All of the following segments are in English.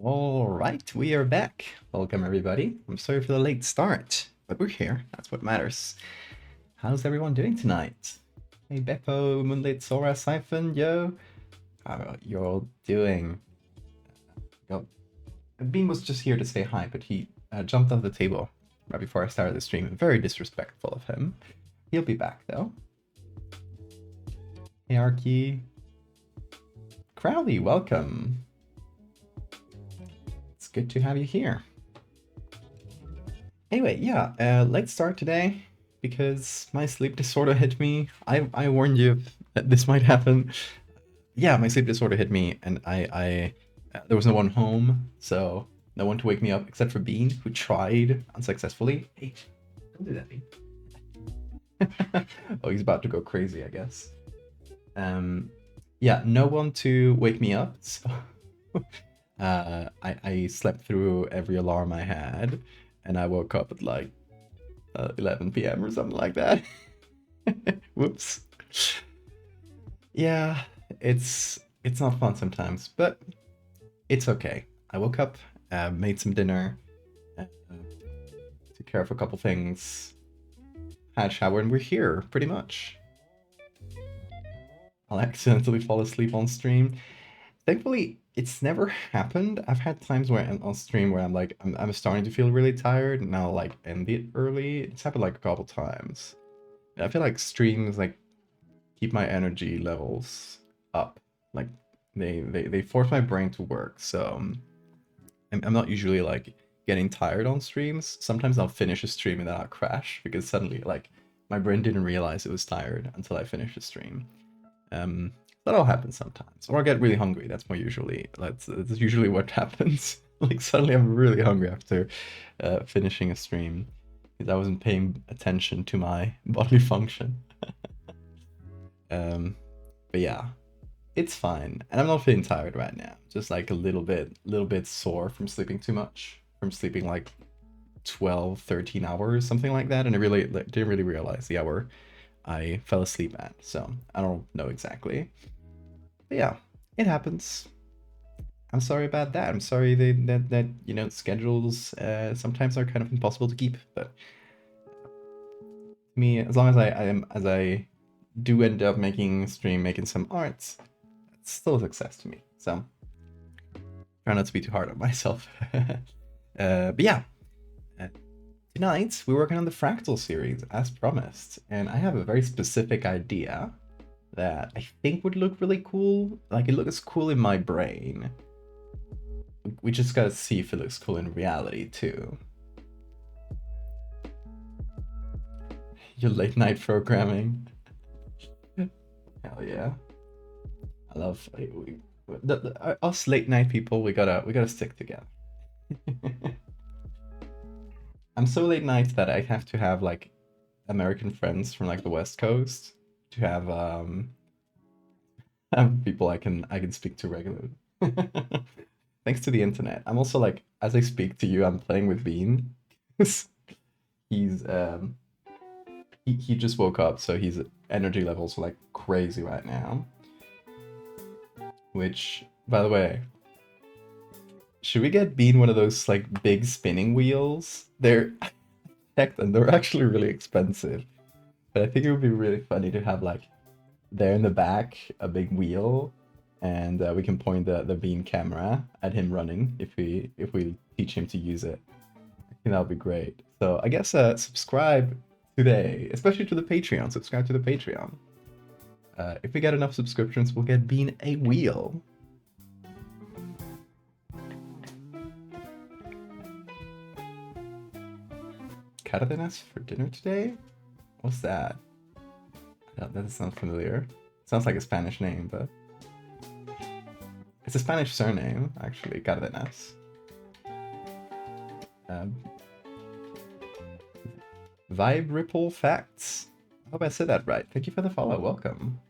All right, we are back. Welcome, everybody. I'm sorry for the late start, but we're here. That's what matters. How's everyone doing tonight? Hey, Beppo, Moonlit, Sora, Siphon, yo. How you're all doing? Yo, Bean was just here to say hi, but he jumped off the table right before I started the stream. Very disrespectful of him. He'll be back, though. Hey, Arky. Crowley, welcome. It's good to have you here. Anyway, yeah, late start today because my sleep disorder hit me. I warned you that this might happen. Yeah, my sleep disorder hit me, and I there was no one home, so no one to wake me up except for Bean, who tried unsuccessfully. Hey, don't do that, Bean. Oh, he's about to go crazy, I guess. Yeah, no one to wake me up, so I slept through every alarm I had, and I woke up at like 11 p.m. or something like that. Whoops. Yeah, it's not fun sometimes, but it's okay. I woke up, made some dinner, took care of a couple things, had a shower, and we're here pretty much. I'll accidentally fall asleep on stream. Thankfully, it's never happened. I've had times where I'm on stream where I'm starting to feel really tired and I'll like end it early. It's happened like a couple times. I feel like streams like keep my energy levels up. Like they force my brain to work. So I'm not usually like getting tired on streams. Sometimes I'll finish a stream and then I'll crash because suddenly like my brain didn't realize it was tired until I finished the stream. That'll happen sometimes. Or I get really hungry. That's usually what happens. Like suddenly I'm really hungry after finishing a stream because I wasn't paying attention to my bodily function. But yeah, it's fine. And I'm not feeling tired right now. Just like a little bit sore from sleeping too much. From sleeping like 12, 13 hours, something like that. And I really didn't really realize the hour I fell asleep at. So I don't know exactly. But yeah, it happens. I'm sorry about that. I'm sorry that you know schedules sometimes are kind of impossible to keep. But me, as long as I do end up making some arts, it's still a success to me. So try not to be too hard on myself. But yeah, tonight we're working on the Fractal series as promised, and I have a very specific idea that I think would look really cool. Like it looks cool in my brain. We just gotta see if it looks cool in reality too. Your late night programming. Hell yeah. I love us late night people. We gotta stick together. I'm so late night that I have to have like American friends from like the West Coast to have people I can speak to regularly. Thanks to the internet. I'm also like as I speak to you, I'm playing with Bean. He's he just woke up, so his energy levels are like crazy right now. Which, by the way, should we get Bean one of those like big spinning wheels? They're heck, and they're actually really expensive. But I think it would be really funny to have like there in the back a big wheel, and we can point the Bean camera at him running if we teach him to use it. I think that would be great. So I guess subscribe today, especially to the Patreon. Subscribe to the Patreon. If we get enough subscriptions, we'll get Bean a wheel. Cardenas for dinner today? What's that? That doesn't sound familiar. Sounds like a Spanish name, but it's a Spanish surname, actually, Cardenas. Vibe Ripple Facts. I hope I said that right. Thank you for the follow. Welcome.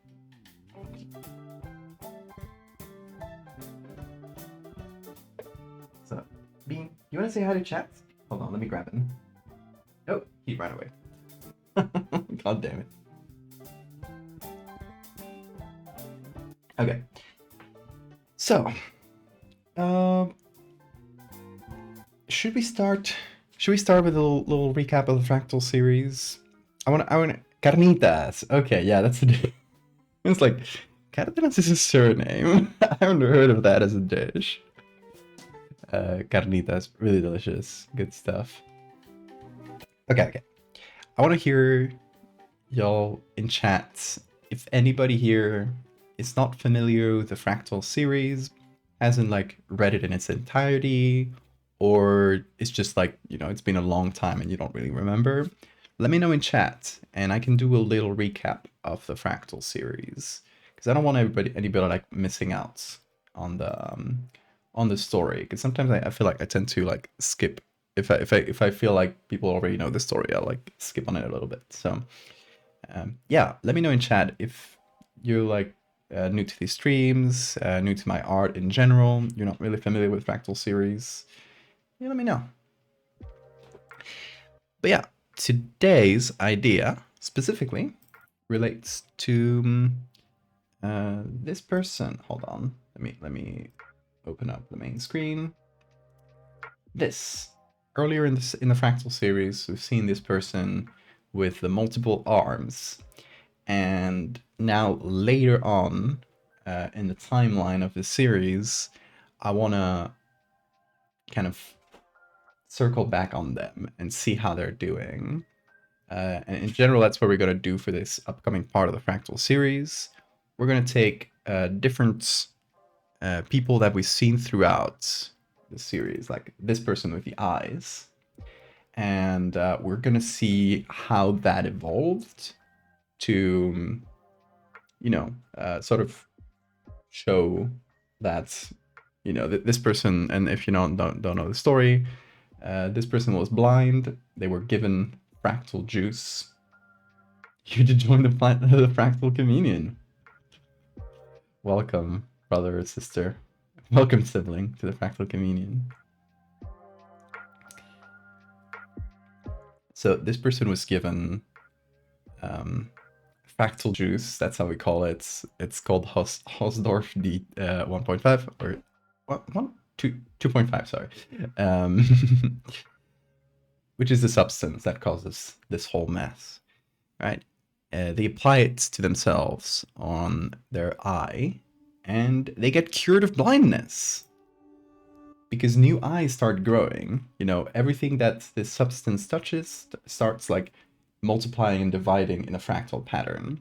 So, Bean, you want to say hi to chat? Hold on, let me grab him. Oh, he ran away. God damn it. Okay. So, should we start? Should we start with a little recap of the Fractal series? I want carnitas. Okay, yeah, that's the. It's like carnitas is a surname. I haven't heard of that as a dish. Carnitas, really delicious, good stuff. Okay. I want to hear y'all in chat. If anybody here is not familiar with the Fractal series, hasn't like read it in its entirety, or it's just like, it's been a long time and you don't really remember, let me know in chat and I can do a little recap of the Fractal series. Because I don't want anybody like missing out on the story. Because sometimes I feel like I tend to like skip if I feel like people already know the story, I'll like skip on it a little bit. So yeah, let me know in chat if you're like new to these streams, new to my art in general, you're not really familiar with Fractal series. Yeah, let me know. But yeah, today's idea specifically relates to this person. Hold on, let me open up the main screen. This earlier in the Fractal series, we've seen this person with the multiple arms. And now later on in the timeline of the series, I want to kind of circle back on them and see how they're doing. And in general, that's what we're going to do for this upcoming part of the Fractal series. We're going to take different people that we've seen throughout the series, like this person with the eyes, and we're going to see how that evolved to sort of show that this person, and if you don't know the story, this person was blind. They were given fractal juice. You to join the fractal communion. Welcome, brother or sister. Welcome, sibling, to the fractal communion. So this person was given fractal juice. That's how we call it. It's called Hausdorff D 1.5 or 2.5. Sorry, which is the substance that causes this whole mess, right? They apply it to themselves on their eye, and they get cured of blindness because new eyes start growing. Everything that this substance touches starts like multiplying and dividing in a fractal pattern.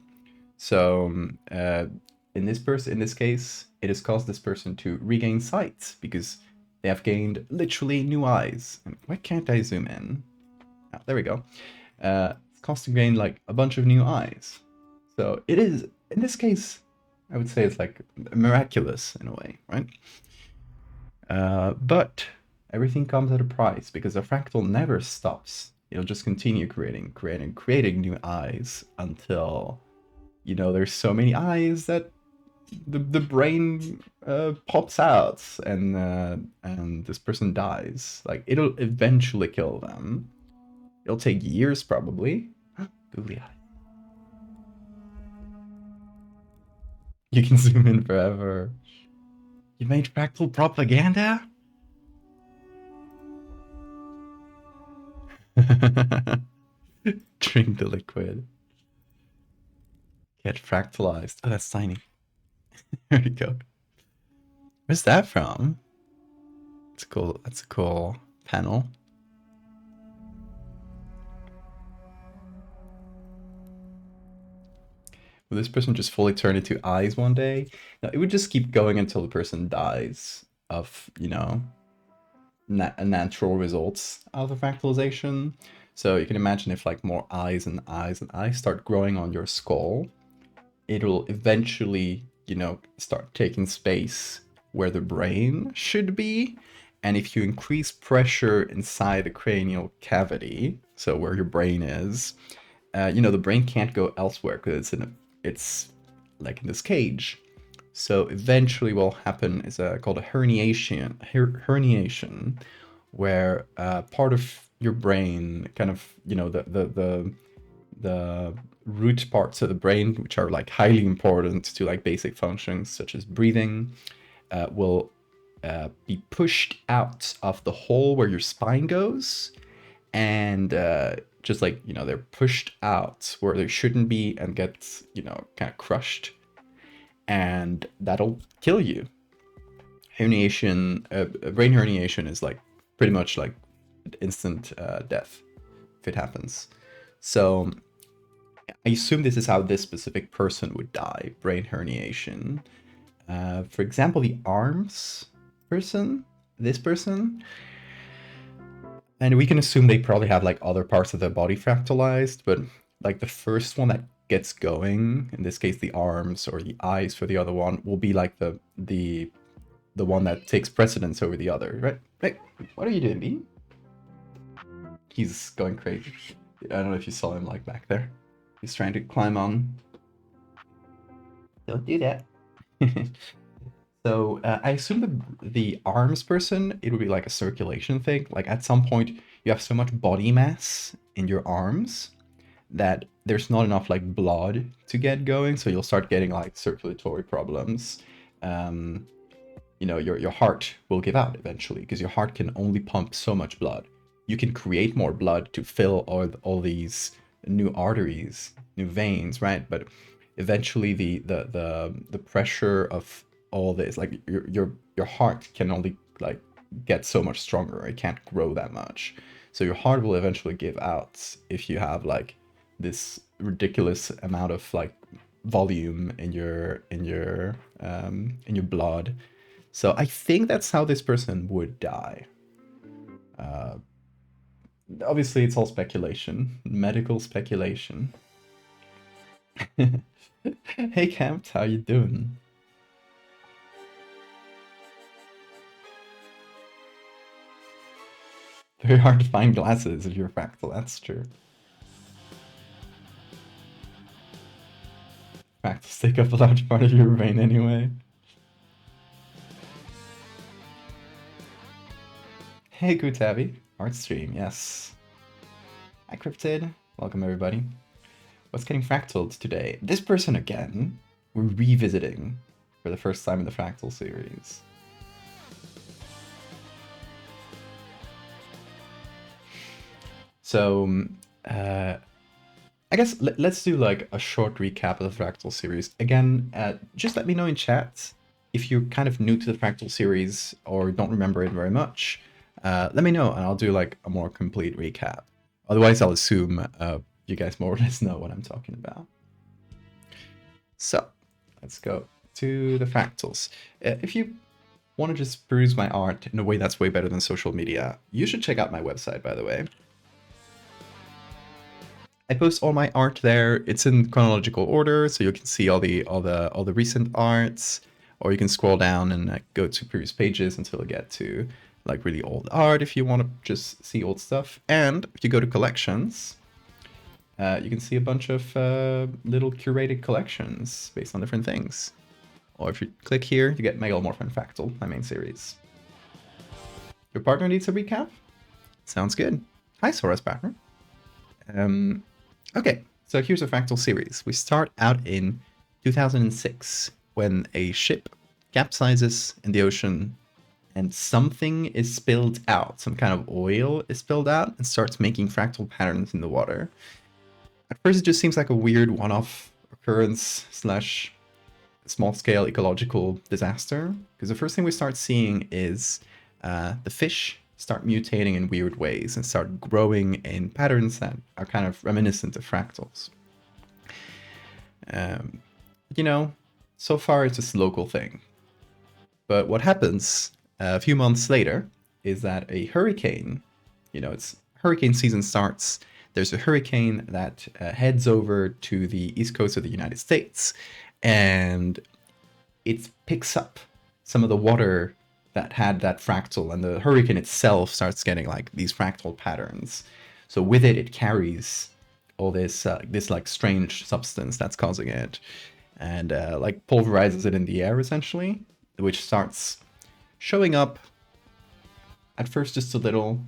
So in this case, it has caused this person to regain sight because they have gained literally new eyes. And why can't I zoom in? Oh, there we go. It's caused to gain like a bunch of new eyes. So it is, in this case, I would say it's like miraculous in a way, right? But everything comes at a price because a fractal never stops. It'll just continue creating new eyes until there's so many eyes that the brain pops out and this person dies. Like it'll eventually kill them. It'll take years probably. Googly eye. You can zoom in forever. You made fractal propaganda? Drink the liquid. Get fractalized. Oh, that's tiny. There we go. Where's that from? It's cool. That's a cool panel. Will this person just fully turn into eyes one day? No, it would just keep going until the person dies of, natural results of the fractalization. So you can imagine if like more eyes and eyes and eyes start growing on your skull, it'll eventually, start taking space where the brain should be. And if you increase pressure inside the cranial cavity, so where your brain is, the brain can't go elsewhere because it's like in this cage. So eventually, what will happen is called a herniation, where part of your brain, kind of, the root parts of the brain, which are like highly important to like basic functions such as breathing, will be pushed out of the hole where your spine goes, and just like, you know, they're pushed out where they shouldn't be and get, you know, kind of crushed, and that'll kill you. Herniation, brain herniation is like pretty much like instant death if it happens. So I assume this is how this specific person would die, brain herniation. For example, the arms person, this person, and we can assume they probably have like other parts of their body fractalized, but like the first one that gets going, in this case the arms or the eyes for the other one, will be like the one that takes precedence over the other, right? Right? What are you doing, Bean? He's going crazy. I don't know if you saw him like back there. He's trying to climb on. Don't do that. So I assume the arms person, it would be like a circulation thing. Like at some point, you have so much body mass in your arms that there's not enough like blood to get going. So you'll start getting like circulatory problems. You know, your heart will give out eventually because your heart can only pump so much blood. You can create more blood to fill all these new arteries, new veins, right? But eventually the pressure of all this, like your heart can only like get so much stronger. It can't grow that much. So your heart will eventually give out if you have like this ridiculous amount of like volume in your blood. So I think that's how this person would die. Obviously, it's all speculation, medical speculation. Hey, Camp, how you doing? Very hard to find glasses if you're fractal, that's true. Fractals take up a large part of your brain anyway. Hey, Kutabi. Art stream, yes. Hi, Cryptid. Welcome, everybody. What's getting fractaled today? This person again, we're revisiting for the first time in the Fractal series. So, I guess let's do like a short recap of the Fractal series. Again, just let me know in chat if you're kind of new to the Fractal series or don't remember it very much. Let me know and I'll do like a more complete recap. Otherwise, I'll assume you guys more or less know what I'm talking about. So, let's go to the Fractals. If you want to just peruse my art in a way that's way better than social media, you should check out my website, by the way. I post all my art there. It's in chronological order, so you can see all the recent arts, or you can scroll down and go to previous pages until you get to like really old art if you want to just see old stuff. And if you go to collections, you can see a bunch of little curated collections based on different things. Or if you click here, you get Megalomorph and Fractal, my main series. Your partner needs a recap? Sounds good. Hi, Sora's partner. Okay, so here's a Fractal series. We start out in 2006 when a ship capsizes in the ocean and something is spilled out. Some kind of oil is spilled out and starts making fractal patterns in the water. At first, it just seems like a weird one-off occurrence slash small-scale ecological disaster, because the first thing we start seeing is the fish start mutating in weird ways and start growing in patterns that are kind of reminiscent of fractals. You know, so far it's just a local thing. But what happens a few months later is that a hurricane, you know, it's hurricane season starts. There's a hurricane that heads over to the east coast of the United States, and it picks up some of the water that had that fractal, and the hurricane itself starts getting like these fractal patterns. So with it, it carries all this this like strange substance that's causing it, and like pulverizes it in the air essentially, which starts showing up at first just a little,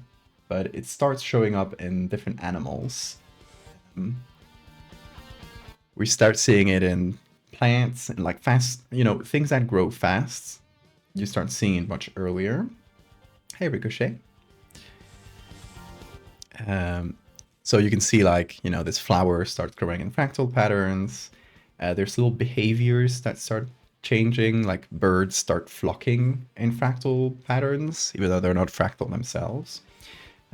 but it starts showing up in different animals. We start seeing it in plants and like fast, you know, things that grow fast. you start seeing it much earlier. Hey, Ricochet. So you can see, like, you know, this flower starts growing in fractal patterns. There's little behaviors that start changing, like birds start flocking in fractal patterns, even though they're not fractal themselves.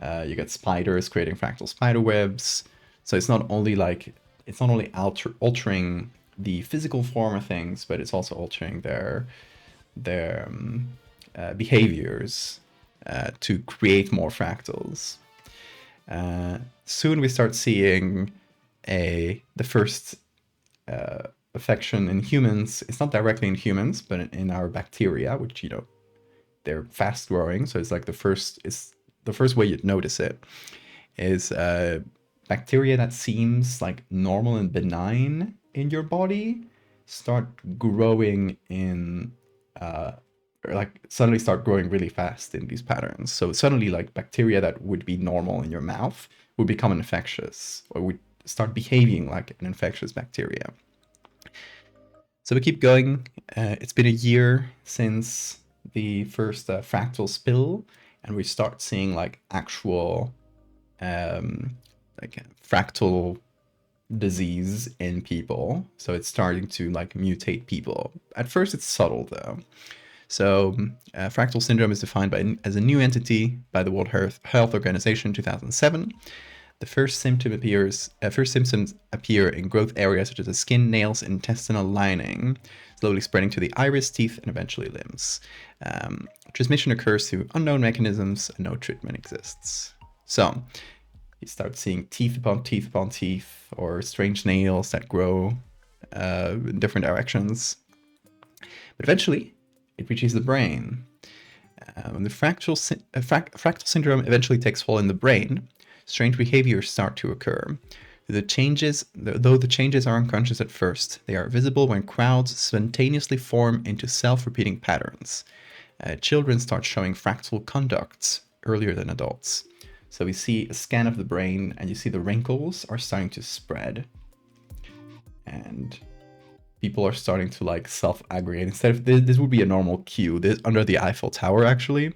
You get spiders creating fractal spider webs. So it's not only altering the physical form of things, but it's also altering their behaviors to create more fractals. Soon we start seeing the first affection in humans. It's not directly in humans, but in our bacteria, which, you know, they're fast growing. So it's like the first way you'd notice it is bacteria that seems like normal and benign in your body start growing in or like suddenly start growing really fast in these patterns. So suddenly, like, bacteria that would be normal in your mouth would become infectious, or would start behaving like an infectious bacteria. So we keep going. It's been a year since the first fractal spill, and we start seeing like actual like fractal disease in people. So it's starting to like mutate people. At first, it's subtle though. So fractal syndrome is defined as a new entity by the World Health Organization in 2007. The first symptoms appear in growth areas such as the skin, nails, and intestinal lining, slowly spreading to the iris, teeth, and eventually limbs. Transmission occurs through unknown mechanisms, and no treatment exists. So you start seeing teeth upon teeth upon teeth, or strange nails that grow in different directions. But eventually, it reaches the brain. The fractal syndrome eventually takes hold in the brain. Strange behaviors start to occur. Though the changes are unconscious at first, they are visible when crowds spontaneously form into self-repeating patterns. Children start showing fractal conducts earlier than adults. So we see a scan of the brain, and you see the wrinkles are starting to spread. And people are starting to like self-aggregate. Instead of this would be a normal queue. This under the Eiffel Tower, actually.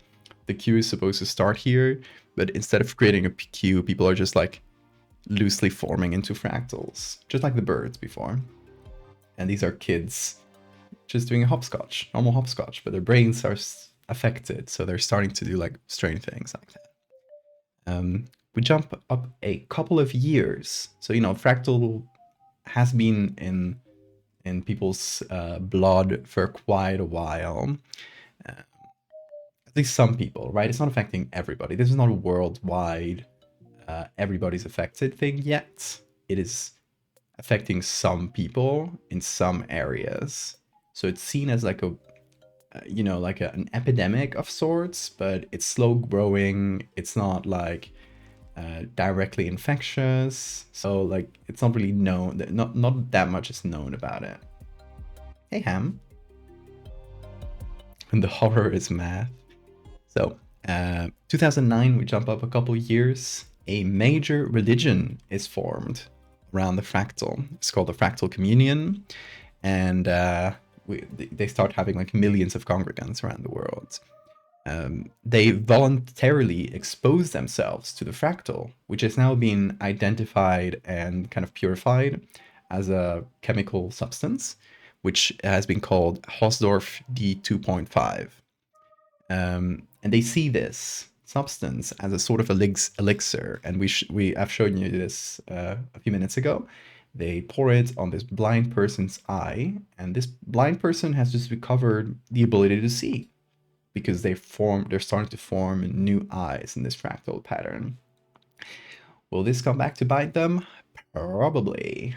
The queue is supposed to start here, but instead of creating a queue, people are just like loosely forming into fractals, just like the birds before. And these are kids just doing a hopscotch, normal hopscotch, but their brains are affected, so they're starting to do like strange things like that. We jump up a couple of years. So, you know, fractal has been in people's blood for quite a while. At least some people, right? It's not affecting everybody. This is not a worldwide everybody's affected thing yet. It is affecting some people in some areas. So it's seen as like you know, like an epidemic of sorts, but it's slow growing. It's not like directly infectious. So like it's not really known. Not that much is known about it. Hey, Ham. And the horror is math. So 2009, we jump up a couple years. A major religion is formed around the fractal. It's called the Fractal Communion, and they start having like millions of congregants around the world. They voluntarily expose themselves to the fractal, which has now been identified and kind of purified as a chemical substance, which has been called Hausdorff D2.5. And they see this substance as a sort of elixir, and I've shown you this a few minutes ago. They pour it on this blind person's eye, and this blind person has just recovered the ability to see because they're starting to form new eyes in this fractal pattern. Will this come back to bite them? Probably.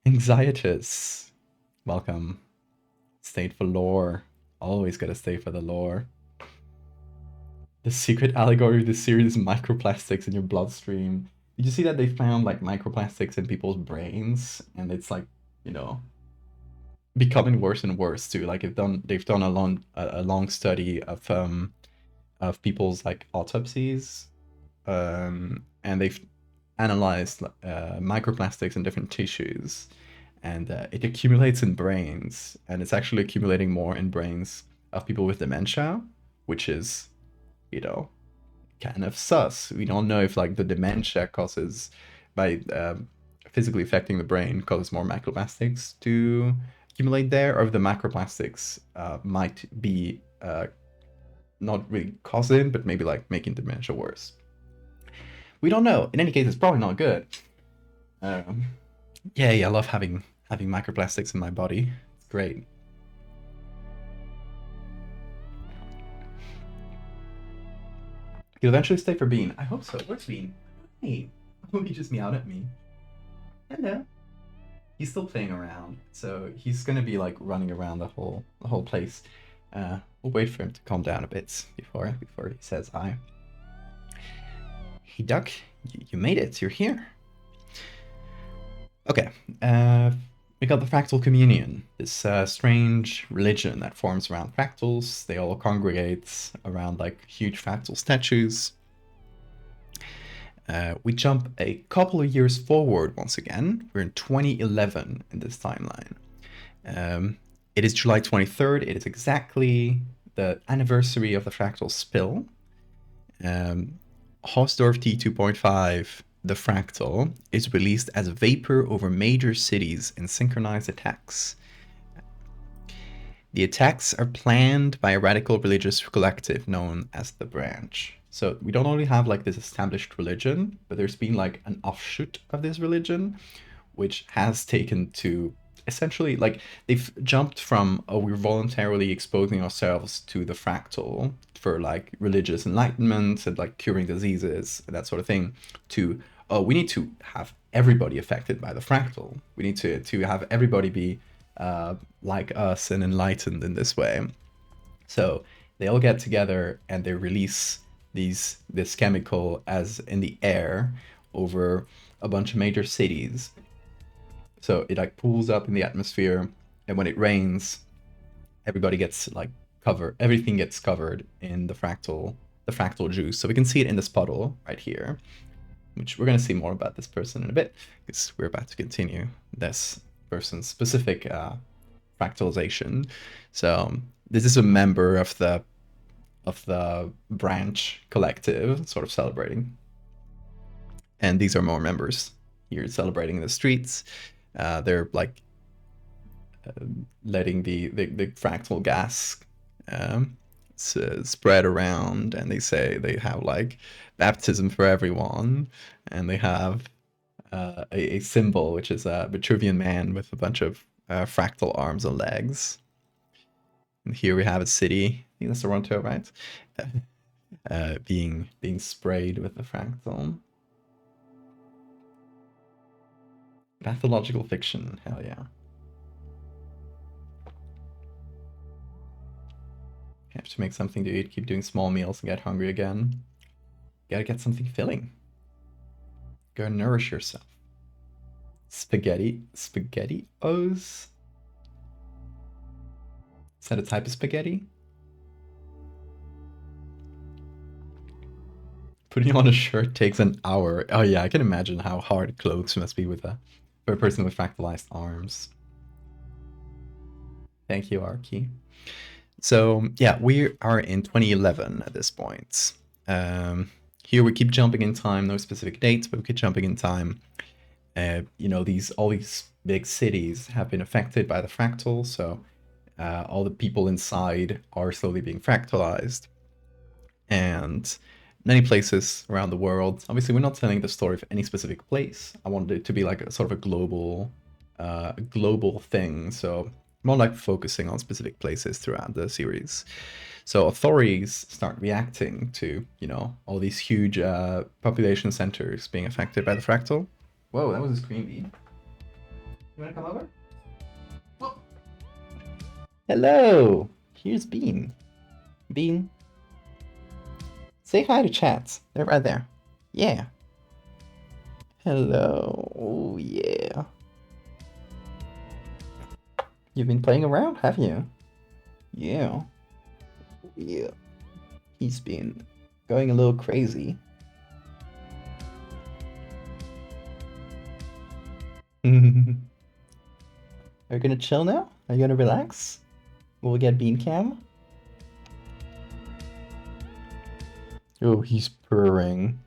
Anxietus, welcome. Stayed for lore. Always gotta stay for the lore. The secret allegory of the series is microplastics in your bloodstream. Did you see that they found like microplastics in people's brains, and it's like, you know, becoming worse and worse too. Like they've done a long study of people's like autopsies, and they've analyzed microplastics in different tissues, and it accumulates in brains, and it's actually accumulating more in brains of people with dementia, which is, you know, kind of sus. We don't know if like the dementia causes by physically affecting the brain causes more macroplastics to accumulate there, or if the macroplastics might be not really causing, but maybe like making dementia worse. We don't know. In any case, it's probably not good. Yeah, I love having microplastics in my body. It's great. He'll eventually stay for Bean. I hope so. Where's Bean? Hey, oh, he just meowed at me. Hello. He's still playing around, so he's gonna be like running around the whole place. We'll wait for him to calm down a bit before he says hi. Hey, Duck, you made it. You're here. Okay. We got the Fractal Communion, this strange religion that forms around fractals. They all congregate around like huge fractal statues. We jump a couple of years forward once again. We're in 2011 in this timeline. It is July 23rd. It is exactly the anniversary of the fractal spill. Hausdorff T2.5, the fractal, is released as vapor over major cities in synchronized attacks. The attacks are planned by a radical religious collective known as the Branch. So we don't only have like this established religion, but there's been like an offshoot of this religion, which has taken to essentially like they've jumped from, oh, we're voluntarily exposing ourselves to the fractal for like religious enlightenment and like curing diseases and that sort of thing, to, oh, we need to have everybody affected by the fractal. We need to have everybody be like us and enlightened in this way. So they all get together and they release this chemical as in the air over a bunch of major cities. So it like pools up in the atmosphere, and when it rains, everybody gets like everything gets covered in the fractal juice. So we can see it in this puddle right here, which we're gonna see more about this person in a bit, because we're about to continue this person's specific fractalization. So this is a member of the Branch collective, sort of celebrating. And these are more members here celebrating in the streets. They're like letting the fractal gas spread around, and they say they have like baptism for everyone, and they have a symbol, which is a Vitruvian man with a bunch of fractal arms and legs. And here we have a city, I think that's Toronto, right? Being sprayed with the fractal. Pathological fiction, hell yeah. You have to make something to eat, keep doing small meals and get hungry again. You gotta get something filling. Go nourish yourself. Spaghetti-os? Is that a type of spaghetti? Putting on a shirt takes an hour. Oh yeah, I can imagine how hard clothes must be for a person with fractalized arms. Thank you, Arky. So yeah, we are in 2011 at this point. Here we keep jumping in time, no specific dates, but we keep jumping in time. You know, all these big cities have been affected by the fractal, so all the people inside are slowly being fractalized. And many places around the world. Obviously, we're not telling the story of any specific place. I wanted it to be like a sort of a global thing. So more like focusing on specific places throughout the series. So authorities start reacting to, you know, all these huge population centers being affected by the fractal. Whoa, that was a screen bead. You wanna come over? Whoa. Hello, here's Bean. Bean, say hi to chat. They're right there. Yeah. Hello. Oh, yeah. You've been playing around, have you? Yeah. Yeah. He's been going a little crazy. Are you gonna chill now? Are you gonna relax? Will we get bean cam? Oh, he's purring.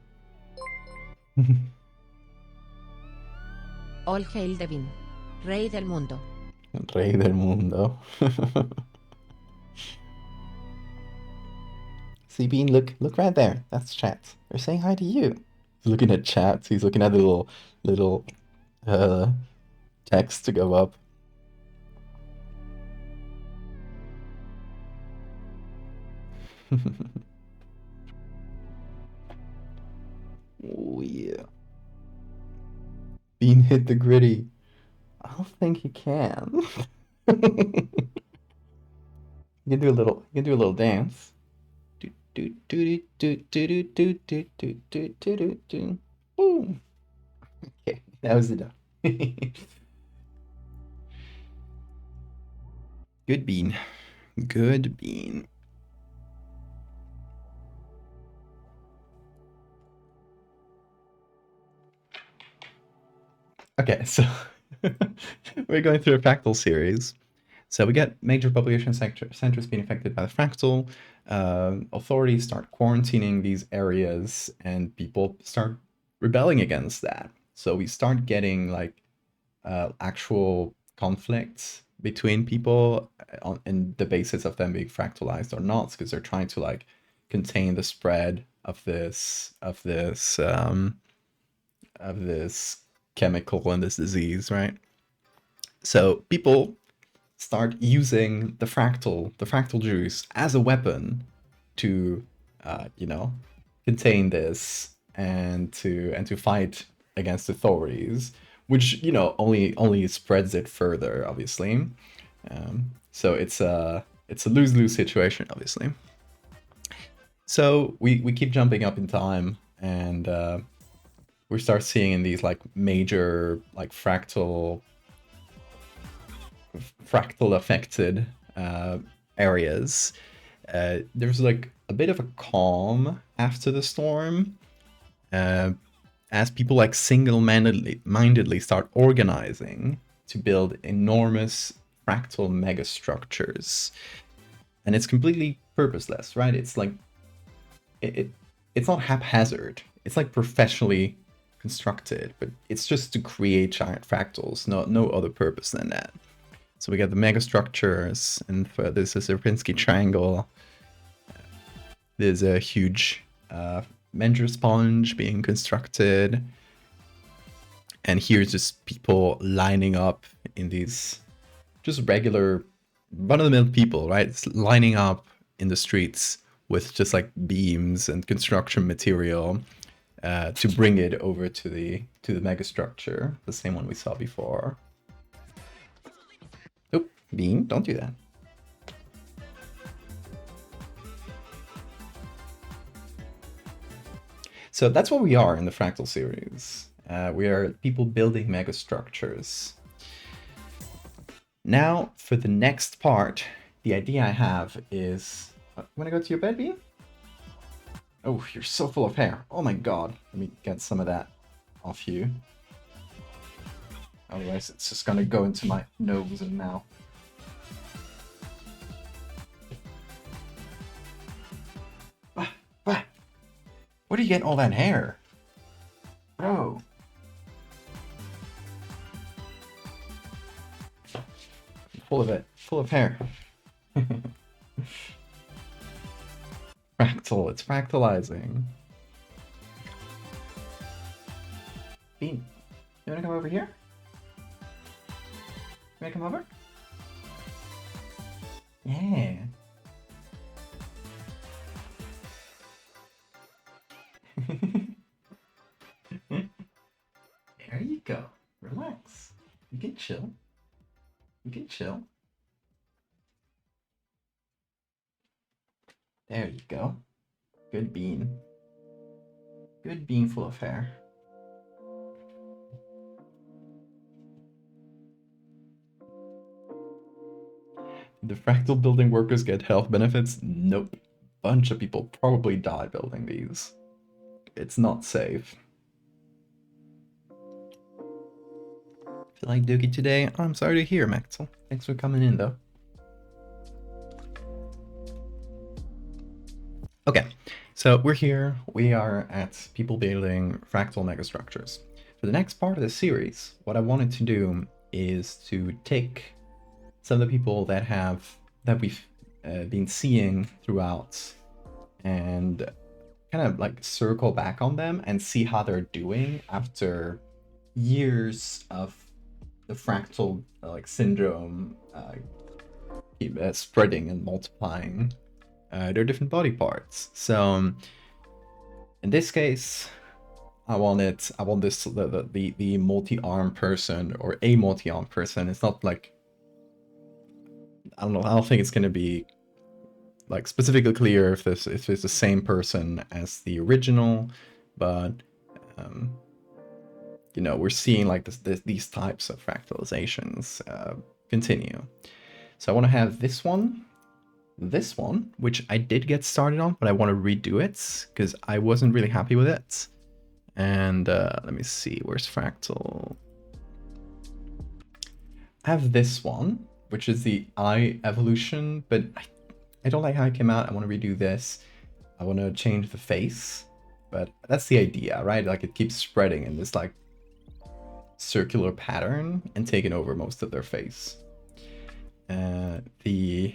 All hail Devin, rey del mundo. Rey del mundo. See, Bean, look right there. That's chat. They're saying hi to you. He's looking at chat. He's looking at the little uh text to go up. Oh yeah. Bean hit the gritty. I don't think he can. You can do a little. You can do a little dance. Do do do do do do do do do do do do do. Boom. Okay, that was enough. Good bean. Good bean. Okay, so we're going through a fractal series. So we get major population centers being affected by the fractal. Authorities start quarantining these areas, and people start rebelling against that. So we start getting like actual conflicts between people on in the basis of them being fractalized or not, because they're trying to like contain the spread of this chemical and this disease, right? So people start using the fractal juice as a weapon to, you know, contain this and to fight against authorities, which only spreads it further, obviously. So it's a lose-lose situation, obviously. So we keep jumping up in time, and we start seeing in these like major like fractal affected areas. There's like a bit of a calm after the storm, uh, as people like single-mindedly start organizing to build enormous fractal megastructures, and it's completely purposeless, right? It's like it's not haphazard. It's like professionally constructed, but it's just to create giant fractals. No other purpose than that. So we got the megastructures, and for this is a Sierpinski triangle. There's a huge Menger sponge being constructed. And here's just people lining up in these just regular run-of-the-mill people, right? It's lining up in the streets with just like beams and construction material to bring it over to the megastructure, the same one we saw before. Oh, Bean, don't do that. So that's what we are in the Fractal series. We are people building megastructures. Now, for the next part, the idea I have is... wanna go to your bed, Bean? Oh, you're so full of hair. Oh my god. Let me get some of that off you. Otherwise, it's just gonna go into my nose and mouth. Where do you get all that hair? Bro. Full of it. Full of hair. Fractal. It's fractalizing. Bean, you wanna come over here? You wanna come over? Yeah. There you go. Relax. You can chill. You can chill. There you go. Good bean. Good bean full of hair. The fractal building workers get health benefits? Nope. Bunch of people probably die building these. It's not safe. Feel like Doogie today? I'm sorry to hear, Maxwell. Thanks for coming in, though. Okay, so we're here. We are at people building fractal megastructures. For the next part of the series, what I wanted to do is to take some of the people that we've been seeing throughout and kind of like circle back on them and see how they're doing after years of the fractal syndrome spreading and multiplying their different body parts. So in this case, I want this the multi-arm person or a multi-arm person. It's not like, I don't know. I don't think it's gonna be like specifically clear if it's the same person as the original, but you know, we're seeing like these types of fractalizations continue. So I want to have this one, which I did get started on, but I want to redo it because I wasn't really happy with it. And let me see, where's Fractal? I have this one, which is the eye evolution, but I don't like how it came out. I want to redo this. I want to change the face, but that's the idea, right? Like it keeps spreading in this like circular pattern and taking over most of their face. The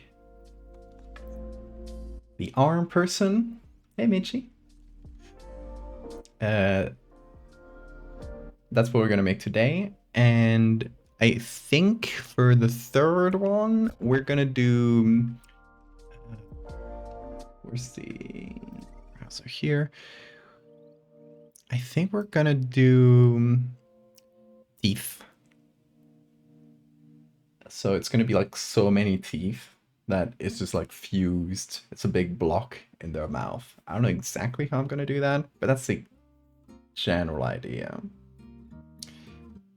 arm person, hey Michi. That's what we're gonna make today, and I think for the third one we're gonna do. Where's the browser here? I think we're gonna do teeth. So it's gonna be like so many teeth that it's just like fused. It's a big block in their mouth. I don't know exactly how I'm gonna do that, but that's the general idea.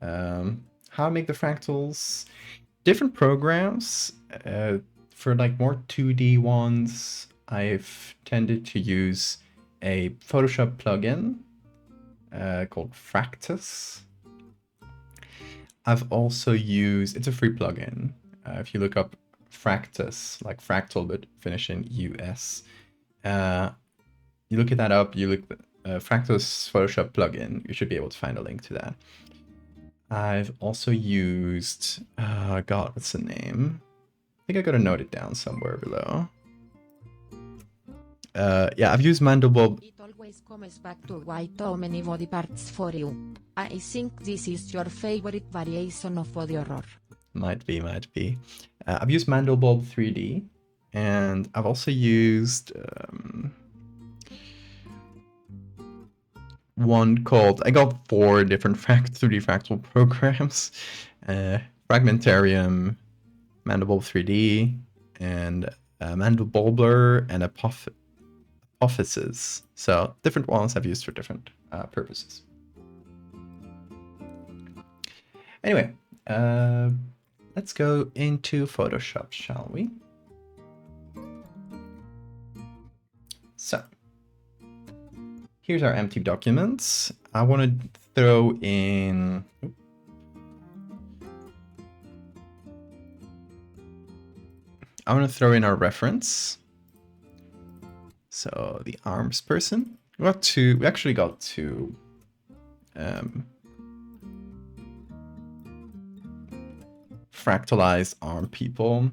How I make the fractals? Different programs. For like more 2D ones, I've tended to use a Photoshop plugin called Fractus. I've also used, it's a free plugin. If you look up Fractus, like fractal, but finish in US, you look at that up, you look Fractus Photoshop plugin, you should be able to find a link to that. I've also used, God, what's the name? I think I gotta note it down somewhere below. Yeah, I've used Mandelbob. It always comes back to why too many body parts for you. I think this is your favorite variation of body horror. Might be. I've used Mandelbob 3D, and I've also used one called, I got 4 different 3D fractal programs. Fragmentarium, Mandelbob 3D, and Mandelbobler, and Apophysis. So different ones I've used for different purposes. Anyway, let's go into Photoshop, shall we? So here's our empty documents. I want to throw in. I want to throw in our reference. So the arms person. We actually got 2. Fractalized arm people.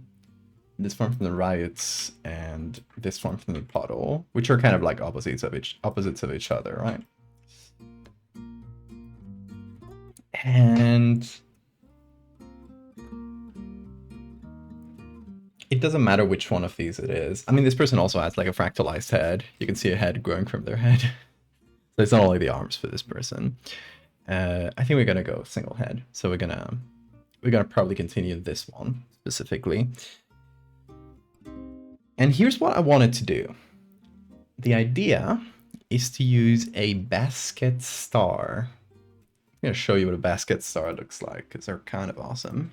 This one from the riots and this one from the puddle, which are kind of like opposites of each other, right? And it doesn't matter which one of these it is. I mean, this person also has like a fractalized head. You can see a head growing from their head. So it's not only the arms for this person. I think we're gonna go single head. So we're gonna probably continue this one specifically. And here's what I wanted to do. The idea is to use a basket star. I'm gonna show you what a basket star looks like because they're kind of awesome.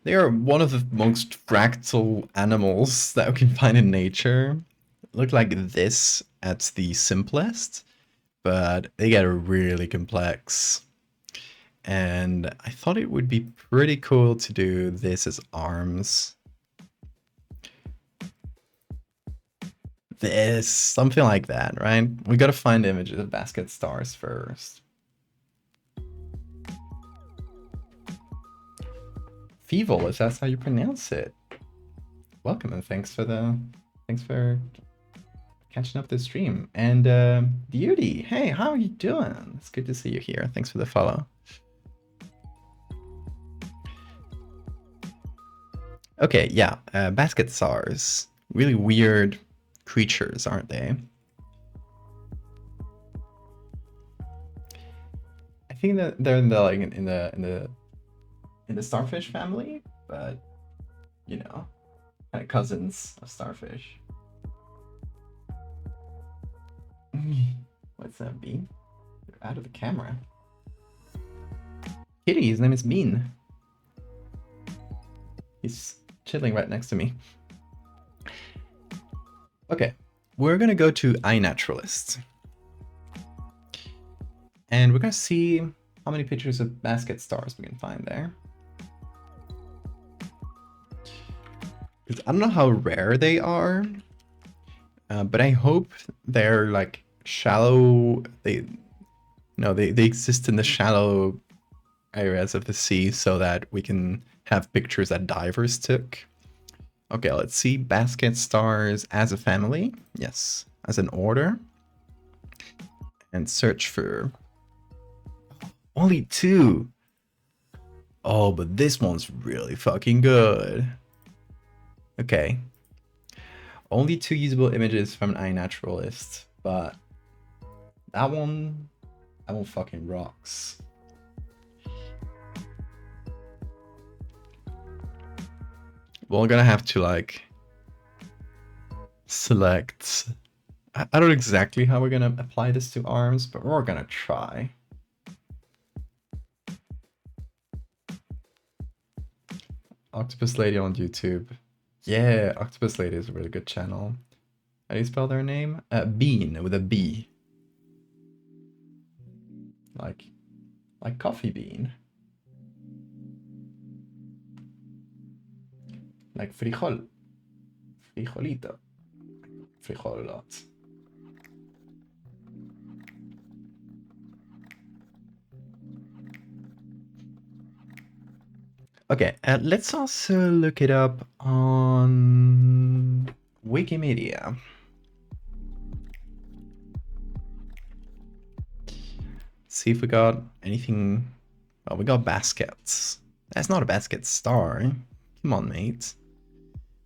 They are one of the most fractal animals that we can find in nature. Look like this at the simplest, but they get really complex. And I thought it would be pretty cool to do this as arms. This, something like that, right? We gotta find images of basket stars first. Feeble, if that's how you pronounce it. Welcome and thanks for catching up this stream. And Beauty, hey, how are you doing? It's good to see you here. Thanks for the follow. Okay, yeah, basket stars. Really weird creatures, aren't they? I think that they're in the like in the starfish family, but you know, kind of cousins of starfish. What's that, Bean? They're out of the camera. Kitty, his name is Bean. He's chilling right next to me. Okay, we're gonna go to iNaturalist. And we're gonna see how many pictures of basket stars we can find there. Because I don't know how rare they are, but I hope they're like shallow. They exist in the shallow areas of the sea so that we can have pictures that divers took. Okay, let's see basket stars as a family. Yes, as an order. And search for only 2. Oh, but this one's really fucking good. Okay. Only 2 usable images from an iNaturalist, but that one fucking rocks. We're gonna have to like select. I don't know exactly how we're gonna apply this to arms, but we're gonna try. Octopus Lady on YouTube. Yeah, Octopus Lady is a really good channel. How do you spell their name? Bean with a B. Like coffee bean. Like frijol. Frijolito. Frijol a lot. Okay, let's also look it up on Wikimedia. See if we got anything. Oh, we got baskets. That's not a basket star. Come on, mate.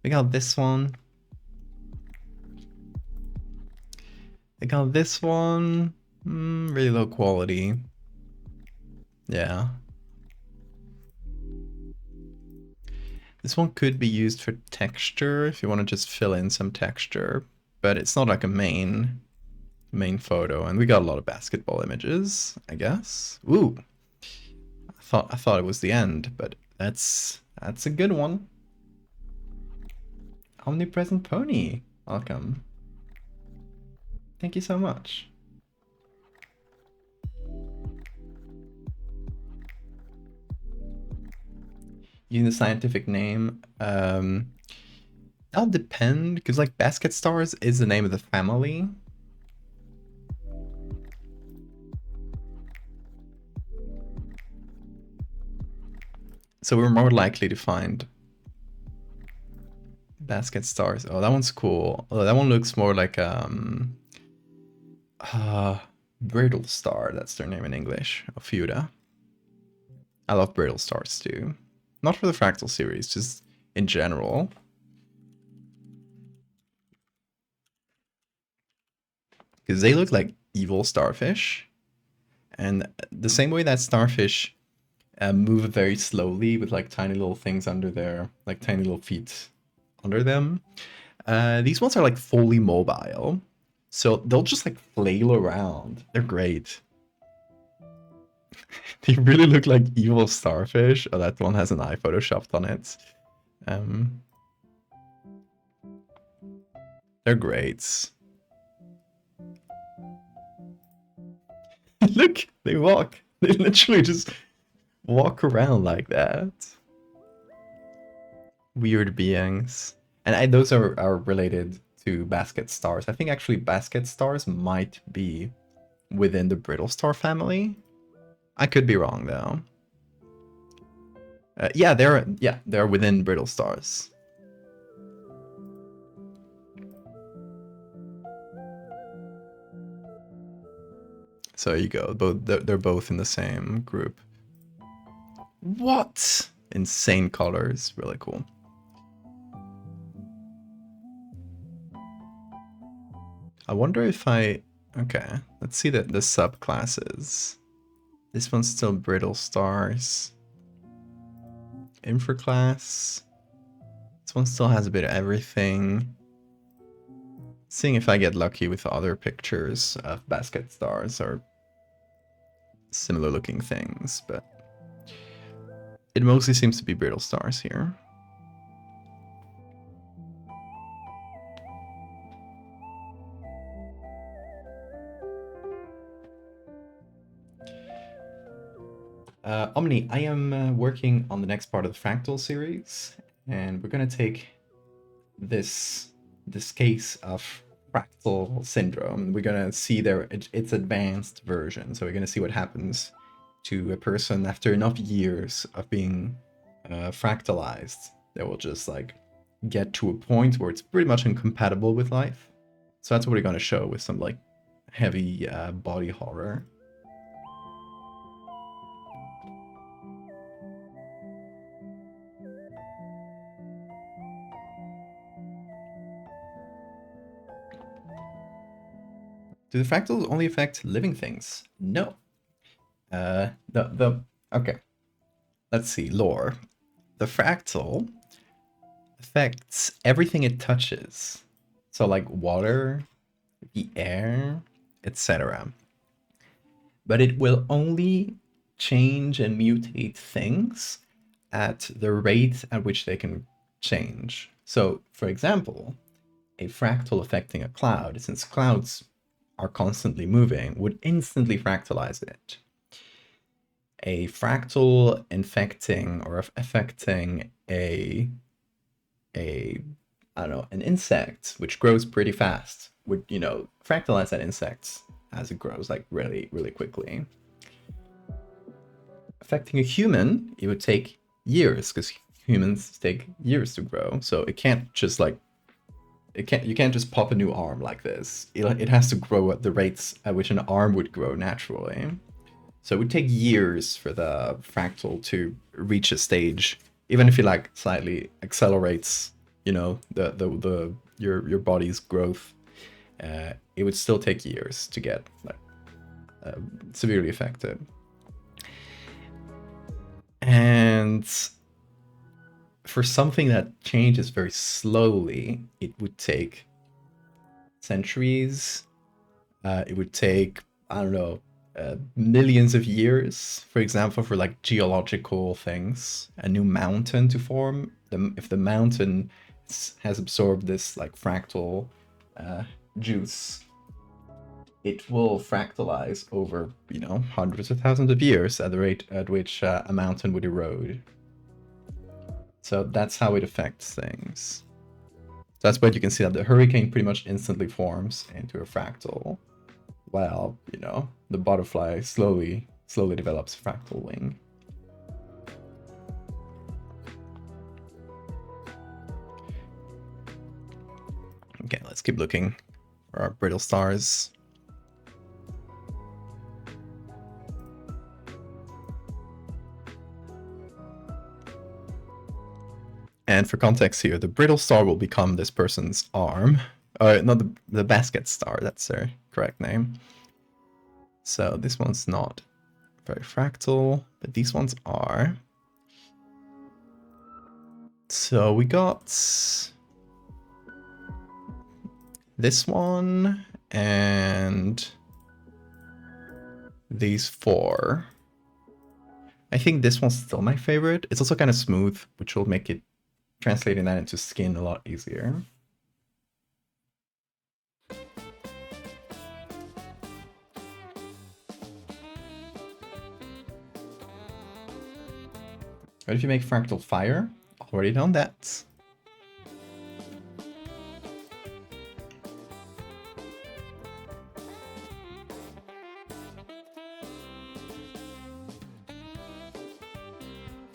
We got this one. We got this one. Really low quality. Yeah. This one could be used for texture if you want to just fill in some texture, but it's not like a main photo. And we got a lot of basketball images, I guess. Ooh. I thought it was the end, but that's a good one. Omnipresent Pony, welcome. Thank you so much. Using the scientific name, that'll depend, because like basket stars is the name of the family. So we're more likely to find basket stars. Oh, that one's cool. Oh, that one looks more like brittle star. That's their name in English. Ophiuta. I love brittle stars too. Not for the Fractal series, just in general. Because they look like evil starfish. And the same way that starfish move very slowly with like tiny little things under their, like tiny little feet under them. These ones are like fully mobile. So they'll just like flail around. They're great. They really look like evil starfish. Oh, that one has an eye photoshopped on it. They're great. Look, they walk. They literally just walk around like that. Weird beings. And those are related to basket stars. I think actually basket stars might be within the brittle star family. I could be wrong though. Yeah, they're within brittle stars. So there you go. They're both in the same group. What? Insane colors. Really cool. I wonder if I... Okay, let's see the subclasses. This one's still brittle stars. Infraclass. This one still has a bit of everything. Seeing if I get lucky with other pictures of basket stars or similar looking things, but it mostly seems to be brittle stars here. Omni, I am working on the next part of the Fractal series, and we're gonna take this case of fractal syndrome. We're gonna see its advanced version. So we're gonna see what happens to a person after enough years of being fractalized. They will just like get to a point where it's pretty much incompatible with life. So that's what we're gonna show with some like heavy body horror. Do the fractals only affect living things? No. Okay. Let's see, lore. The fractal affects everything it touches. So like water, the air, etc. But it will only change and mutate things at the rate at which they can change. So, for example, a fractal affecting a cloud, since clouds are constantly moving, would instantly fractalize it. A fractal infecting or affecting I don't know, an insect which grows pretty fast would, you know, fractalize that insect as it grows like really, really quickly. Affecting a human, it would take years because humans take years to grow. So it can't just like you can't just pop a new arm like this. It has to grow at the rates at which an arm would grow naturally. So it would take years for the fractal to reach a stage, even if it like slightly accelerates, you know, your body's growth. It would still take years to get like severely affected. And for something that changes very slowly, it would take centuries. It would take, I don't know, millions of years. For example, for like geological things, a new mountain to form. If the mountain has absorbed this like fractal juice, it will fractalize over, you know, hundreds of thousands of years at the rate at which a mountain would erode. So that's how it affects things. So that's why you can see that the hurricane pretty much instantly forms into a fractal, while, you know, the butterfly slowly develops a fractal wing. Okay, let's keep looking for our brittle stars. And for context here, the brittle star will become this person's arm. Not the basket star, that's their correct name. So this one's not very fractal, but these ones are. So we got this one and these four. I think this one's still my favorite. It's also kind of smooth, which will make it translating that into skin a lot easier. What if you make fractal fire? Already done that.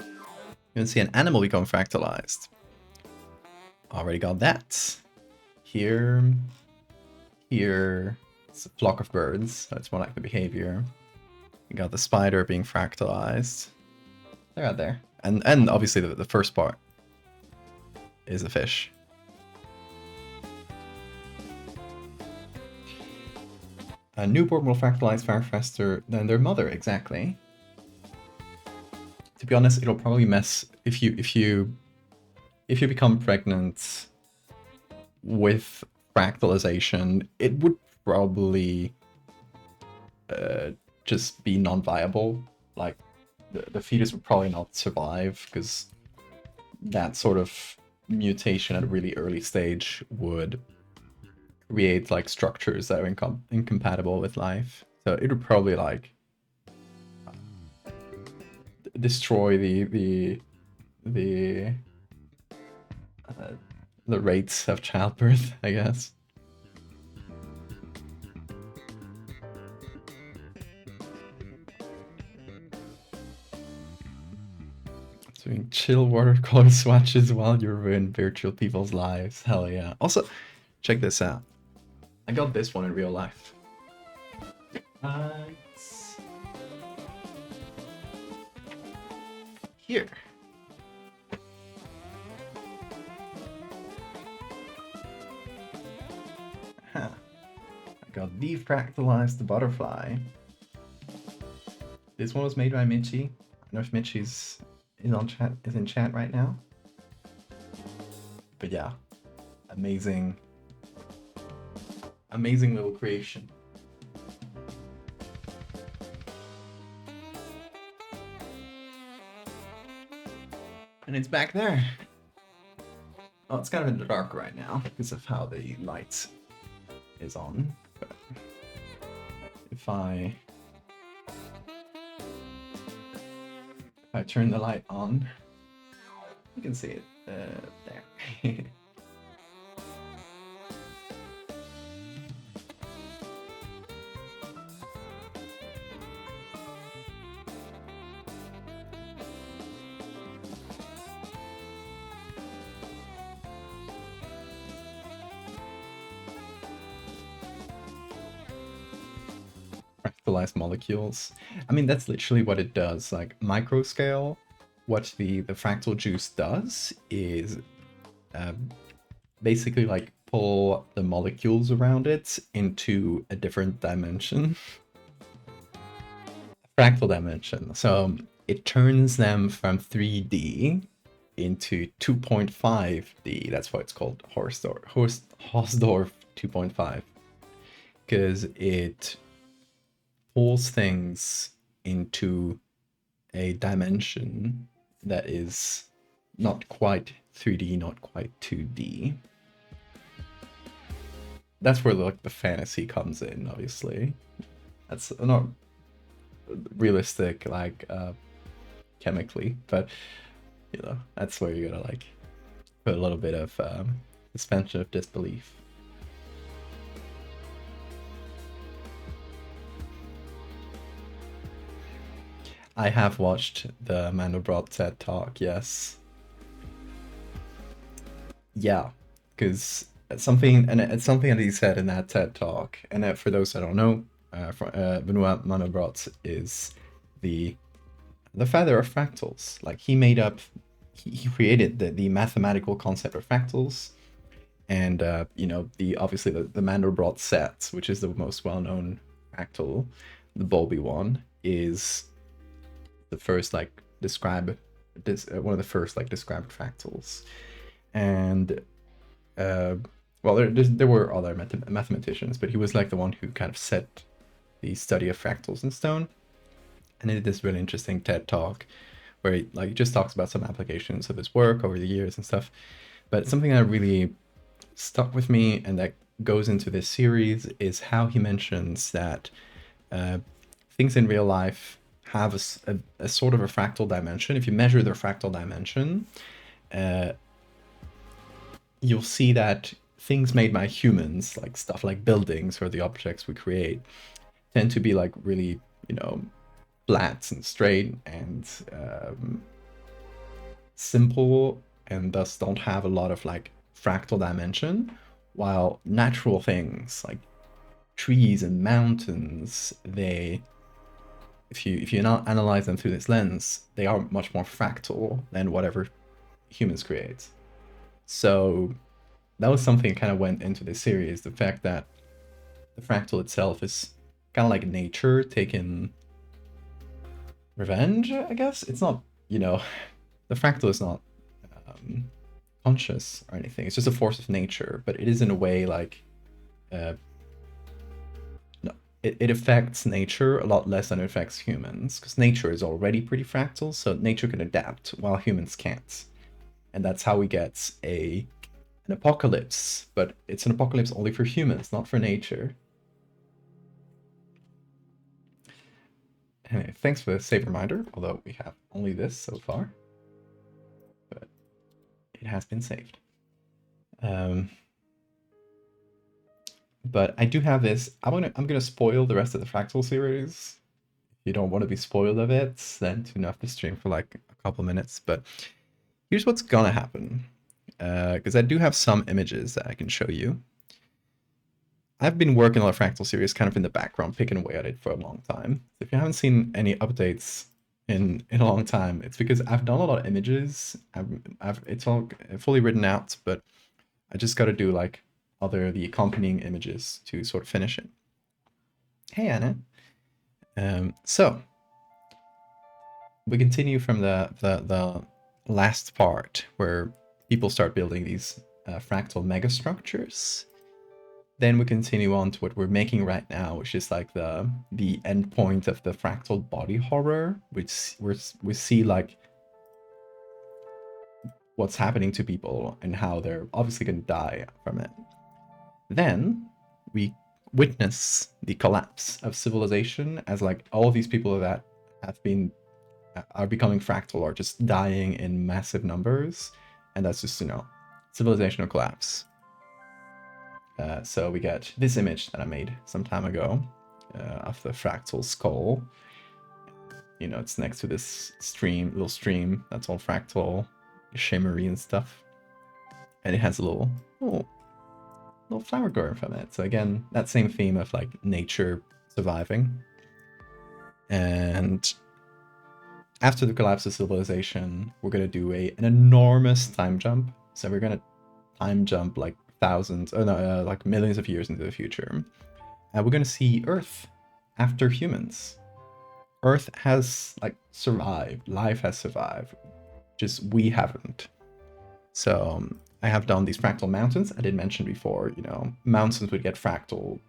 You can see an animal become fractalized. Already got that. Here. It's a flock of birds. That's more like the behavior. You got the spider being fractalized. They're out there. And obviously the first part is a fish. A newborn will fractalize far faster than their mother, exactly. To be honest, it'll probably mess if you become pregnant with fractalization, it would probably just be non-viable. Like the fetus would probably not survive because that sort of mutation at a really early stage would create like structures that are incompatible with life. So it would probably like destroy the rates of childbirth, I guess. Doing chill watercolor swatches while you ruin virtual people's lives. Hell yeah. Also, check this out. I got this one in real life. Here. Huh. I got defractalized butterfly. This one was made by Mitchie. I don't know if Mitchie's is in chat right now. But yeah, amazing little creation. And it's back there. Oh, it's kind of in the dark right now because of how the light is on. But if I turn the light on, you can see it there. Fractalized molecules. I mean, that's literally what it does. Like micro scale, what the fractal juice does is basically like pull the molecules around it into a different dimension. Fractal dimension. So it turns them from 3D into 2.5D. That's why it's called Hausdorff 2.5. Because it pulls things into a dimension that is not quite 3D, not quite 2D. That's where like the fantasy comes in, obviously. That's not realistic like chemically, but you know, that's where you gotta like put a little bit of suspension of disbelief. I have watched the Mandelbrot TED Talk, yes. Yeah, because it's something that he said in that TED Talk, and for those that don't know, Benoit Mandelbrot is the father of fractals. Like he he created the mathematical concept of fractals, and you know, obviously the Mandelbrot set, which is the most well-known fractal, the Bowlby one, is the first like one of the first like described fractals. And well, there were other mathematicians, but he was like the one who kind of set the study of fractals in stone. And he did this really interesting TED Talk where he like just talks about some applications of his work over the years and stuff. But something that really stuck with me and that goes into this series is how he mentions that things in real life have a sort of a fractal dimension, if you measure their fractal dimension, you'll see that things made by humans, like stuff like buildings or the objects we create, tend to be like really, flat and straight and simple, and thus don't have a lot of like fractal dimension, while natural things like trees and mountains, they, if you not analyze them through this lens, they are much more fractal than whatever humans create. So that was something that kind of went into this series, the fact that the fractal itself is kind of like nature taking revenge, I guess. It's not, the fractal is not conscious or anything. It's just a force of nature, but it is in a way like, no, it affects nature a lot less than it affects humans, because nature is already pretty fractal, so nature can adapt while humans can't. And that's how we get an apocalypse, but it's an apocalypse only for humans, not for nature. Anyway, thanks for the safe reminder, although we have only this so far. But it has been saved. But I do have this. I'm gonna spoil the rest of the Fractal series. If you don't want to be spoiled of it, then tune off the stream for like a couple minutes. But here's what's gonna happen. Because I do have some images that I can show you. I've been working on the Fractal series kind of in the background, picking away at it for a long time. So if you haven't seen any updates in a long time, it's because I've done a lot of images. It's all fully written out, but I just got to do like the accompanying images to sort of finish it. Hey Anna. So we continue from the last part where people start building these fractal megastructures. Then we continue on to what we're making right now, which is like the end point of the fractal body horror, which we see like what's happening to people and how they're obviously going to die from it. Then we witness the collapse of civilization, as like all of these people that are becoming fractal are just dying in massive numbers, and that's just, civilizational collapse. So we get this image that I made some time ago of the fractal skull. It's next to this little stream that's all fractal, shimmery and stuff, and it has a little flower growing from it. So again, that same theme of like nature surviving. And after the collapse of civilization, we're gonna do an enormous time jump. So we're gonna time jump like like millions of years into the future. And we're gonna see Earth after humans. Earth has like survived, life has survived, just we haven't. So I have done these fractal mountains. I did mention before, mountains would get fractal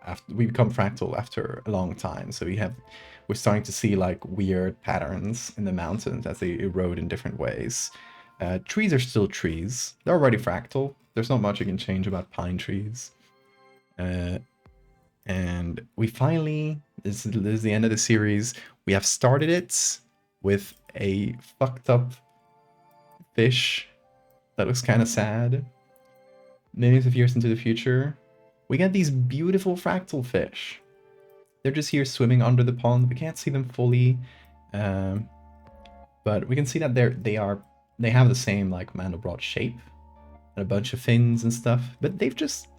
after we become fractal after a long time. So we're starting to see like weird patterns in the mountains as they erode in different ways. Trees are still trees. They're already fractal. There's not much you can change about pine trees. And we finally, this is the end of the series. We have started it with a fucked up fish that looks kind of sad. Millions of years into the future, we get these beautiful fractal fish. They're just here swimming under the pond. We can't see them fully, but we can see that they have the same like mandelbrot shape and a bunch of fins and stuff, but they've just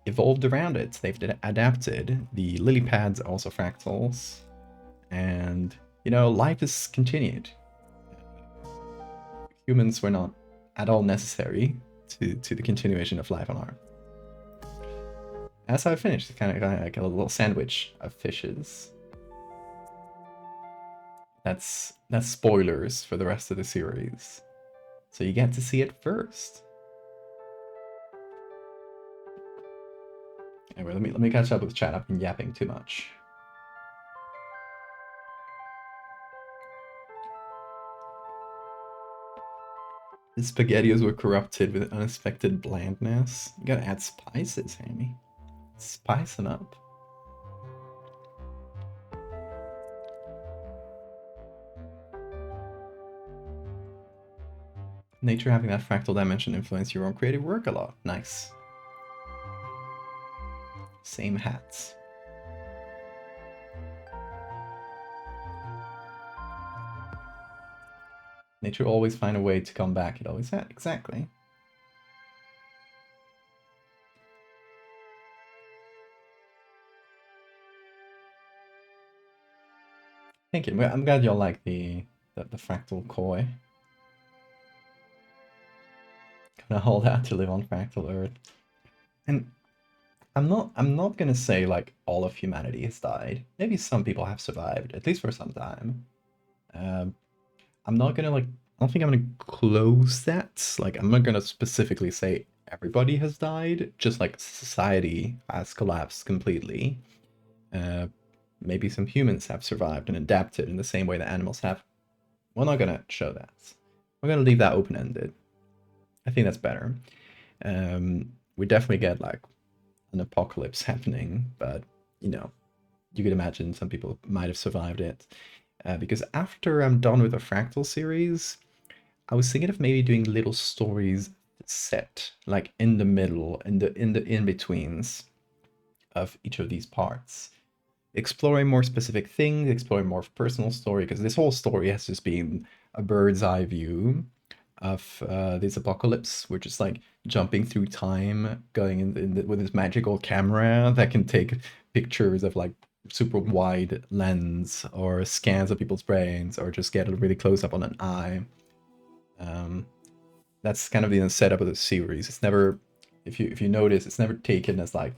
evolved around it. They've adapted. The lily pads are also fractals, and life has continued. Humans were not at all necessary to the continuation of life on Earth. That's how I finished. It's kind of like a little sandwich of fishes. That's spoilers for the rest of the series, so you get to see it first. Anyway, let me catch up with the chat. I've been yapping too much. The SpaghettiOs were corrupted with unexpected blandness. You gotta add spices, Hammy. Spice them up. Nature having that fractal dimension influence your own creative work a lot. Nice. Same hats. Nature always find a way to come back. It always had. Exactly. Thank you. I'm glad y'all like the fractal koi. Gonna hold out to live on fractal Earth. And I'm not gonna say like all of humanity has died. Maybe some people have survived, at least for some time. Um, I'm not gonna like I don't think I'm gonna close that. Like I'm not gonna specifically say everybody has died, just like society has collapsed completely. Uh, maybe some humans have survived and adapted in the same way that animals have. We're not gonna show that. We're gonna leave that open-ended. I think that's better. We definitely get like an apocalypse happening, but you know, you could imagine some people might have survived it. Because after I'm done with the Fractal series, I was thinking of maybe doing little stories set like in the middle, in the in-betweens of each of these parts. Exploring more specific things, exploring more personal story, because this whole story has just been a bird's eye view of this apocalypse. We're just like jumping through time, going with this magical camera that can take pictures of like super wide lens or scans of people's brains or just get a really close up on an eye. That's kind of the setup of the series. It's never, if you notice, it's never taken as like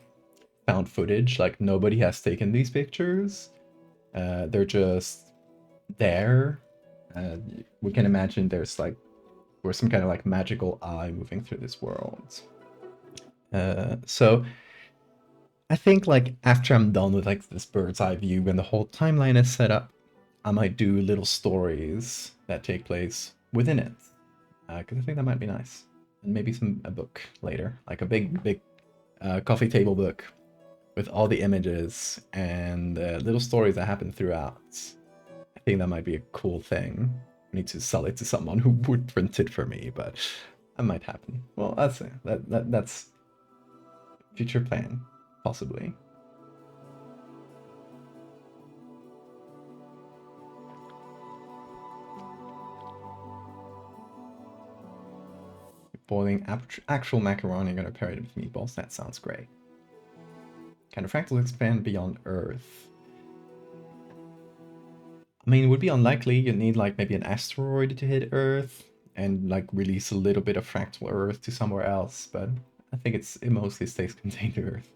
found footage. Like nobody has taken these pictures. They're just there. We can imagine there's like some kind of like magical eye moving through this world. So I think like after I'm done with like this bird's eye view and the whole timeline is set up, I might do little stories that take place within it, because I think that might be nice. And maybe a book later, like a big coffee table book with all the images and little stories that happen throughout. I think that might be a cool thing. I need to sell it to someone who would print it for me, but that might happen. Well, that's future plan, possibly. Boiling actual macaroni, gonna pair it with meatballs. That sounds great. Can the fractals expand beyond Earth? I mean, it would be unlikely. You'd need like maybe an asteroid to hit Earth and like release a little bit of fractal Earth to somewhere else, but I think it mostly stays contained to Earth.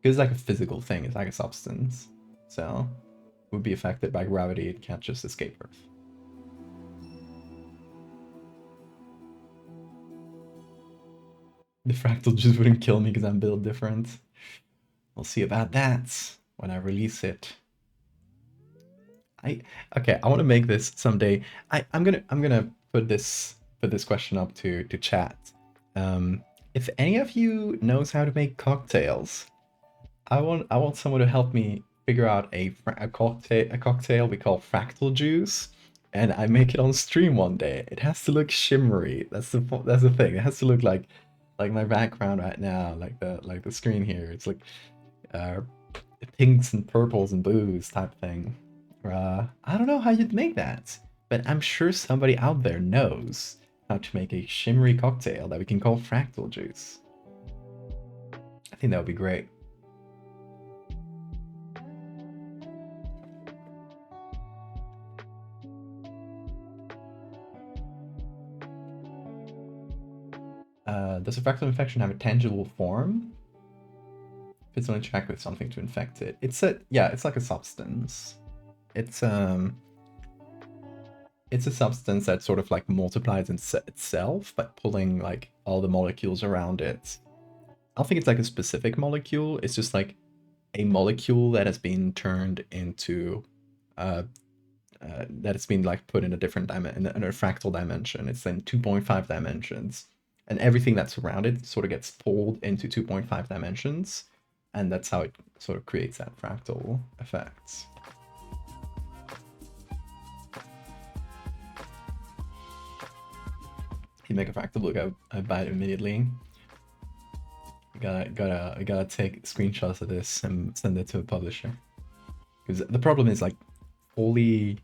Because it's like a physical thing, it's like a substance. So it would be affected by gravity, it can't just escape Earth. The fractal just wouldn't kill me because I'm built different. We'll see about that when I release it. Okay, I want to make this someday. I'm gonna put this question up to chat. If any of you knows how to make cocktails, I want someone to help me figure out a cocktail we call Fractal Juice, and I make it on stream one day. It has to look shimmery. That's the thing. It has to look like my background right now, like the screen here. It's like uh, pinks and purples and blues type thing. I don't know how you'd make that, but I'm sure somebody out there knows how to make a shimmery cocktail that we can call Fractal Juice. I think that would be great. Does a fractal infection have a tangible form? If it's on interact with something to infect it. It's like a substance. It's a substance that sort of like multiplies itself by pulling like all the molecules around it. I don't think it's like a specific molecule. It's just like a molecule that has been turned into that it's been like put in a different dimension, in a fractal dimension. It's in 2.5 dimensions, and everything that's around it sort of gets pulled into 2.5 dimensions, and that's how it sort of creates that fractal effect. You make a Fractal book, I buy it immediately. I gotta take screenshots of this and send it to a publisher. Because the problem is like fully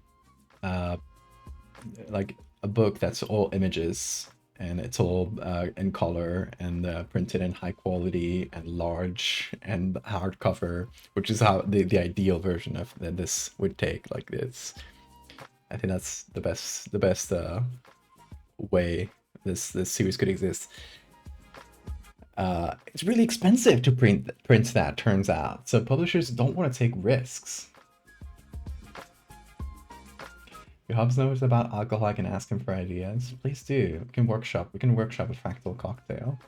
like a book that's all images and it's all in color and printed in high quality and large and hardcover, which is how the ideal version of this would take. Like this, I think that's the best way this series could exist. It's really expensive to print that, turns out, so publishers don't want to take risks. Your hubs knows about alcohol, I can ask him for ideas. Please do. We can workshop a Fractal cocktail.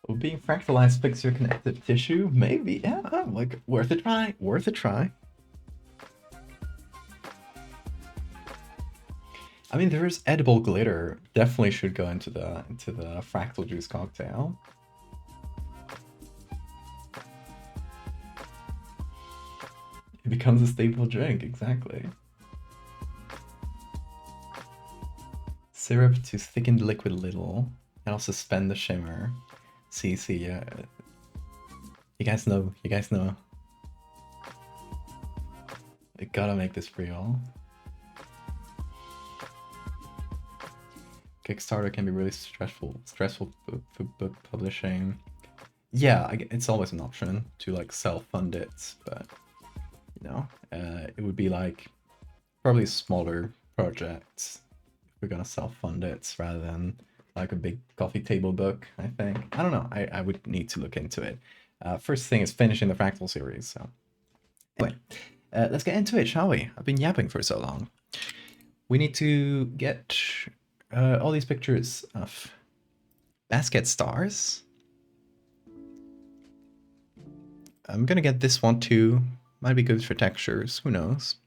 Will being fractalized fix your connective tissue? Maybe, yeah, like, worth a try, worth a try. I mean, there is edible glitter. Definitely should go into the fractal juice cocktail. It becomes a staple drink, exactly. Syrup to thicken the liquid a little, and also suspend the shimmer. See, yeah. You guys know. I gotta make this real. Kickstarter can be really stressful for book publishing. Yeah, it's always an option to like self-fund it, but you know, it would be like probably smaller projects if we're gonna self-fund it rather than like a big coffee table book, I think. I don't know, I would need to look into it. First thing is finishing the Fractal series, so. Anyway, let's get into it, shall we? I've been yapping for so long. We need to get all these pictures of basket stars. I'm gonna get this one too. Might be good for textures, who knows?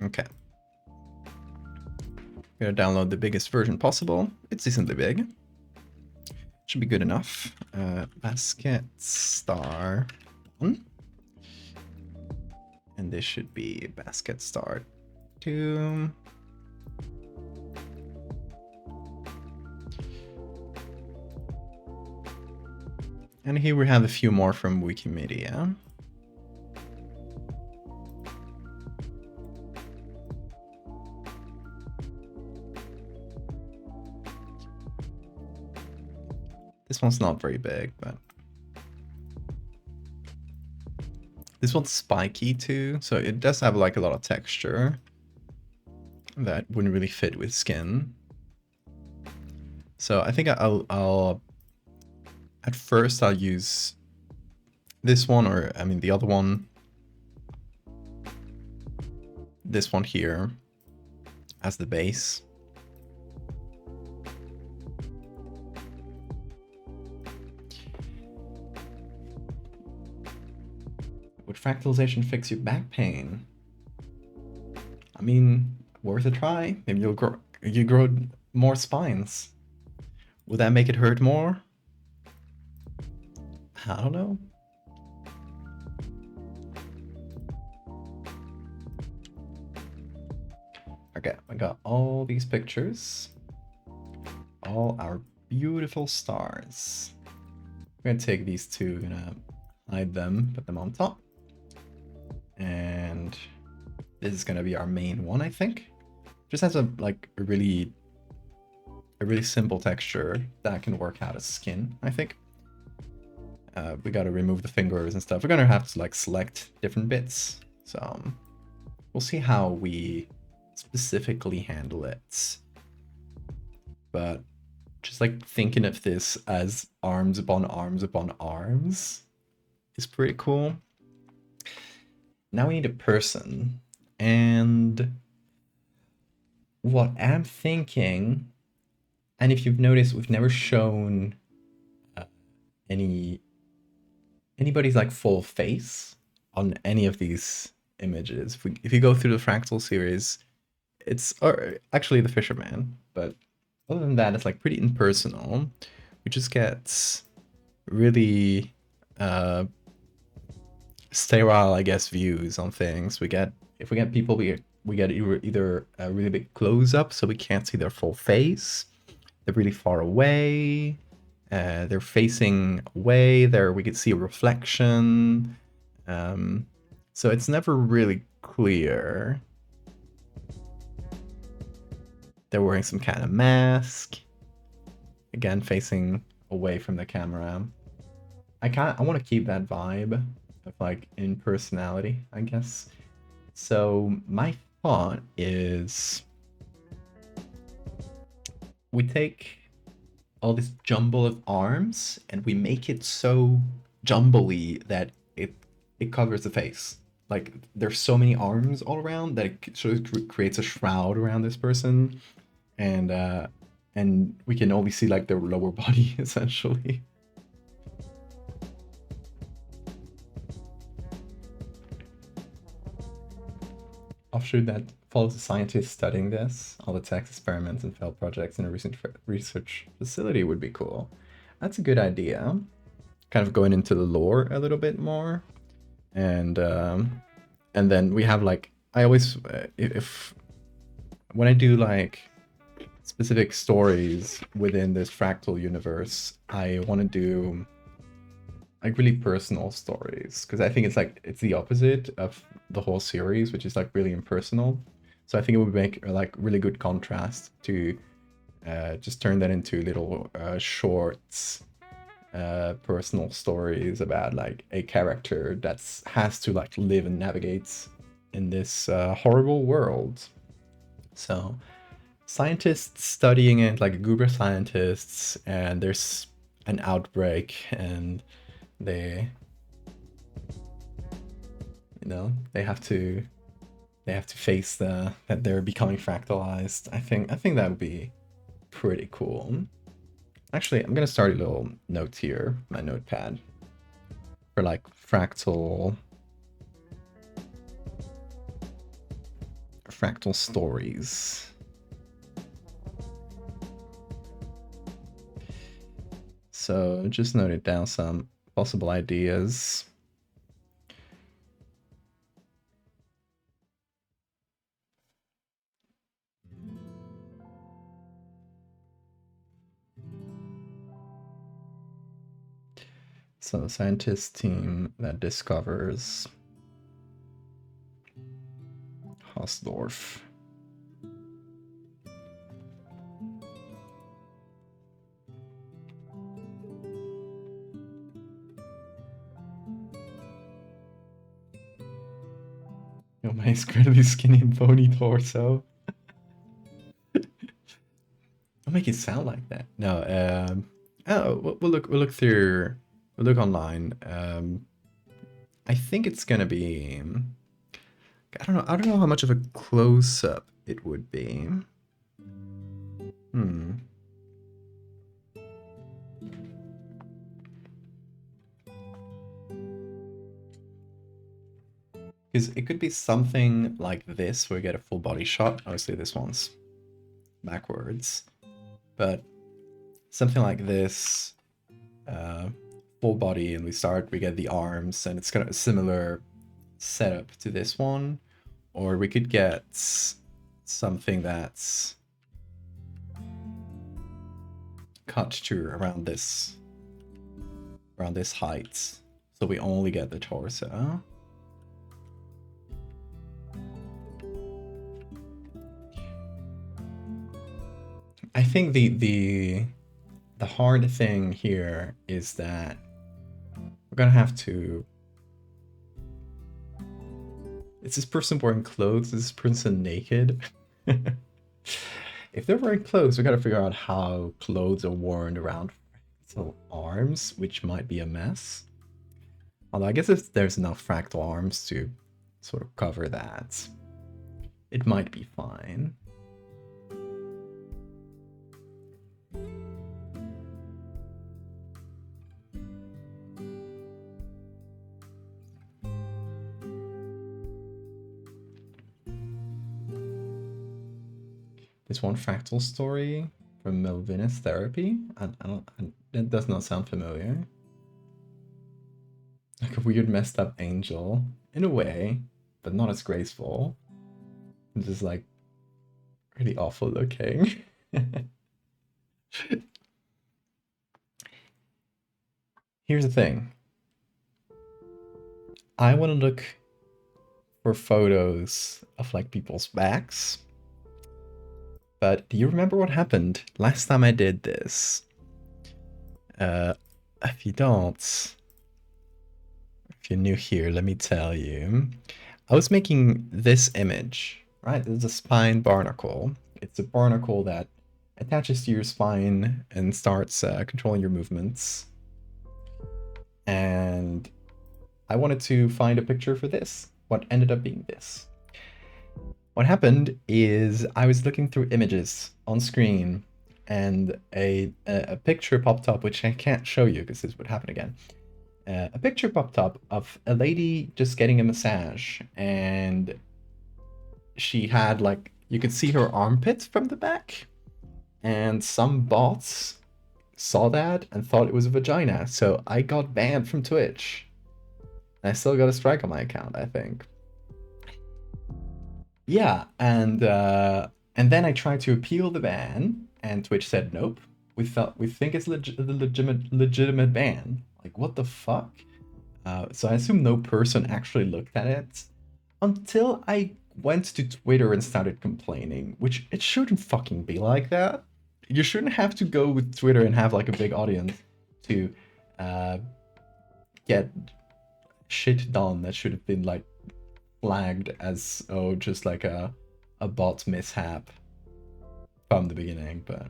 Okay. Gonna download the biggest version possible. It's decently big. Should be good enough. Basket star 1. And this should be basket star 2. And here we have a few more from Wikimedia. This one's not very big, but this one's spiky too, so it does have like a lot of texture that wouldn't really fit with skin. So I think I'll at first I'll use this one, or I mean the other one, this one here, as the base. Would fractalization fix your back pain? I mean, worth a try. Maybe you grow more spines. Would that make it hurt more? I don't know. Okay, I got all these pictures. All our beautiful stars. We're gonna take these two, gonna hide them, put them on top. And this is gonna be our main one, I think. Just has a really simple texture that can work out as skin, I think. We gotta remove the fingers and stuff. We're gonna have to like select different bits. So we'll see how we specifically handle it. But just like thinking of this as arms upon arms upon arms is pretty cool. Now we need a person. And what I'm thinking, and if you've noticed, we've never shown anybody's like full face on any of these images. If you go through the Fractal series, it's actually the Fisherman, but other than that, it's like pretty impersonal. We just get really sterile, I guess, views on things. If we get people, we get either a really big close up, so we can't see their full face. They're really far away. They're facing away. There we can see a reflection. So it's never really clear. They're wearing some kind of mask. Again, facing away from the camera. I want to keep that vibe of like impersonality, I guess. So my thought is we take all this jumble of arms and we make it so jumbly that it covers the face. Like there's so many arms all around that it sort of creates a shroud around this person, and we can only see like their lower body essentially. Offshoot that follows a scientist studying this. All the tech experiments and failed projects in a recent research facility would be cool. That's a good idea. Kind of going into the lore a little bit more, and then we have like I always if when I do like specific stories within this fractal universe, I want to do like really personal stories because I think it's the opposite of the whole series, which is like really impersonal. So I think it would make like really good contrast to just turn that into little shorts, personal stories about like a character that's has to like live and navigate in this horrible world. So scientists studying it, like a group of scientists, and there's an outbreak, and they, they have to face that they're becoming fractalized. I think that would be pretty cool. Actually, I'm gonna start a little note here, my notepad, for like fractal stories. So just noted down some possible ideas. So scientist team that discovers Hausdorff. Oh, my incredibly skinny and bony torso. I'll make it sound like that. No, we'll look through, we'll look online. I think it's gonna be, I don't know how much of a close-up it would be. Because it could be something like this, where we get a full body shot. Obviously, this one's backwards, but something like this, full body, and we get the arms, and it's kind of a similar setup to this one. Or we could get something that's cut to around this height, so we only get the torso. I think the hard thing here is that we're gonna have to. Is this person wearing clothes? Is this person naked? If they're wearing clothes, we gotta figure out how clothes are worn around arms, which might be a mess. Although I guess if there's enough fractal arms to sort of cover that, it might be fine. This one fractal story from Melvinus Therapy. That does not sound familiar. like a weird messed up angel in a way, but not as graceful. Just like really awful looking. Here's the thing. I want to look for photos of like people's backs. But do you remember what happened last time I did this? If you don't, if you're new here, let me tell you. I was making this image, right? This is a spine barnacle. It's a barnacle that attaches to your spine and starts controlling your movements. And I wanted to find a picture for this. What ended up being this. What happened is I was looking through images on screen and a picture popped up, which I can't show you because this would happen again. A picture popped up of a lady just getting a massage, and she had like, you could see her armpit from the back, and some bots saw that and thought it was a vagina. So I got banned from Twitch. I still got a strike on my account, I think. Yeah, and then I tried to appeal the ban, and Twitch said nope. We think it's legitimate ban. Like, what the fuck? So I assume no person actually looked at it until I went to Twitter and started complaining, which it shouldn't fucking be like that. You shouldn't have to go with Twitter and have like a big audience to get shit done that should have been like flagged as, oh, just like a bot mishap from the beginning. But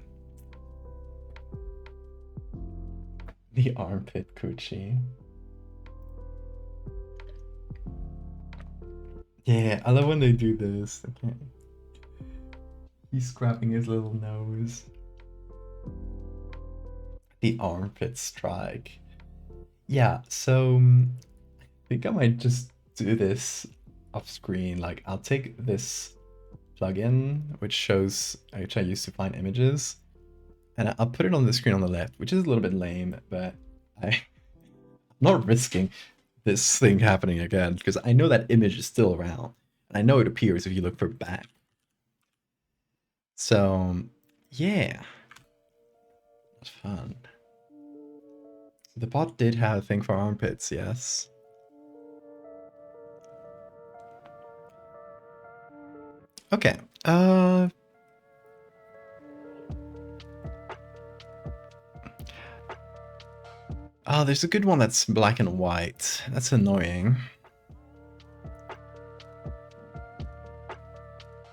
the armpit coochie. Yeah, I love when they do this. Okay. He's scrapping his little nose. The armpit strike. Yeah, so I think I might just do this off screen. Like, I'll take this plugin, which I use to find images, and I'll put it on the screen on the left, which is a little bit lame, but I'm not risking this thing happening again because I know that image is still around, and I know it appears if you look for back. So, yeah, that's fun. The bot did have a thing for armpits, yes. Okay, oh, there's a good one that's black and white. That's annoying.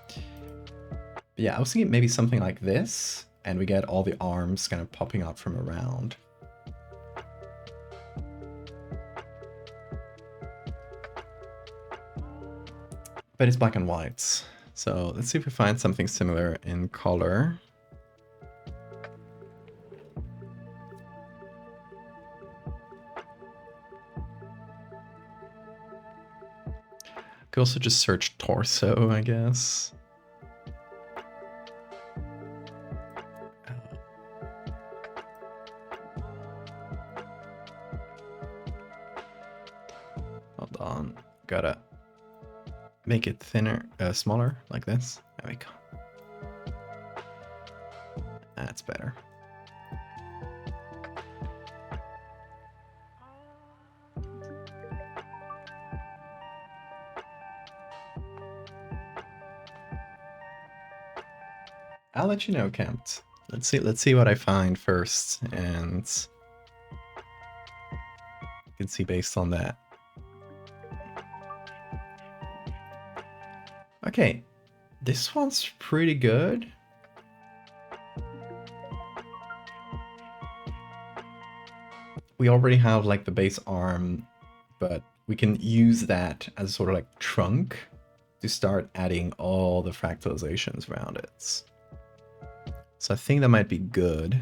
But yeah, I was thinking maybe something like this, and we get all the arms kind of popping out from around. But it's black and white. So let's see if we find something similar in color. Could also just search torso, I guess. Hold on, gotta make it thinner, smaller, like this. There we go. That's better. I'll let you know, Kempt. Let's see what I find first, and you can see based on that. Okay, this one's pretty good. We already have like the base arm, but we can use that as sort of like trunk to start adding all the fractalizations around it. So I think that might be good.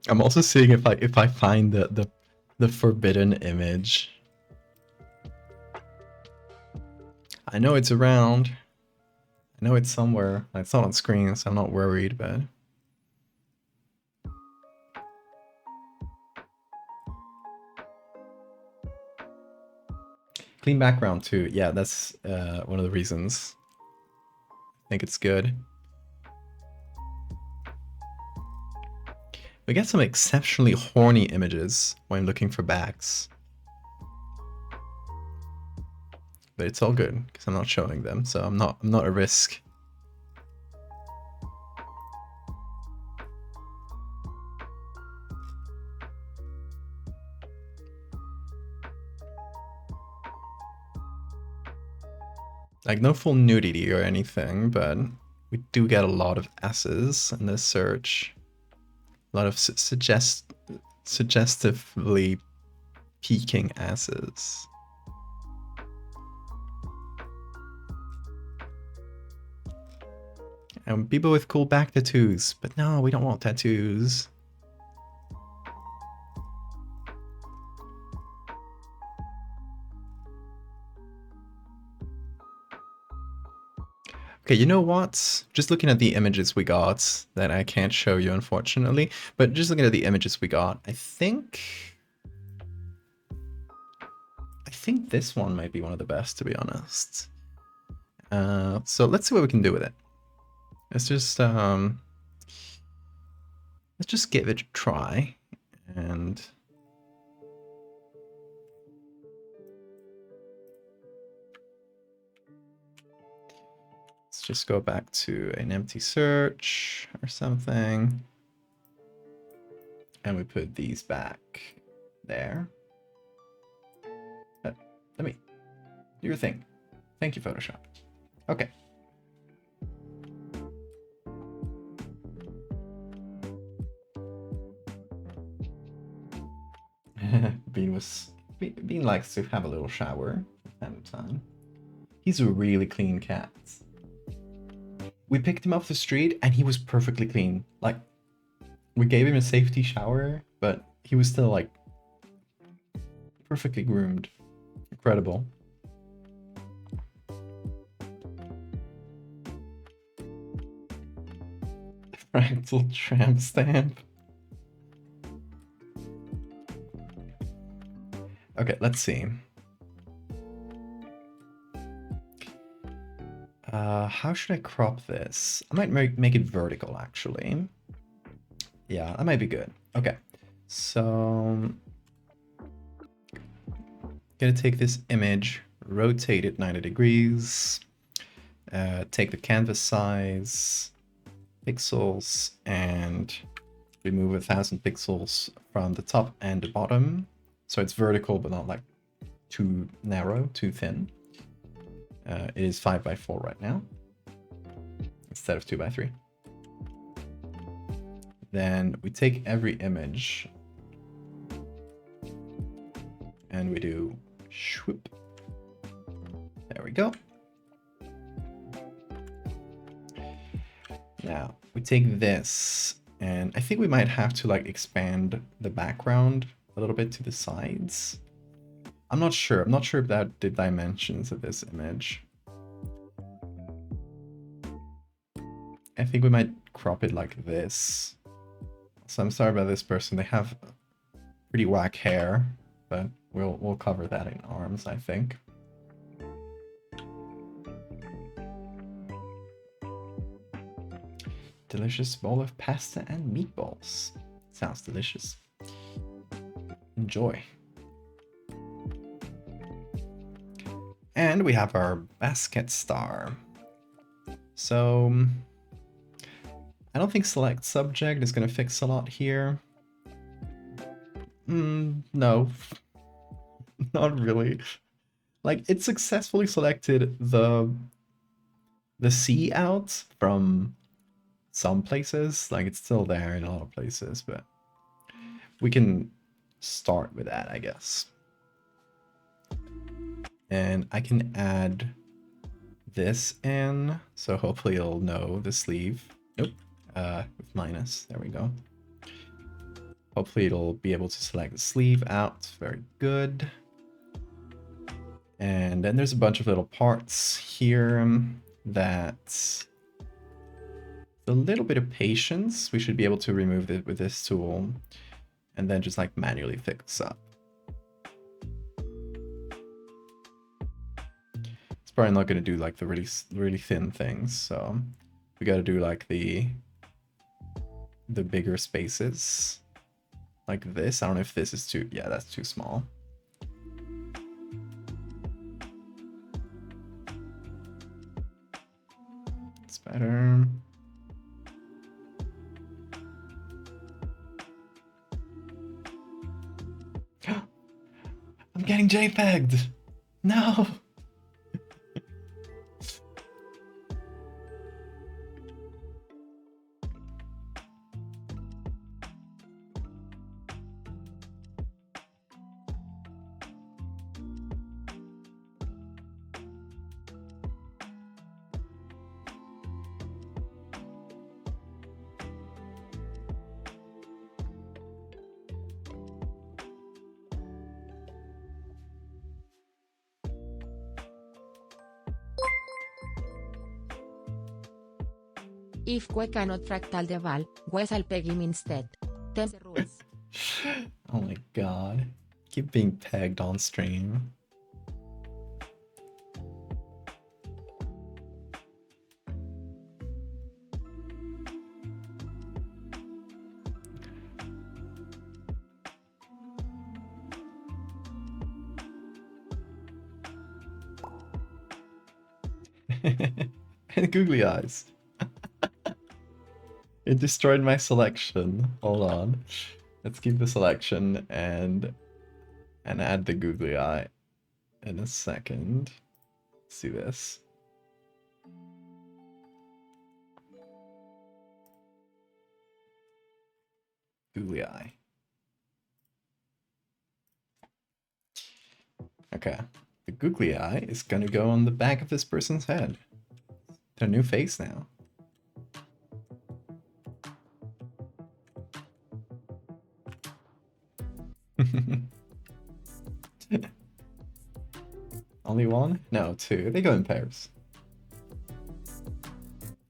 I'm also seeing if I find the forbidden image. I know it's around. I know it's somewhere. It's not on screen, so I'm not worried, but... Clean background too. Yeah, that's one of the reasons. I think it's good. We get some exceptionally horny images when looking for backs. But it's all good, because I'm not showing them, so I'm not a risk. Like, no full nudity or anything, but we do get a lot of S's in this search. A lot of suggestively peaking S's. And people with cool back tattoos, but no, we don't want tattoos. Okay, you know what? Just looking at the images we got that I can't show you, unfortunately, but just looking at the images we got, I think this one might be one of the best, to be honest. So let's see what we can do with it. Let's just give it a try, and let's just go back to an empty search or something, and we put these back there. Let me do your thing. Thank you, Photoshop. Okay. Bean likes to have a little shower from time to time. He's a really clean cat. We picked him off the street and he was perfectly clean. Like, we gave him a safety shower, but he was still like perfectly groomed. Incredible. Fractal tramp stamp. Okay, let's see. How should I crop this? I might make it vertical, actually. Yeah, that might be good. Okay, so... Gonna take this image, rotate it 90 degrees, take the canvas size, pixels, and remove 1000 pixels from the top and the bottom. So it's vertical, but not like too narrow, too thin. It is 5x4 right now, instead of 2x3. Then we take every image and we do swoop. There we go. Now we take this, and I think we might have to like expand the background a little bit to the sides. I'm not sure. I'm not sure if that the dimensions of this image. I think we might crop it like this. So I'm sorry about this person. They have pretty whack hair, but we'll cover that in arms, I think. Delicious bowl of pasta and meatballs. Sounds delicious. Enjoy. And we have our basket star. So I don't think select subject is going to fix a lot here. No, not really. Like, it successfully selected the C out from some places. Like, it's still there in a lot of places, but we can start with that, I guess. And I can add this in, so hopefully it'll know the sleeve. Nope, with minus, there we go. Hopefully it'll be able to select the sleeve out, very good. And then there's a bunch of little parts here that a little bit of patience. We should be able to remove it with this tool and then just like manually fix up. It's probably not going to do like the really thin things, so we got to do like the bigger spaces like this. I don't know if this is too, yeah, that's too small. It's better. I'm getting JPEG'd. No. If we cannot fractal the ball, we shall peg him instead. Test the rules. Oh my god. Keep being pegged on stream. And googly eyes. It destroyed my selection. Hold on. Let's keep the selection and add the googly eye in a second. Let's see this. Googly eye. Okay. The googly eye is gonna go on the back of this person's head. Their new face now. Only one? No, two. They go in pairs.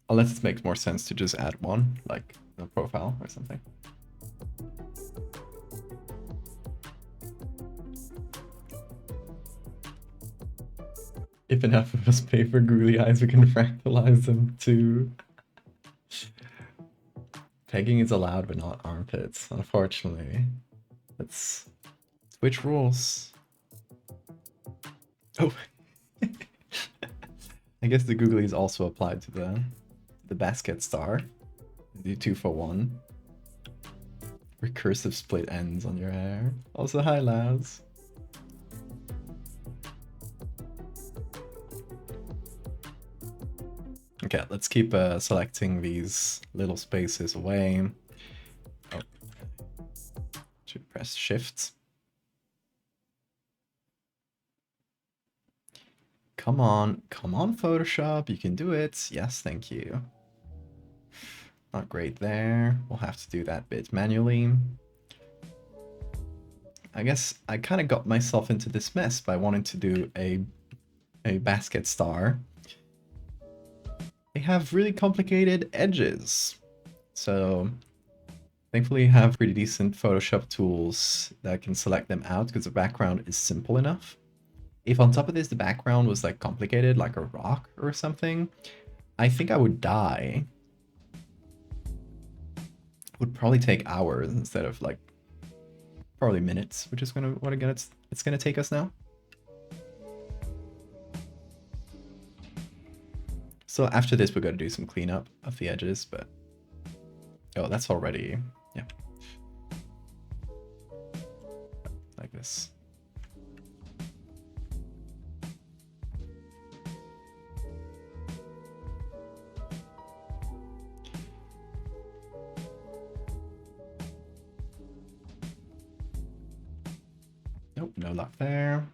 Unless it makes more sense to just add one, like a profile or something. If enough of us pay for googly eyes, we can fractalize them too. Pegging is allowed, but not armpits, unfortunately. Let's switch rules. Oh. I guess the googly is also applied to the basket star. Do 2 for 1. Recursive split ends on your hair. Also, hi, Laz. Okay, let's keep selecting these little spaces away. Oh. Should press shift. Come on, Photoshop, you can do it. Yes, thank you. Not great there. We'll have to do that bit manually. I guess I kind of got myself into this mess by wanting to do a basket star. They have really complicated edges. So thankfully I have pretty decent Photoshop tools that can select them out because the background is simple enough. If on top of this the background was like complicated, like a rock or something, I think I would die. It would probably take hours instead of like probably minutes, which is what again it's gonna take us now. So after this we're gonna do some cleanup of the edges, but oh, that's already, yeah, like this. Nope, no luck there.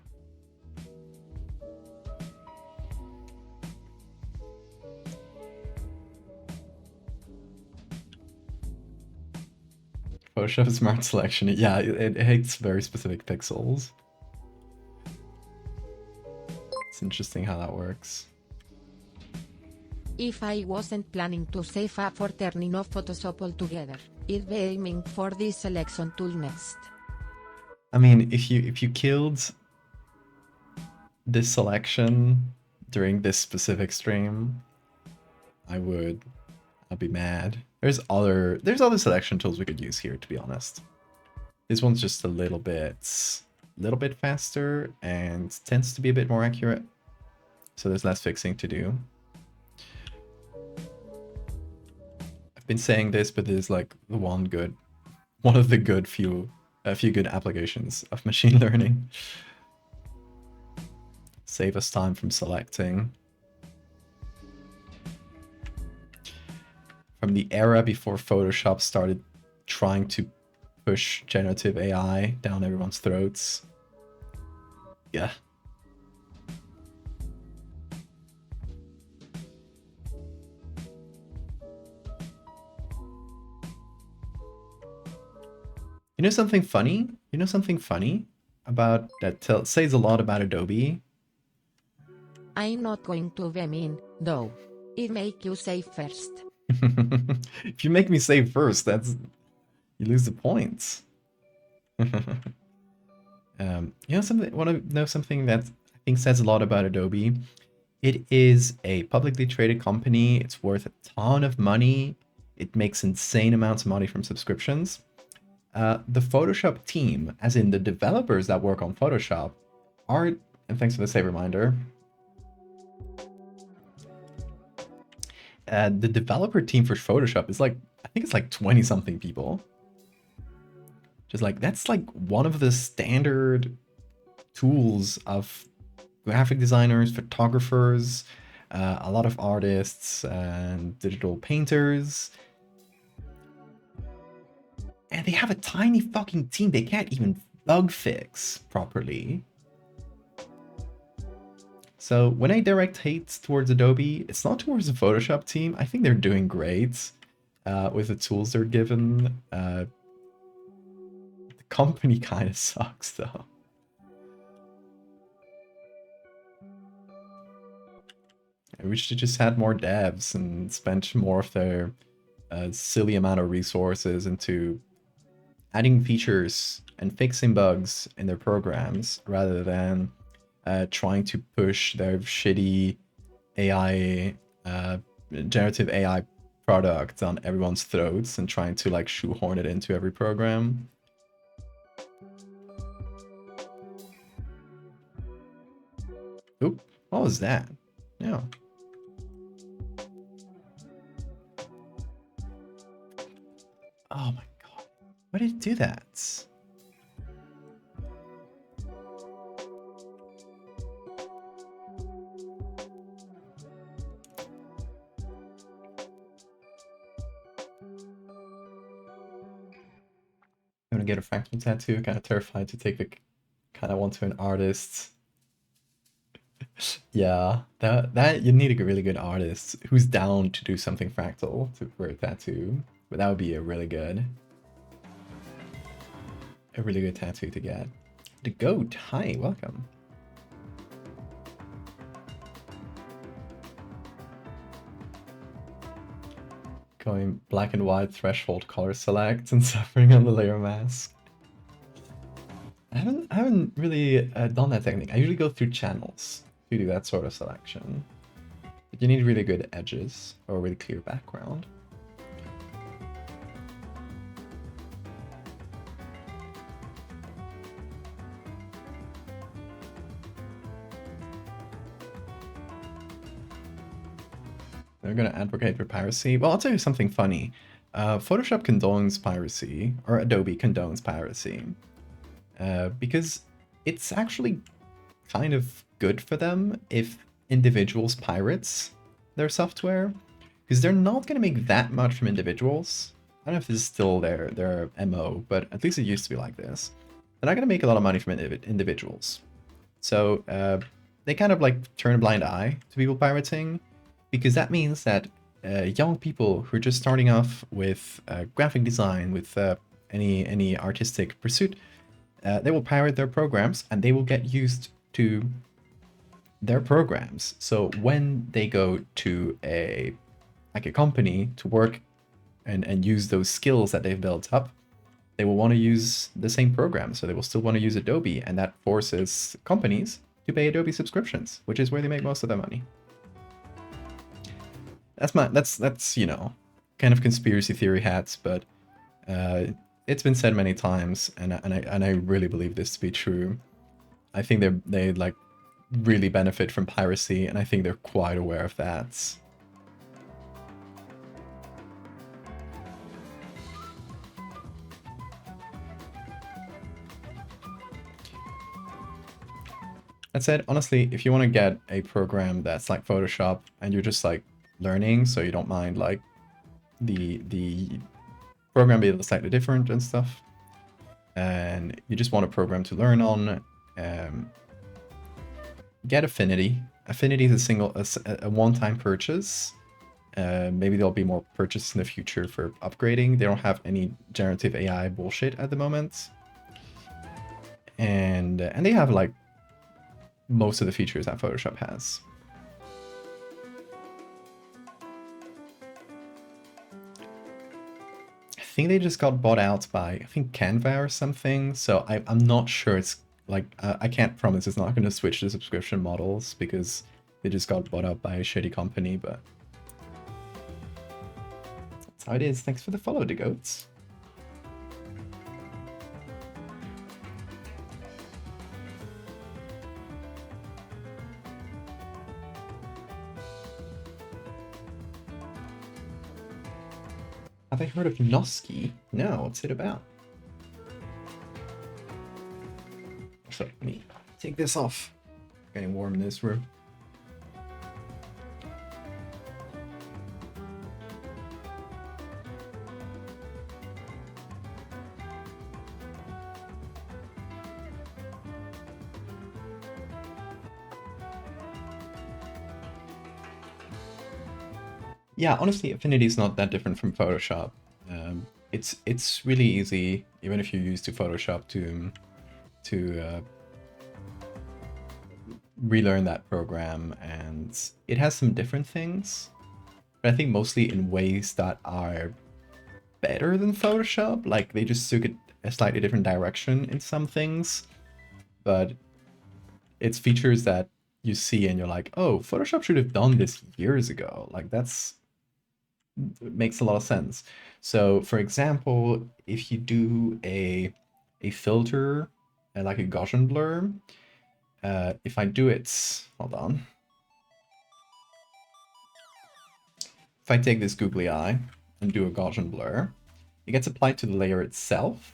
Photoshop Smart Selection, yeah, it hates very specific pixels. It's interesting how that works. If I wasn't planning to save up for turning off Photoshop altogether, I'd be aiming for this selection tool next. I mean, if you killed this selection during this specific stream, I'd be mad. There's other selection tools we could use here, to be honest. This one's just a little bit faster and tends to be a bit more accurate. So there's less fixing to do. I've been saying this, but there's like one of the few good applications of machine learning. Save us time from selecting. From the era before Photoshop started trying to push generative AI down everyone's throats. Yeah. You know something funny? You know something funny about that says a lot about Adobe? I'm not going to be mean, though. It make you save first. If you make me save first, you lose the points. You know something? Want to know something that I think says a lot about Adobe? It is a publicly traded company. It's worth a ton of money. It makes insane amounts of money from subscriptions. The Photoshop team, as in the developers that work on Photoshop, and thanks for the save reminder. The developer team for Photoshop is like, I think it's like 20 something people. Just like, that's like one of the standard tools of graphic designers, photographers, a lot of artists and digital painters. And they have a tiny fucking team. They can't even bug fix properly. So when I direct hate towards Adobe, it's not towards the Photoshop team. I think they're doing great with the tools they're given. The company kind of sucks though. I wish they just had more devs and spent more of their silly amount of resources into adding features and fixing bugs in their programs rather than trying to push their shitty AI, generative AI product on everyone's throats and trying to like shoehorn it into every program. Oop, what was that? Yeah. Oh my god. Why did it do that? I'm gonna get a fractal tattoo, kind of terrified to take the kind of one to an artist. Yeah, that you need a really good artist who's down to do something fractal for a tattoo. But that would be a really good tattoo to get. The goat, hi, welcome. Going black and white threshold color select and suffering on the layer mask. I haven't really done that technique. I usually go through channels to do that sort of selection. But you need really good edges or a really clear background. They're going to advocate for piracy. Well, I'll tell you something funny. Photoshop condones piracy, or Adobe condones piracy, because it's actually kind of good for them if individuals pirates their software, because they're not going to make that much from individuals. I don't know if this is still their MO, but at least it used to be like this. They're not going to make a lot of money from individuals. So they kind of like turn a blind eye to people pirating, because that means that young people who are just starting off with graphic design, with any artistic pursuit, they will pirate their programs and they will get used to they're programs. So when they go to a company to work and use those skills that they've built up, they will want to use the same program. So they will still want to use Adobe, and that forces companies to pay Adobe subscriptions, which is where they make most of their money. That's kind of conspiracy theory hats, but it's been said many times, and I really believe this to be true. I think they like really benefit from piracy, and I think they're quite aware of that. That said, honestly, if you want to get a program that's like Photoshop and you're just like learning, so you don't mind like the program being slightly different and stuff, and you just want a program to learn on, get Affinity. Affinity is a one-time purchase. Maybe there'll be more purchases in the future for upgrading. They don't have any generative AI bullshit at the moment, and they have like most of the features that Photoshop has. I think they just got bought out by, I think, Canva or something. So I'm not sure it's like, I can't promise it's not going to switch to subscription models because they just got bought out by a shitty company, but that's how it is. Thanks for the follow, the goats. Have I heard of Noski? No, what's it about? So let me take this off. Getting warm in this room. Yeah, honestly, Affinity is not that different from Photoshop. It's really easy, even if you're used to Photoshop, to relearn that program, and it has some different things, but I think mostly in ways that are better than Photoshop. Like they just took it a slightly different direction in some things, but it's features that you see and you're like, oh, Photoshop should have done this years ago. Like it makes a lot of sense. So for example, if you do a filter, like a Gaussian blur, if I do it, hold on. If I take this googly eye and do a Gaussian blur, it gets applied to the layer itself.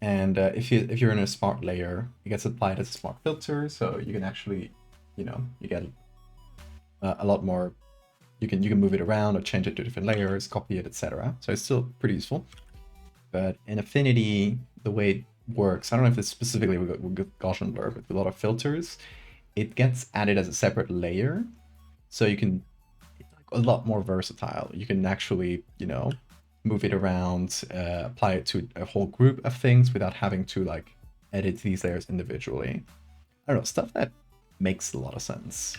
And if you're in a smart layer, it gets applied as a smart filter, so you can actually, you get a lot more. You can move it around or change it to different layers, copy it, etc. So it's still pretty useful. But in Affinity, the way it works, I don't know if it's specifically with Gaussian blur, but with a lot of filters, it gets added as a separate layer, so you can, it's like a lot more versatile. You can actually, move it around, apply it to a whole group of things without having to like edit these layers individually. I don't know, stuff that makes a lot of sense.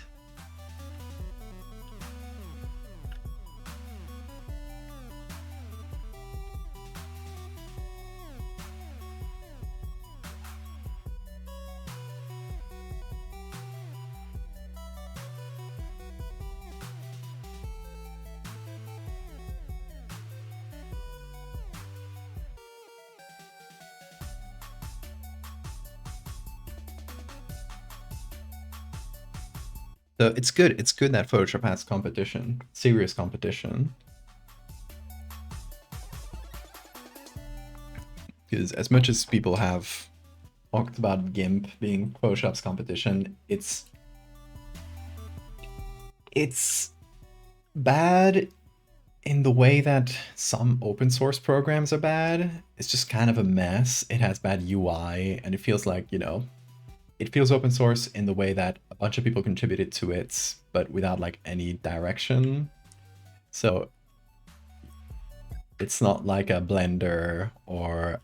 So it's good. It's good that Photoshop has competition, serious competition. Because as much as people have talked about GIMP being Photoshop's competition, it's bad in the way that some open source programs are bad. It's just kind of a mess. It has bad UI, and it feels like, it feels open source in the way that a bunch of people contributed to it, but without like any direction. So it's not like a Blender or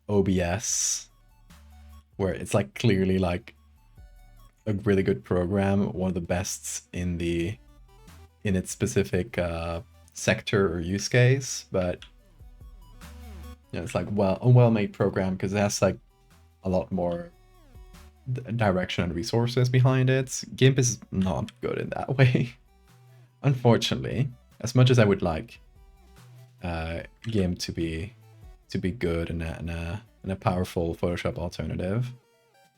OBS, where it's like clearly like a really good program, one of the best in its specific sector or use case, but it's like a well-made program because it has like a lot more direction and resources behind it. GIMP is not good in that way, unfortunately. As much as I would like GIMP to be good and a powerful Photoshop alternative,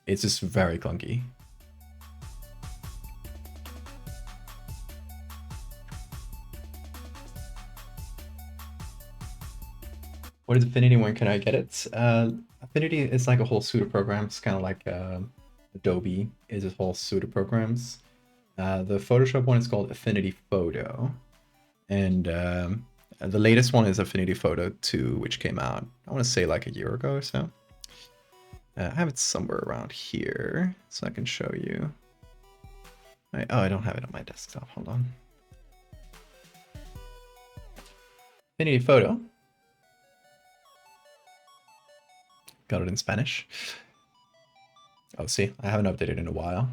it's just very clunky. What is Affinity? When can I get it? Affinity is like a whole suite of programs, kind of like Adobe is a whole suite of programs. The Photoshop one is called Affinity Photo, and the latest one is Affinity Photo 2, which came out, I want to say like a year ago or so. I have it somewhere around here, so I can show you. Oh, I don't have it on my desktop. Hold on. Affinity Photo. Got it in Spanish. Oh, see, I haven't updated in a while,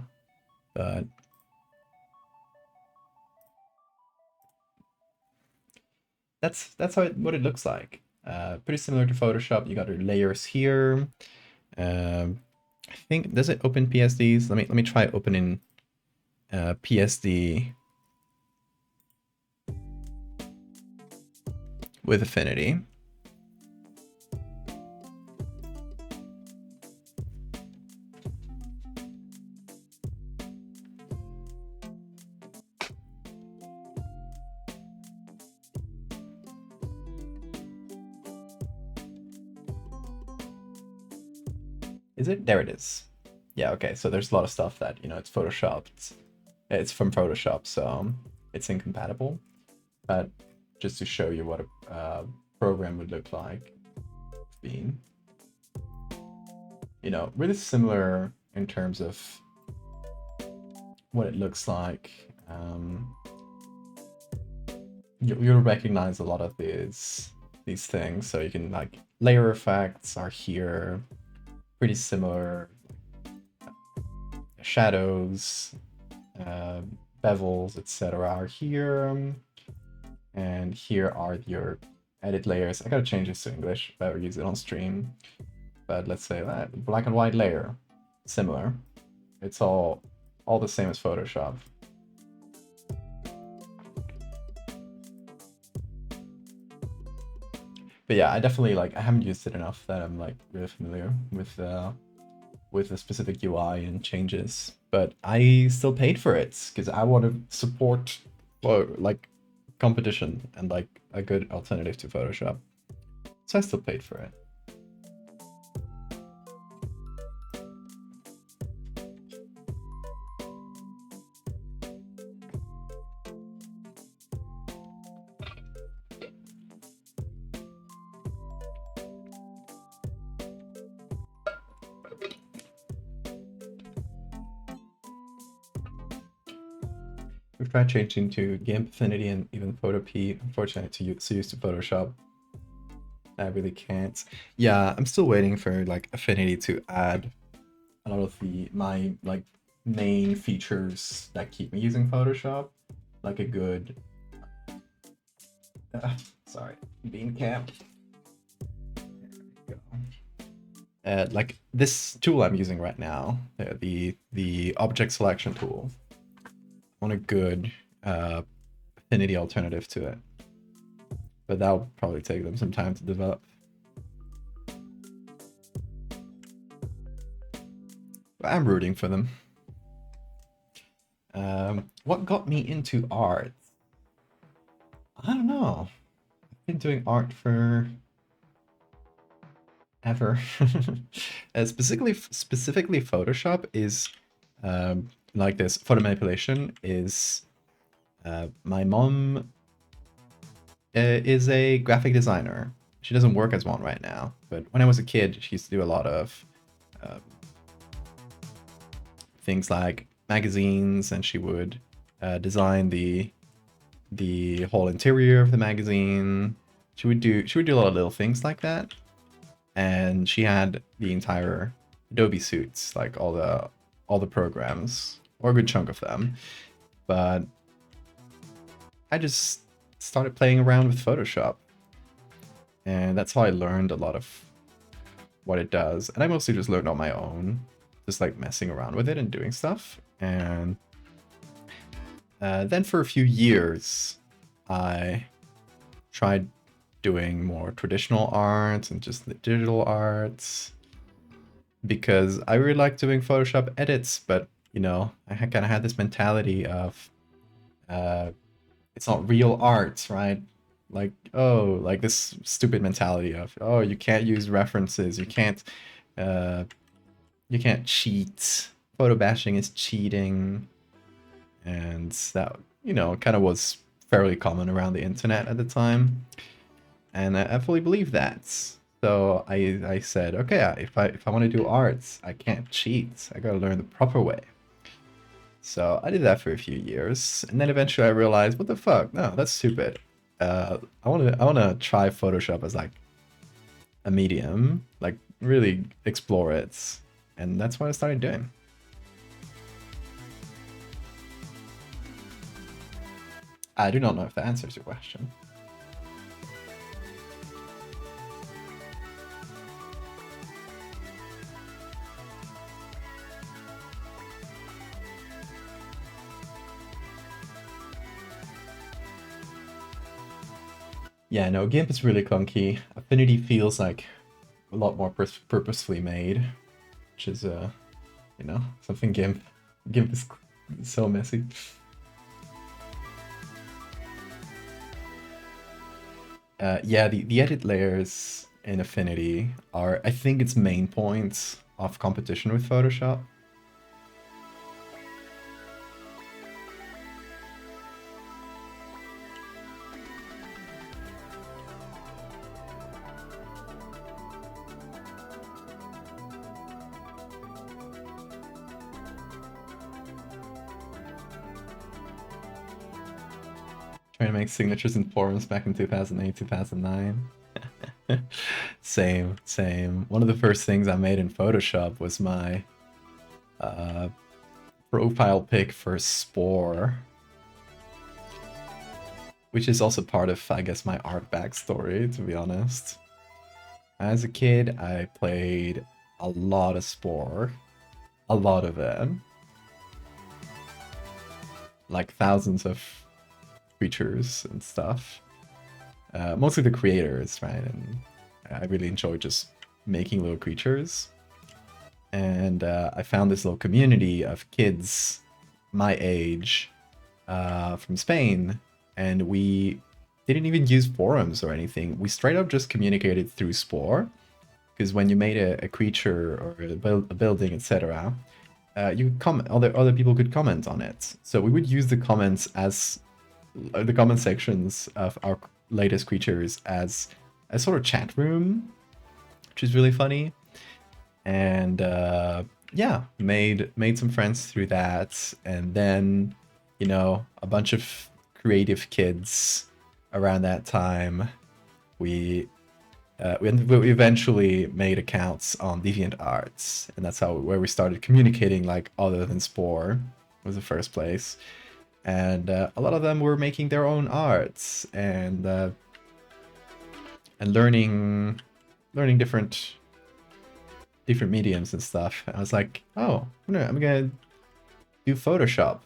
but that's what it looks like. Pretty similar to Photoshop. You got your layers here. I think, does it open PSDs? Let me try opening PSD with Affinity. Is it? There it is. Yeah, okay, so there's a lot of stuff that, it's photoshopped. It's from Photoshop, so it's incompatible. But just to show you what a program would look like, being, really similar in terms of what it looks like. You'll recognize a lot of these things, so you can, like, layer effects are here, pretty similar. Shadows, bevels, etc. are here, and here are your edit layers. I gotta change this to English if I ever use it on stream, but let's say that black and white layer, similar. It's all the same as Photoshop. But yeah, I definitely, like, I haven't used it enough that I'm like really familiar with the specific UI and changes, but I still paid for it because I want to support like competition and like a good alternative to Photoshop. So I still paid for it. We've tried changing to GIMP, Affinity, and even Photop. Unfortunately, it's used to Photoshop. I really can't. Yeah, I'm still waiting for like Affinity to add a lot of my like main features that keep me using Photoshop, like a good. Sorry, bean cap. There we go. Like this tool I'm using right now, the object selection tool. On a good Affinity alternative to it, but that'll probably take them some time to develop. But I'm rooting for them. What got me into art? I don't know. I've been doing art for ever. Specifically Photoshop is like this. Photo manipulation is my mom is a graphic designer. She doesn't work as one right now, but when I was a kid, she used to do a lot of things like magazines, and she would design the whole interior of the magazine. She would do a lot of little things like that, and she had the entire Adobe suites, like all the all the programs, or a good chunk of them, but I just started playing around with Photoshop. And that's how I learned a lot of what it does. And I mostly just learned on my own, just like messing around with it and doing stuff. And then for a few years, I tried doing more traditional art and just the digital arts because I really like doing Photoshop edits, but you know, I kind of had this mentality of it's not real art, right? Like, oh, like this stupid mentality of, oh, you can't use references, uh, you can't cheat. Photo bashing is cheating, and that, you know, kind of was fairly common around the internet at the time, and I fully believe that. So I said, okay, if I want to do arts, I can't cheat. I gotta learn the proper way. So I did that for a few years, and then eventually I realized, what the fuck? No, that's stupid. I wanna try Photoshop as like a medium, like really explore it, and that's what I started doing. I do not know if that answers your question. Yeah, no, GIMP is really clunky. Affinity feels like a lot more purposefully made, which is you know, something GIMP is so messy. Yeah, the edit layers in Affinity are, I think, its main points of competition with Photoshop. Trying to make signatures in forums back in 2008, 2009. Same, same. One of the first things I made in Photoshop was my profile pic for Spore, which is also part of, I guess, my art backstory, to be honest. As a kid, I played a lot of Spore, a lot of it. Like thousands of creatures and stuff. Mostly the creators, right? And I really enjoy just making little creatures. And I found this little community of kids my age from Spain, and we didn't even use forums or anything. We straight up just communicated through Spore, because when you made a creature or a building, etc., you could comment. Other people could comment on it. So we would use the comments as the comment sections of our latest creatures as a sort of chat room, which is really funny. And yeah, made some friends through that, and then, you know, a bunch of creative kids around that time. We eventually made accounts on DeviantArt, and that's where we started communicating, like, other than Spore was the first place. And a lot of them were making their own arts and learning different mediums and stuff. I was like, oh, I'm gonna do Photoshop.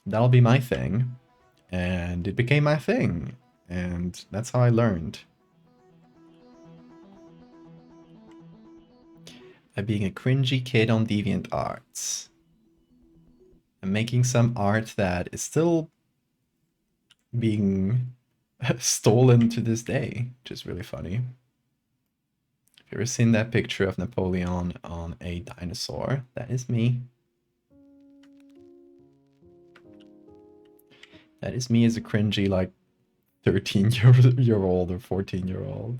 That'll be my thing. And it became my thing. And that's how I learned. By being a cringy kid on DeviantArt. And making some art that is still being stolen to this day, which is really funny. Have you ever seen that picture of Napoleon on a dinosaur? That is me. That is me as a cringy, like, 13-year-old or 14-year-old.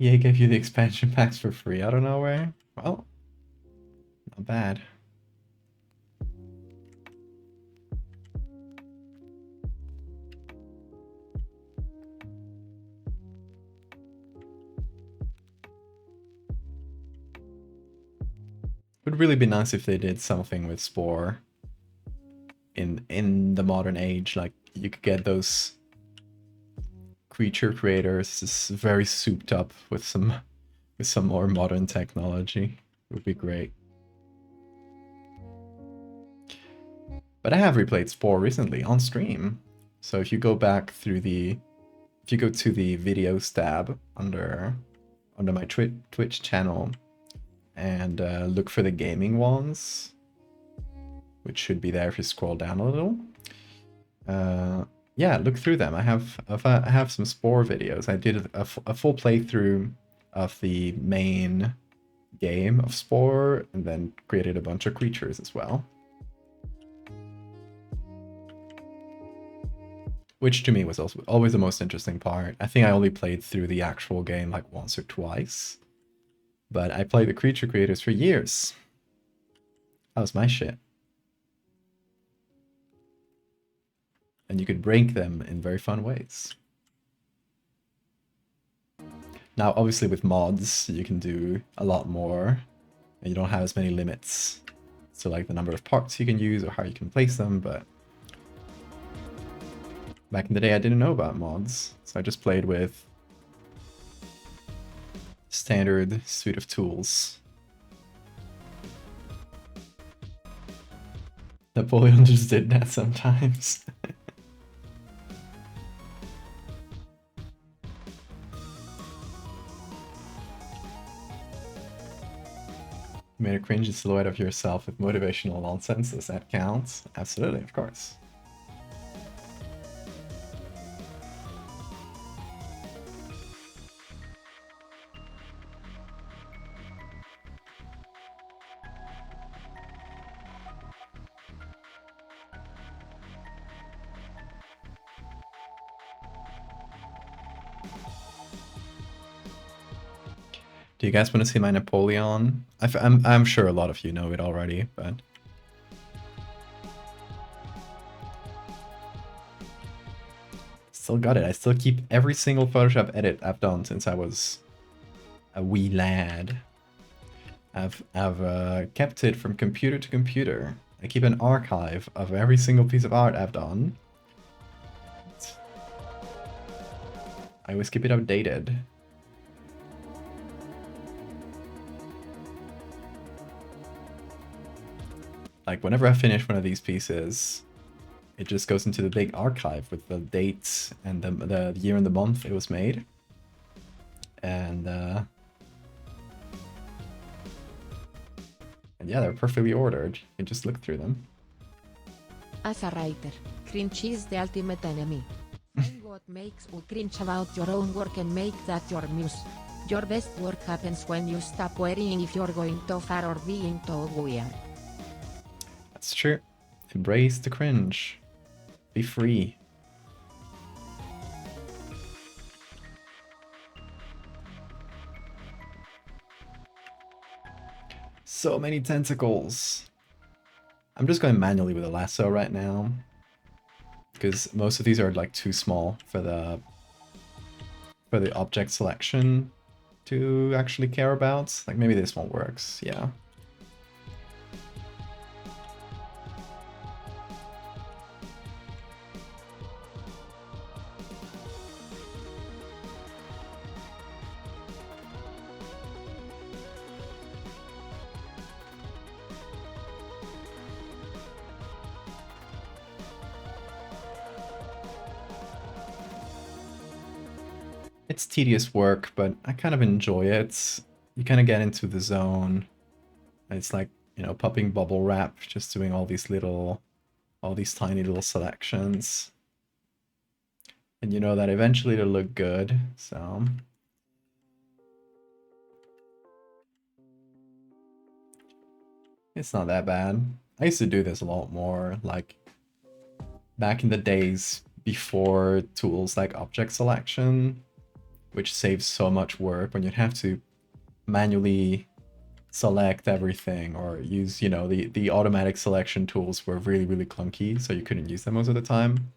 EA gave you the expansion packs for free out of nowhere? Well, not bad. would really be nice if they did something with Spore in the modern age. Like you could get those creature creators just very souped up with some more modern technology. It would be great. But I have replayed Spore recently on stream. So if you go back through if you go to the videos tab under my Twitch channel and look for the gaming ones, which should be there if you scroll down a little. Yeah, look through them. I have some Spore videos. I did a full playthrough of the main game of Spore and then created a bunch of creatures as well. Which to me was also always the most interesting part. I think I only played through the actual game like once or twice. But I played the creature creators for years. That was my shit. And you could break them in very fun ways. Now, obviously with mods, you can do a lot more. And you don't have as many limits. So like the number of parts you can use or how you can place them, but back in the day I didn't know about mods. So I just played with standard suite of tools. Napoleon just did that sometimes. You made a cringy silhouette of yourself with motivational nonsense. Does that count? Absolutely, of course. Do you guys want to see my Napoleon? I'm sure a lot of you know it already, but still got it. I still keep every single Photoshop edit I've done since I was a wee lad. I've kept it from computer to computer. I keep an archive of every single piece of art I've done. I always keep it updated. Like whenever I finish one of these pieces, it just goes into the big archive with the dates and the year and the month it was made. And yeah, they're perfectly ordered. You can just look through them. As a writer, cringe is the ultimate enemy. Find what makes you cringe about your own work and make that your muse. Your best work happens when you stop worrying if you're going too far or being too weird. That's true. Embrace the cringe. Be free. So many tentacles. I'm just going manually with a lasso right now, because most of these are like too small for the object selection to actually care about. Like maybe this one works, yeah. It's tedious work, but I kind of enjoy it. You kind of get into the zone. It's like, you know, popping bubble wrap, just doing all these tiny little selections. And you know that eventually it'll look good, so. It's not that bad. I used to do this a lot more, like back in the days before tools like object selection, which saves so much work when you'd have to manually select everything or use, you know, the automatic selection tools were really, really clunky, so you couldn't use them most of the time.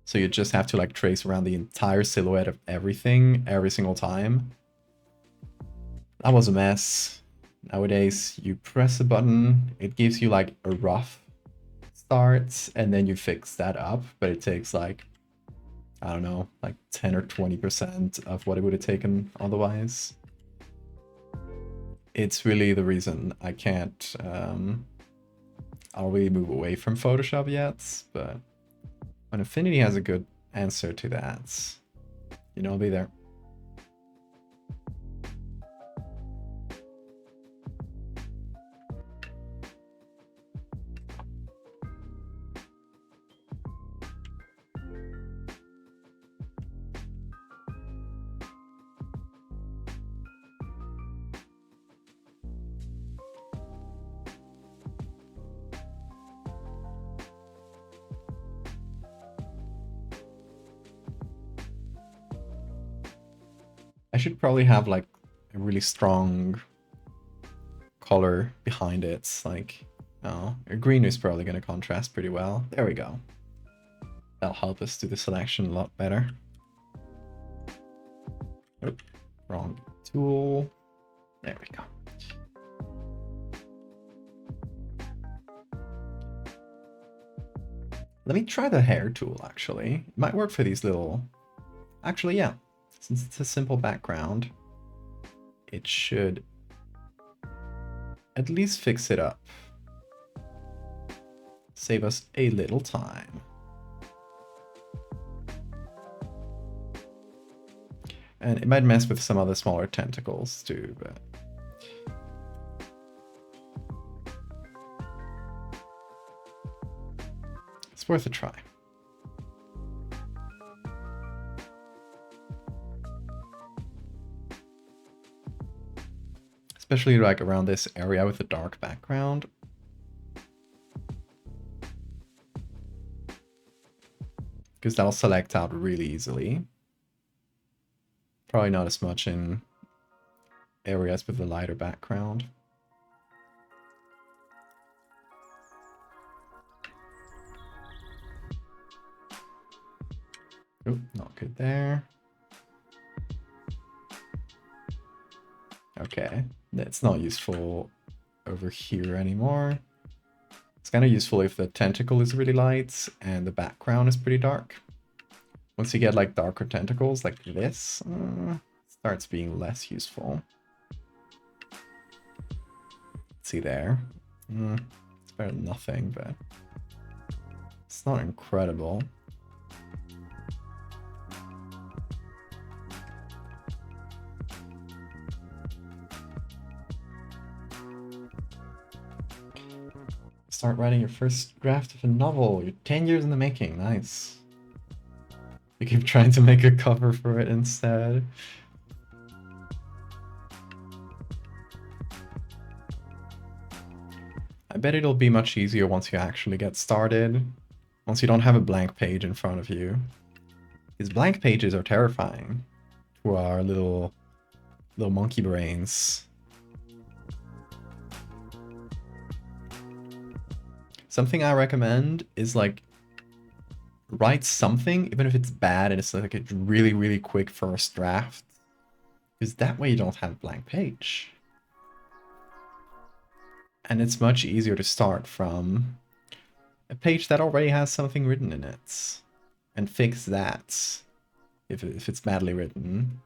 So you just have to like trace around the entire silhouette of everything every single time. That was a mess. Nowadays, you press a button, it gives you like a rough start, and then you fix that up, but it takes like, I don't know, like 10 or 20% of what it would have taken otherwise. It's really the reason I can't, I'll really move away from Photoshop yet, but when Affinity has a good answer to that, you know, I'll be there. I should probably have like a really strong color behind it. Like, oh, green is probably going to contrast pretty well. There we go. That'll help us do the selection a lot better. Oh, wrong tool. There we go. Let me try the hair tool, actually. It might work for these little... Actually, yeah. Since it's a simple background, it should at least fix it up. Save us a little time. And it might mess with some other smaller tentacles too, but... it's worth a try. Especially like around this area with the dark background. Because that'll select out really easily. Probably not as much in areas with the lighter background. Oh, not good there. Okay, that's not useful over here anymore. It's kind of useful if the tentacle is really light and the background is pretty dark. Once you get like darker tentacles like this, starts being less useful. Let's see there. It's better than nothing, but it's not incredible. Start writing your first draft of a novel. You're 10 years in the making. Nice. You keep trying to make a cover for it instead. I bet it'll be much easier once you actually get started. Once you don't have a blank page in front of you. These blank pages are terrifying to our little monkey brains. Something I recommend is like write something, even if it's bad and it's like a really, really quick first draft. Because that way you don't have a blank page. And it's much easier to start from a page that already has something written in it. And fix that if it's badly written.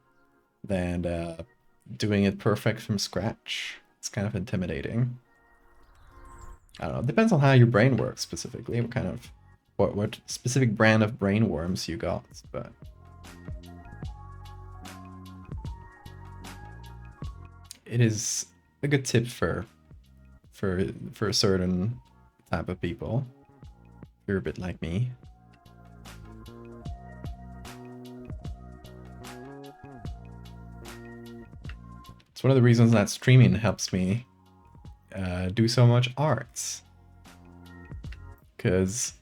Than doing it perfect from scratch. It's kind of intimidating. I don't know, it depends on how your brain works specifically, what kind of, what specific brand of brain worms you got, but... it is a good tip for a certain type of people. If you're a bit like me. It's one of the reasons that streaming helps me do so much art, because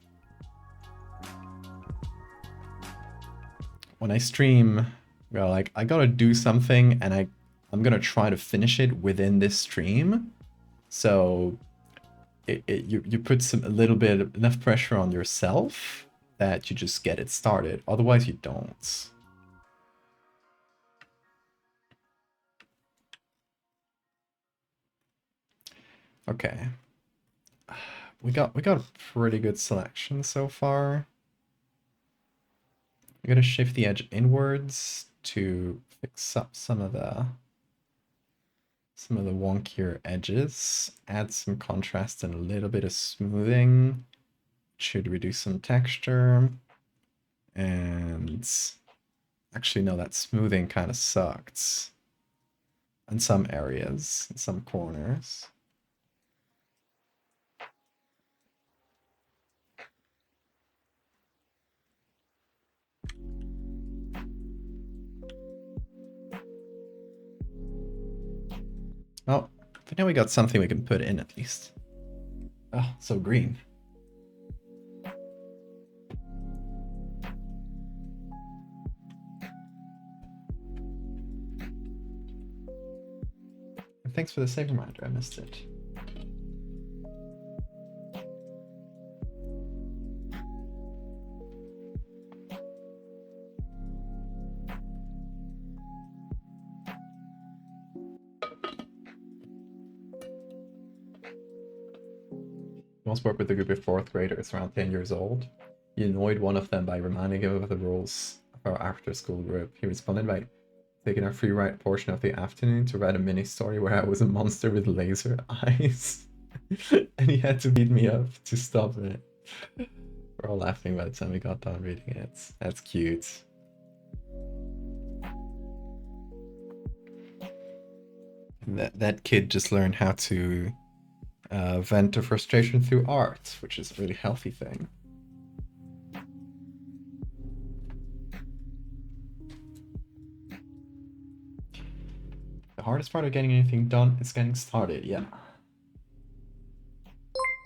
when I stream, well, like I gotta do something and I'm gonna try to finish it within this stream, so you put a little bit enough pressure on yourself that you just get it started, otherwise you don't. Okay. We got a pretty good selection so far. I'm gonna shift the edge inwards to fix up some of the wonkier edges, add some contrast and a little bit of smoothing. Should reduce some texture. And actually, no, that smoothing kind of sucked in some areas, in some corners. Oh, but now we got something we can put in at least. Oh, so green. And thanks for the save reminder, I missed it. You once worked with a group of fourth graders around 10 years old. You annoyed one of them by reminding him of the rules of our after school group. He responded by taking a free write portion of the afternoon to write a mini story where I was a monster with laser eyes. And he had to beat me up to stop it. We're all laughing by the time we got done reading it. That's cute. That kid just learned how to vent to frustration through art, which is a really healthy thing. The hardest part of getting anything done is getting started, yeah.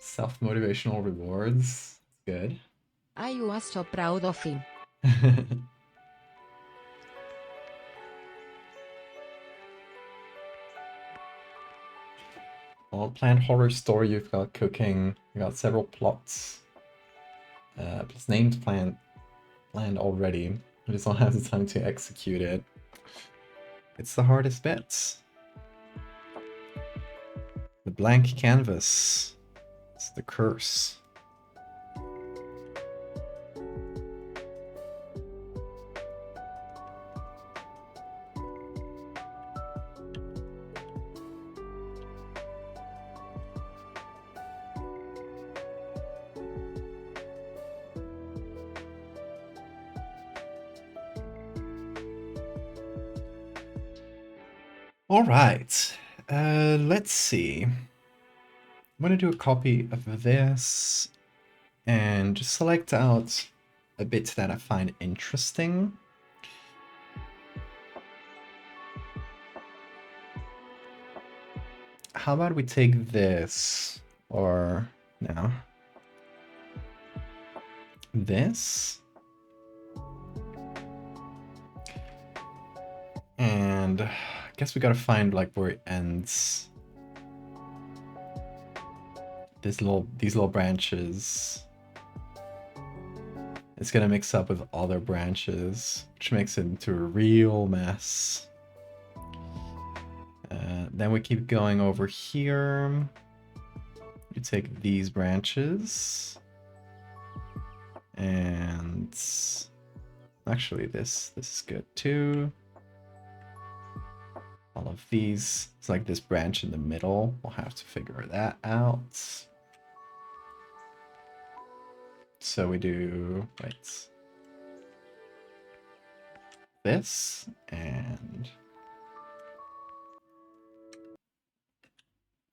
Self-motivational rewards, good. I was so proud of him. Well, planned horror story, you've got cooking, you got several plots. Plus named planned already. We just don't have the time to execute it. It's the hardest bit. The blank canvas. It's the curse. All right, let's see. I'm gonna do a copy of this and just select out a bit that I find interesting. How about we take this, or no, this, and I guess we gotta find like where it ends. These little branches. It's gonna mix up with other branches, which makes it into a real mess. Then we keep going over here. You take these branches, and actually this is good too. All of these, it's like this branch in the middle. We'll have to figure that out. So we do, wait, this, and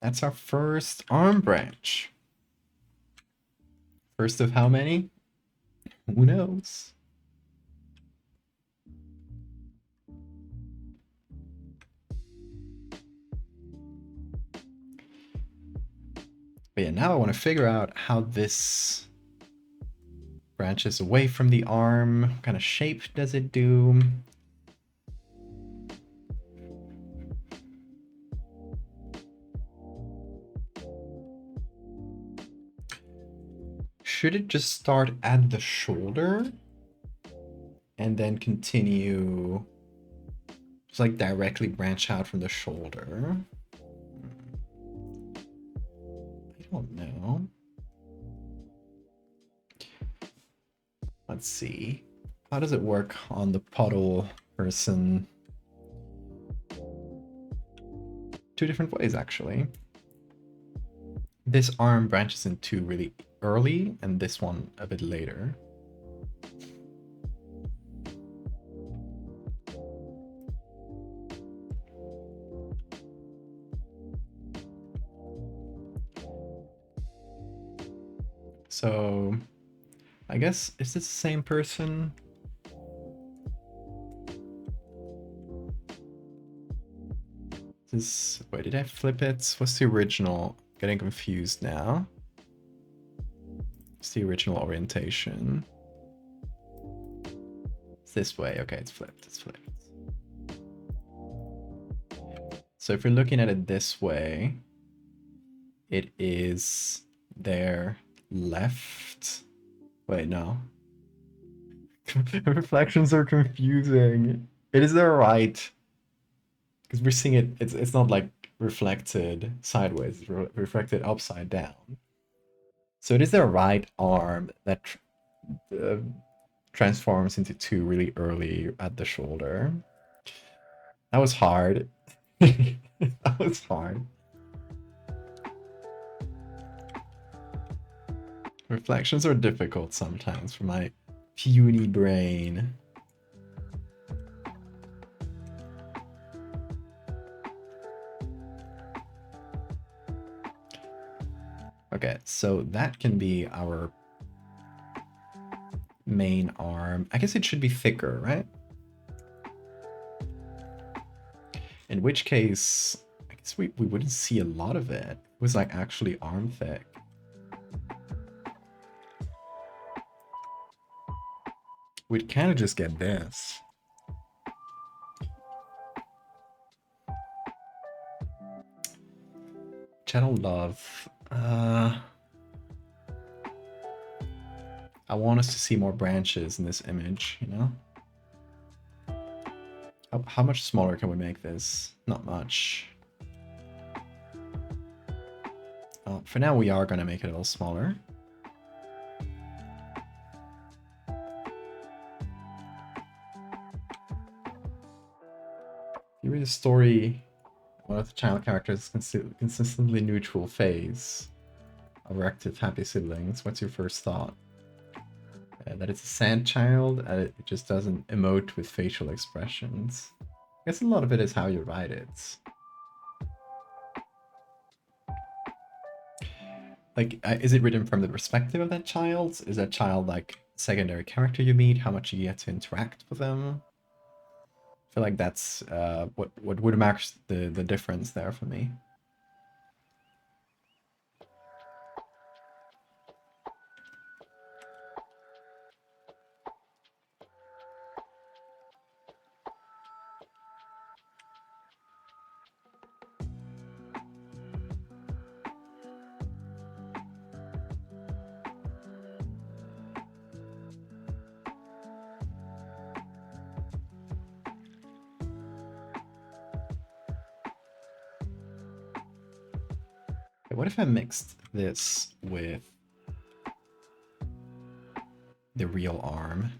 that's our first arm branch. First of how many? Who knows? But yeah, now I want to figure out how this branches away from the arm. What kind of shape does it do? Should it just start at the shoulder and then continue, just like directly branch out from the shoulder? let's see. How does it work on the puddle person? Two different ways, actually. This arm branches in two really early, and this one a bit later. So, I guess, is this the same person? Wait, did I flip it? What's the original? Getting confused now. It's the original orientation. It's this way. Okay, it's flipped. It's flipped. So if you're looking at it this way, it is their left. Wait, no. Reflections are confusing. It is their right. Because we're seeing it, it's not like reflected sideways, it's reflected upside down. So it is their right arm that transforms into two really early at the shoulder. That was hard. That was hard. Reflections are difficult sometimes for my puny brain. Okay, so that can be our main arm. I guess it should be thicker, right? In which case, I guess we wouldn't see a lot of it. It was like actually arm thick. We'd kind of just get this. Channel love. I want us to see more branches in this image, you know? How much smaller can we make this? Not much. For now, we are going to make it a little smaller. If you read the story, one of the child characters consistently neutral phase of active happy siblings. What's your first thought? That it's a sad child, it just doesn't emote with facial expressions. I guess a lot of it is how you write it. Like, is it written from the perspective of that child? Is that child like secondary character you meet? How much you get to interact with them? I feel like that's what would mark the difference there for me. What if I mixed this with the real arm?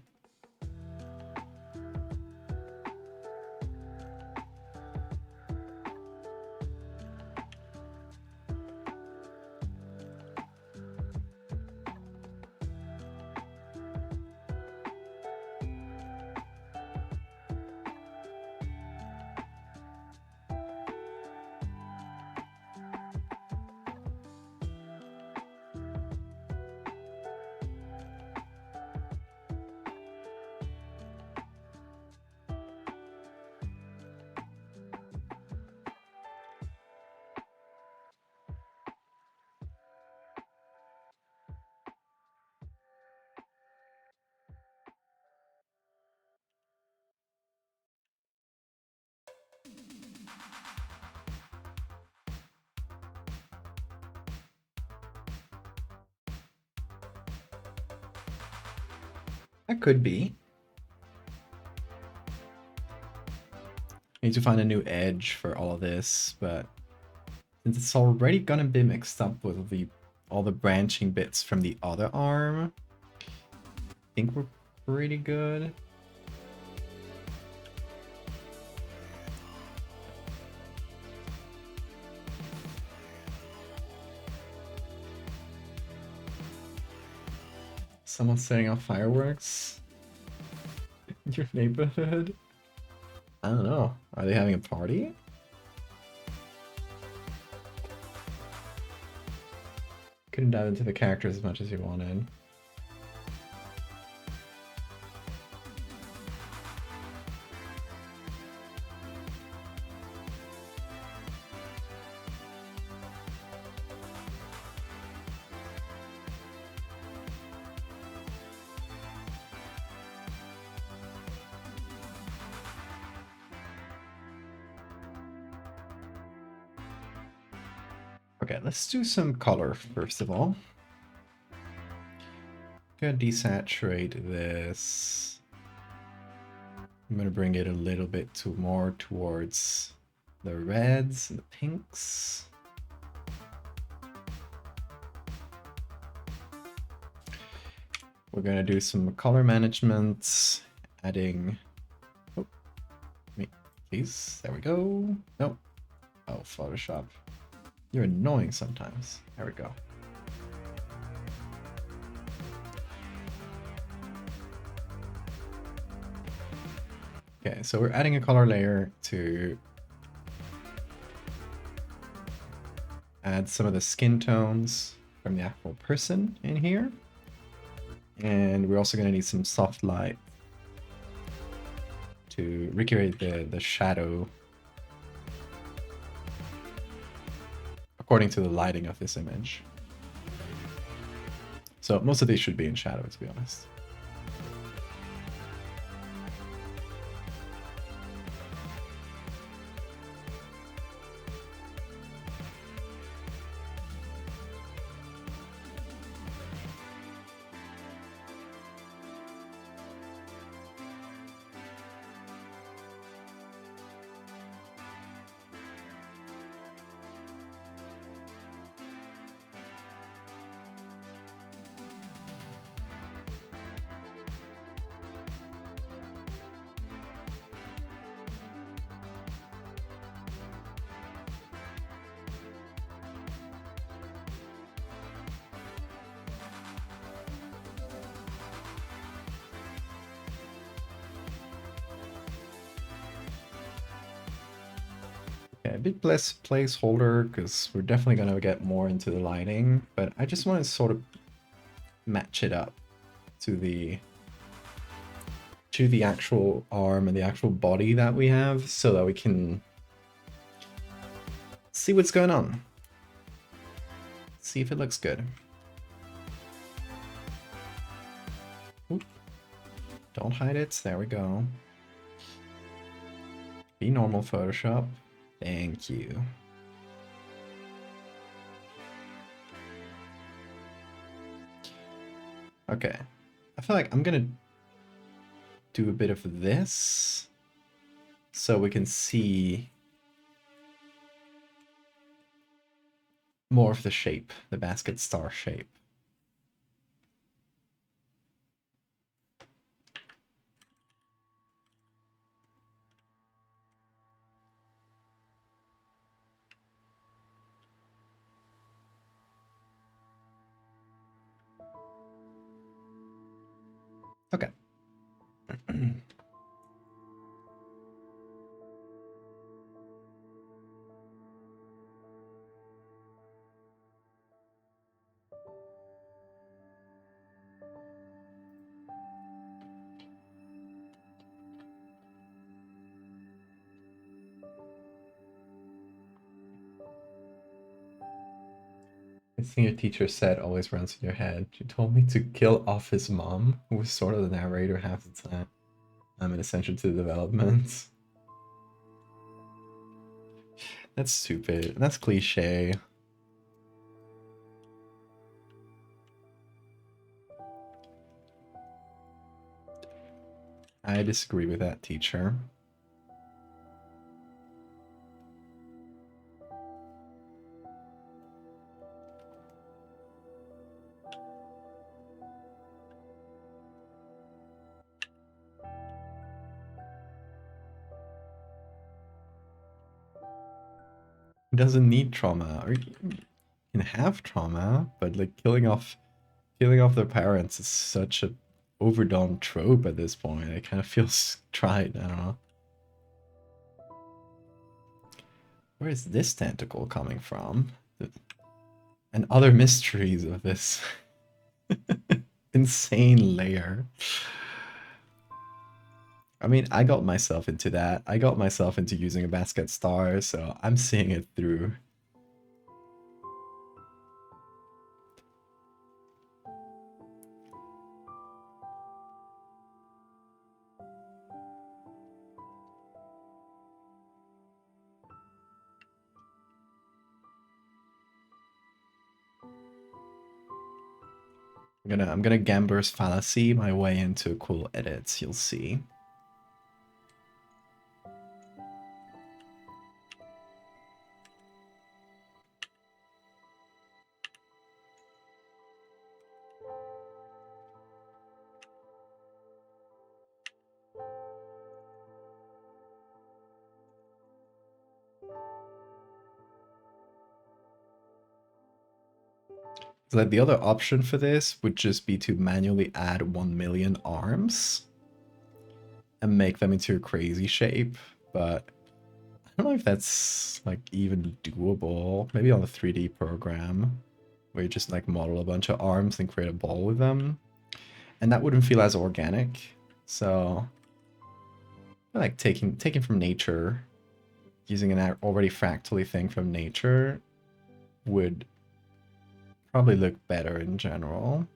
That could be. I need to find a new edge for all of this, but since it's already gonna be mixed up with all the branching bits from the other arm, I think we're pretty good. Someone's setting off fireworks in your neighborhood? I don't know. Are they having a party? Couldn't dive into the characters as much as you wanted. Okay, let's do some color first of all. I'm gonna desaturate this. I'm gonna bring it a little bit more towards the reds and the pinks. We're gonna do some color management, adding. Oh, wait, please. There we go. Nope. Oh, Photoshop. You're annoying sometimes. There we go. Okay, so we're adding a color layer to add some of the skin tones from the actual person in here. And we're also going to need some soft light to recreate the shadow according to the lighting of this image. So most of these should be in shadow, to be honest. A bit less placeholder because we're definitely going to get more into the lighting, but I just want to sort of match it up to the actual arm and the actual body that we have so that we can see what's going on. See if it looks good. Oop. Don't hide it. There we go. Be normal, Photoshop. Thank you. Okay. I feel like I'm gonna do a bit of this so we can see more of the shape, the basket star shape. Okay. The thing your teacher said always runs in your head. She told me to kill off his mom, who was sort of the narrator half the time. I'm an essential to the development. That's stupid. That's cliche. I disagree with that, teacher. Who doesn't need trauma? Or you can have trauma, but like killing off their parents is such a overdone trope at this point. It kind of feels tried. I don't know. Where is this tentacle coming from? And other mysteries of this insane layer. I mean, I got myself into that. I got myself into using a basket star, so I'm seeing it through. I'm gonna Gambler's Fallacy my way into cool edits, you'll see. So like the other option for this would just be to manually add 1 million arms and make them into a crazy shape, but I don't know if that's like even doable. Maybe on a 3D program where you just like model a bunch of arms and create a ball with them. And that wouldn't feel as organic. So like taking from nature, using an already fractally thing from nature would probably look better in general.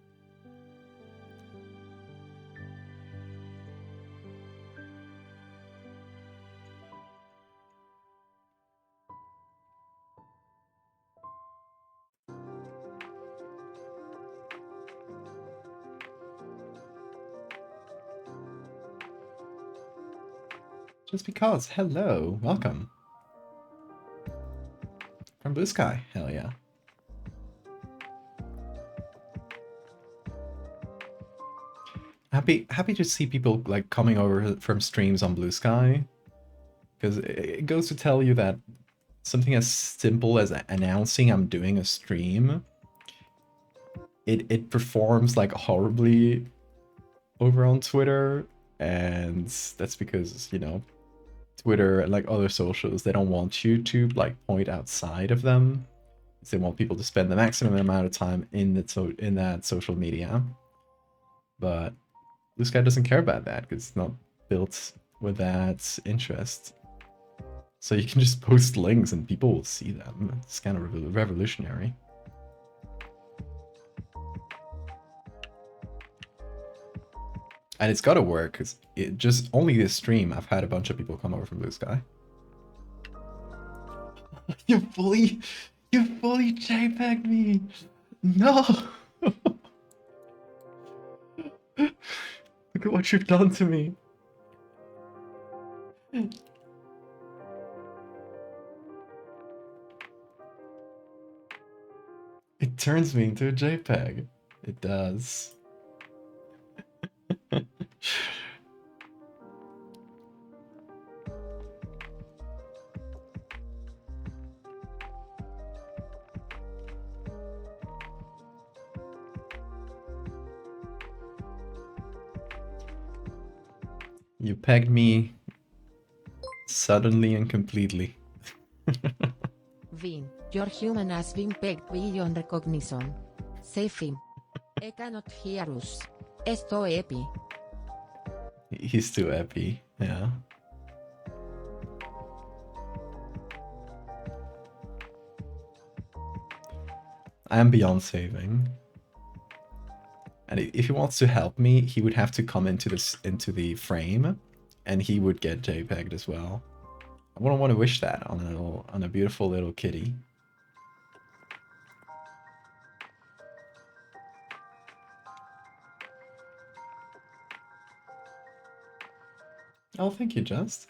Just because. Hello. Welcome. From Blue Sky. Hell yeah. Happy to see people like coming over from streams on Blue Sky. Because it goes to tell you that something as simple as announcing I'm doing a stream, it performs like horribly over on Twitter. And that's because, you know, Twitter and like other socials, they don't want you to like point outside of them. They want people to spend the maximum amount of time in that social media. But Blue Sky doesn't care about that because it's not built with that interest. So you can just post links and people will see them. It's kind of revolutionary. And it's gotta work because it just only this stream I've had a bunch of people come over from Blue Sky. You fully JPEG'd me. No. Look at what you've done to me. It turns me into a JPEG. It does. You pegged me suddenly and completely. Vin, your human has been pegged beyond recognition. Save him. I cannot hear us. Esto epi. He's too epi, yeah. I am beyond saving. And if he wants to help me, he would have to come into the frame, and he would get JPEG'd as well. I wouldn't want to wish that on a beautiful little kitty. Oh, thank you, Just.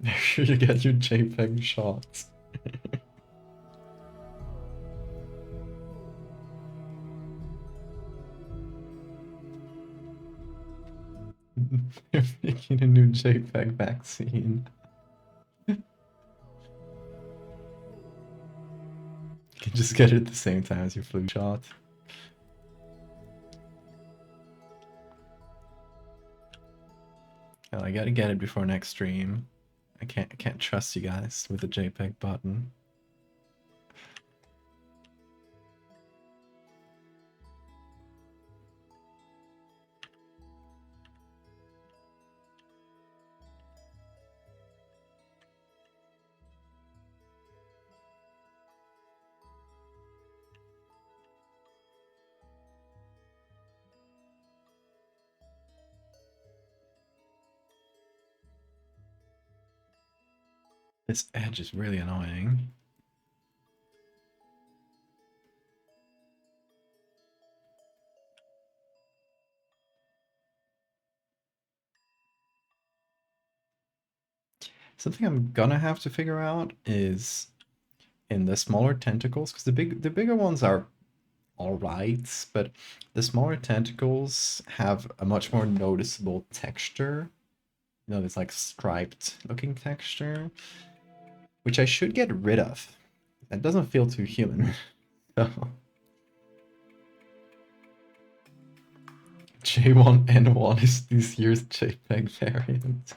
Make sure you get your JPEG shots. They're making a new JPEG vaccine. You can just get it at the same time as your flu shot. Oh, I gotta get it before next stream. I can't trust you guys with the JPEG button. This edge is really annoying. Something I'm gonna have to figure out is in the smaller tentacles, because the bigger ones are alright, but the smaller tentacles have a much more noticeable texture. You know, this like striped looking texture, which I should get rid of. That doesn't feel too human. So J1N1 is this year's JPEG variant.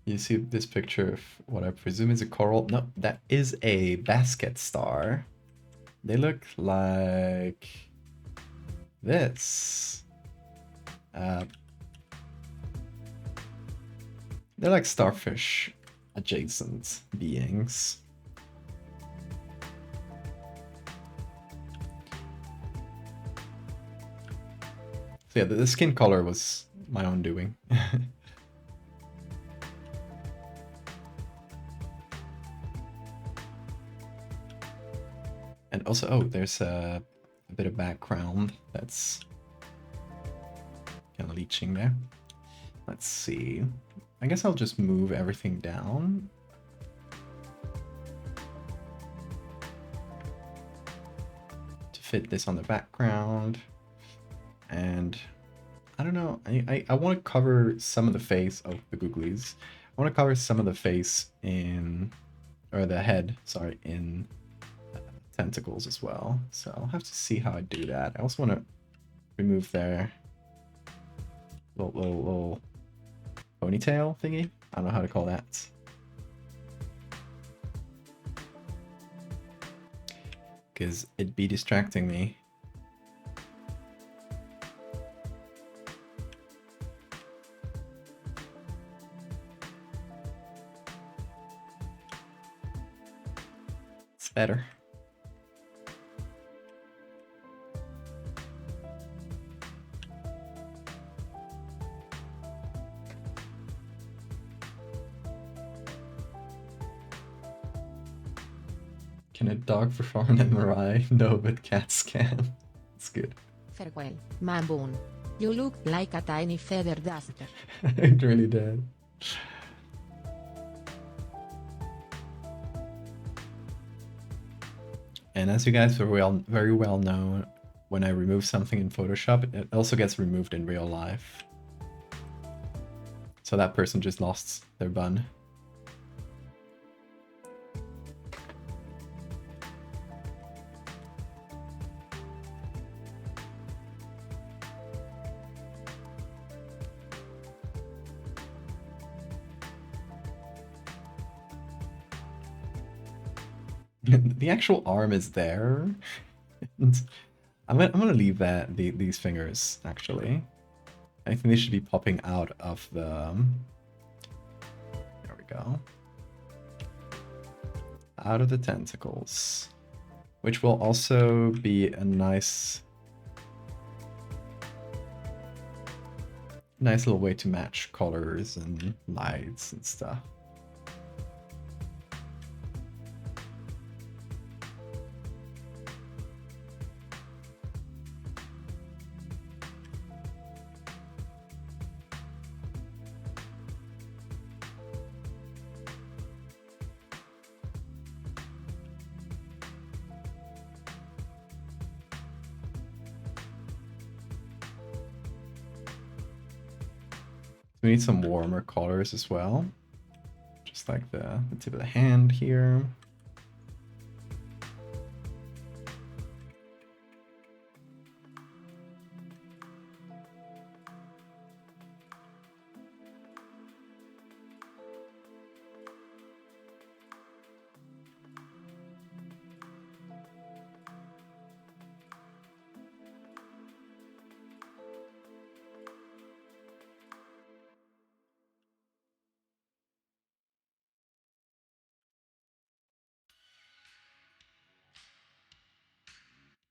You see this picture of what I presume is a coral? No, that is a basket star. They look like this. They're like starfish adjacent beings. So yeah, the skin color was my own doing. And also, oh, there's a bit of background that's kind of leaching there. Let's see. I guess I'll just move everything down. To fit this on the background. And I don't know, I want to cover some of the face of the googlies. I want to cover some of the face in, or the head, sorry, in tentacles as well. So I'll have to see how I do that. I also want to remove their little ponytail thingy. I don't know how to call that. Because it'd be distracting me. It's better. Can a dog perform an MRI? No, but cats can. It's good. Farewell, Mamboon. You look like a tiny feather duster. It really did. And as you guys are very well know, when I remove something in Photoshop, it also gets removed in real life. So that person just lost their bun. The actual arm is there. And I'm gonna leave these fingers actually. I think they should be popping out of the. There we go. Out of the tentacles, which will also be a nice little way to match colors and lights and stuff. We need some warmer colors as well. Just like the tip of the hand here.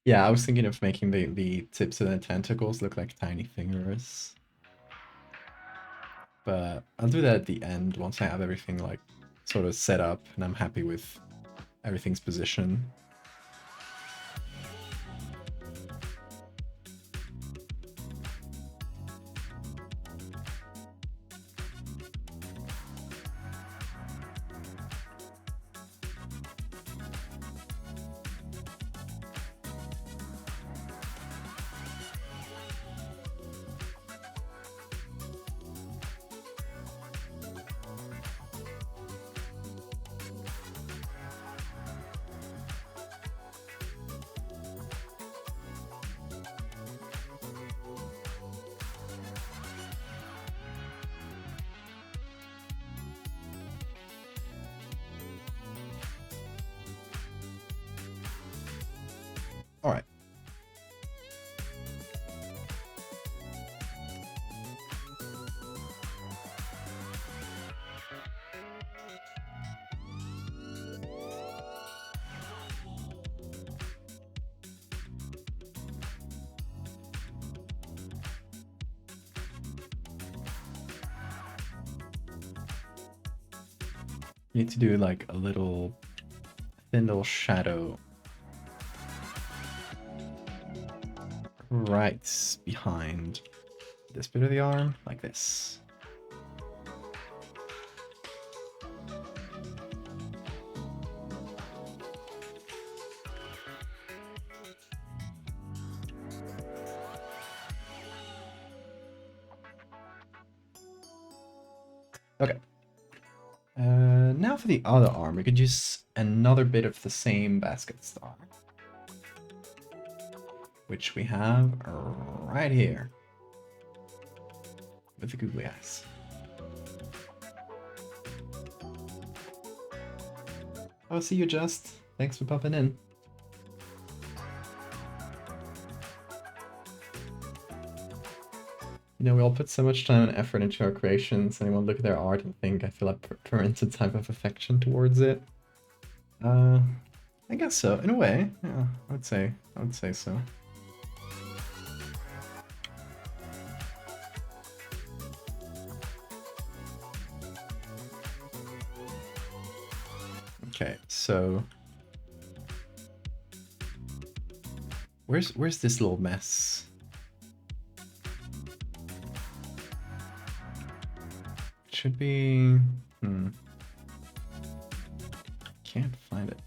Yeah, I was thinking of making the tips of the tentacles look like tiny fingers. But I'll do that at the end once I have everything like sort of set up and I'm happy with everything's position. All right. You need to do like a thin little shadow right behind this bit of the arm, like this. Okay. Now for the other arm, we could use another bit of the same basket star, which we have right here with the googly eyes. Oh, see you, Just. Thanks for popping in. You know, we all put so much time and effort into our creations, and we want to look at their art and think, I feel a parental type of affection towards it. I guess so, in a way. Yeah, I would say so. Okay, so where's this little mess? It should be can't find it.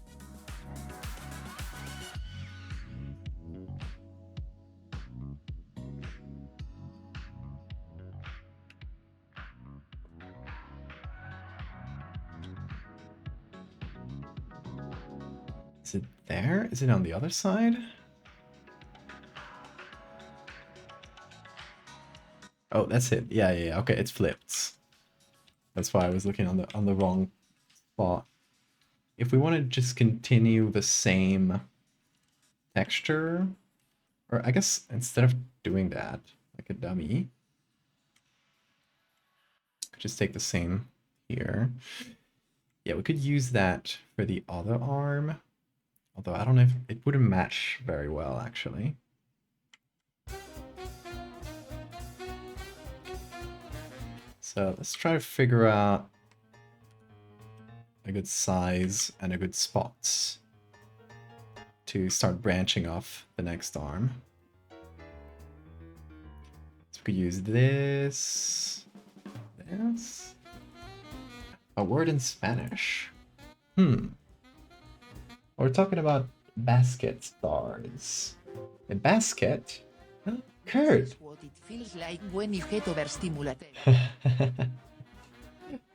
Is it there? Is it on the other side? Oh, that's it. Yeah. Okay, it's flipped. That's why I was looking on the wrong spot. If we want to just continue the same texture, or I guess instead of doing that like a dummy, just take the same here. Yeah, we could use that for the other arm. Although I don't know if it wouldn't match very well, actually. So let's try to figure out a good size and a good spot to start branching off the next arm. So we could use this. A word in Spanish. We're talking about basket stars. A basket? Kurt! This is what it feels like when you get overstimulated.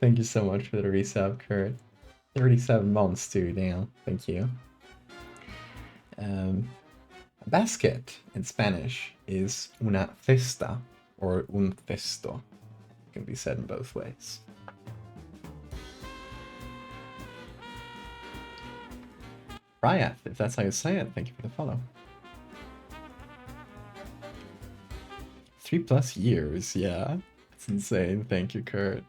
Thank you so much for the resub, Kurt. 37 months too, damn. Thank you. Basket in Spanish is una cesta or un cesto. It can be said in both ways. Ryath, if that's how you say it, thank you for the follow. 3+ years, yeah. It's insane. Thank you, Kurt.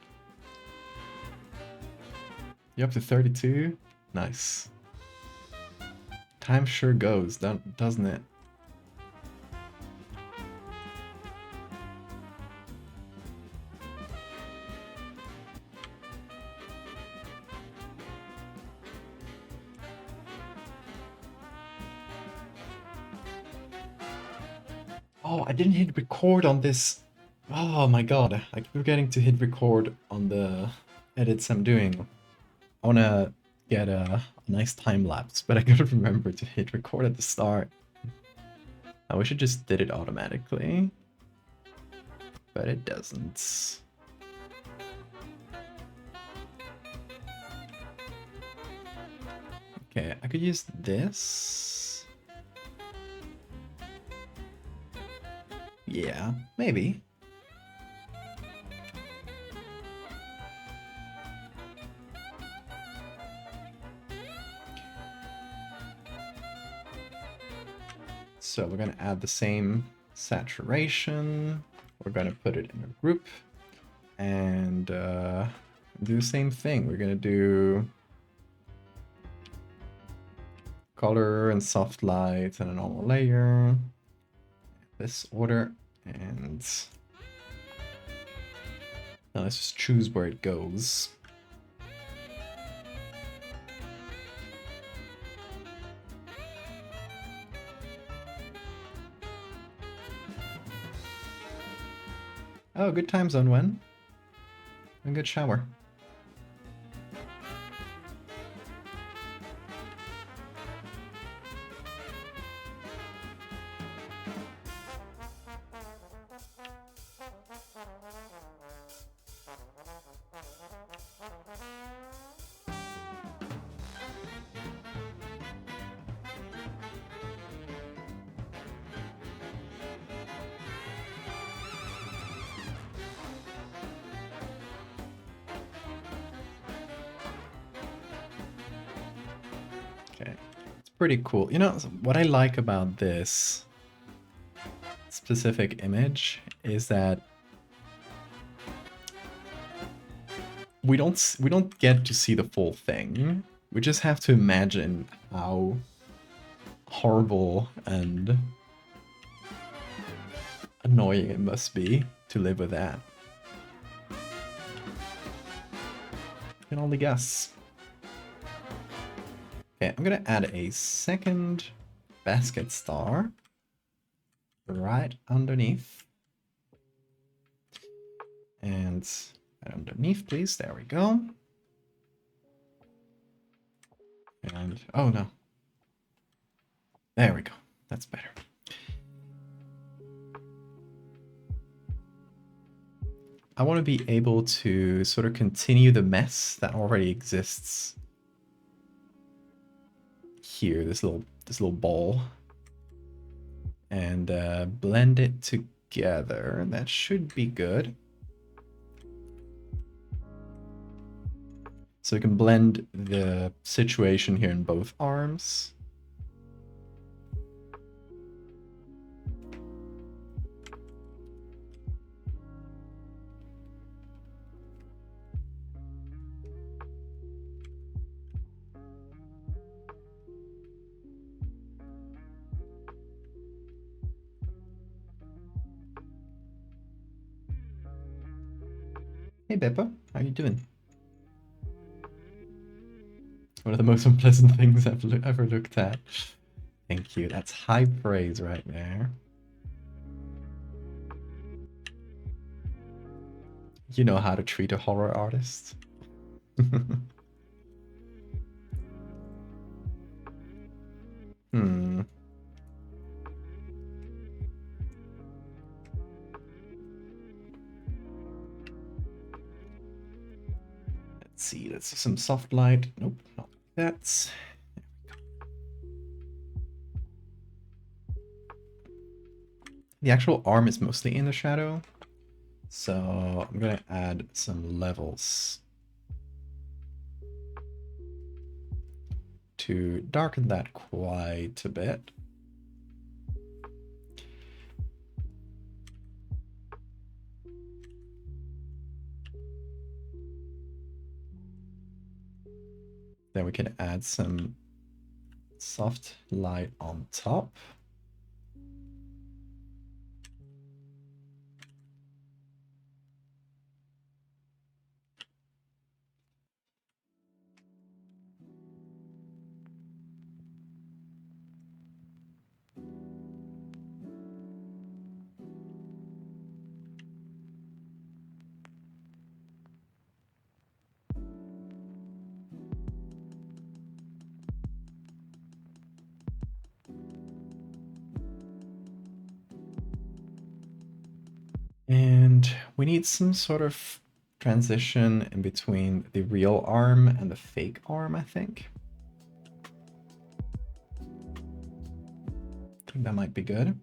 You up to 32? Nice. Time sure goes, doesn't it? Oh, I didn't hit record on this. Oh my god, I keep forgetting to hit record on the edits I'm doing. I wanna get a nice time lapse, but I gotta remember to hit record at the start. I wish it just did it automatically, but it doesn't. Okay, I could use this. Yeah, maybe. So we're gonna add the same saturation. We're gonna put it in a group and do the same thing. We're gonna do color and soft light and a normal layer. This order, and now let's just choose where it goes. Oh, good time zone, Wen. And good shower. Okay, it's pretty cool. You know, what I like about this specific image is that we don't get to see the full thing. We just have to imagine how horrible and annoying it must be to live with that. You can only guess. Okay, I'm gonna add a second basket star right underneath. And right underneath, please. There we go. And, oh no. There we go. That's better. I want to be able to sort of continue the mess that already exists here, this little ball, and blend it together. That should be good. So we can blend the situation here in both arms. Hey Beppa, how you doing? One of the most unpleasant things I've ever looked at. Thank you, that's high praise right there. You know how to treat a horror artist. Let's see, let's see some soft light. Nope, not that. The actual arm is mostly in the shadow, so I'm gonna add some levels to darken that quite a bit. Then we can add some soft light on top. And we need some sort of transition in between the real arm and the fake arm, I think. I think that might be good.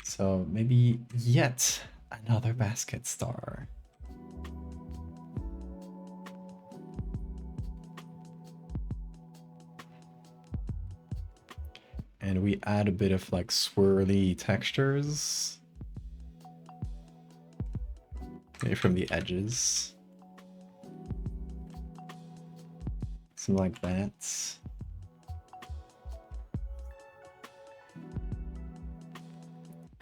So maybe yet another basket star. And we add a bit of like swirly textures. Maybe from the edges. Something like that.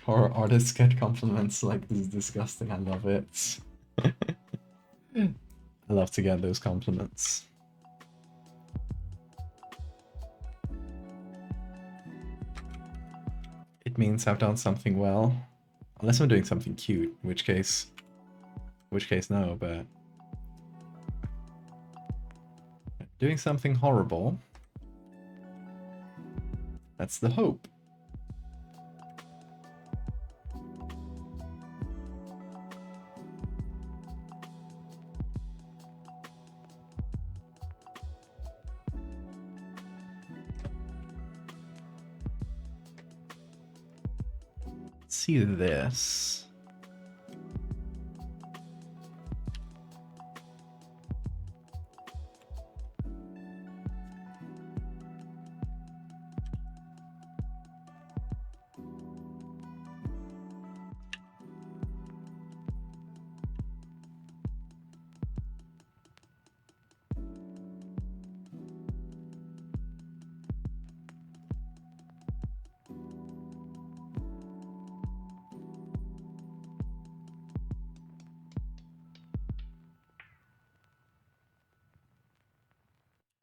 Horror artists get compliments like this is disgusting. I love it. I love to get those compliments. It means I've done something well. Unless I'm doing something cute, in which case no, but doing something horrible, that's the hope. Let's see this.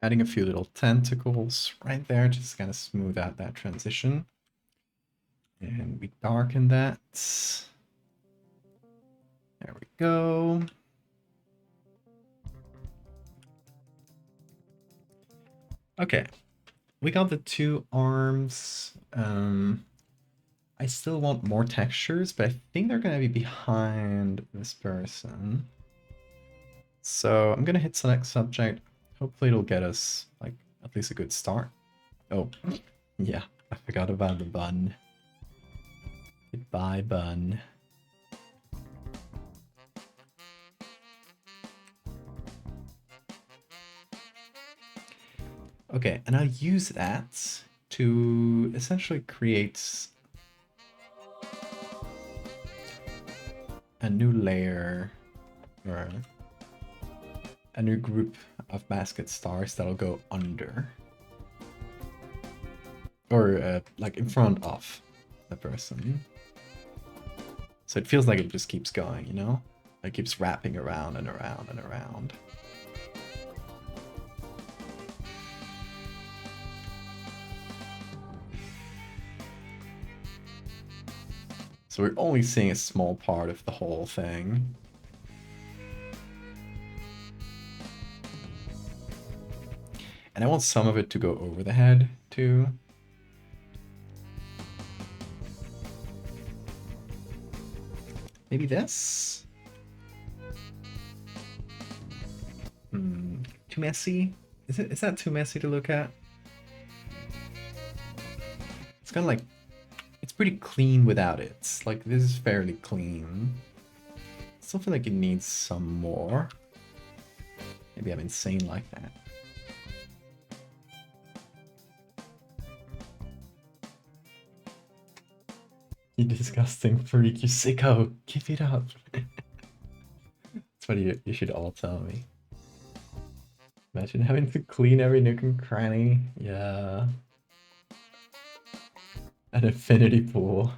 Adding a few little tentacles right there, just kind of smooth out that transition. And we darken that. There we go. Okay, we got the two arms. I still want more textures, but I think they're gonna be behind this person. So I'm gonna hit select subject. Hopefully it'll get us like at least a good start. Oh, yeah, I forgot about the bun. Goodbye, bun. Okay, and I'll use that to essentially create a new layer or a new group of basket stars that'll go under or like in front of the person. So it feels like it just keeps going, you know? It keeps wrapping around and around and around. So we're only seeing a small part of the whole thing. And I want some of it to go over the head, too. Maybe this? Too messy? Is that too messy to look at? It's kind of like, it's pretty clean without it. Like, this is fairly clean. I still feel like it needs some more. Maybe I'm insane like that. You disgusting freak, you sicko! Keep it up! That's what you should all tell me. Imagine having to clean every nook and cranny. Yeah. An infinity pool.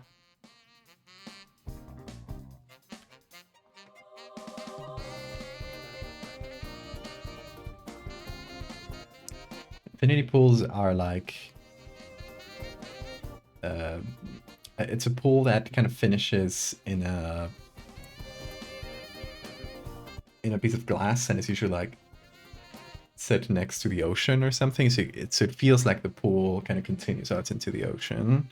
Infinity pools are like... it's a pool that kind of finishes in a piece of glass, and it's usually like set next to the ocean or something, so it feels like the pool kind of continues out into the ocean.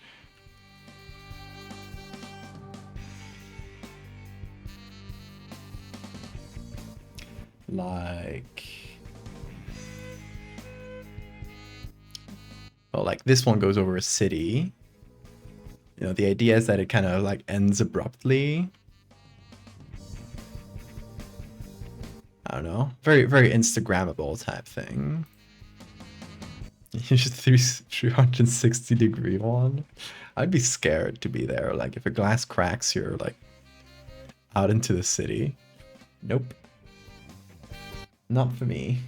Like... well, like this one goes over a city. You know, the idea is that it kind of like ends abruptly. I don't know. Very, very Instagrammable type thing. You should 360-degree one. I'd be scared to be there. Like, if a glass cracks, you're like out into the city. Nope. Not for me.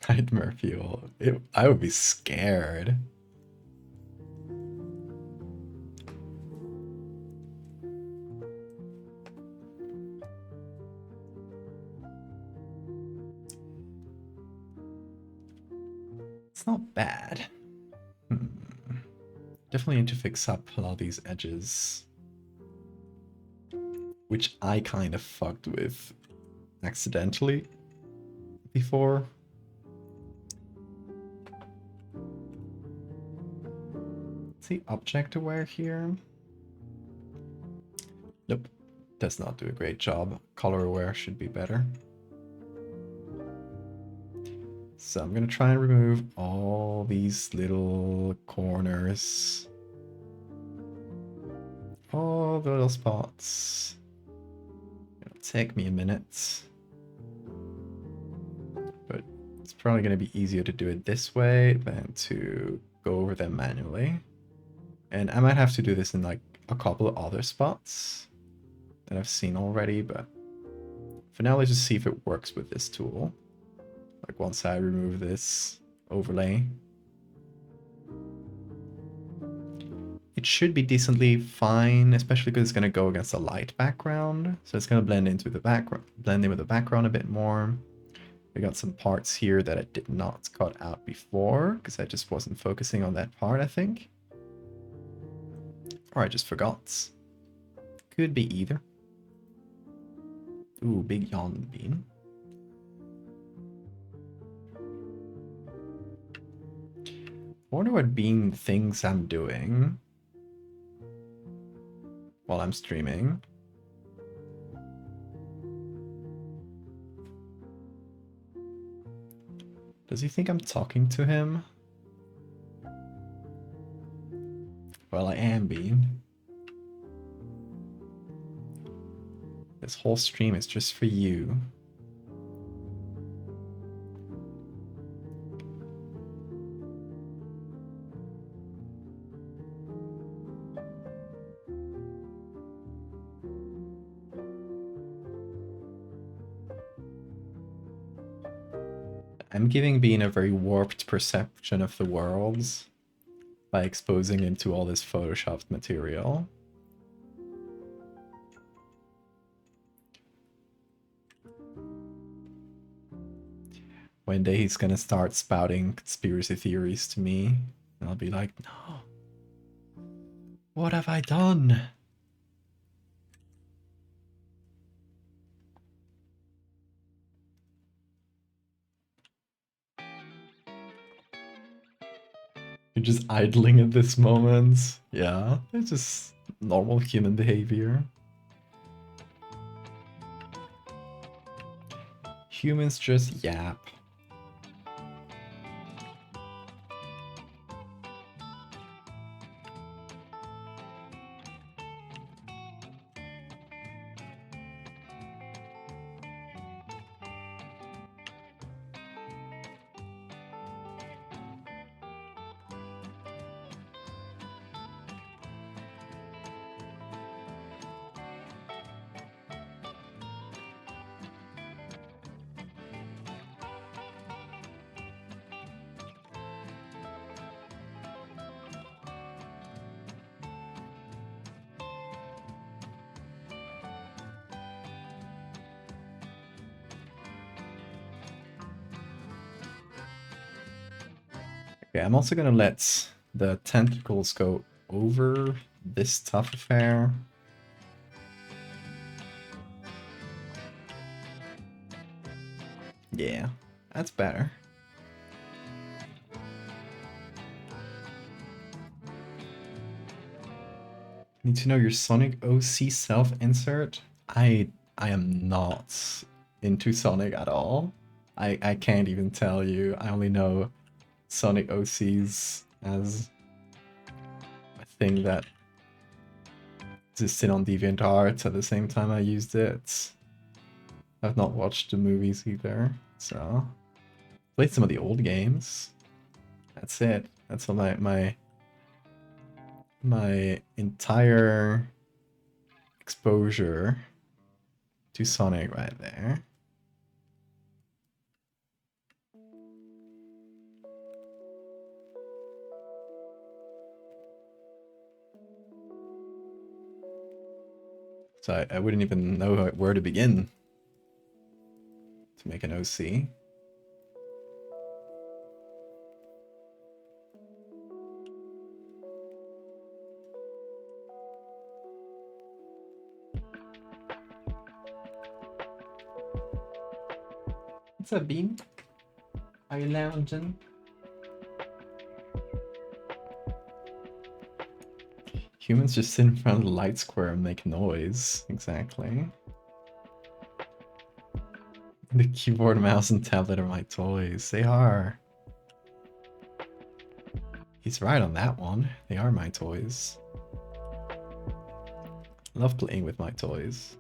Nightmare fuel. I would be scared. It's not bad. Definitely need to fix up a lot of these edges. Which I kind of fucked with accidentally before. See object aware here? Nope. Does not do a great job. Color aware should be better. So I'm gonna try and remove all these little corners. All the little spots. It'll take me a minute. But it's probably gonna be easier to do it this way than to go over them manually. And I might have to do this in like a couple of other spots that I've seen already, but for now let's just see if it works with this tool. Like once I remove this overlay. It should be decently fine, especially because it's going to go against a light background. So it's going to blend into the background, blend in with the background a bit more. I got some parts here that I did not cut out before because I just wasn't focusing on that part, I think. Or I just forgot. Could be either. Ooh, big yawn bean. I wonder what bean thinks I'm doing while I'm streaming. Does he think I'm talking to him? Well, I am Bean. This whole stream is just for you. I'm giving Bean a very warped perception of the world by exposing him to all this photoshopped material. One day he's gonna start spouting conspiracy theories to me, and I'll be like, no. What have I done? You're just idling at this moment. Yeah, it's just normal human behavior. Humans just yap. Okay, I'm also gonna let the tentacles go over this tough affair. Yeah, that's better. Need to know your Sonic OC self-insert? I am not into Sonic at all. I can't even tell you. I only know Sonic OCs as a thing that existed on DeviantArt at the same time I used it. I've not watched the movies either, so played some of the old games. That's it. That's all my entire exposure to Sonic right there. So I wouldn't even know where to begin to make an OC. What's up, Bean? Are you lounging? Humans just sit in front of the light square and make noise. Exactly. The keyboard, mouse, and tablet are my toys. They are. He's right on that one. They are my toys. Love playing with my toys.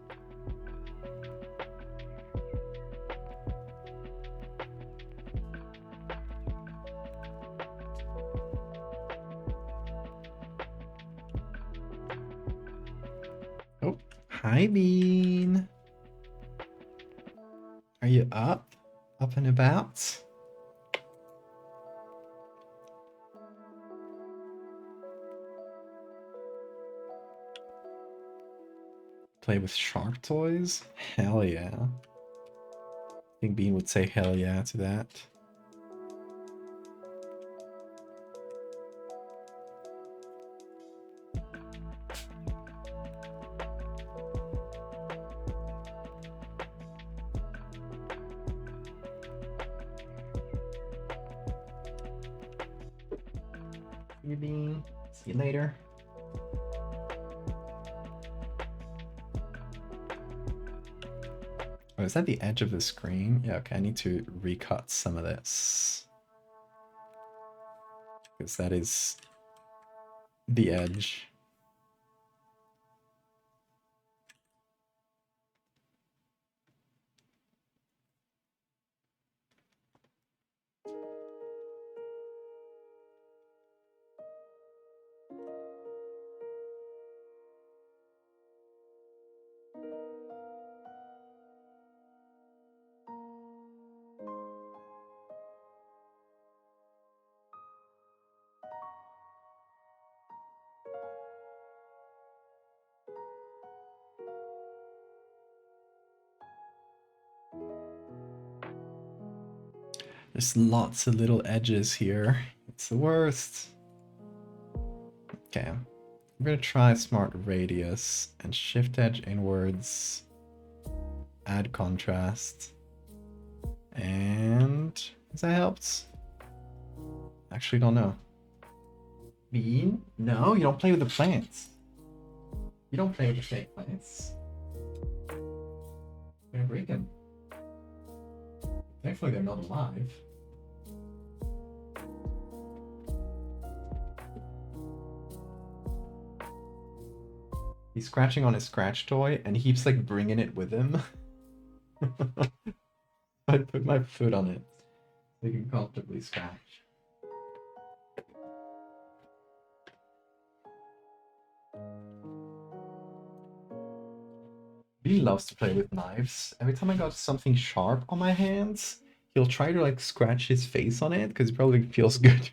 Oh, hi, Bean. Are you up? Up and about? Play with shark toys? Hell yeah. I think Bean would say hell yeah to that. See you, Bean. See you later. Oh, is that the edge of the screen? Yeah, okay, I need to recut some of this. Because that is the edge. There's lots of little edges here. It's the worst. Okay, I'm gonna try Smart Radius and Shift Edge inwards, add contrast, and has that helped? Actually don't know. Bean? No, you don't play with the plants. You don't play with the fake plants. You're gonna break them. Thankfully, they're not alive. He's scratching on his scratch toy, and he keeps like bringing it with him. I put my foot on it so he can comfortably scratch. He loves to play with knives. Every time I got something sharp on my hands, he'll try to like scratch his face on it because it probably feels good.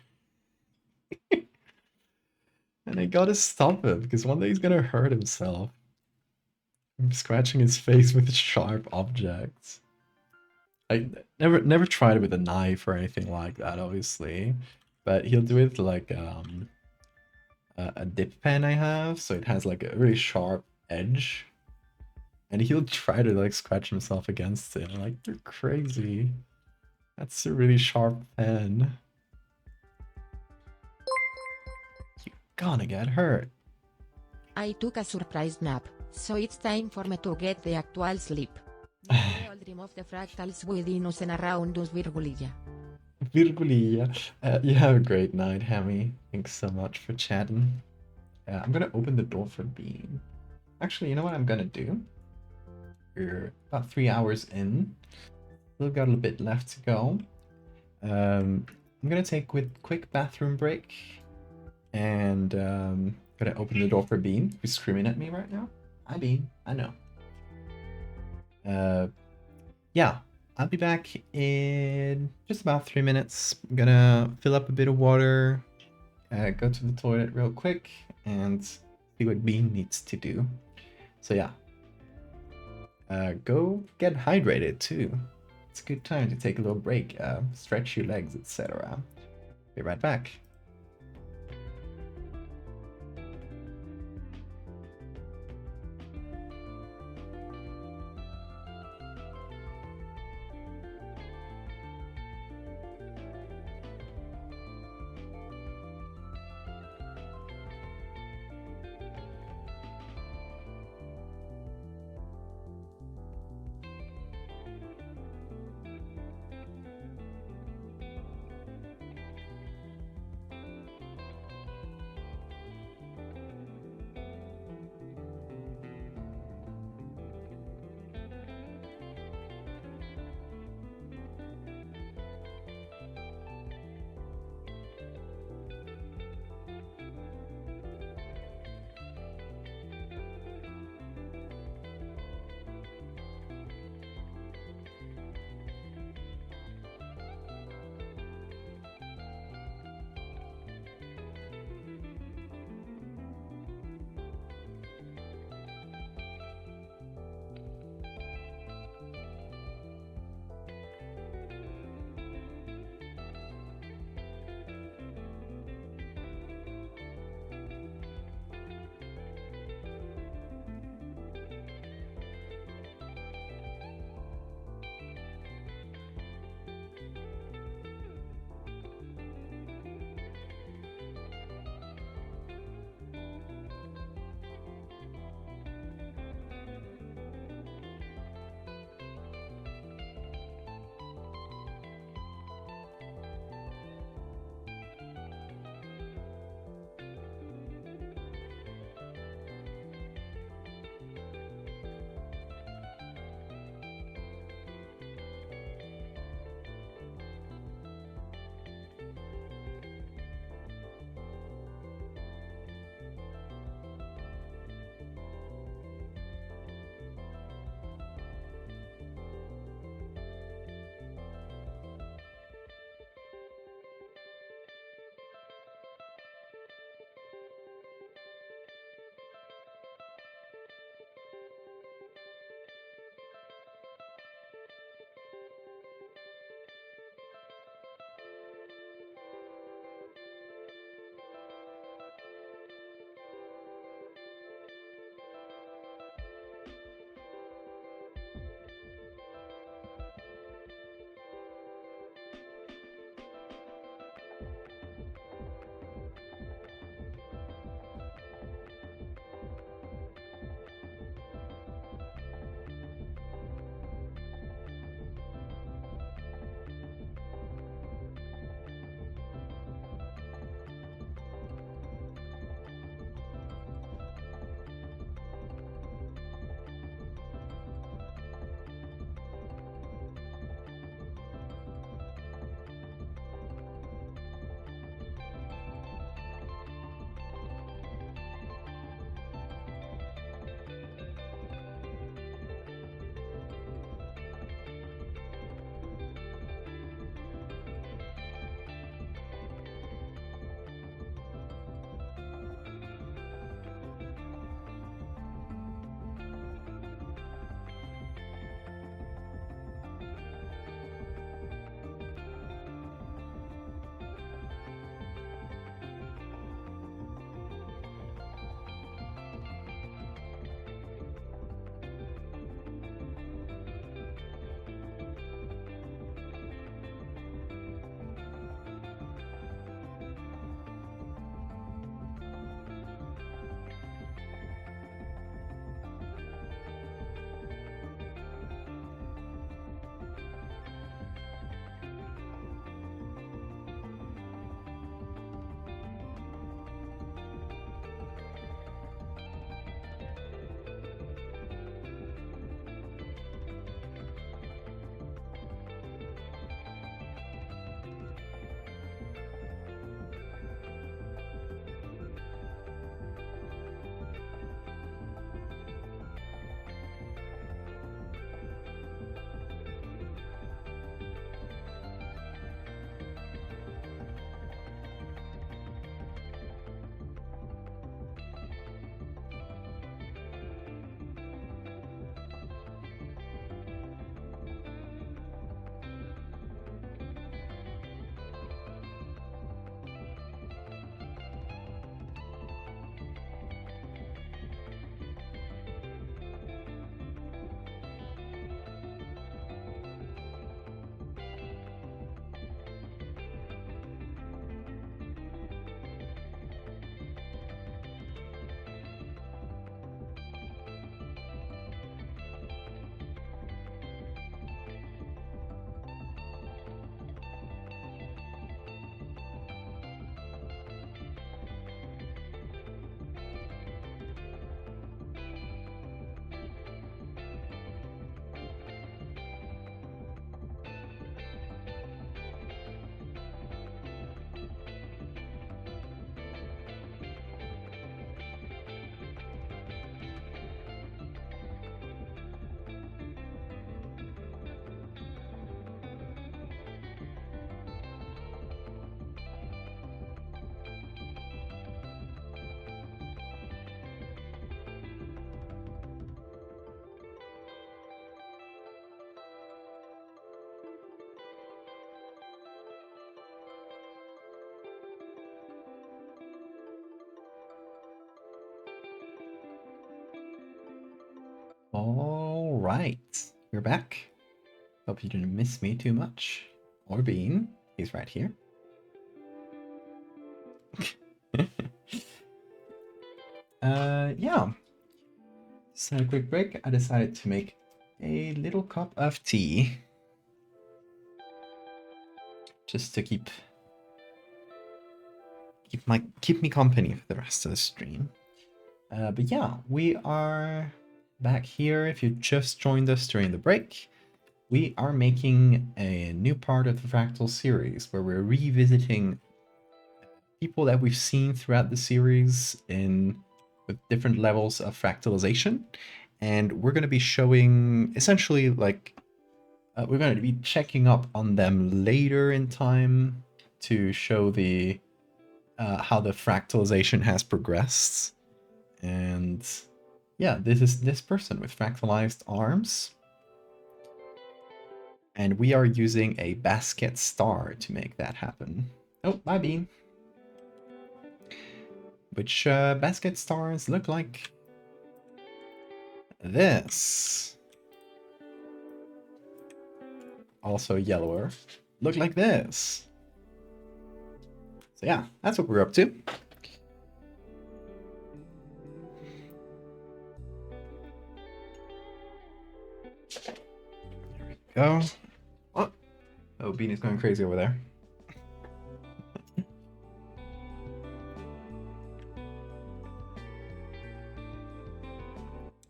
And I gotta stop him because one day he's gonna hurt himself. I'm scratching his face with sharp objects. I never tried it with a knife or anything like that, obviously, but he'll do it like a dip pen I have, so it has like a really sharp edge, and he'll try to like scratch himself against it. I'm like, you're crazy. That's a really sharp pen. You're gonna get hurt. I took a surprise nap, so it's time for me to get the actual sleep. We all dream of the fractals within us and around us, Virgulilla. Virgulilla. You have a great night, Hammy. Thanks so much for chatting. I'm gonna open the door for Bean. Actually, you know what I'm gonna do? We're about 3 hours in. Still got a little bit left to go. I'm gonna take a quick bathroom break, and gonna open the door for Bean, who's screaming at me right now. Hi, Bean. I know. Yeah, I'll be back in just about 3 minutes. I'm gonna fill up a bit of water, go to the toilet real quick, and see what Bean needs to do. So yeah, go get hydrated too. It's a good time to take a little break, stretch your legs, etc. Be right back. Alright, we're back. Hope you didn't miss me too much. Or Bean, he's right here. Yeah. Just had a quick break. I decided to make a little cup of tea. Just to keep me company for the rest of the stream. But yeah, we are back here. If you just joined us during the break, we are making a new part of the Fractal series where we're revisiting people that we've seen throughout the series with different levels of fractalization, and we're going to be showing essentially like we're going to be checking up on them later in time to show the how the fractalization has progressed. And yeah, this is this person with fractalized arms. And we are using a basket star to make that happen. Oh, bye Bean. Which basket stars look like this. Also yellower. Look like this. So yeah, that's what we're up to. There we go. Oh, Bean is going crazy over there.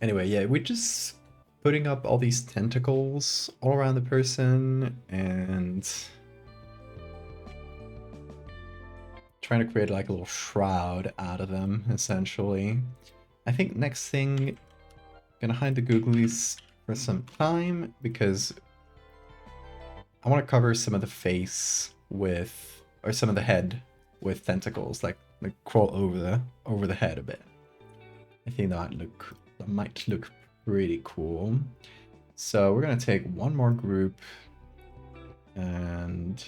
Anyway, yeah, we're just putting up all these tentacles all around the person and trying to create like a little shroud out of them, essentially. I think next thing, I'm gonna hide the googlies for some time because I want to cover some of the face with, or some of the head with tentacles, like crawl over the head a bit. I think that might look pretty cool. So we're gonna take one more group and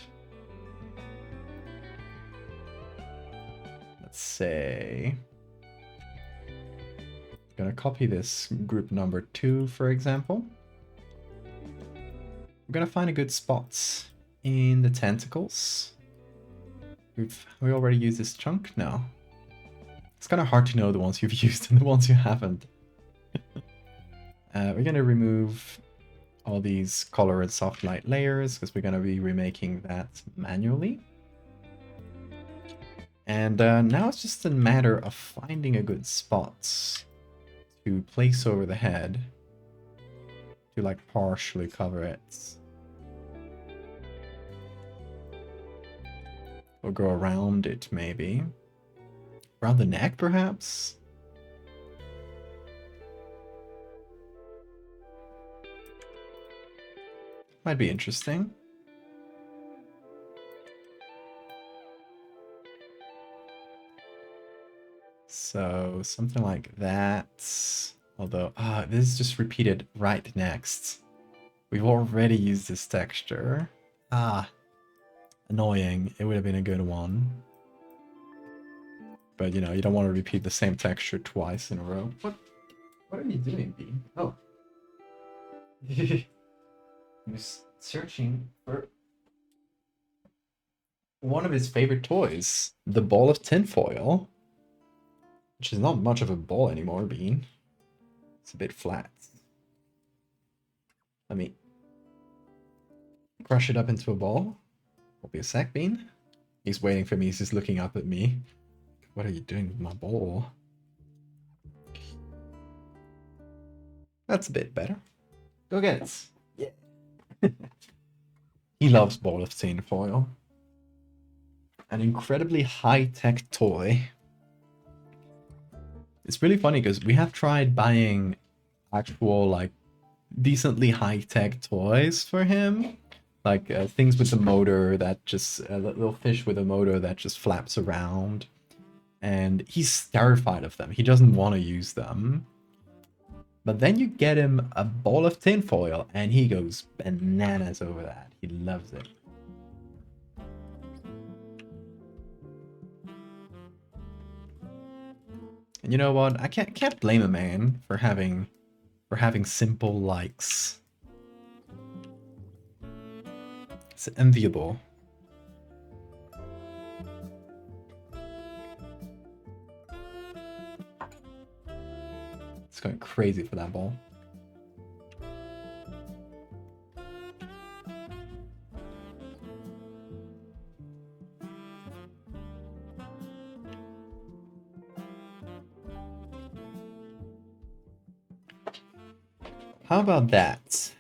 let's say I'm gonna copy this group number 2, for example. We're gonna find a good spot in the tentacles. We already used this chunk? No. It's kind of hard to know the ones you've used and the ones you haven't. We're gonna remove all these color and soft light layers because we're gonna be remaking that manually. And now it's just a matter of finding a good spot to place over the head to like partially cover it. Or go around it maybe. Around the neck perhaps? Might be interesting. So something like that. Although, this is just repeated right next. We've already used this texture. Annoying. It would have been a good one. But, you know, you don't want to repeat the same texture twice in a row. What are you doing, Bean? Oh. He was searching for one of his favorite toys, the ball of tinfoil. Which is not much of a ball anymore, Bean. It's a bit flat. Let me crush it up into a ball. Will be a sec, Bean. He's waiting for me. He's just looking up at me. What are you doing with my ball? That's a bit better. Go get it. Yeah. He loves ball of tinfoil. An incredibly high-tech toy. It's really funny because we have tried buying actual, like, decently high-tech toys for him. Like, things with a motor that just, a little fish with a motor that just flaps around. And he's terrified of them. He doesn't want to use them. But then you get him a ball of tinfoil and he goes bananas over that. He loves it. And you know what? I can't blame a man for having for having simple likes. It's enviable. It's going crazy for that ball. How about that?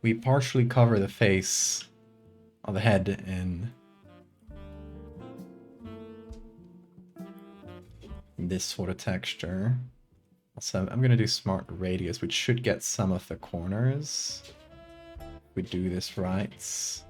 We partially cover the face of the head in this sort of texture. So I'm gonna do smart radius, which should get some of the corners. If we do this right.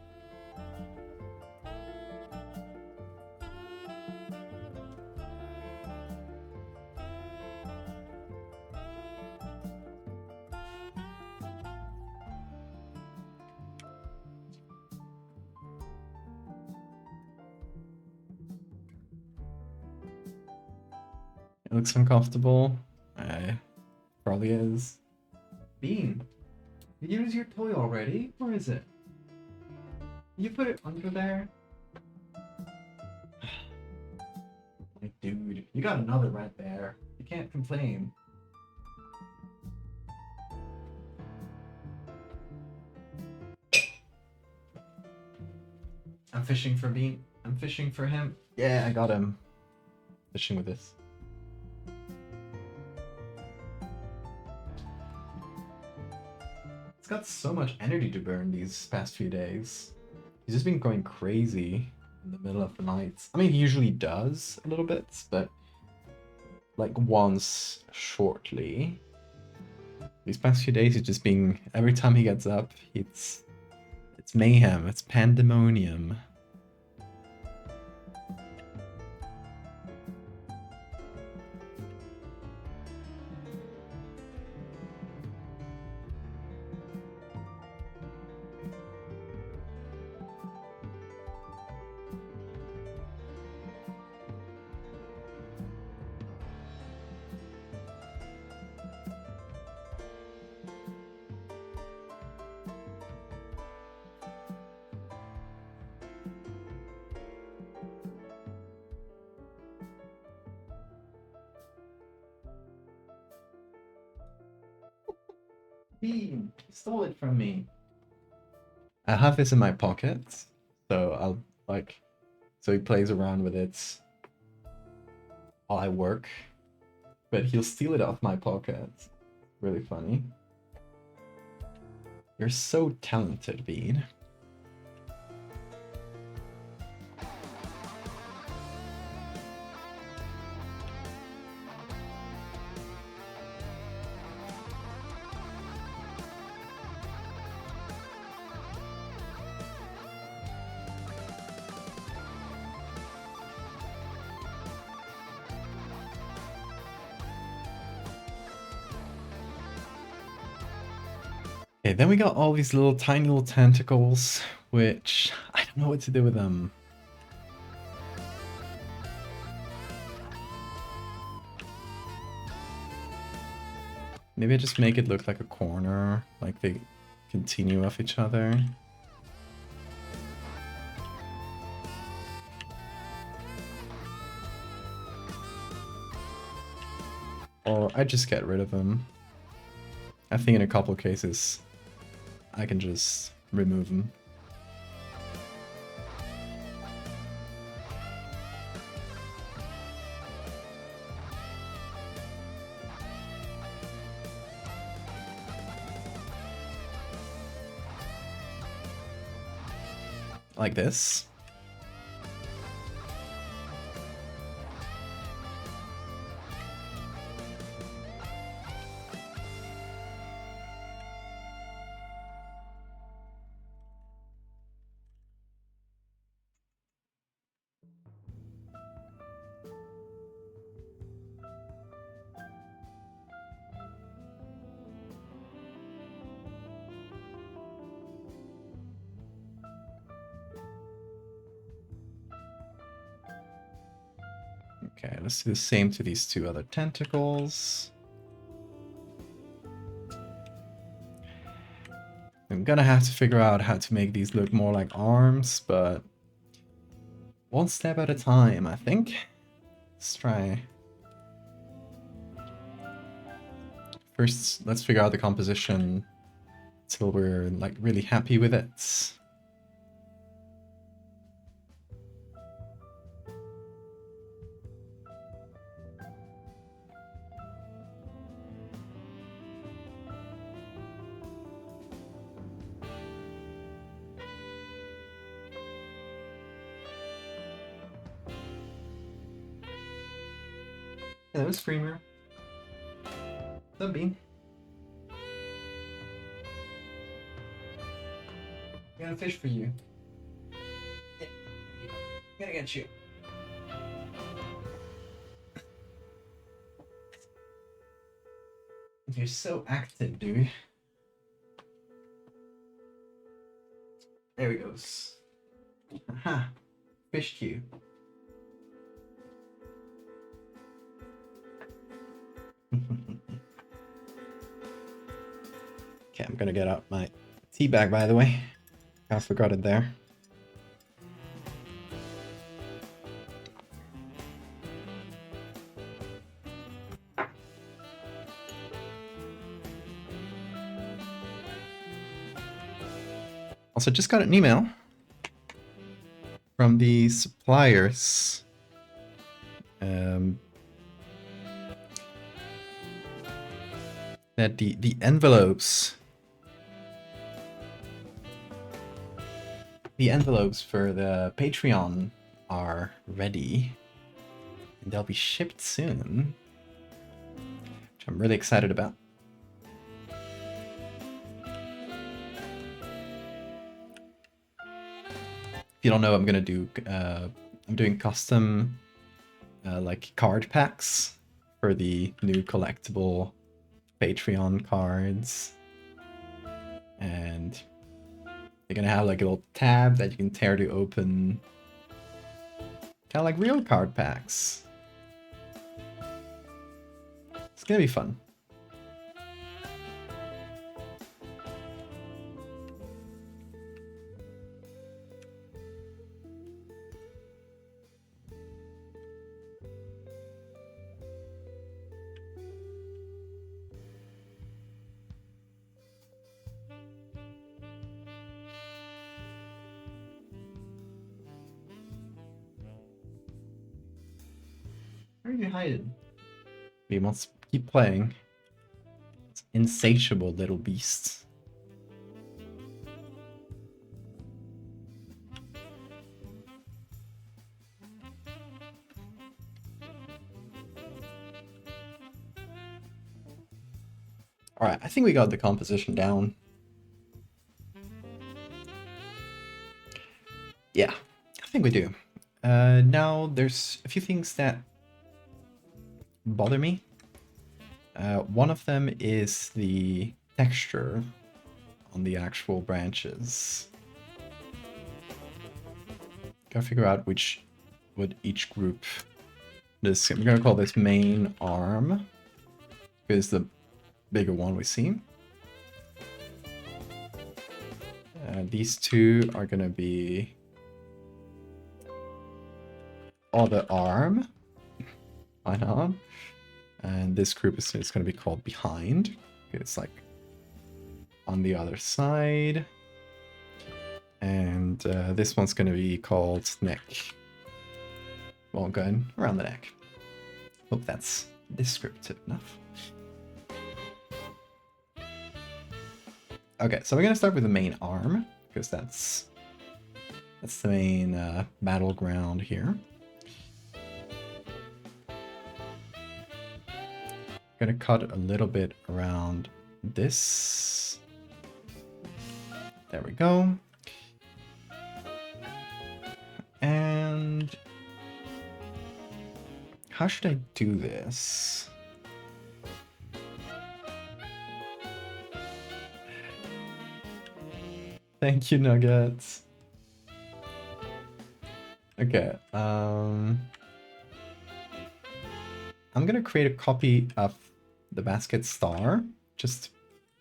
It looks uncomfortable. Probably is. Bean, did you use your toy already? Where is it? You put it under there? Like, dude, you got another right there. You can't complain. I'm fishing for Bean. I'm fishing for him. Yeah, I got him. Fishing with this. It's got so much energy to burn these past few days. He's just been going crazy in the middle of the night. I mean, he usually does a little bit, but like once shortly. These past few days, he's just been, every time he gets up, it's mayhem, it's pandemonium. Bean, you stole it from me. I have this in my pocket, so I'll like, so he plays around with it while I work, but he'll steal it off my pocket. Really funny. You're so talented, Bean. Okay, then we got all these little tiny little tentacles, which I don't know what to do with them. Maybe I just make it look like a corner, like they continue off each other. Or I just get rid of them. I think in a couple cases, I can just remove them. Like this. Okay, let's do the same to these two other tentacles. I'm gonna have to figure out how to make these look more like arms, but one step at a time, I think. Let's try. First, let's figure out the composition till we're like really happy with it. Hello, Screamer. What's up, Bean? I got a fish for you. Yeah, I'm gonna get you. You're so active, dude. There he goes. Aha. Fish cue. Okay, I'm gonna get out my tea bag, by the way. I forgot it there. Also, just got an email from the suppliers. That the envelopes for the Patreon are ready and they'll be shipped soon, which I'm really excited about. If you don't know, I'm doing custom like card packs for the new collectible Patreon cards, and they're gonna have like a little tab that you can tear to open, kind of like real card packs. It's gonna be fun. Where are you hiding? He wants to keep playing. It's insatiable little beast. Alright, I think we got the composition down. Yeah, I think we do. Now there's a few things that bother me. One of them is the texture on the actual branches. Gotta figure out what each group this. I'm gonna call this main arm because the bigger one we see. These two are gonna be other arm. Why not? And this group is going to be called behind. It's like on the other side. And this one's going to be called neck. Well, going around the neck. Hope that's descriptive enough. Okay, so we're going to start with the main arm, because that's the main battleground here. Gonna cut a little bit around this. There we go. And how should I do this? Thank you, Nuggets. Okay, I'm gonna create a copy of the basket star, just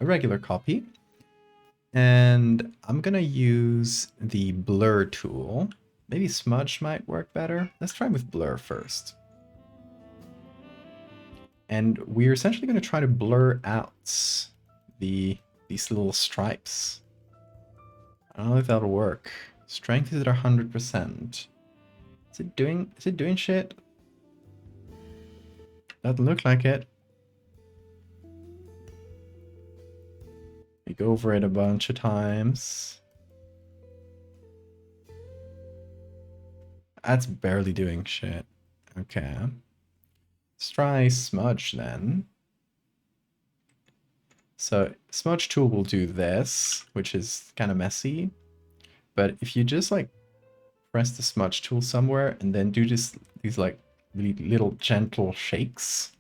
a regular copy. And I'm gonna use the blur tool. Maybe smudge might work better. Let's try with blur first. And we're essentially going to try to blur out these little stripes. I don't know if that'll work. Strength is at 100%. Is it doing shit? Doesn't look like it. We go over it a bunch of times. That's barely doing shit. Okay. Let's try smudge then. So smudge tool will do this, which is kind of messy. But if you just like press the smudge tool somewhere and then do these like really little gentle shakes,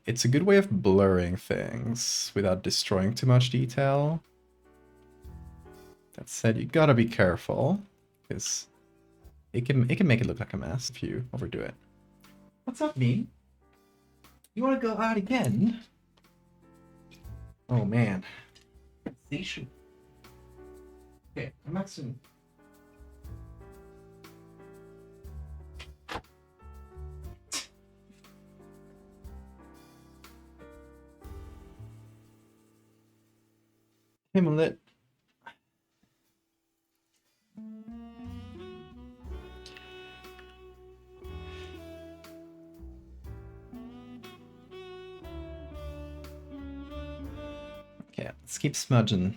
it's a good way of blurring things without destroying too much detail. That said, you gotta be careful, because it can make it look like a mess if you overdo it. What's up, me? You wanna go out again? Oh man. Station. Okay, I'm back soon. Himmelet. Okay, let's keep smudging.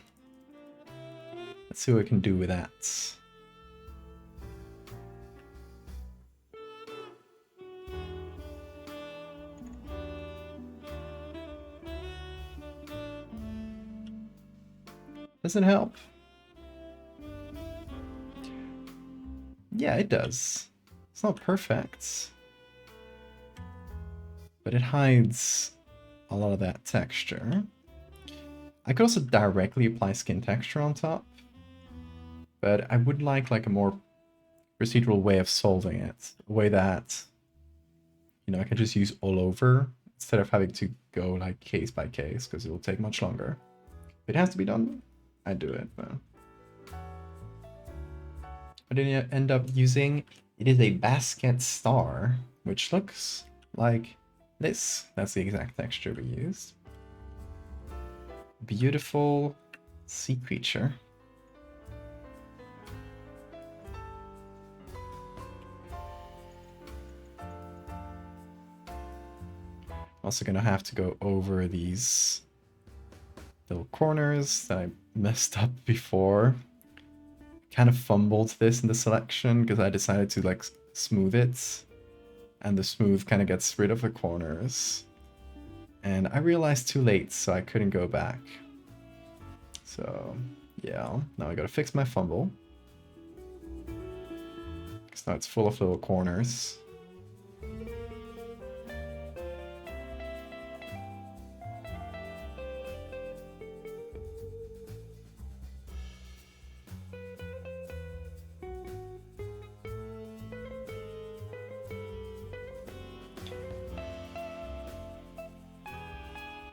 Let's see what we can do with that. Does it help? Yeah, it does. It's not perfect, but it hides a lot of that texture. I could also directly apply skin texture on top, but I would like a more procedural way of solving it. A way that, you know, I can just use all over instead of having to go like case by case, because it will take much longer. If it has to be done, I do it, but I didn't end up using. It is a basket star, which looks like this. That's the exact texture we used. Beautiful sea creature. Also gonna have to go over these little corners that I messed up before. Kind of fumbled this in the selection because I decided to like smooth it, and the smooth kind of gets rid of the corners. And I realized too late, so I couldn't go back. So yeah, now I gotta fix my fumble. Because now it's full of little corners.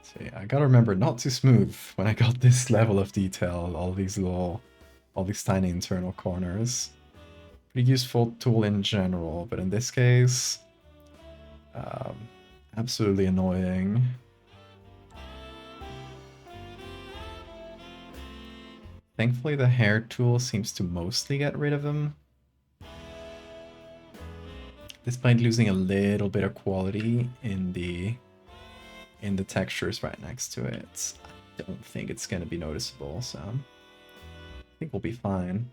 So yeah, I gotta remember not to smooth when I got this level of detail, all these tiny internal corners. Pretty useful tool in general, but in this case, absolutely annoying. Thankfully, the hair tool seems to mostly get rid of them, despite losing a little bit of quality in the textures right next to it. I don't think it's gonna be noticeable, so I think we'll be fine.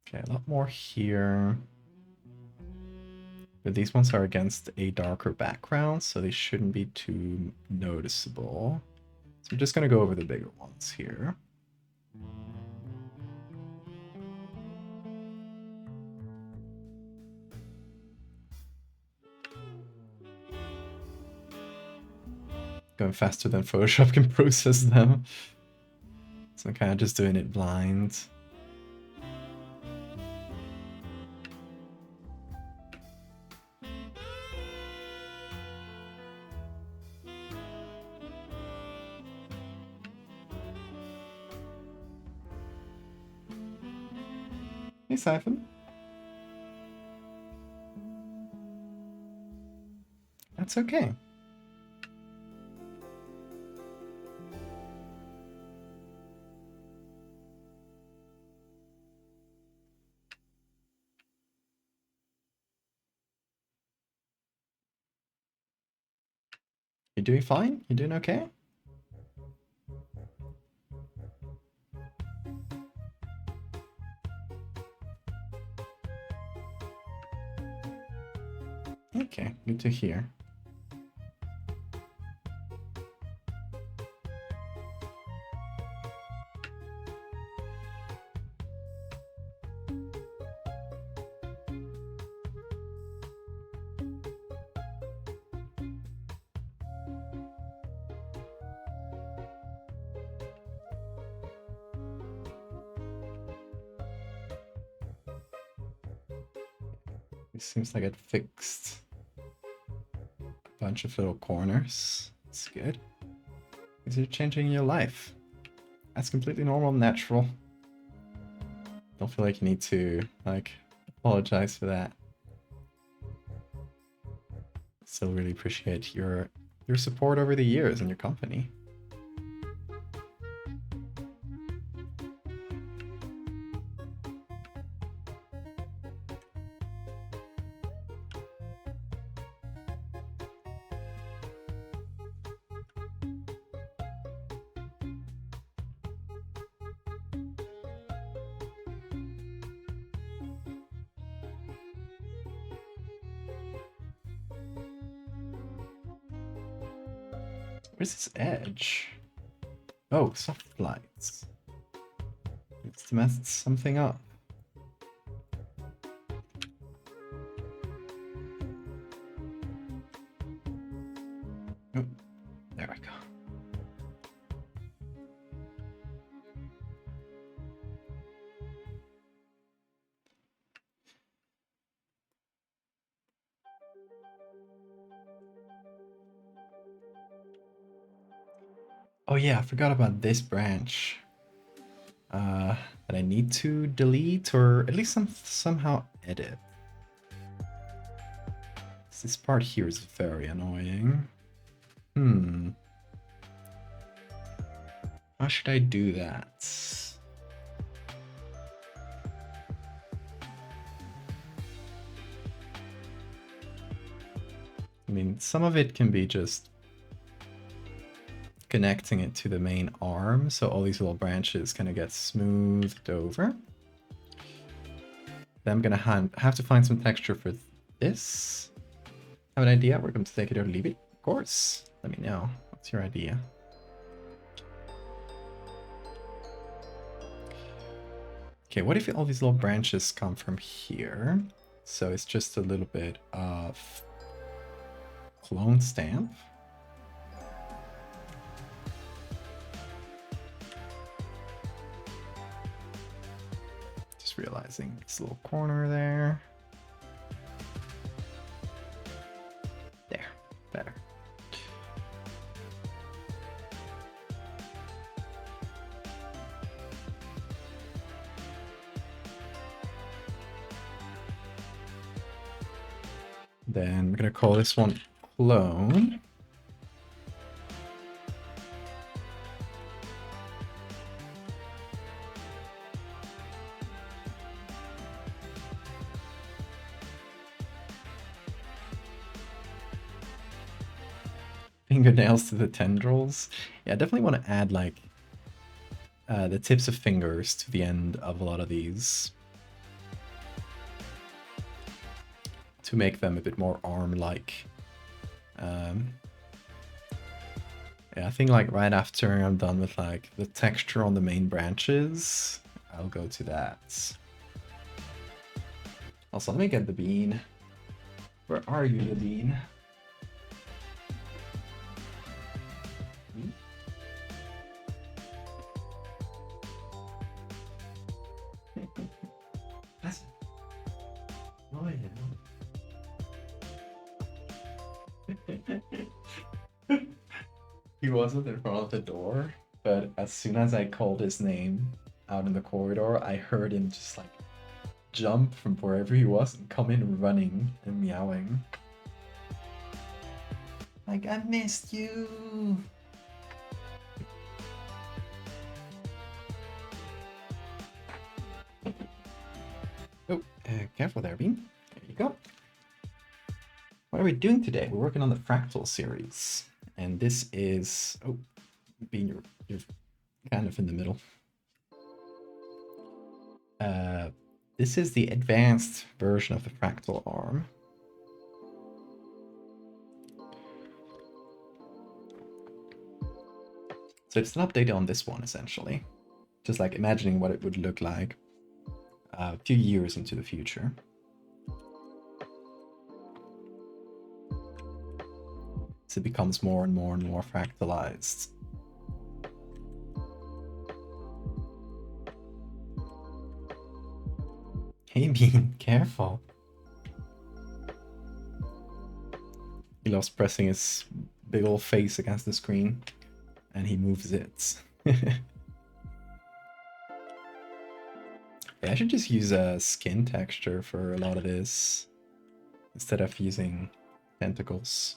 Okay, a lot more here. But these ones are against a darker background, so they shouldn't be too noticeable. So we're just gonna go over the bigger ones here. Going faster than Photoshop can process them. So I'm kind of just doing it blind. Hey, Siphon. That's okay. You're doing fine? You're doing okay? Okay, good to hear. It seems like it fixed a bunch of little corners. It's good. Because you're changing your life. That's completely normal and natural. Don't feel like you need to, like, apologize for that. Still really appreciate your support over the years and your company. Where's this edge? Oh, soft lights. It's messed something up. Oh, there we go. Oh yeah, I forgot about this branch. That I need to delete or at least somehow edit. This part here is very annoying. How should I do that? I mean, some of it can be just connecting it to the main arm, so all these little branches kind of get smoothed over. Then I'm gonna have to find some texture for this. Have an idea? We're going to take it or leave it? Of course. Let me know. What's your idea? Okay, what if all these little branches come from here? So it's just a little bit of clone stamp. Just realizing this little corner there. There, better. Then we're gonna call this one clone. Fingernails to the tendrils. Yeah, I definitely want to add like the tips of fingers to the end of a lot of these to make them a bit more arm-like. Yeah, I think like right after I'm done with like the texture on the main branches, I'll go to that. Also, let me get the bean. Where are you, the bean? That's oh yeah. He wasn't in front of the door, but as soon as I called his name out in the corridor, I heard him just like jump from wherever he was and come in running and meowing. Like, I missed you! Oh, careful there, Bean. There you go. What are we doing today? We're working on the Fractal series. And this is... Oh, Bean, you're kind of in the middle. This is the advanced version of the Fractal arm. So it's an update on this one, essentially. Just like imagining what it would look like a few years into the future. So it becomes more and more and more fractalized. Hey Bean, careful. He loves pressing his big old face against the screen. And he moves it. Yeah, I should just use a skin texture for a lot of this instead of using tentacles.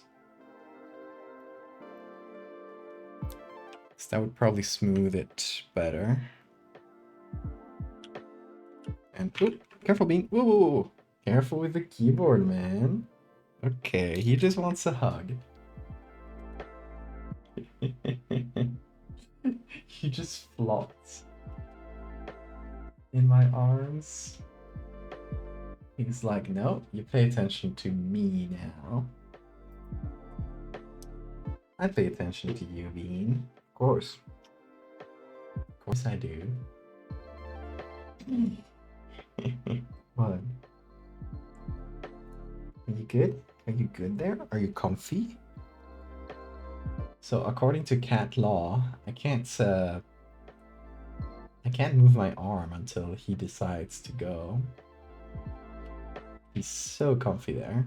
So that would probably smooth it better. And oh, careful, Bean. Whoa, whoa, whoa. Careful with the keyboard, man. Okay, he just wants a hug. He just flopped in my arms. He's like, no, you pay attention to me now. I pay attention to you, Bean. Of course. Of course I do. What? Are you good? Are you good there? Are you comfy? So according to cat law, I can't move my arm until he decides to go. He's so comfy there.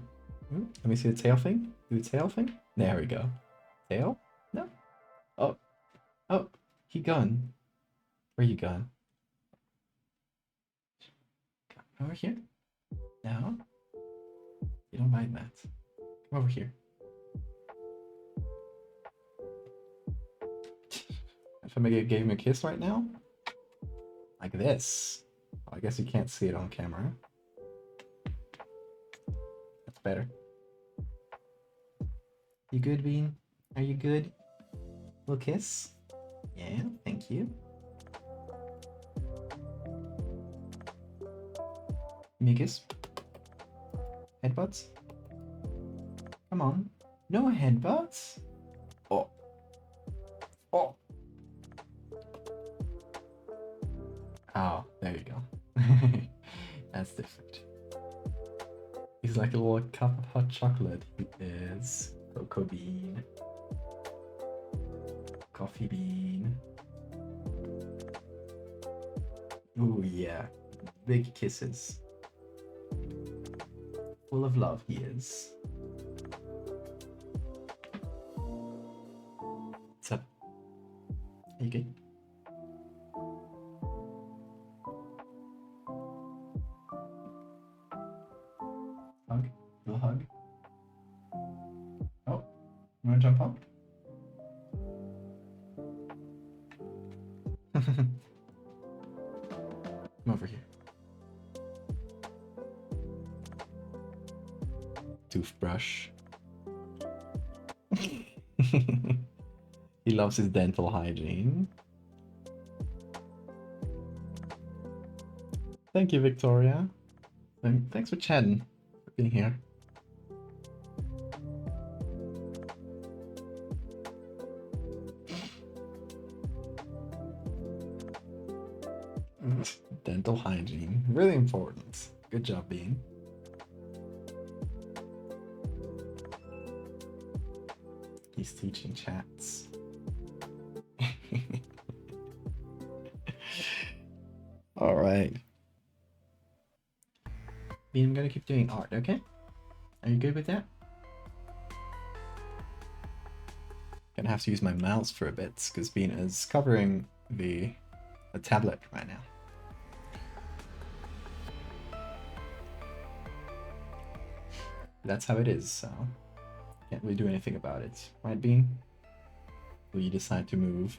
Let me see the tail thing. Do the tail thing. There we go. Tail? No. Oh. Oh. He gone. Where you gone? Over here? No. You don't mind that. Come over here. If I gave him a kiss right now? Like this. Well, I guess you can't see it on camera. That's better. You good, Bean? Are you good? Little kiss? Yeah, thank you. Give me a kiss. Headbutts? Come on. No headbutts? Oh. Oh. Oh, there you go. That's different. He's like a little cup of hot chocolate. He is. Cocoa bean. Coffee bean. Ooh, yeah. Big kisses. Full of love, he is. What's up? Are you good? Hug? Little hug? Oh, you wanna jump up? Come over here. Toothbrush. He loves his dental hygiene. Thank you, Victoria. Thanks for chatting, for being here. Dental hygiene, really important. Good job, Bean. He's teaching chats. All right. Bean, I'm gonna keep doing art, okay? Are you good with that? Gonna have to use my mouse for a bit because Bean is covering the tablet right now. That's how it is, so can't really do anything about it. Right, Bean? Will you decide to move?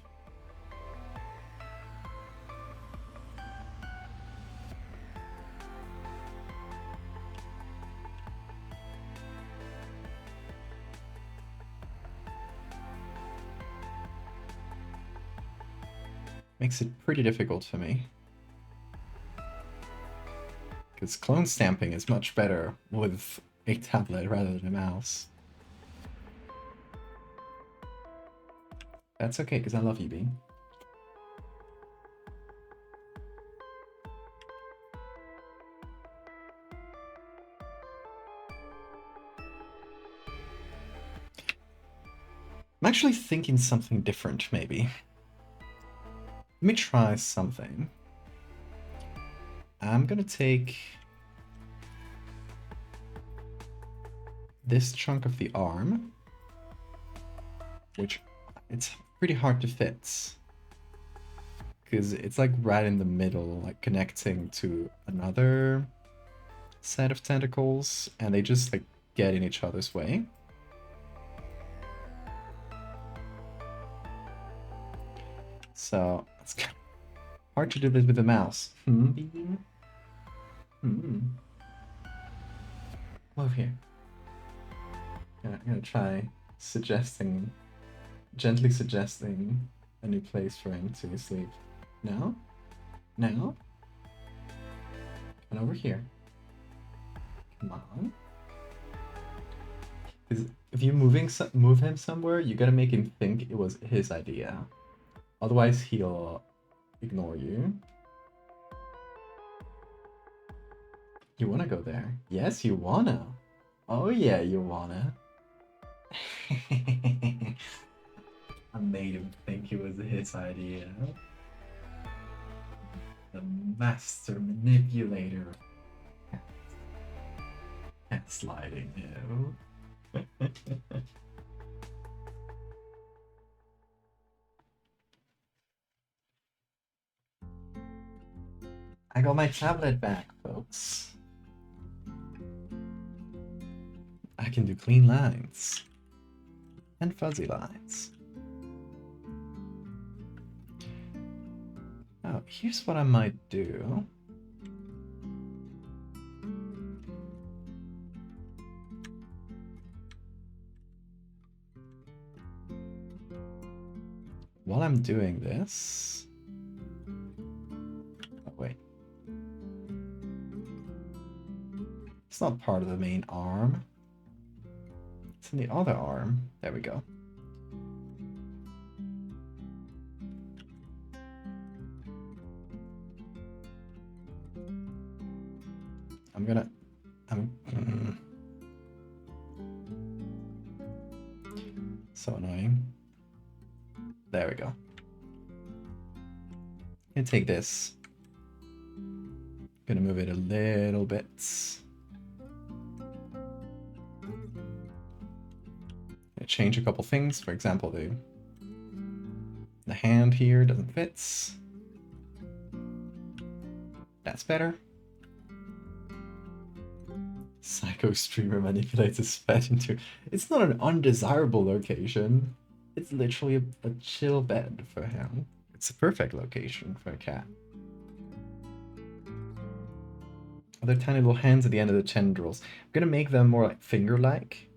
Makes it pretty difficult for me. Because clone stamping is much better with a tablet rather than a mouse. That's okay, because I love you, Bean. I'm actually thinking something different, maybe. Let me try something. I'm gonna take this chunk of the arm, which it's pretty hard to fit. Because it's like right in the middle, like connecting to another set of tentacles, and they just like get in each other's way. So it's kind of hard to do this with a mouse. Move here. I'm gonna try gently suggesting a new place for him to sleep. Now? Now? And over here. Come on. Because if you move him somewhere, you gotta make him think it was his idea. Otherwise, he'll ignore you. You wanna go there? Yes, you wanna. Oh yeah, you wanna. I made him think it was his idea. The master manipulator. Cat sliding, you. I got my tablet back, folks. I can do clean lines and fuzzy lines. Oh, here's what I might do. While I'm doing this... Oh, wait. It's not part of the main arm. It's in the other arm. There we go. So annoying. There we go. I'm gonna take this. Gonna move it a little bit. Gonna change a couple things. For example, the hand here doesn't fit. That's better. Psycho streamer manipulates his pet into... It's not an undesirable location. It's literally a chill bed for him. It's a perfect location for a cat. Other tiny little hands at the end of the tendrils. I'm gonna make them more like finger-like.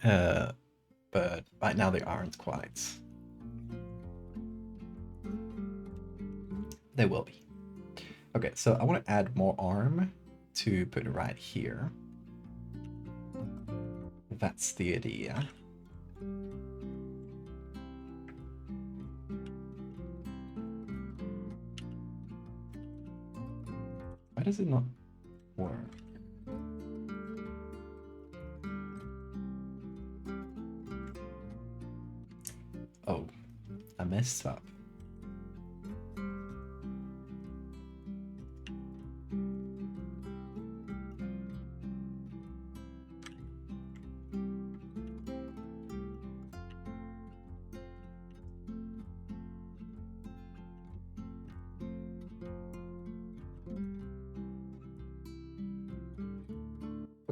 But right now they aren't quite. They will be. Okay, so I want to add more arm to put it right here. That's the idea. Why does it not work? Oh, I messed up.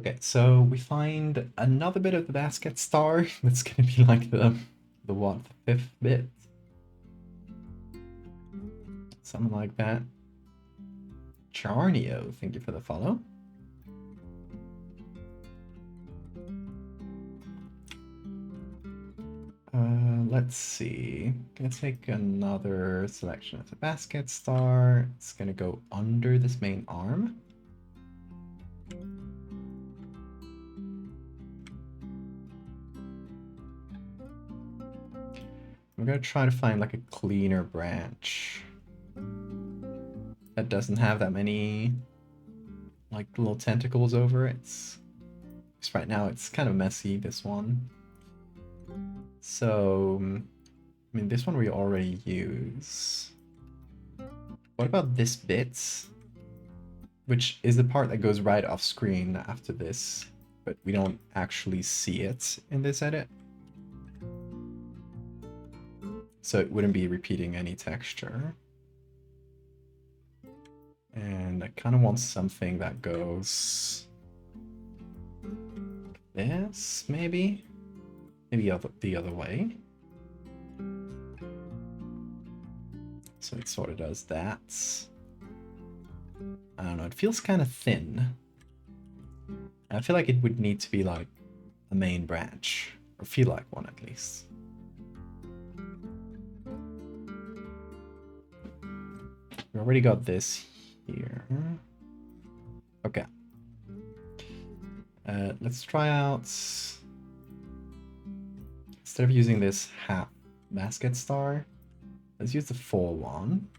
Okay, so we find another bit of the basket star. That's gonna be like the what, the fifth bit? Something like that. Charnio, thank you for the follow. Let's see. Gonna take another selection of the basket star. It's gonna go under this main arm. I'm gonna try to find like a cleaner branch that doesn't have that many like little tentacles over it. Just right now it's kind of messy, this one. So, I mean, this one we already use. What about this bit? Which is the part that goes right off screen after this, but we don't actually see it in this edit. So it wouldn't be repeating any texture. And I kind of want something that goes like this, maybe? Maybe the other way. So it sort of does that. I don't know, it feels kind of thin. I feel like it would need to be like a main branch, or feel like one at least. We already got this here. Okay. Let's try out, instead of using this half basket star, let's use the full one.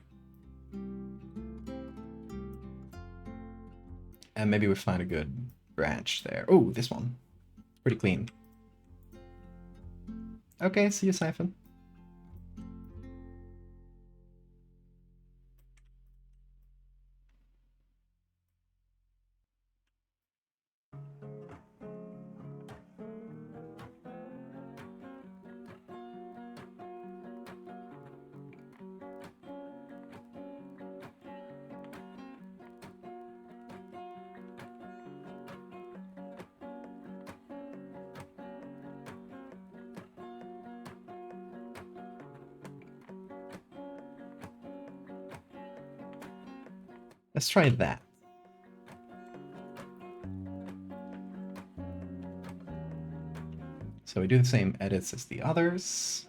And maybe we find a good branch there. Oh, this one. Pretty clean. Okay, see you, Siphon. Let's try that. So we do the same edits as the others.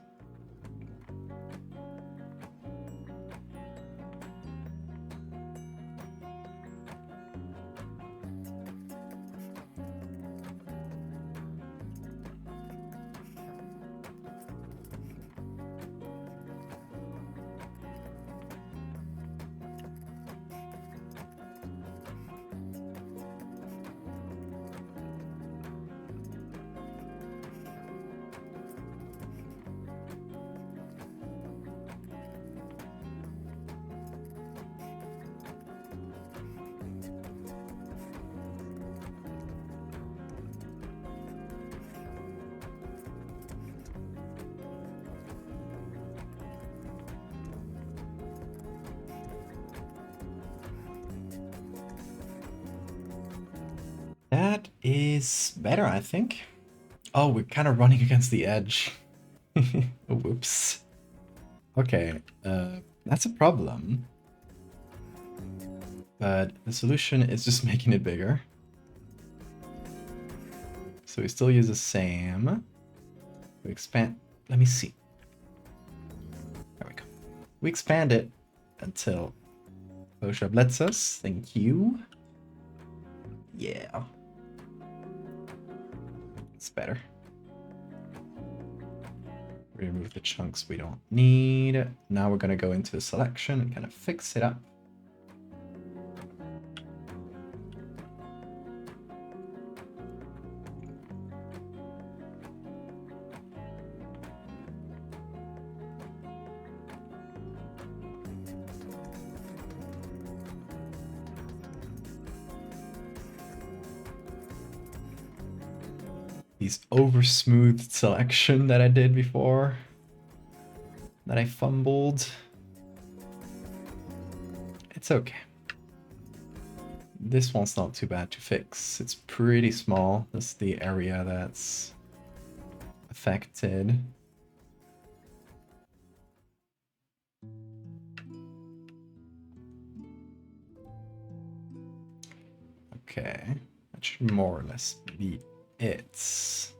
That is better, I think. Oh, we're kind of running against the edge. Whoops. Okay, that's a problem. But the solution is just making it bigger. So we still use the same. We expand. Let me see. There we go. We expand it until Photoshop lets us. Thank you. Yeah. It's better. Remove the chunks we don't need. Now we're going to go into the selection and kind of fix it up. These over-smoothed selection that I did before, that I fumbled. It's okay. this one's not too bad to fix. It's pretty small. This is the area that's affected. Okay, that should more or less be it.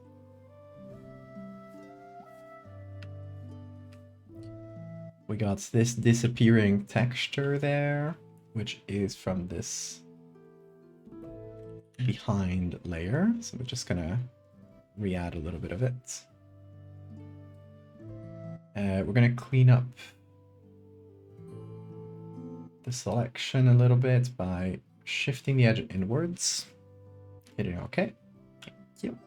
We got this disappearing texture there, which is from this behind layer. So we're just gonna re-add a little bit of it. We're gonna clean up the selection a little bit by shifting the edge inwards. Hitting OK. Thank you.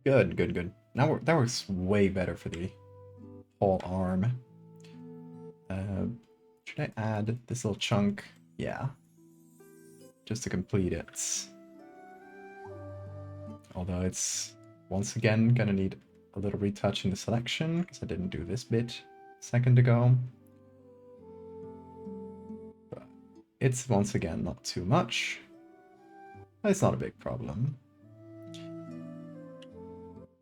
Good, good, good. Now that works way better for the whole arm. Should I add this little chunk? Yeah. Just to complete it. Although it's once again gonna need a little retouch in the selection because I didn't do this bit a second ago. But it's once again not too much. It's not a big problem.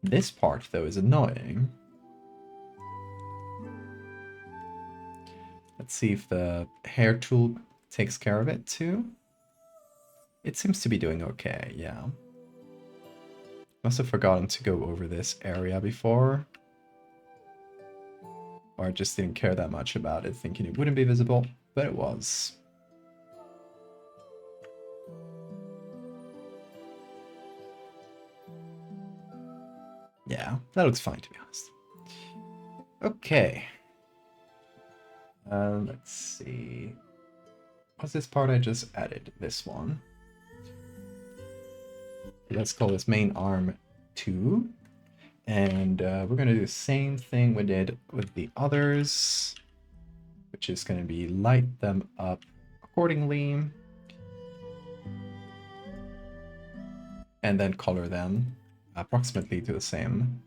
This part though is annoying. Let's see if the hair tool takes care of it too. It seems to be doing okay, yeah. Must have forgotten to go over this area before. Or I just didn't care that much about it, thinking it wouldn't be visible, but it was. Yeah, that looks fine to be honest. Okay. Let's see. What's this part I just added? This one. Let's call this main arm 2. And we're going to do the same thing we did with the others, which is going to be light them up accordingly. And then color them approximately to the same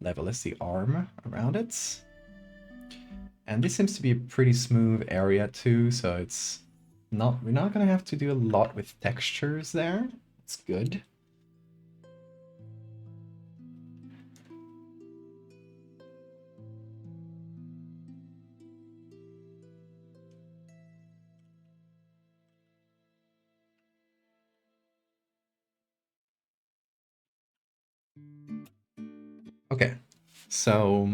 level as the arm around it. And this seems to be a pretty smooth area too, so it's not, we're not going to have to do a lot with textures there. It's good. Okay, so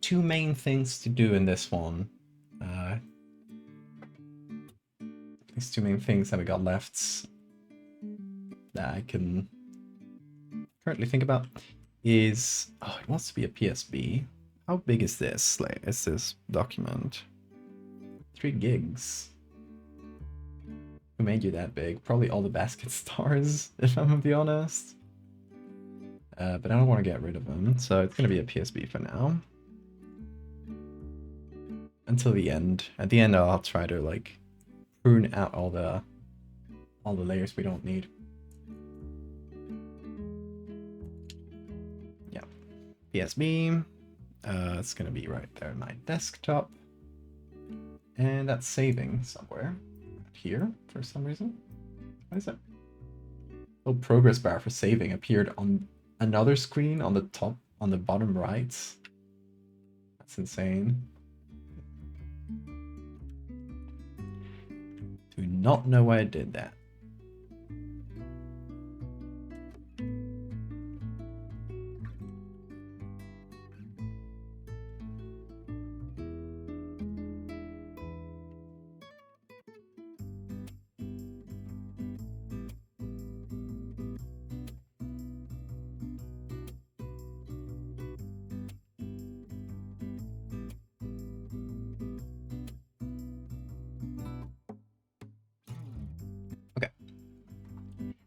two main things to do in this one. These two main things that we got left that I can currently think about is, oh, it wants to be a PSB. How big is this? Like, is this document? 3 gigs. Who made you that big? Probably all the basket stars, if I'm gonna be honest. But I don't want to get rid of them, so it's gonna be a PSB for now. Until the end. At the end, I'll try to like prune out all the layers we don't need. Yeah, PSB. It's gonna be right there in my desktop, and that's saving somewhere here for some reason. What is it? Oh, progress bar for saving appeared on another screen on the top, on the bottom right. That's insane. Do not know why I did that.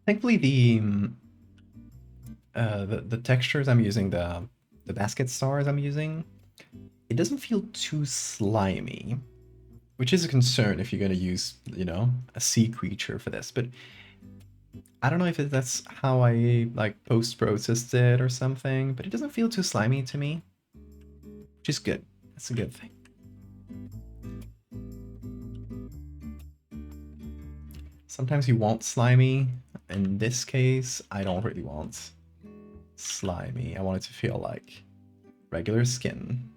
Thankfully, the textures I'm using, the basket stars I'm using, it doesn't feel too slimy, which is a concern if you're going to use, you know, a sea creature for this. But I don't know if that's how I like post-processed it or something, but it doesn't feel too slimy to me, which is good. That's a good thing. Sometimes you want slimy. In this case, I don't really want slimy. I want it to feel like regular skin.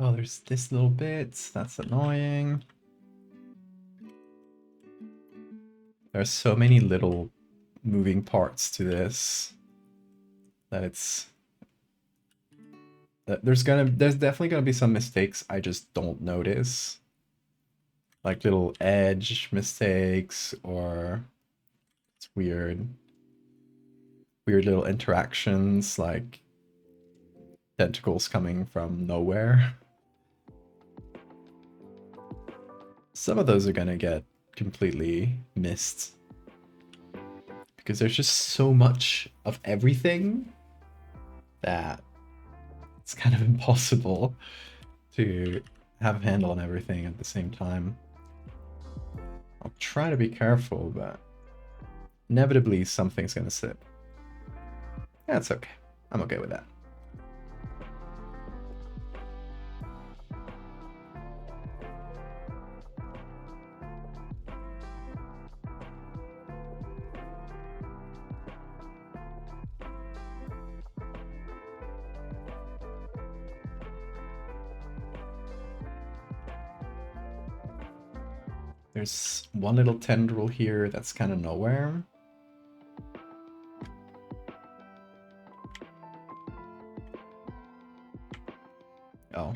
Oh, there's this little bit. That's annoying. There are so many little moving parts to this that there's definitely gonna be some mistakes I just don't notice. Like little edge mistakes or it's weird little interactions like tentacles coming from nowhere. Some of those are gonna get completely missed because there's just so much of everything that it's kind of impossible to have a handle on everything at the same time. I'll try to be careful, but inevitably something's gonna slip. That's okay. I'm okay with that. There's one little tendril here that's kind of nowhere. Oh,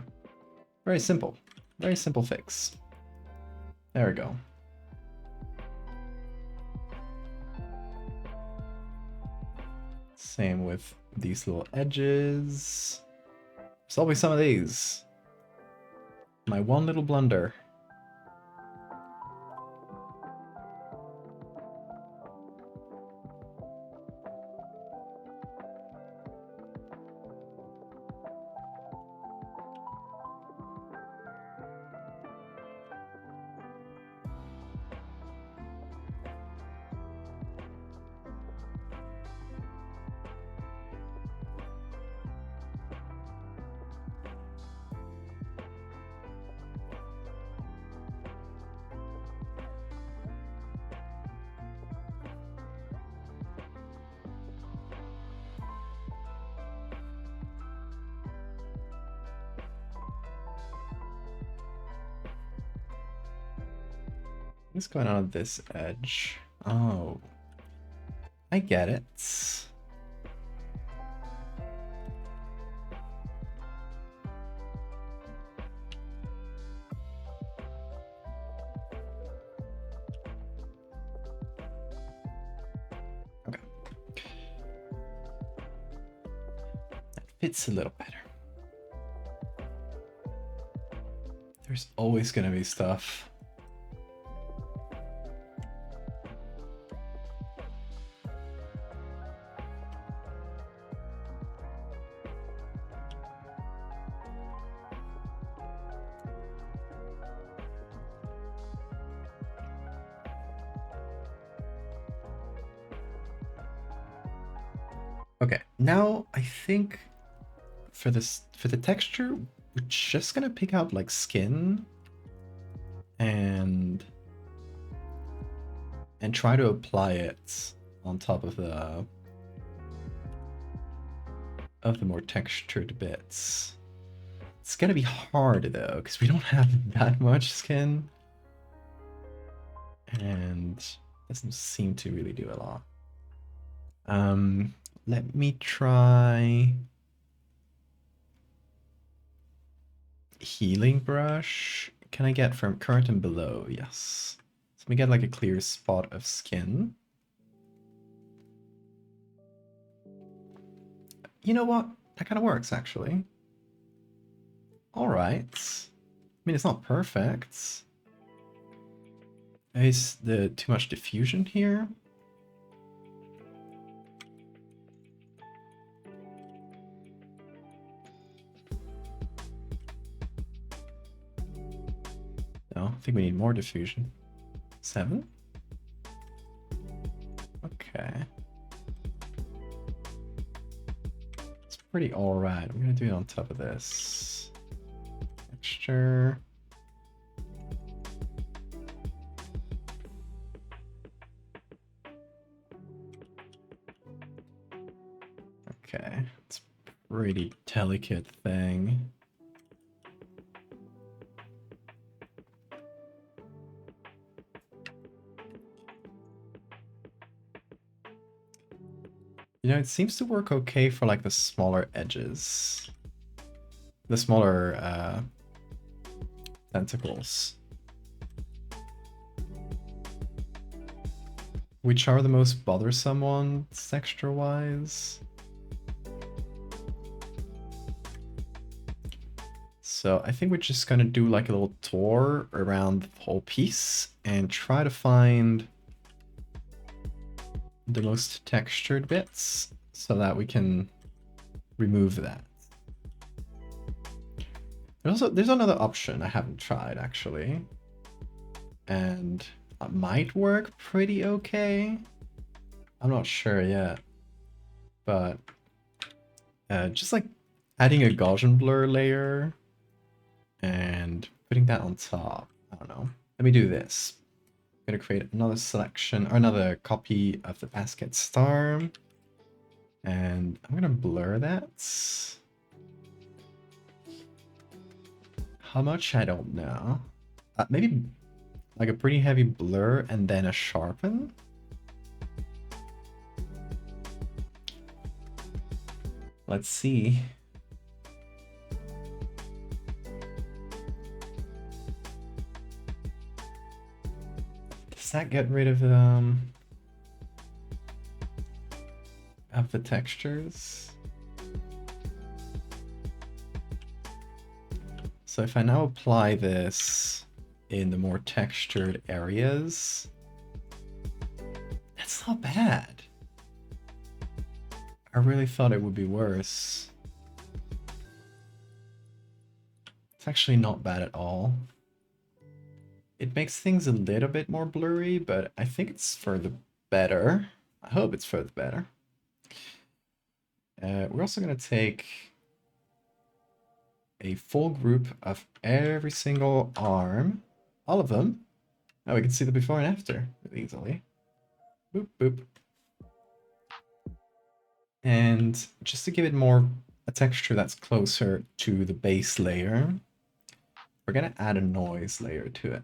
very simple. Very simple fix. There we go. Same with these little edges. There's always some of these. My one little blunder. What's going on at this edge? Oh, I get it. Okay. That fits a little better. There's always gonna be stuff. Okay, now I think for the texture, we're just gonna pick out like skin and try to apply it on top of the more textured bits. It's gonna be hard though, because we don't have that much skin. And doesn't seem to really do a lot. Let me try healing brush, can I get from current and below? Yes. So we get like a clear spot of skin. You know what? That kind of works, actually. All right. I mean, it's not perfect. Is the too much diffusion here? No, I think we need more diffusion. 7? Okay. It's pretty alright. I'm gonna do it on top of this. Texture. Okay, it's a pretty delicate thing. You know, it seems to work okay for like the smaller edges. The smaller tentacles. Which are the most bothersome ones, texture-wise? So I think we're just gonna do like a little tour around the whole piece and try to find the most textured bits so that we can remove that. There's another option I haven't tried actually, and it might work pretty okay. I'm not sure yet, but just like adding a Gaussian blur layer and putting that on top. I don't know. Let me do this. I'm gonna create another selection or another copy of the basket star, and I'm gonna blur that. How much? I don't know. Maybe like a pretty heavy blur and then a sharpen. Let's see. Does that get rid of the textures? So if I now apply this in the more textured areas, that's not bad. I really thought it would be worse. It's actually not bad at all. It makes things a little bit more blurry, but I think it's for the better. I hope it's for the better. We're also going to take a full group of every single arm, all of them. Now we can see the before and after really easily. Boop, boop. And just to give it more a texture that's closer to the base layer, we're going to add a noise layer to it.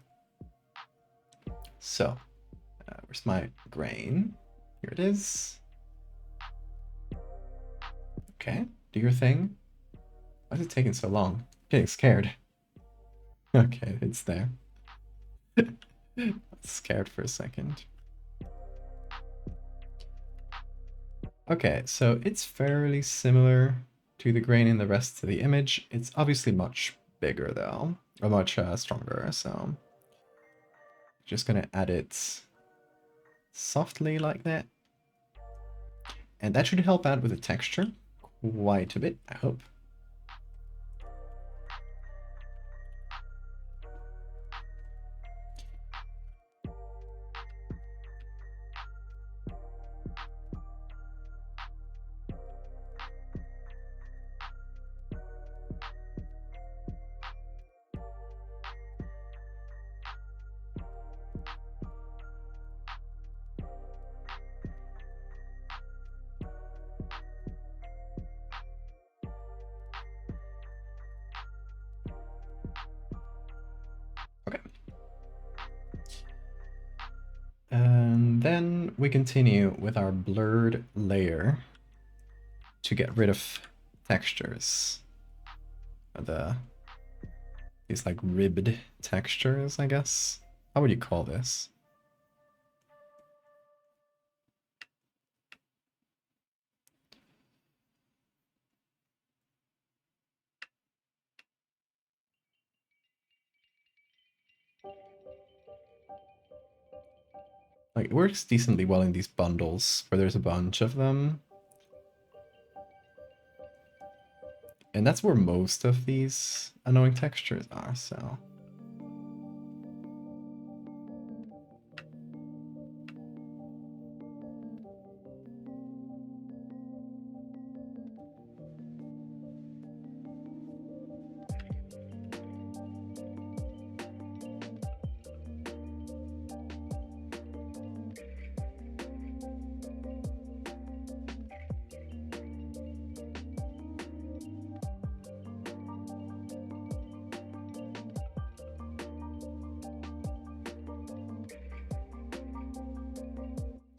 So, where's my grain? Here it is. Okay, do your thing. Why is it taking so long? I'm getting scared. Okay, it's there. I was scared for a second. Okay, so it's fairly similar to the grain in the rest of the image. It's obviously much bigger though, or much stronger, so just gonna add it softly like that. And that should help out with the texture quite a bit, I hope. Okay. And then we continue with our blurred layer to get rid of textures. The these like ribbed textures, I guess. How would you call this? Like, it works decently well in these bundles, where there's a bunch of them. And that's where most of these annoying textures are, so...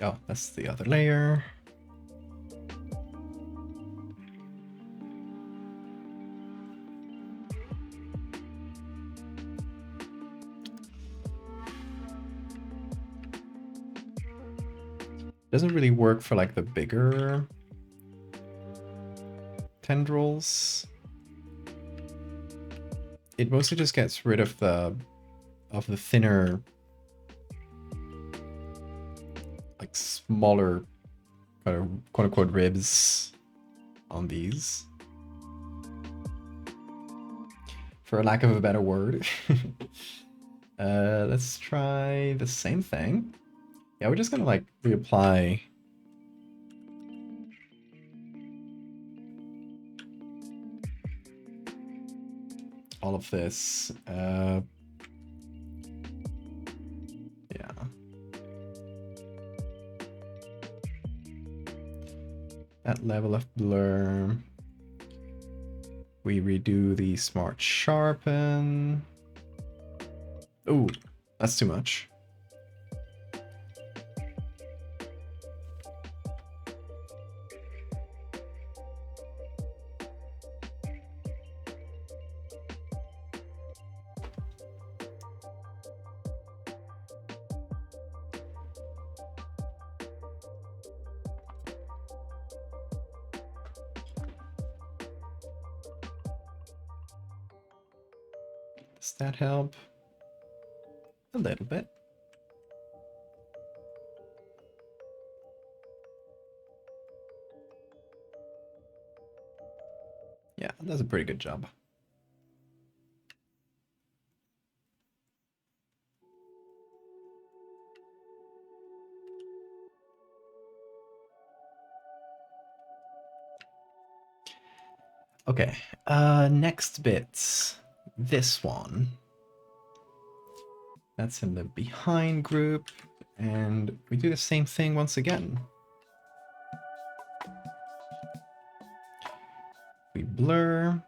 Oh, that's the other layer. Doesn't really work for like the bigger tendrils. It mostly just gets rid of the thinner, like smaller kind of quote unquote ribs on these. For lack of a better word. Let's try the same thing. Yeah, we're just gonna like reapply all of this. Yeah. That level of blur. We redo the smart sharpen. Ooh, that's too much. Does that help? A little bit. Yeah, that's a pretty good job. Okay, next bit. This one. That's in the behind group, and we do the same thing once again. We blur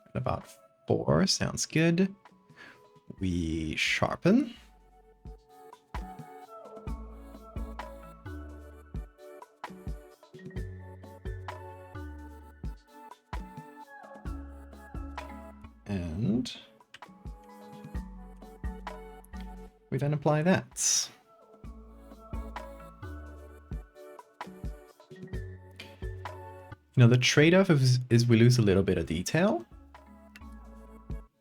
at about 4, sounds good. We sharpen. And we then apply that. You know, the trade-off is we lose a little bit of detail,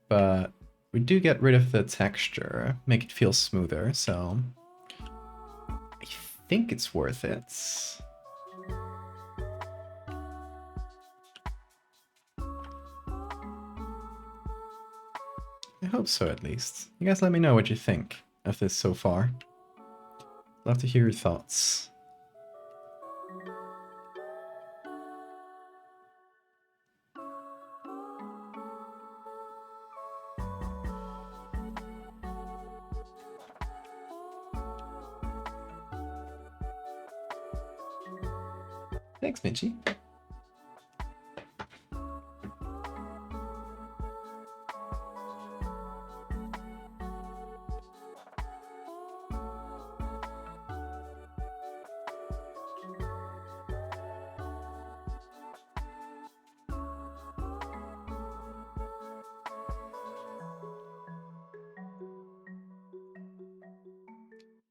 but we do get rid of the texture, make it feel smoother, so I think it's worth it. I hope so, at least. You guys let me know what you think of this so far. Love to hear your thoughts. Thanks, Mitchie.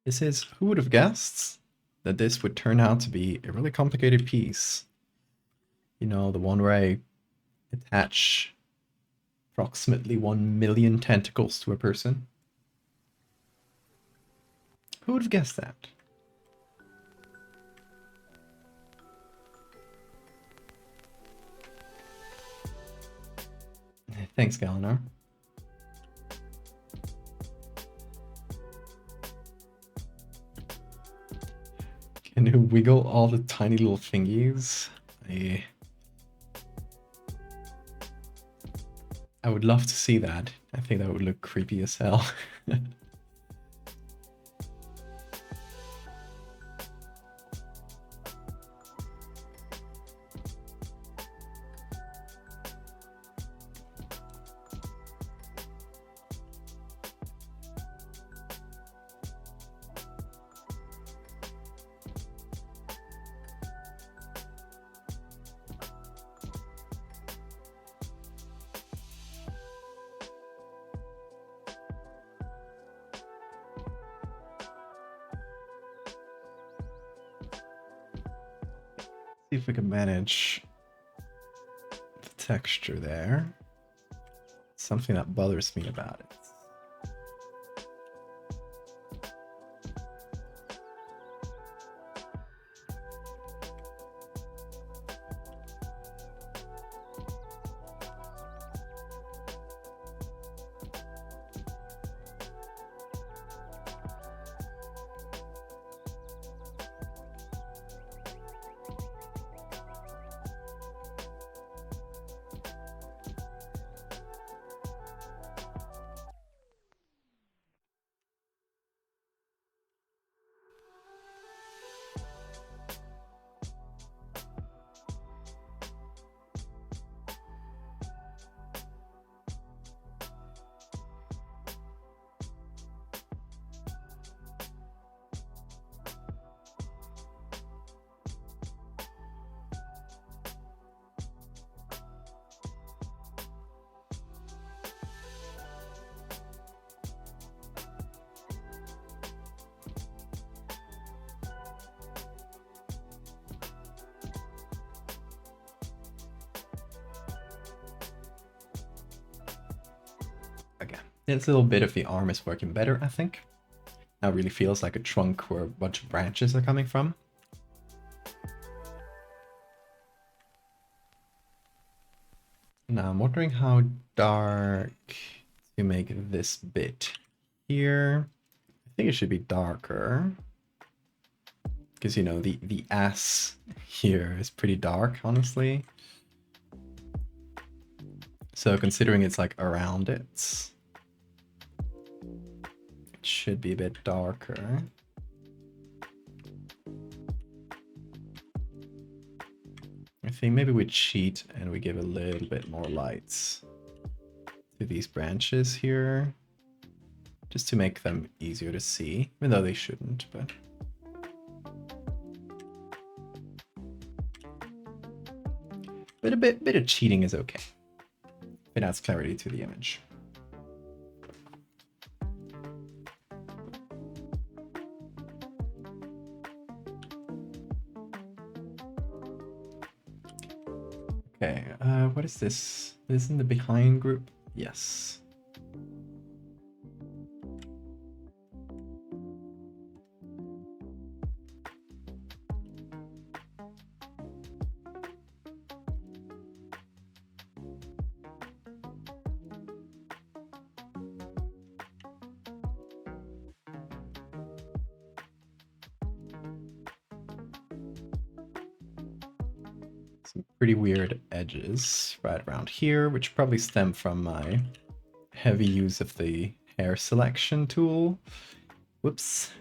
This is, who would have guessed that this would turn out to be a really complicated piece? You know, the one where I attach approximately 1 million tentacles to a person. Who would have guessed that? Thanks, Galinar. Can you wiggle all the tiny little thingies? I would love to see that. I think that would look creepy as hell. See if we can manage the texture there. Something that bothers me about it. Again, this little bit of the arm is working better, I think. Now it really feels like a trunk where a bunch of branches are coming from. Now I'm wondering how dark to make this bit here. I think it should be darker. Because, you know, the ass here is pretty dark, honestly. So considering it's like around it, it should be a bit darker. I think maybe we cheat and we give a little bit more lights to these branches here, just to make them easier to see, even though they shouldn't, but... But a bit of cheating is okay. It adds clarity to the image. Okay, what is this? This is in the behind group? Yes. Some pretty weird edges right around here, which probably stem from my heavy use of the hair selection tool. Whoops.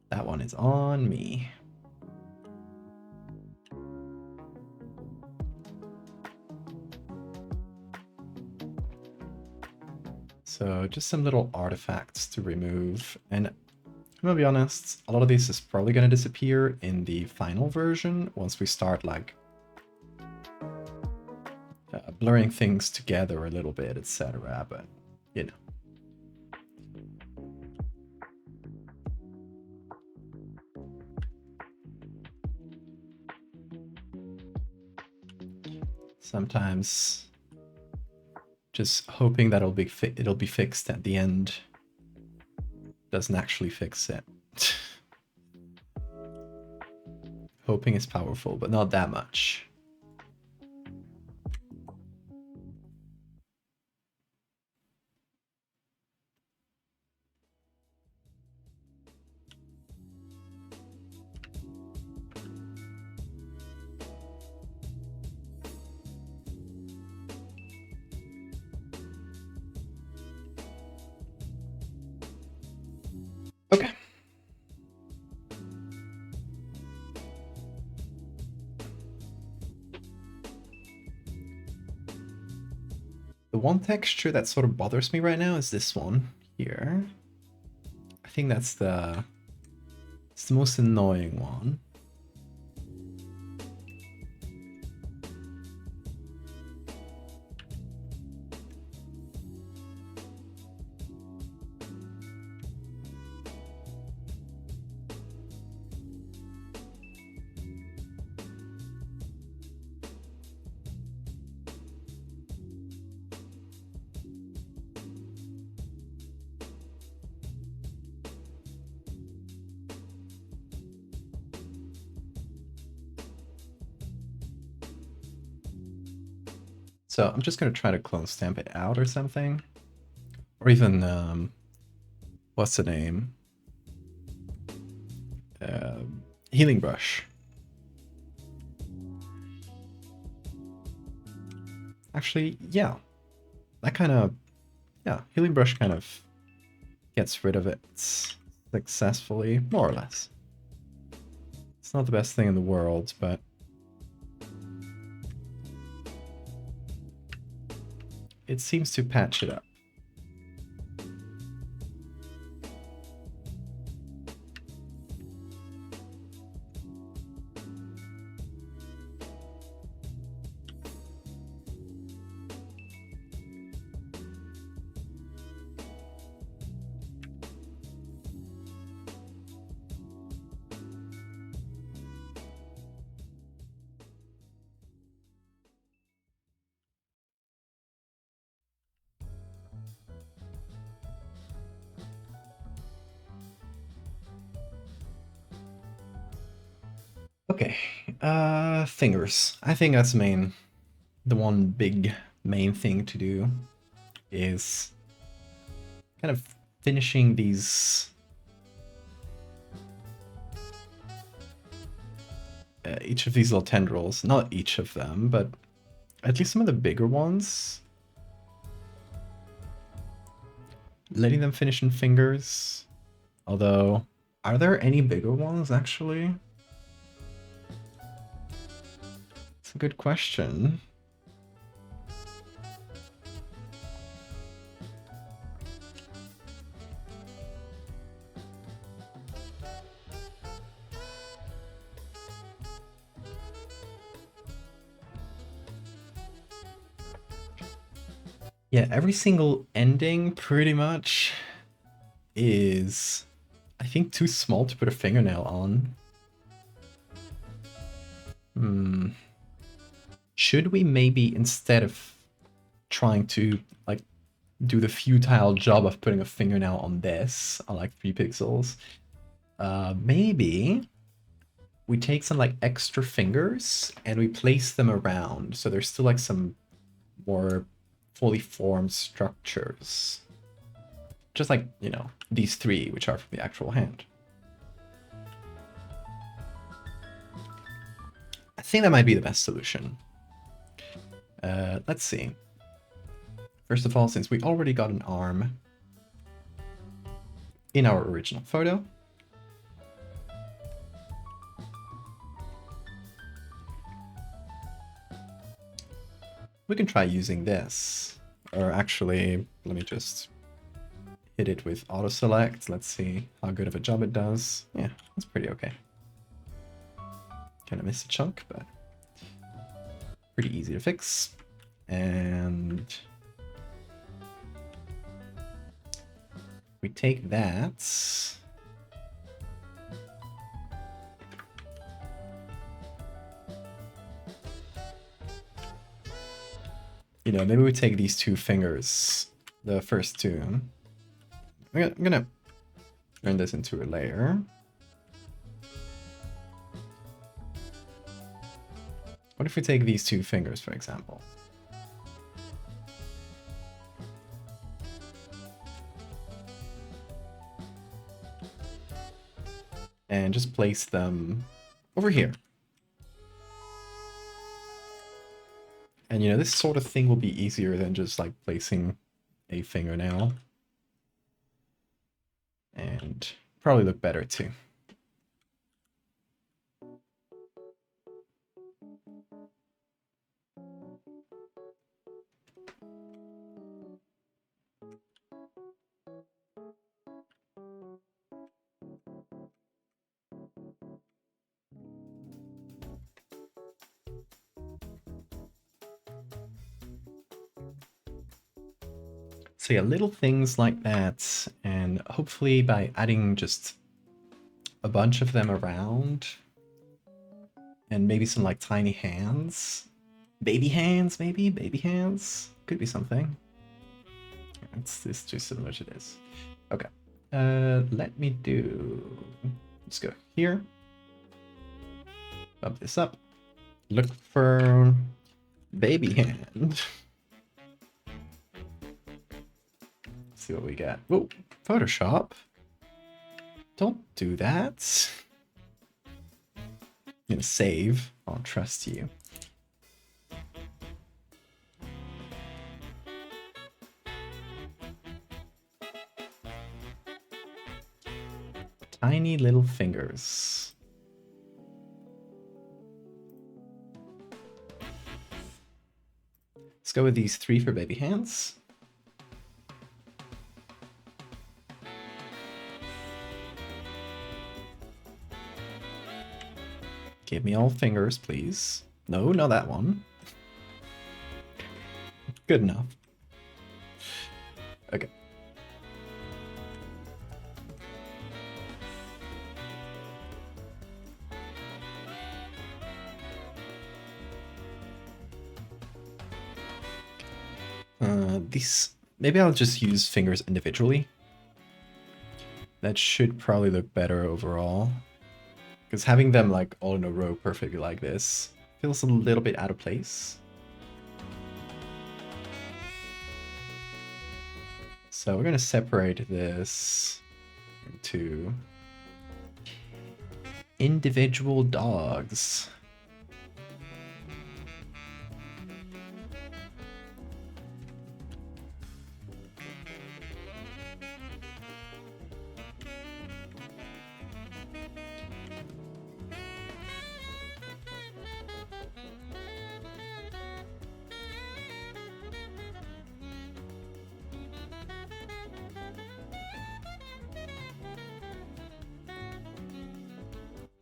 That one is on me. So just some little artifacts to remove. And I'm gonna be honest, a lot of this is probably gonna disappear in the final version once we start like blurring things together a little bit, etc. But you know. Sometimes just hoping that it'll be fixed at the end doesn't actually fix it. Hoping is powerful, but not that much. Okay. The one texture that sort of bothers me right now is this one here. I think it's the most annoying one. So I'm just gonna try to clone stamp it out or something. Or even, what's the name? Healing brush. Actually, yeah. That kind of, yeah, healing brush kind of gets rid of it successfully, more or less. It's not the best thing in the world, but it seems to patch it up. Okay, fingers. I think that's the one big main thing to do is kind of finishing these each of these little tendrils. Not each of them, but at least some of the bigger ones. Letting them finish in fingers. Although, are there any bigger ones actually? It's a good question. Yeah, every single ending pretty much is, I think, too small to put a fingernail on. Should we maybe, instead of trying to like do the futile job of putting a fingernail on this on like 3 pixels, maybe we take some like extra fingers and we place them around so there's still like some more fully formed structures. Just like, you know, these 3, which are from the actual hand. I think that might be the best solution. Let's see. First of all, since we already got an arm in our original photo, we can try using this. Or actually, let me just hit it with auto select. Let's see how good of a job it does. Yeah, that's pretty okay. Kind of missed a chunk, but pretty easy to fix. And we take that. you know, maybe we take these two fingers, the first two. I'm gonna turn this into a layer. What if we take these two fingers, for example? And just place them over here. And you know, this sort of thing will be easier than just like placing a fingernail. And probably look better too. So yeah, little things like that, and hopefully by adding just a bunch of them around, and maybe some like tiny hands, baby hands, maybe baby hands could be something. It's too similar to this. Okay, let me do. Let's go here. Bump this up. Look for baby hand. See what we got. Whoa, Photoshop. Don't do that. I'm gonna save. I'll trust you. Tiny little fingers. Let's go with these 3 for baby hands. Give me all fingers, please. No, not that one. Good enough. Okay. These... Maybe I'll just use fingers individually. That should probably look better overall. Because having them like all in a row perfectly like this feels a little bit out of place. So we're going to separate this into individual dogs.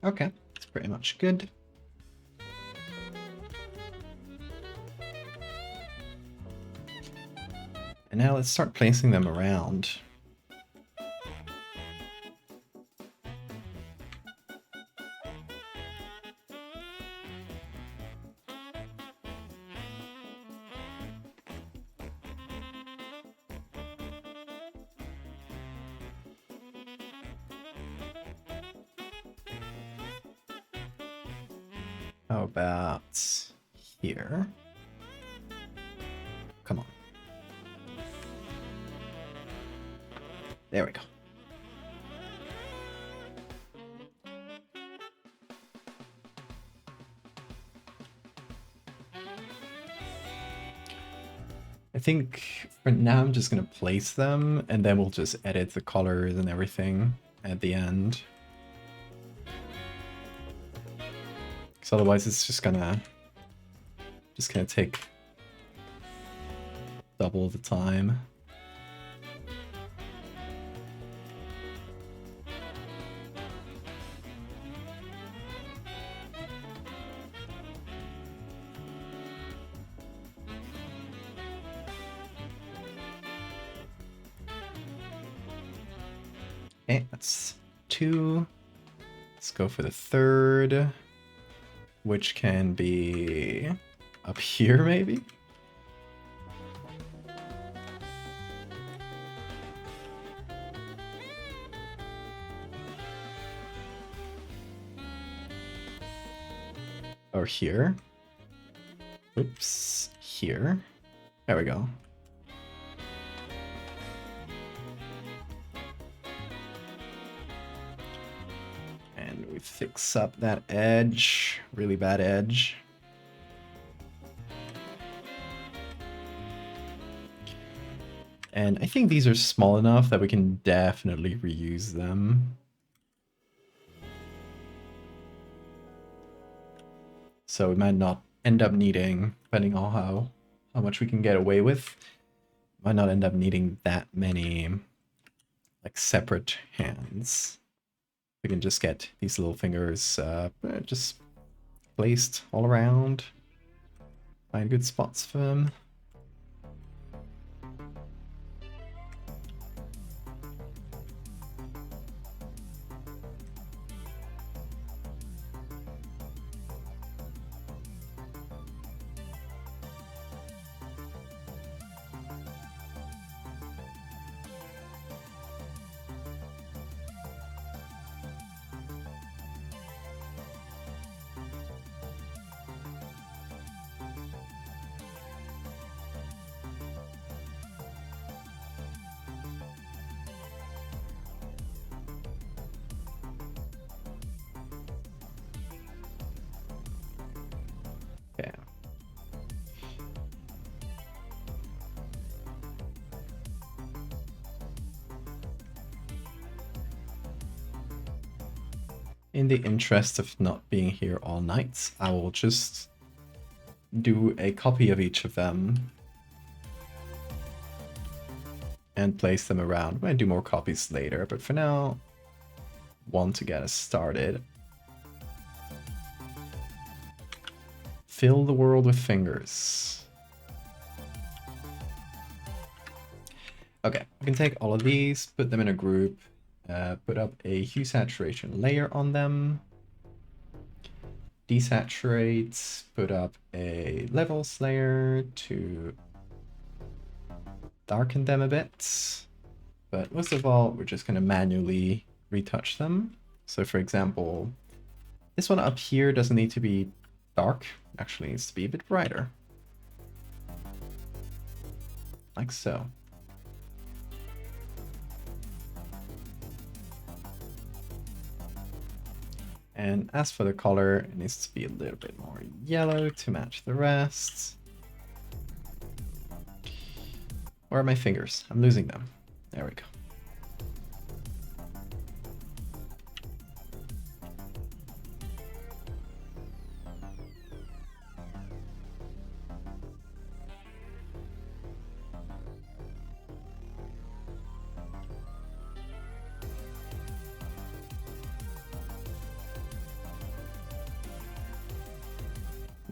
Okay, that's pretty much good. And now let's start placing them around. How about here? Come on. There we go. I think for now I'm just gonna place them and then we'll just edit the colors and everything at the end. Because otherwise it's just gonna take double the time. Okay, that's 2. Let's go for the 3rd, which can be up here maybe? Or here. Oops, here. There we go. And we fix up that edge, really bad edge. And I think these are small enough that we can definitely reuse them. So we might not end up needing, depending on how much we can get away with, might not end up needing that many like separate hands. We can just get these little fingers just placed all around. Find good spots for them. Okay. In the interest of not being here all night, I will just do a copy of each of them and place them around. I might do more copies later, but for now, one to get us started. Fill the world with fingers. Okay, we can take all of these, put them in a group, put up a hue saturation layer on them, desaturate, put up a levels layer to darken them a bit. But most of all, we're just going to manually retouch them. So for example, this one up here doesn't need to be dark, actually needs to be a bit brighter. Like so. And as for the color, it needs to be a little bit more yellow to match the rest. Where are my fingers? I'm losing them. There we go.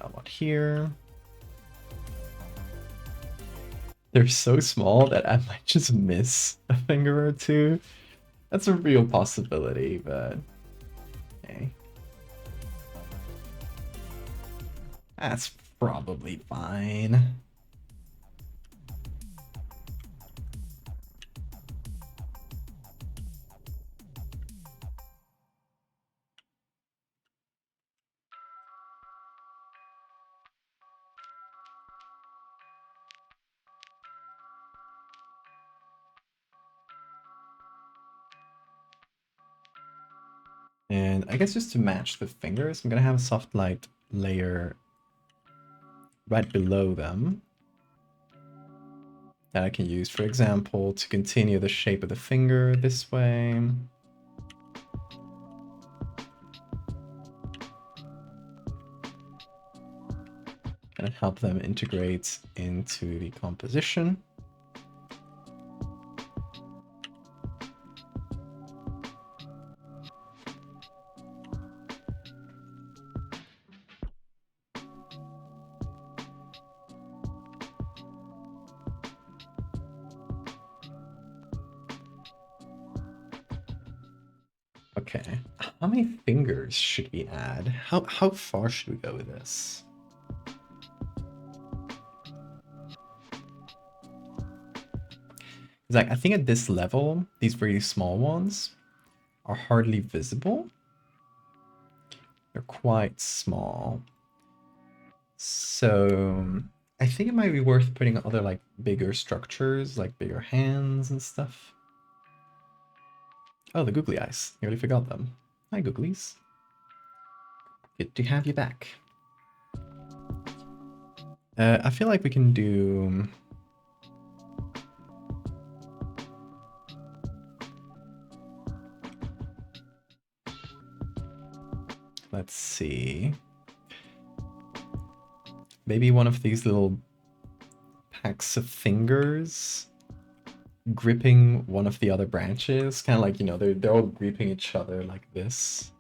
Not one here. They're so small that I might just miss a finger or two. That's a real possibility, but okay. That's probably fine. And I guess just to match the fingers, I'm gonna have a soft light layer right below them that I can use, for example, to continue the shape of the finger this way. And help them integrate into the composition. Okay, how many fingers should we add? How far should we go with this? Like, I think at this level, these really small ones are hardly visible. They're quite small. So I think it might be worth putting other like bigger structures, like bigger hands and stuff. Oh, the googly eyes. Nearly forgot them. Hi, googlies. Good to have you back. I feel like we can do... Let's see. Maybe one of these little packs of fingers gripping one of the other branches. Kind of like, you know, they're all gripping each other like this.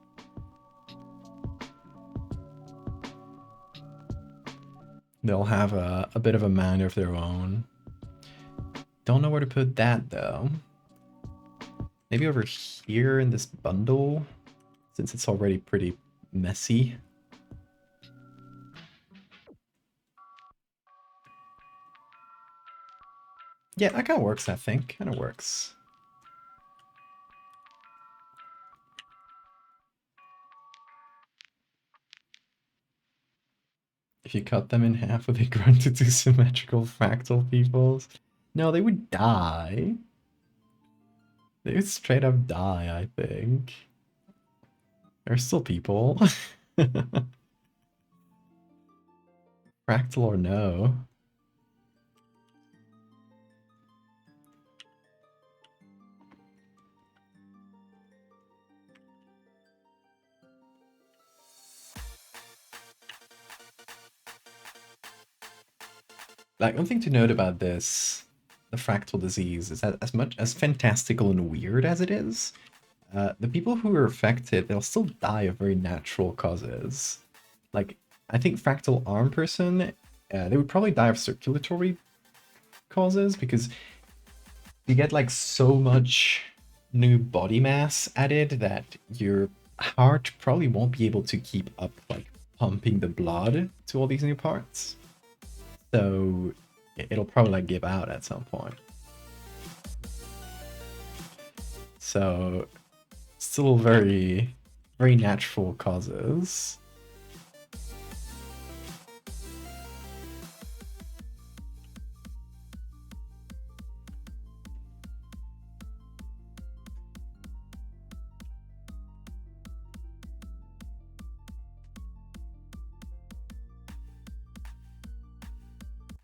They'll have a bit of a mind of their own. Don't know where to put that, though. Maybe over here in this bundle, since it's already pretty messy. Yeah, that kind of works, I think. Kind of works. If you cut them in half, would they grow into two symmetrical fractal peoples? No, they would die. They would straight up die, I think. They're still people. Fractal or no. Like, one thing to note about this, the fractal disease, is that as much as fantastical and weird as it is, the people who are affected, they'll still die of very natural causes. Like, I think fractal arm person, they would probably die of circulatory causes because you get like so much new body mass added that your heart probably won't be able to keep up like pumping the blood to all these new parts. So it'll probably like give out at some point. So still very, very natural causes.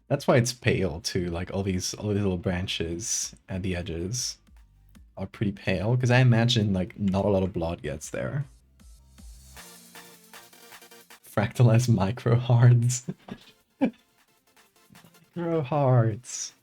That's why it's pale too, like all these little branches at the edges are pretty pale, because I imagine like not a lot of blood gets there. Fractalized micro hearts. Micro hearts.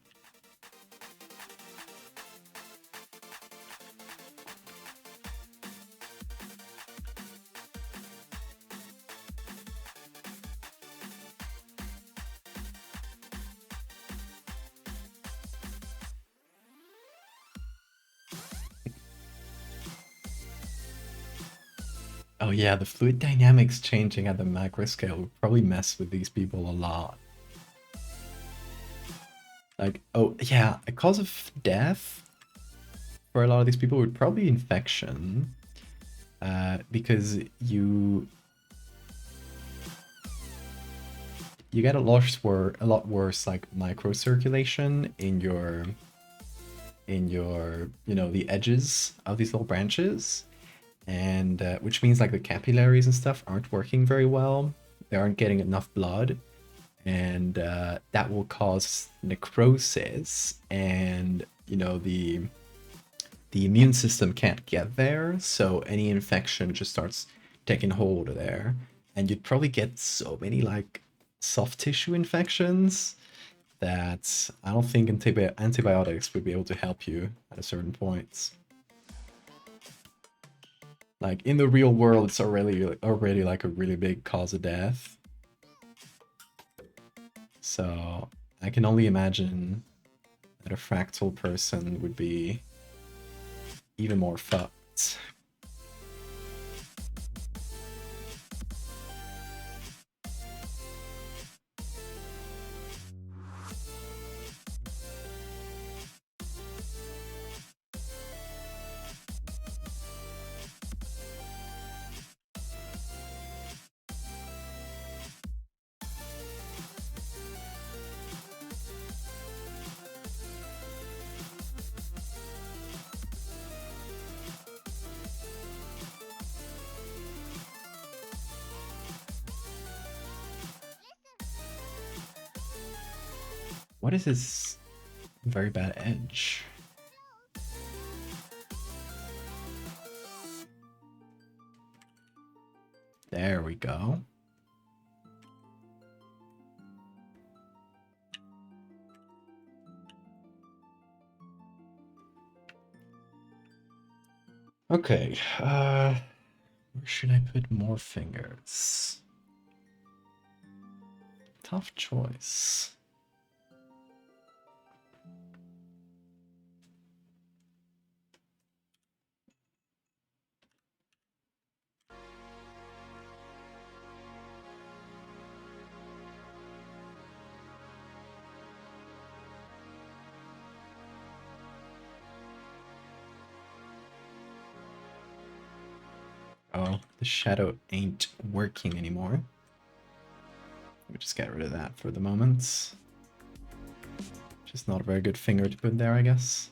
Oh yeah, the fluid dynamics changing at the macro scale would probably mess with these people a lot. Like, oh yeah, a cause of death for a lot of these people would probably be infection. Because you get a lot worse like microcirculation in your you know, the edges of these little branches, and which means like the capillaries and stuff aren't working very well. They aren't getting enough blood, and that will cause necrosis, and you know, the immune system can't get there, so any infection just starts taking hold there, and you'd probably get so many like soft tissue infections that I don't think antibiotics would be able to help you at a certain point. Like in the real world, it's already like a really big cause of death. So I can only imagine that a fractal person would be even more fucked. What is this very bad edge? There we go. Okay, where should I put more fingers? Tough choice. Oh, the shadow ain't working anymore. Let me just get rid of that for the moment. Just not a very good finger to put there, I guess.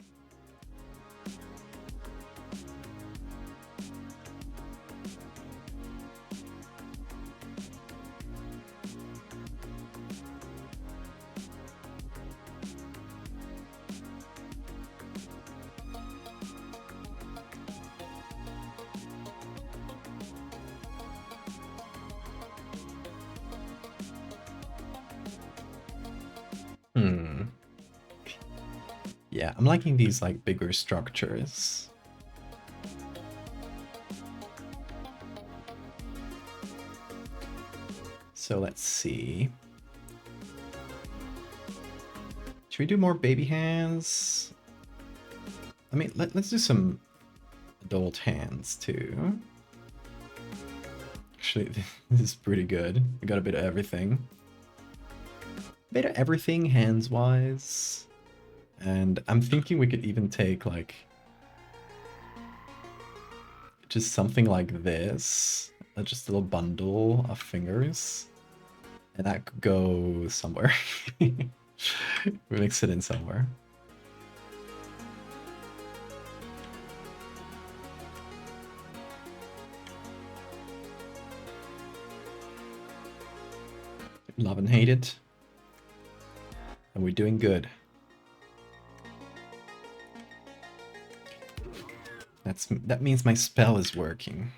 Yeah, I'm liking these like bigger structures. So let's see. Should we do more baby hands? I mean, let's do some adult hands too. Actually, this is pretty good. We got a bit of everything. A bit of everything hands-wise. And I'm thinking we could even take like just something like this. Just a little bundle of fingers. And that could go somewhere. We mix it in somewhere. Love and hate it. And we're doing good. That means my spell is working.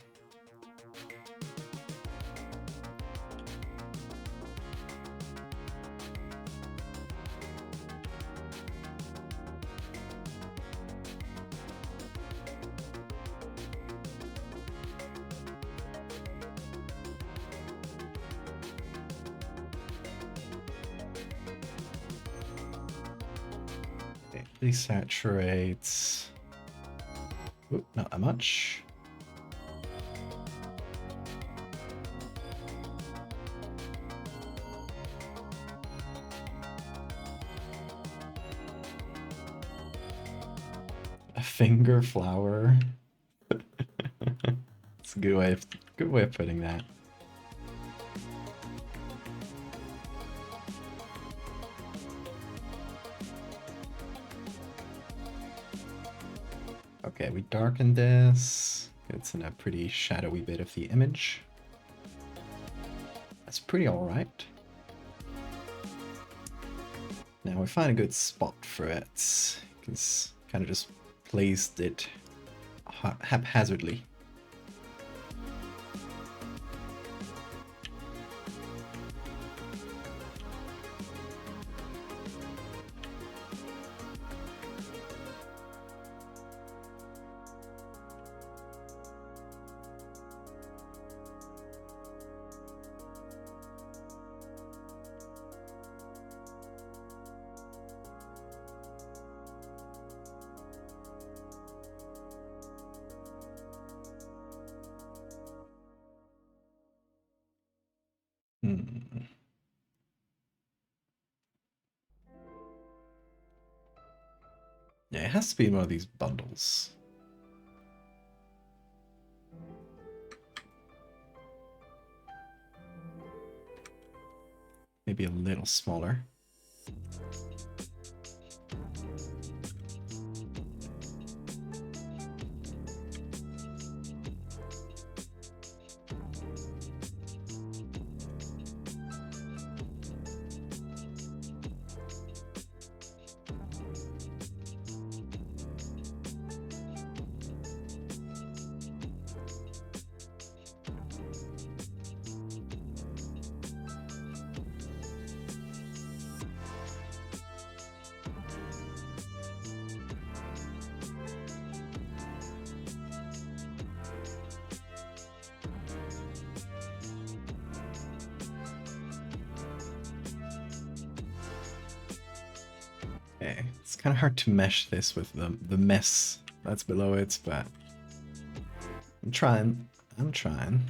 Desaturates. Oop, not that much. A finger flower. It's a good way of putting that. Okay, we darken this. It's in a pretty shadowy bit of the image. That's pretty alright. Now we find a good spot for it. It's kind of just placed it haphazardly. Yeah, it has to be in one of these bundles. Maybe a little smaller. Okay, it's kind of hard to mesh this with the mess that's below it, but I'm trying. I'm trying.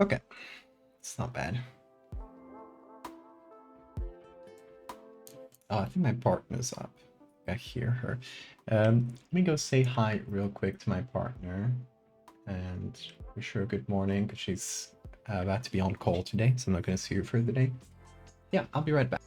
Okay, it's not bad. Oh, I think my partner's up. I hear her. Let me go say hi real quick to my partner and wish her a good morning because she's about to be on call today, so I'm not going to see her for the day. Yeah, I'll be right back.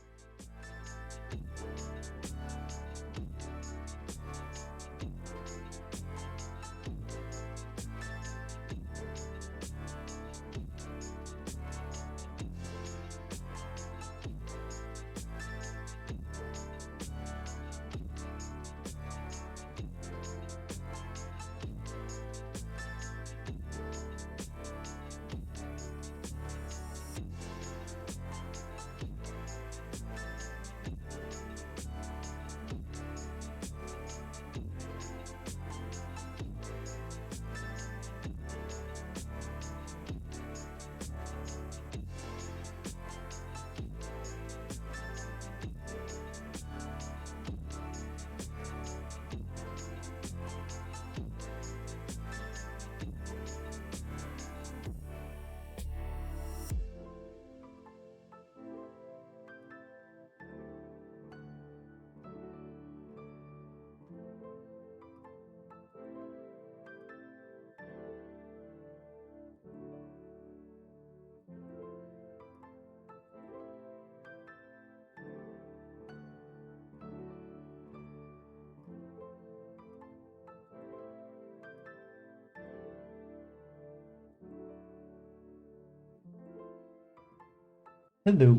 Hello,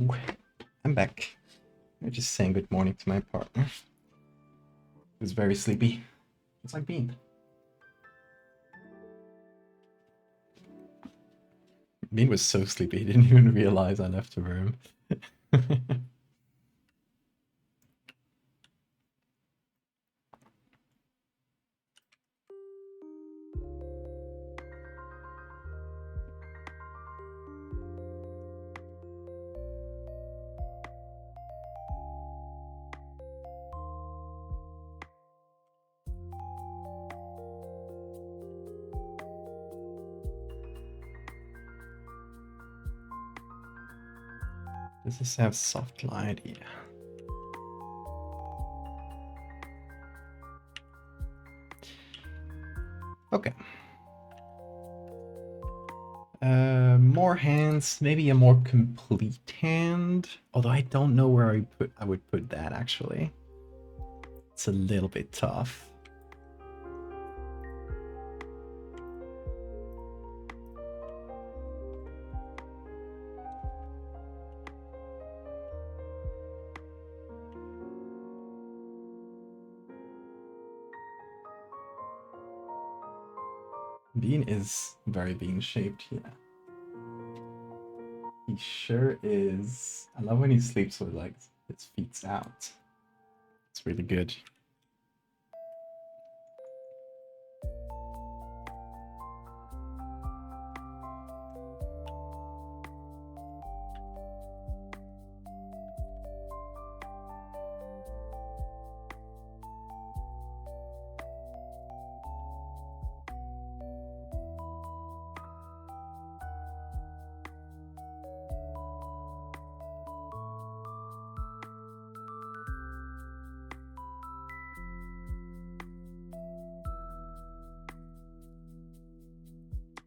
I'm back. I'm just saying good morning to my partner, who's very sleepy. It's like Bean. Bean was so sleepy he didn't even realize I left the room. Does this have soft light? Yeah. Okay. More hands, maybe a more complete hand. Although I don't know where I would put that actually. It's a little bit tough. Bean is very bean shaped, yeah. He sure is. I love when he sleeps with like his feet out. It's really good.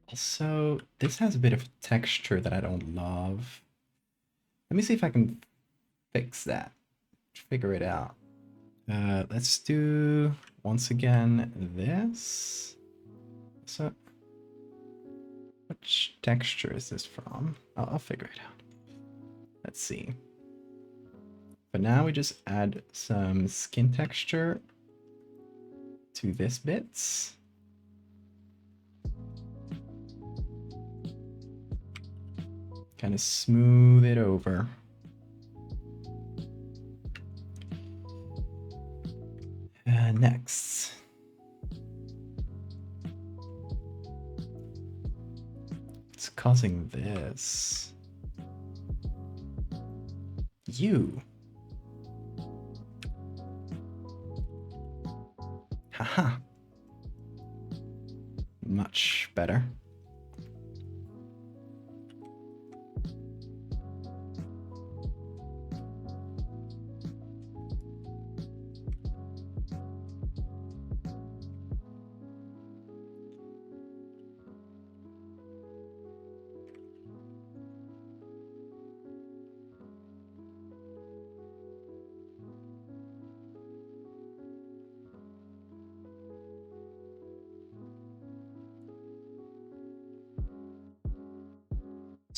Also, this has a bit of texture that I don't love. Let me see if I can fix that. Figure it out. Let's do, once again, this. So, which texture is this from? I'll figure it out. Let's see. But now we just add some skin texture to this bits. Kind of smooth it over. Next. It's causing this. You. Haha. Much better.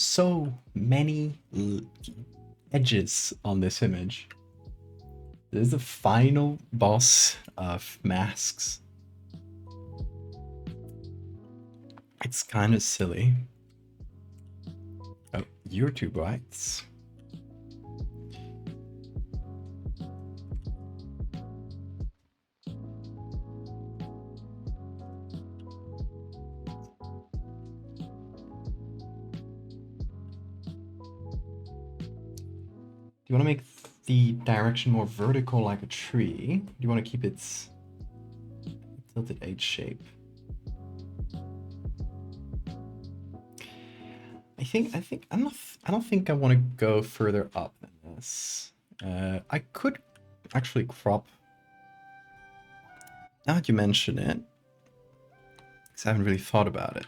So many edges on this image. This is the final boss of masks. It's kind of silly. Oh, you're too bright. Do you want to make the direction more vertical like a tree? Do you want to keep its tilted H shape? I don't think I want to go further up than this. I could actually crop. Now that you mention it, because I haven't really thought about it.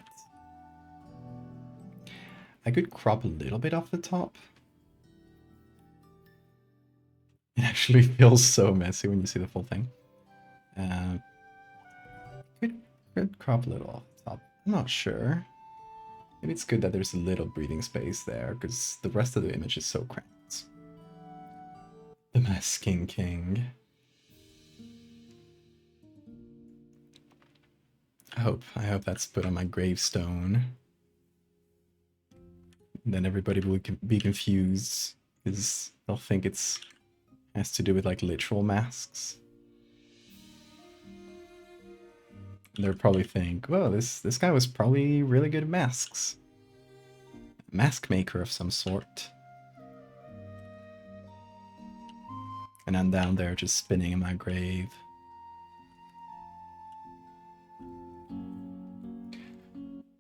I could crop a little bit off the top. It actually feels so messy when you see the full thing. Could crop a little off the top. I'm not sure. Maybe it's good that there's a little breathing space there, because the rest of the image is so cramped. The Masking King. I hope that's put on my gravestone. Then everybody will be confused, because they'll think has to do with like literal masks. They'll probably think, well, this guy was probably really good at masks. Mask maker of some sort. And I'm down there just spinning in my grave.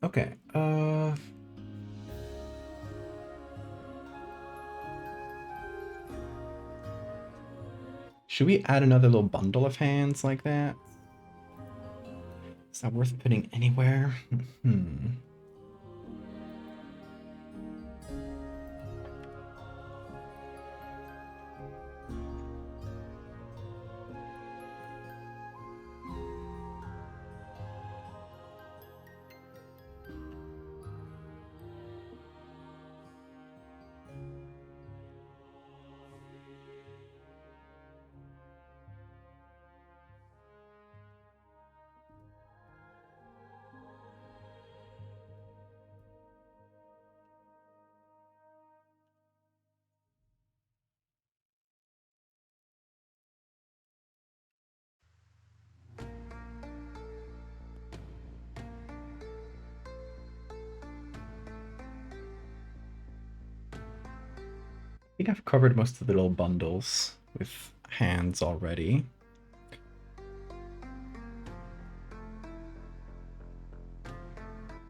Okay, should we add another little bundle of hands like that? Is that worth putting anywhere? I think I've covered most of the little bundles with hands already.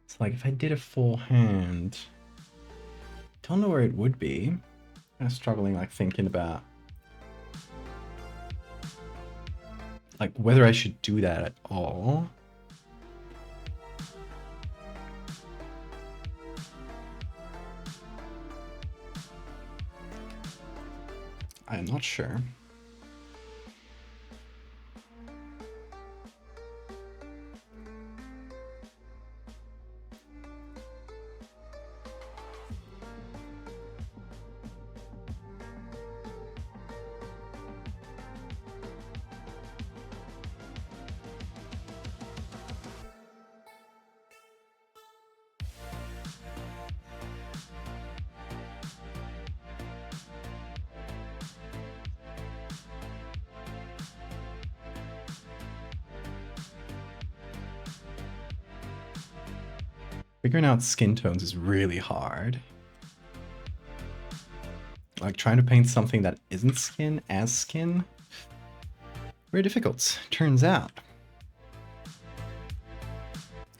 So like if I did a full hand, don't know where it would be. I'm struggling like thinking about like whether I should do that at all. I'm not sure. Figuring out skin tones is really hard. Like trying to paint something that isn't skin as skin. Very difficult, turns out.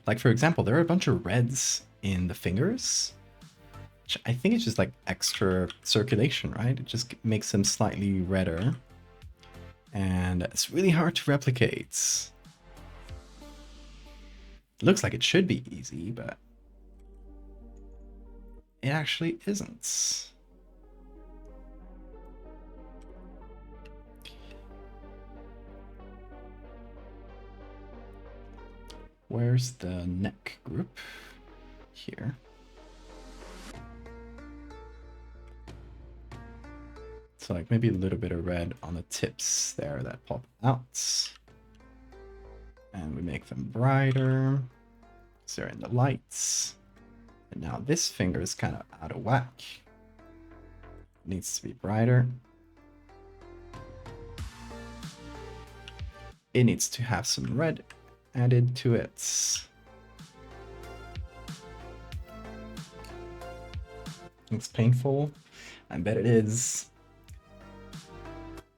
Like for example, there are a bunch of reds in the fingers. Which I think it's just like extra circulation, right? It just makes them slightly redder. And it's really hard to replicate. It looks like it should be easy, but it actually isn't. Where's the neck group? Here. So like maybe a little bit of red on the tips there that pop out. And we make them brighter. So they're in the lights. And now this finger is kind of out of whack. It needs to be brighter. It needs to have some red added to it. It's painful. I bet it is.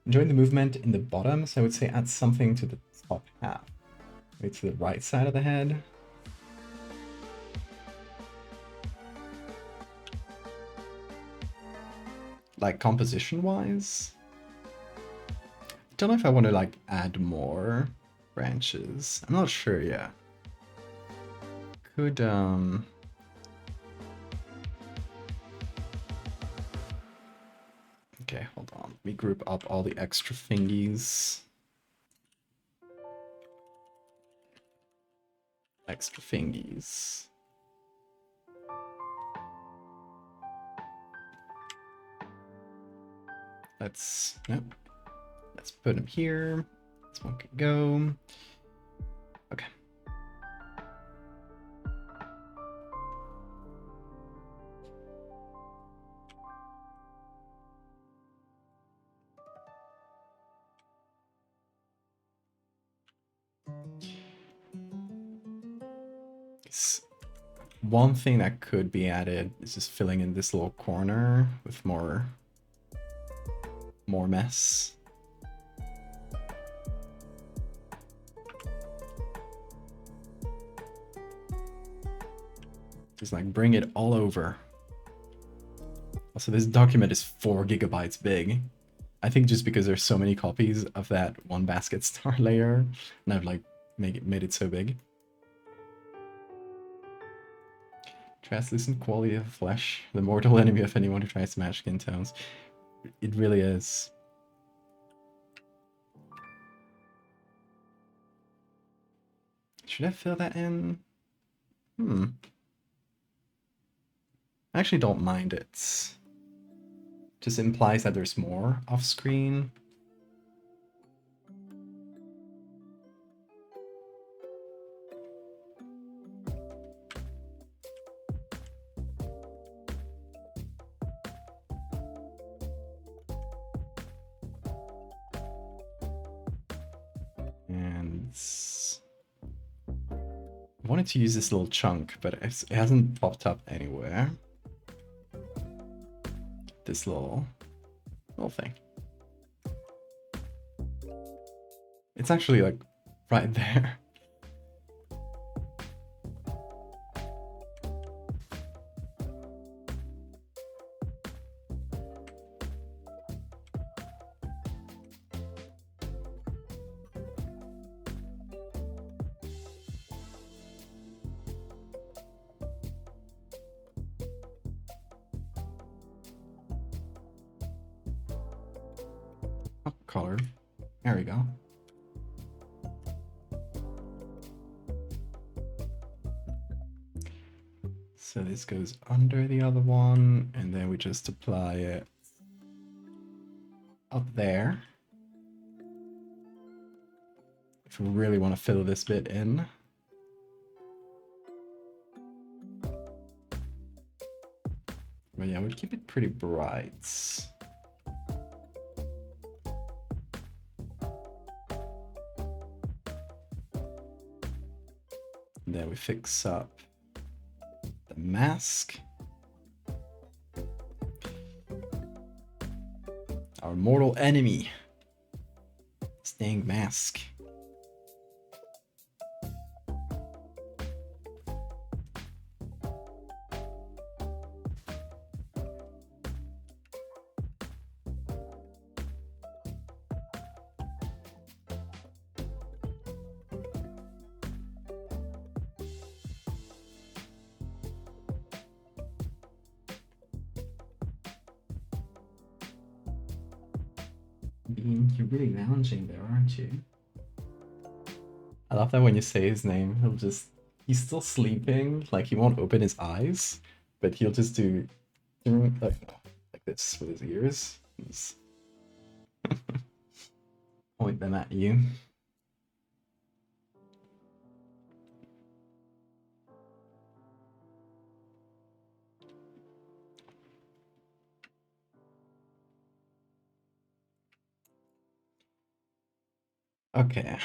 Enjoying the movement in the bottom, so I would say add something to the top half. Maybe to the right side of the head. Like composition-wise. Don't know if I want to like add more branches. I'm not sure yet. Could okay, hold on. Let me group up all the extra fingies. Extra fingies. Let's put them here. This one could go. Okay. One thing that could be added is just filling in this little corner with more mess. Just like bring it all over. Also, this document is 4 gigabytes big. I think just because there's so many copies of that one basket star layer, and I've like made it so big. Translucent quality of flesh, the mortal enemy of anyone who tries to match skin tones. It really is. Should I fill that in? I actually don't mind it. Just implies that there's more off screen. And I wanted to use this little chunk, but it hasn't popped up anywhere. This little thing. It's actually like right there. Color. There we go. So this goes under the other one, and then we just apply it up there. If we really want to fill this bit in. But yeah, we'd keep it pretty bright. And then we fix up mask. Our mortal enemy. This dang mask. You're really lounging there, aren't you? I love that when you say his name, he's still sleeping, like he won't open his eyes, but he'll just do like this with his ears. Just point them at you. Okay,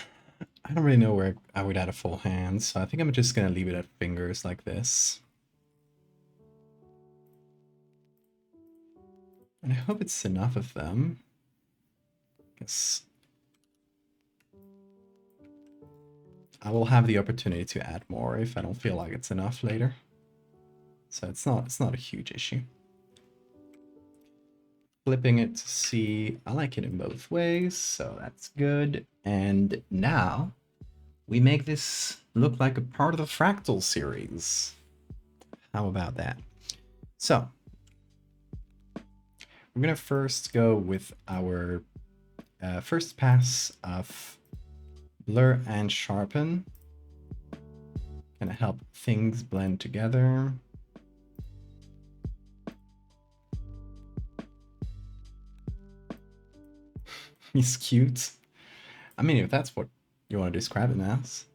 I don't really know where I would add a full hand, so I think I'm just gonna leave it at fingers like this. And I hope it's enough of them. Guess I will have the opportunity to add more if I don't feel like it's enough later. So it's not a huge issue. Flipping it to see, I like it in both ways, so that's good. And now we make this look like a part of the Fractal series. How about that? So we're gonna first go with our first pass of blur and sharpen. Gonna help things blend together. He's cute. I mean, if that's what you want to describe him as.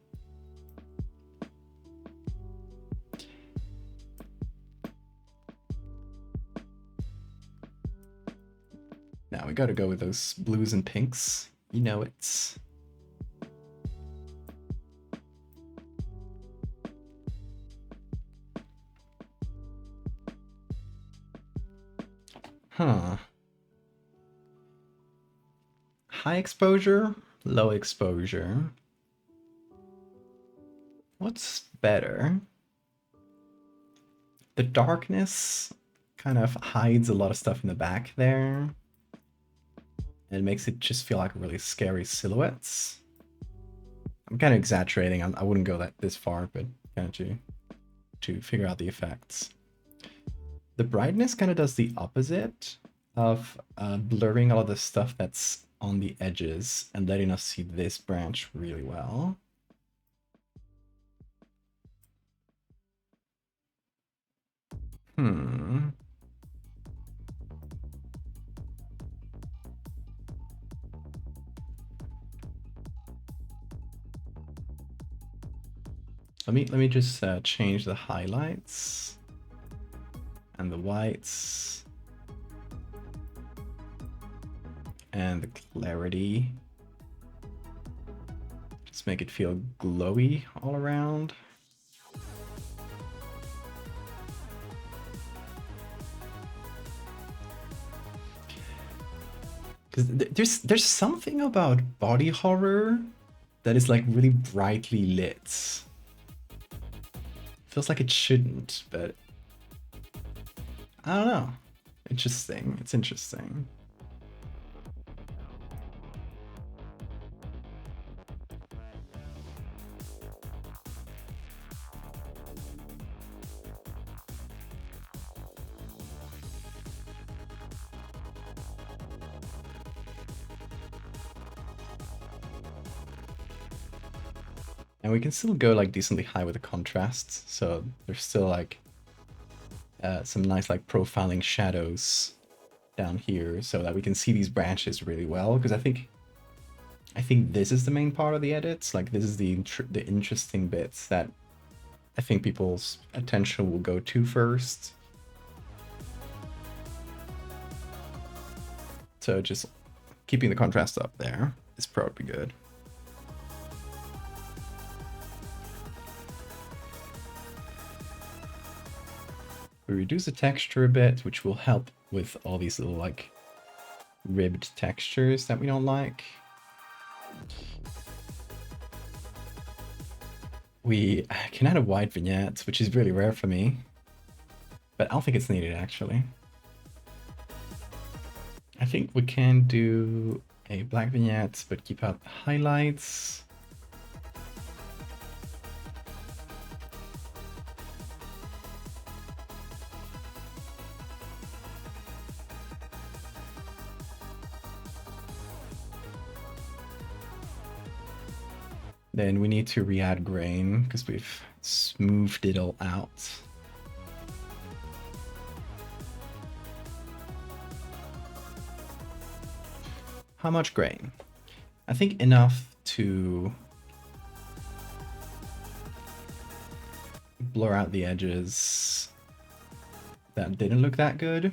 Now we gotta go with those blues and pinks. You know it. Huh. High exposure, low exposure. What's better? The darkness kind of hides a lot of stuff in the back there. And it makes it just feel like really scary silhouettes. I'm kind of exaggerating. I wouldn't go this far, but kind of to figure out the effects. The brightness kind of does the opposite of blurring all of the stuff that's on the edges and letting us see this branch really well. Let me just change the highlights and the whites and the clarity. Just make it feel glowy all around. Because there's something about body horror that is like really brightly lit. Feels like it shouldn't, but I don't know. Interesting. It's interesting. And we can still go like decently high with the contrast, so there's still like some nice like profiling shadows down here so that we can see these branches really well, because I think this is the main part of the edits. Like this is the interesting bits that I think people's attention will go to first. So just keeping the contrast up there is probably good. We reduce the texture a bit, which will help with all these little like ribbed textures that we don't like. We can add a white vignette, which is really rare for me, but I don't think it's needed actually. I think we can do a black vignette, but keep out the highlights. Then we need to re-add grain because we've smoothed it all out. How much grain? I think enough to blur out the edges that didn't look that good.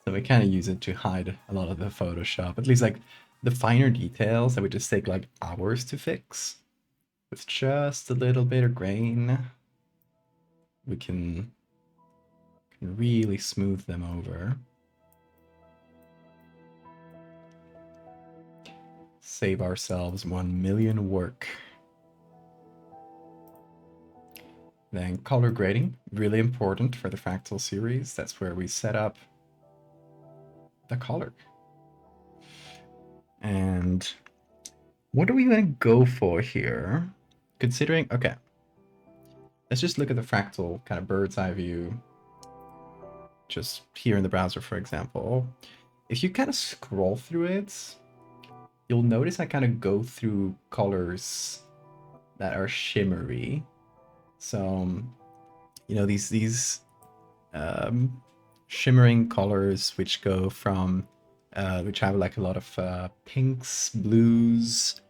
So we kind of use it to hide a lot of the Photoshop, at least like the finer details that would just take like hours to fix. With just a little bit of grain, we can really smooth them over. Save ourselves 1 million work. Then color grading, really important for the Fractal series. That's where we set up the color. And what are we going to go for here? Considering, okay, let's just look at the Fractal kind of bird's eye view. Just here in the browser, for example. If you kind of scroll through it, you'll notice I kind of go through colors that are shimmery. So, you know, these shimmering colors which go from, which have like a lot of pinks, blues,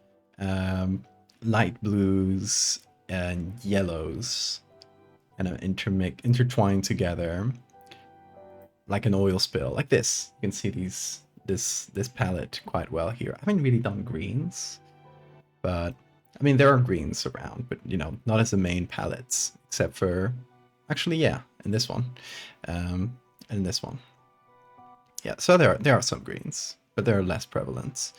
light blues, and yellows, kind of intertwined together, like an oil spill, like this. You can see this palette quite well here. I haven't really done greens, but I mean, there are greens around, but you know, not as the main palettes, except for, actually, yeah, in this one, and this one. Yeah, so there are some greens, but they're less prevalent.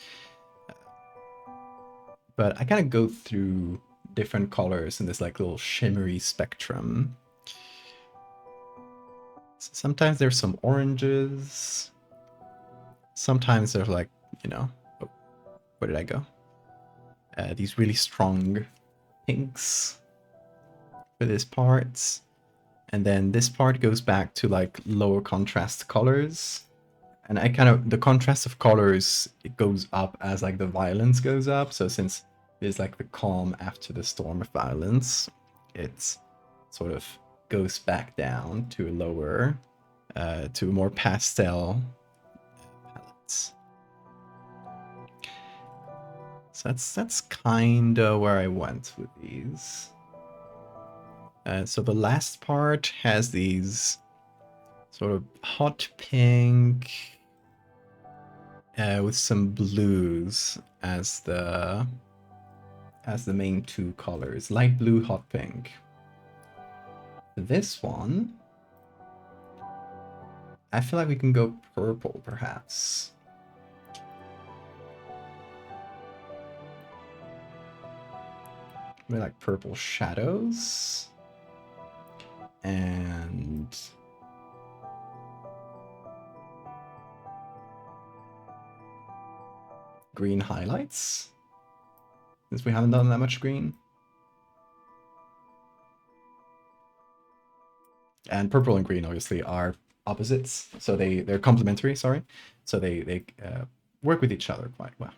But I kind of go through different colors in this like little shimmery spectrum. So sometimes there's some oranges. Sometimes there's like, you know, oh, where did I go? These really strong pinks for this part. And then this part goes back to like lower contrast colors. And I kind of, the contrast of colors, it goes up as like the violence goes up. So since there's like the calm after the storm of violence, it sort of goes back down to a lower, to a more pastel palettes. So that's kind of where I went with these. So the last part has these sort of hot pink with some blues as the main two colors, light blue, hot pink. This one, I feel like we can go purple, perhaps. Maybe like purple shadows. And green highlights, since we haven't done that much green. And purple and green obviously are opposites, so they're complementary, sorry. So they work with each other quite well.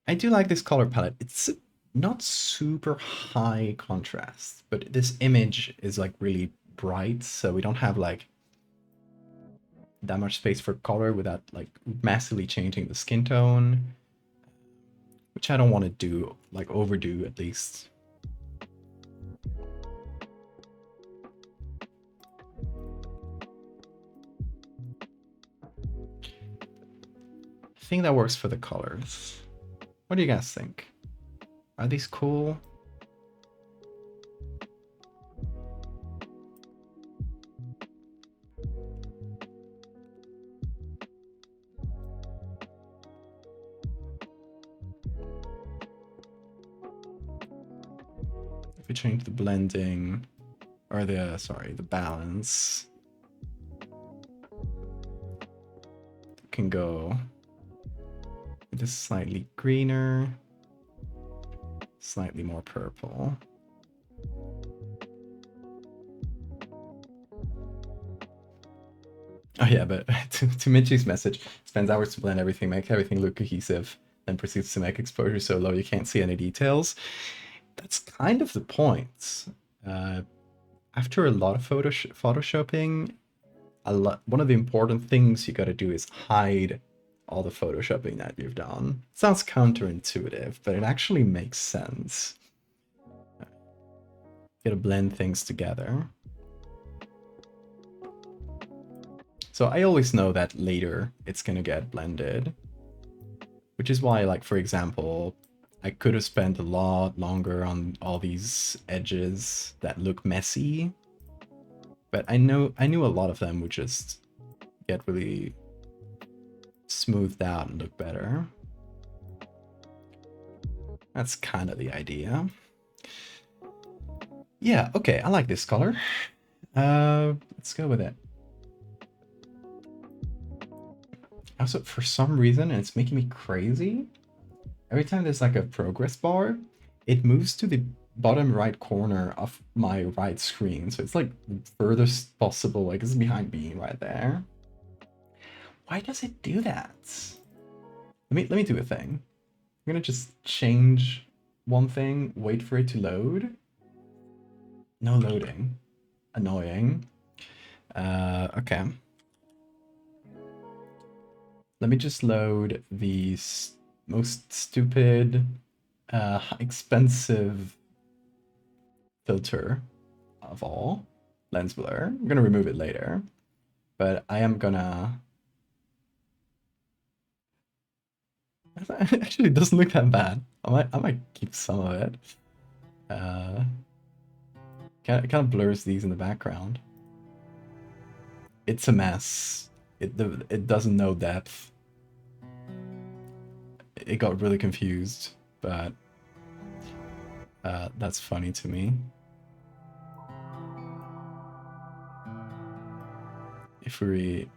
I do like this color palette. It's not super high contrast, but this image is like really bright, so we don't have like that much space for color without like massively changing the skin tone, which I don't want to do, like overdo at least. I think that works for the colors. What do you guys think? Are these cool? If we change the blending, or the, sorry, the balance, we can go with this slightly greener, slightly more purple. Oh yeah, but to Michi's message, spends hours to blend everything, make everything look cohesive, then proceeds to make exposure so low you can't see any details. That's kind of the point. After a lot of photoshopping, one of the important things you gotta do is hide all the photoshopping that you've done. It sounds counterintuitive, but it actually makes sense. You gotta blend things together. So I always know that later it's gonna get blended, which is why, like, for example, I could have spent a lot longer on all these edges that look messy, but I knew a lot of them would just get really smoothed out and look better. That's kind of the idea. Yeah, okay, I like this color. Let's go with it. Also, for some reason, and it's making me crazy, every time there's like a progress bar, it moves to the bottom right corner of my right screen. So it's like the furthest possible, like it's behind me right there. Why does it do that? Let me do a thing. I'm gonna just change one thing, wait for it to load. No loading. Annoying. Okay. Let me just load the most stupid, expensive filter of all, lens blur. I'm gonna remove it later, but I am gonna... Actually, it doesn't look that bad. I might keep some of it. It kind of blurs these in the background. It's a mess. It doesn't know depth. It got really confused, but that's funny to me. If we...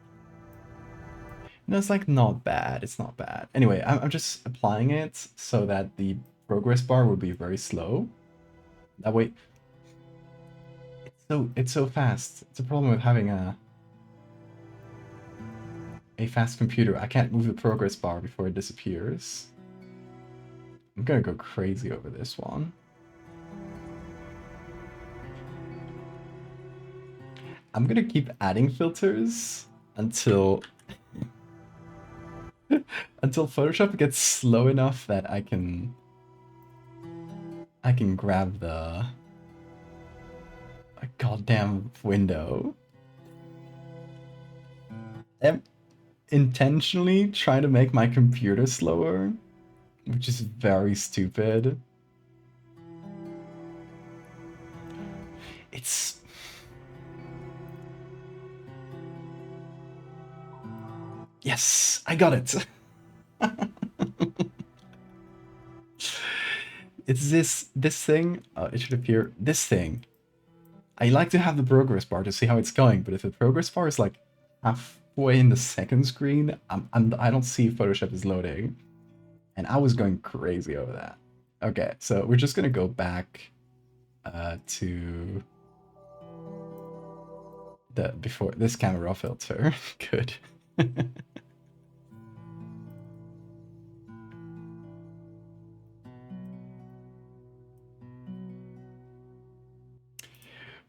No, it's like not bad. It's not bad. Anyway, I'm just applying it so that the progress bar will be very slow. That way... It's so fast. It's a problem with having a fast computer. I can't move the progress bar before it disappears. I'm gonna go crazy over this one. I'm gonna keep adding filters until until Photoshop gets slow enough that I can grab the goddamn window. I'm intentionally trying to make my computer slower, which is very stupid. It's... Yes, I got it. It's this thing. It should appear this thing. I like to have the progress bar to see how it's going, but if the progress bar is like halfway in the second screen, I don't see Photoshop is loading, and I was going crazy over that. Okay, so we're just gonna go back to the before this camera filter. Good.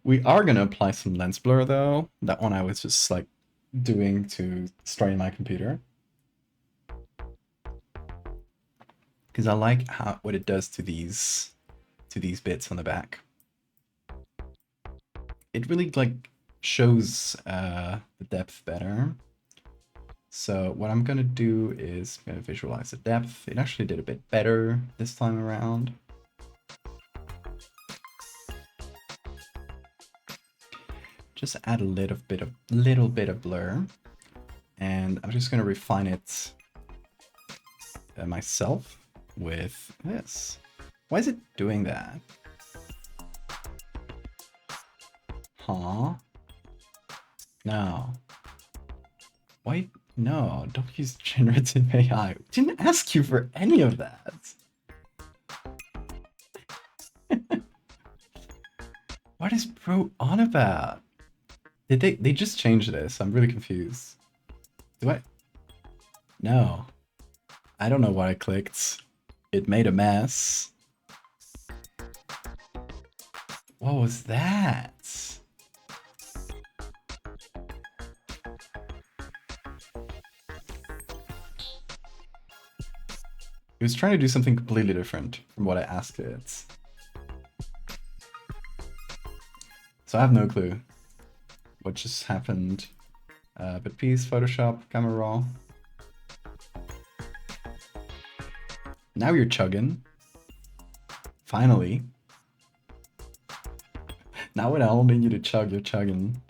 We are gonna apply some lens blur though. That one I was just like doing to strain my computer, because I like what it does to these bits on the back. It really like shows the depth better. So what I'm gonna do is I'm gonna visualize the depth. It actually did a bit better this time around. Just add a little bit of blur, and I'm just gonna refine it myself with this. Why is it doing that? Huh? No. Why? No, don't use generative AI. Didn't ask you for any of that. What is Pro on about? Did they just changed this? I'm really confused. Do I? No. I don't know what I clicked. It made a mess. What was that? It was trying to do something completely different from what I asked it. So I have no clue what just happened. But please, Photoshop, camera raw. Now you're chugging. Finally. Now when I don't need you to chug, you're chugging.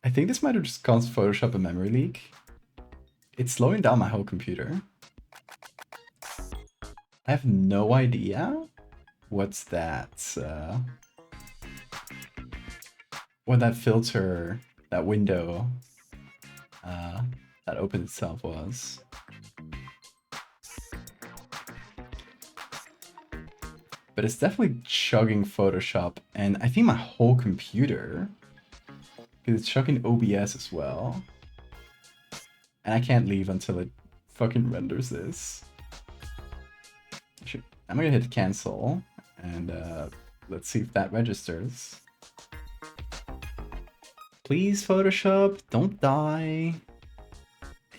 I think this might have just caused Photoshop a memory leak. It's slowing down my whole computer. I have no idea what's that, what that filter, that window, that opened itself was. But it's definitely chugging Photoshop, and I think my whole computer, because it's chugging OBS as well. And I can't leave until it fucking renders this. I'm gonna hit cancel, and let's see if that registers. Please, Photoshop, don't die.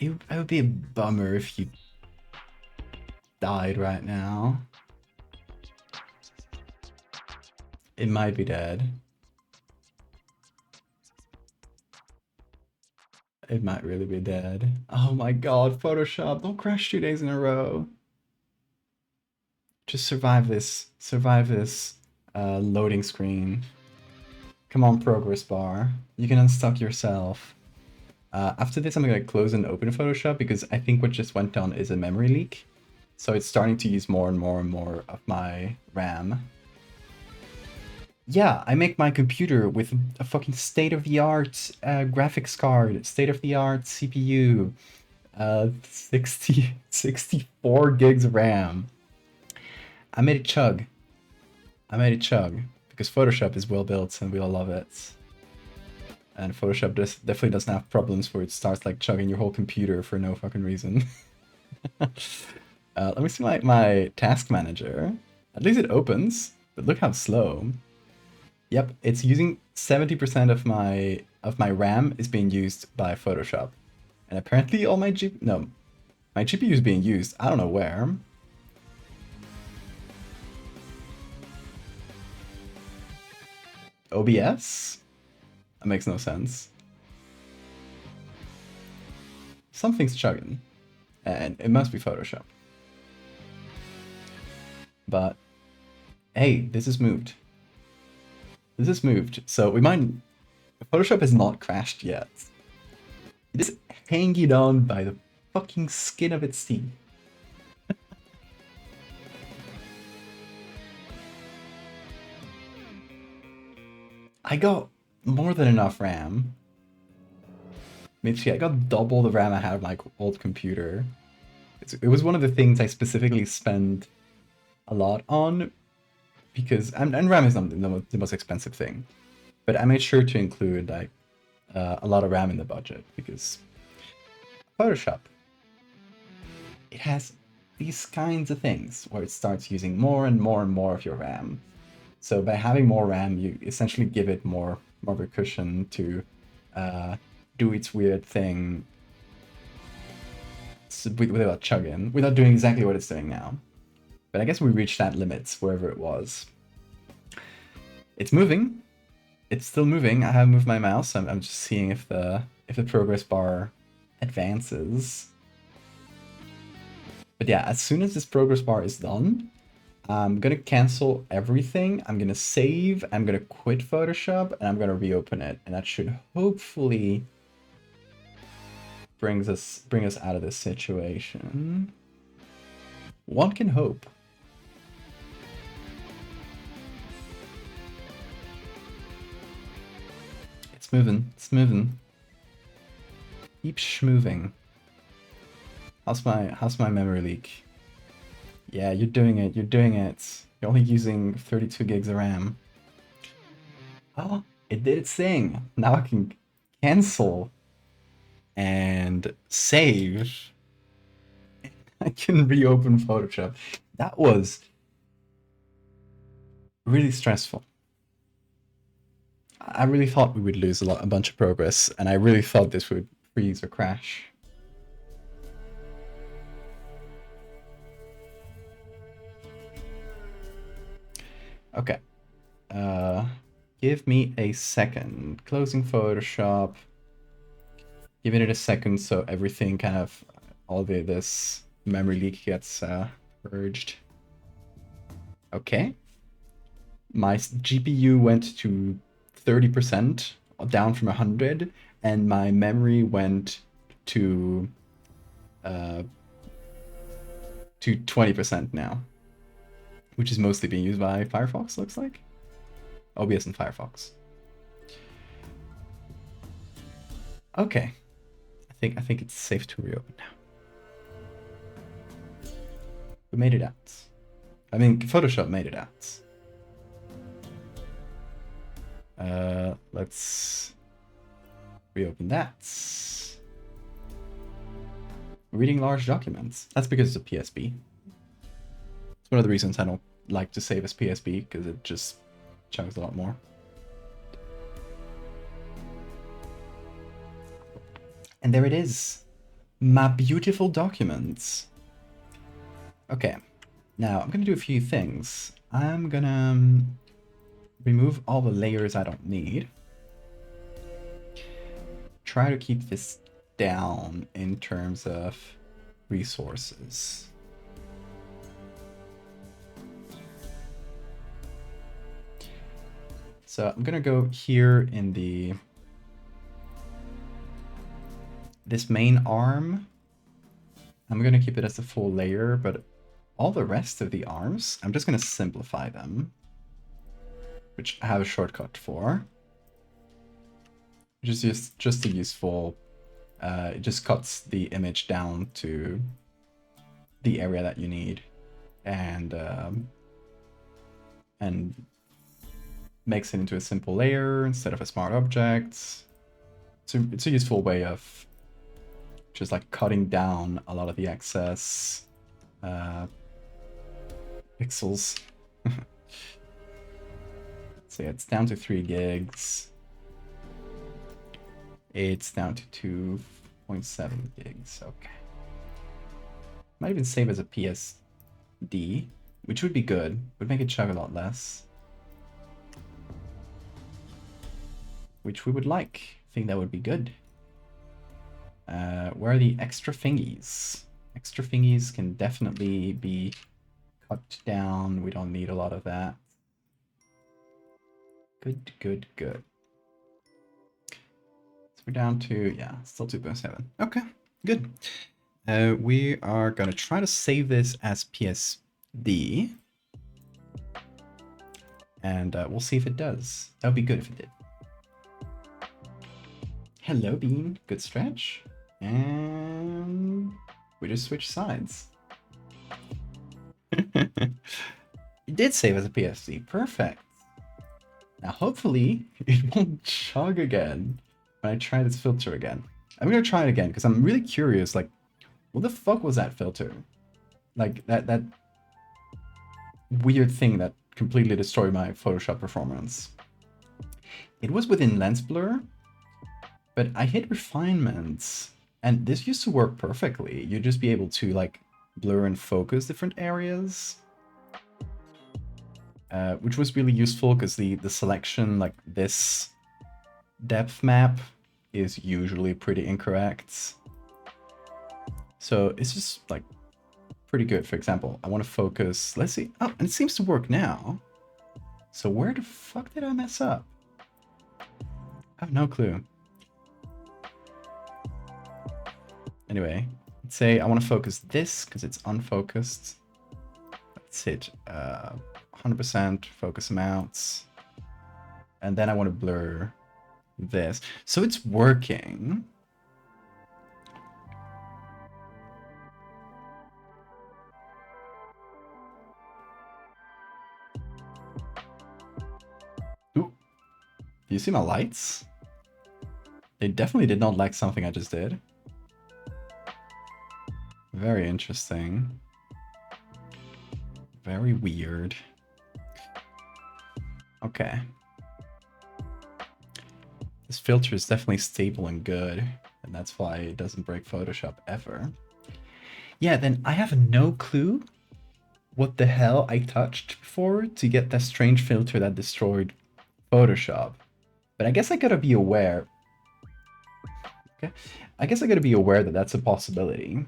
It would be a bummer if you died right now. It might be dead. It might really be dead. Oh my god, Photoshop, don't crash 2 days in a row. Just survive this. Survive this loading screen. Come on, progress bar. You can unstuck yourself. After this, I'm gonna close and open Photoshop because I think what just went down is a memory leak. So it's starting to use more and more and more of my RAM. Yeah, I make my computer with a fucking state-of-the-art graphics card, state-of-the-art CPU, 64 gigs of RAM. I made it chug. I made it chug because Photoshop is well built and we all love it. And Photoshop definitely doesn't have problems where it starts like chugging your whole computer for no fucking reason. Let me see my task manager. At least it opens, but look how slow. Yep, it's using 70% of my RAM is being used by Photoshop. And apparently all my GPU is being used. I don't know where. OBS? That makes no sense. Something's chugging. And it must be Photoshop. But hey, this is moved. This is moved. So we might... Photoshop has not crashed yet. It is hanging on by the fucking skin of its teeth. I got more than enough RAM. Mitchie, I got double the RAM I had on my old computer. It was one of the things I specifically spend a lot on because and RAM is not the most expensive thing, but I made sure to include like a lot of RAM in the budget because Photoshop, it has these kinds of things where it starts using more and more and more of your RAM. So by having more RAM, you essentially give it more of a cushion to do its weird thing without chugging, without doing exactly what it's doing now. But I guess we reached that limit, wherever it was. It's moving. It's still moving. I haven't moved my mouse. I'm just seeing if the progress bar advances. But yeah, as soon as this progress bar is done, I'm gonna cancel everything. I'm gonna save. I'm gonna quit Photoshop, and I'm gonna reopen it. And that should hopefully bring us out of this situation. One can hope. It's moving. It's moving. Keep schmoving. How's my memory leak? Yeah, you're doing it. You're doing it. You're only using 32 gigs of RAM. Oh, it did its thing. Now I can cancel and save. I can reopen Photoshop. That was really stressful. I really thought we would lose a bunch of progress, and I really thought this would freeze or crash. Okay. Give me a second. Closing Photoshop. Giving it a second so everything kind of, all this memory leak gets purged. Okay. My GPU went to 30%, down from 100, and my memory went to 20% now, which is mostly being used by Firefox, looks like. OBS and Firefox. Okay. I think it's safe to reopen now. We made it out. I mean, Photoshop made it out. Let's reopen that. Reading large documents. That's because it's a PSB. It's one of the reasons I don't like to save as PSB, because it just chunks a lot more. And there it is. My beautiful documents. Okay. Now, I'm gonna do a few things. I'm gonna remove all the layers I don't need. Try to keep this down in terms of resources. So I'm gonna go here in this main arm. I'm gonna keep it as a full layer, but all the rest of the arms, I'm just gonna simplify them, which I have a shortcut for. Which is just a useful, it just cuts the image down to the area that you need, and makes it into a simple layer instead of a smart object. So it's a useful way of just like cutting down a lot of the excess pixels. So yeah, it's down to 3 gigs. It's down to 2.7 gigs. Okay. Might even save as a PSD, which would be good. Would make it chug a lot less. Which we would like. I think that would be good. Where are the extra thingies? Extra thingies can definitely be cut down. We don't need a lot of that. Good, good, good. So we're down to, yeah, still 2.7. Okay, good. We are gonna try to save this as PSD. And we'll see if it does. That would be good if it did. Hello, Bean. Good stretch. And we just switched sides. It did save as a PSD. Perfect. Now, hopefully, it won't chug again when I try this filter again. I'm gonna try it again because I'm really curious. Like, what the fuck was that filter? Like that weird thing that completely destroyed my Photoshop performance. It was within lens blur, but I hit refinements, and this used to work perfectly. You'd just be able to like blur and focus different areas, which was really useful because the selection, like this depth map, is usually pretty incorrect. So it's just like pretty good. For example, I want to focus. Let's see. Oh, and it seems to work now. So where the fuck did I mess up? I have no clue. Anyway, let's say I want to focus this because it's unfocused. Let's hit 100% focus amounts. And then I want to blur this. So it's working. Ooh, do you see my lights? They definitely did not like something I just did. Very interesting. Very weird. Okay. This filter is definitely stable and good, and that's why it doesn't break Photoshop ever. Yeah, then I have no clue what the hell I touched before to get that strange filter that destroyed Photoshop. But I guess I gotta be aware. Okay. I guess I gotta be aware that that's a possibility.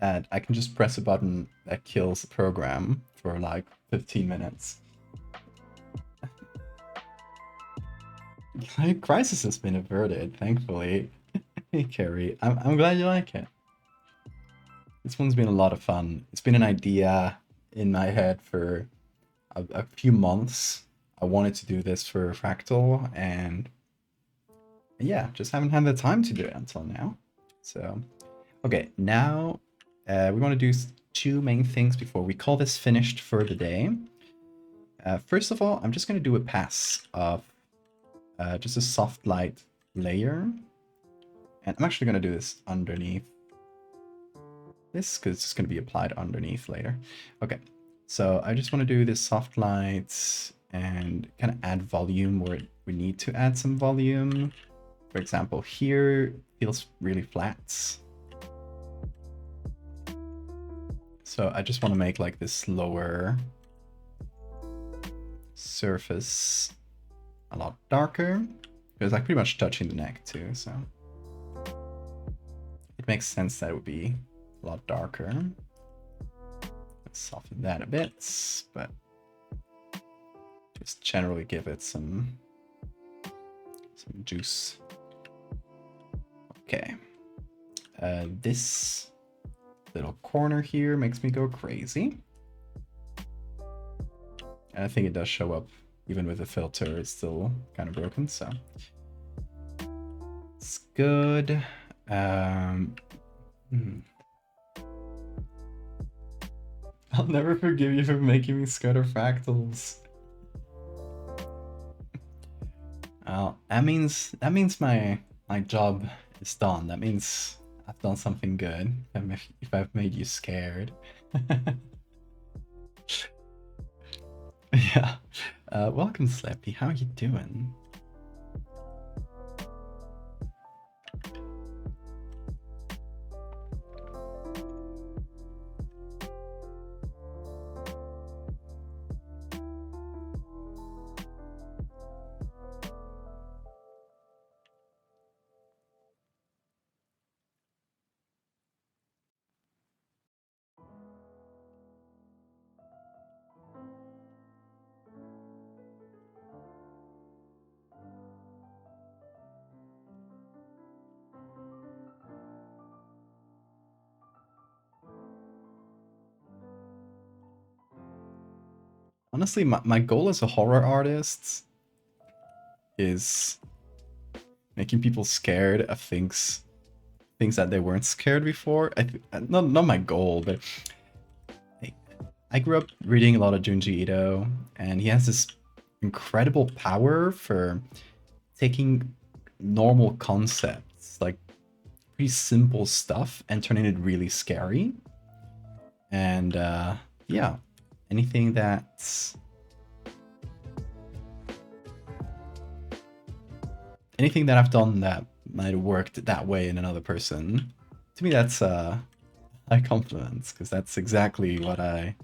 That I can just press a button that kills the program for like 15 minutes. Crisis has been averted, thankfully. Hey, Carrie, I'm glad you like it. This one's been a lot of fun. It's been an idea in my head for a few months. I wanted to do this for Fractal, and yeah, just haven't had the time to do it until now. So, okay, now we want to do two main things before we call this finished for the day. First of all, I'm just going to do a pass of just a soft light layer. And I'm actually going to do this underneath this because it's going to be applied underneath later. Okay, so I just want to do this soft light and kind of add volume where we need to add some volume. For example, here feels really flat. So I just want to make like this lower surface a lot darker because I'm pretty much touching the neck too, so it makes sense that it would be a lot darker. Let's soften that a bit, but just generally give it some juice. Okay. This little corner here makes me go crazy. And I think it does show up even with the filter, it's still kind of broken, so it's good. I'll never forgive you for making me scatter fractals. Well, that means my job is done. That means I've done something good. If I've made you scared. Yeah. Welcome, Slappy. How are you doing? Honestly, my goal as a horror artist is making people scared of things that they weren't scared before. Not my goal, but I grew up reading a lot of Junji Ito, and he has this incredible power for taking normal concepts, like pretty simple stuff, and turning it really scary. And yeah, anything that I've done that might have worked that way in another person, to me that's high compliments, because that's exactly what I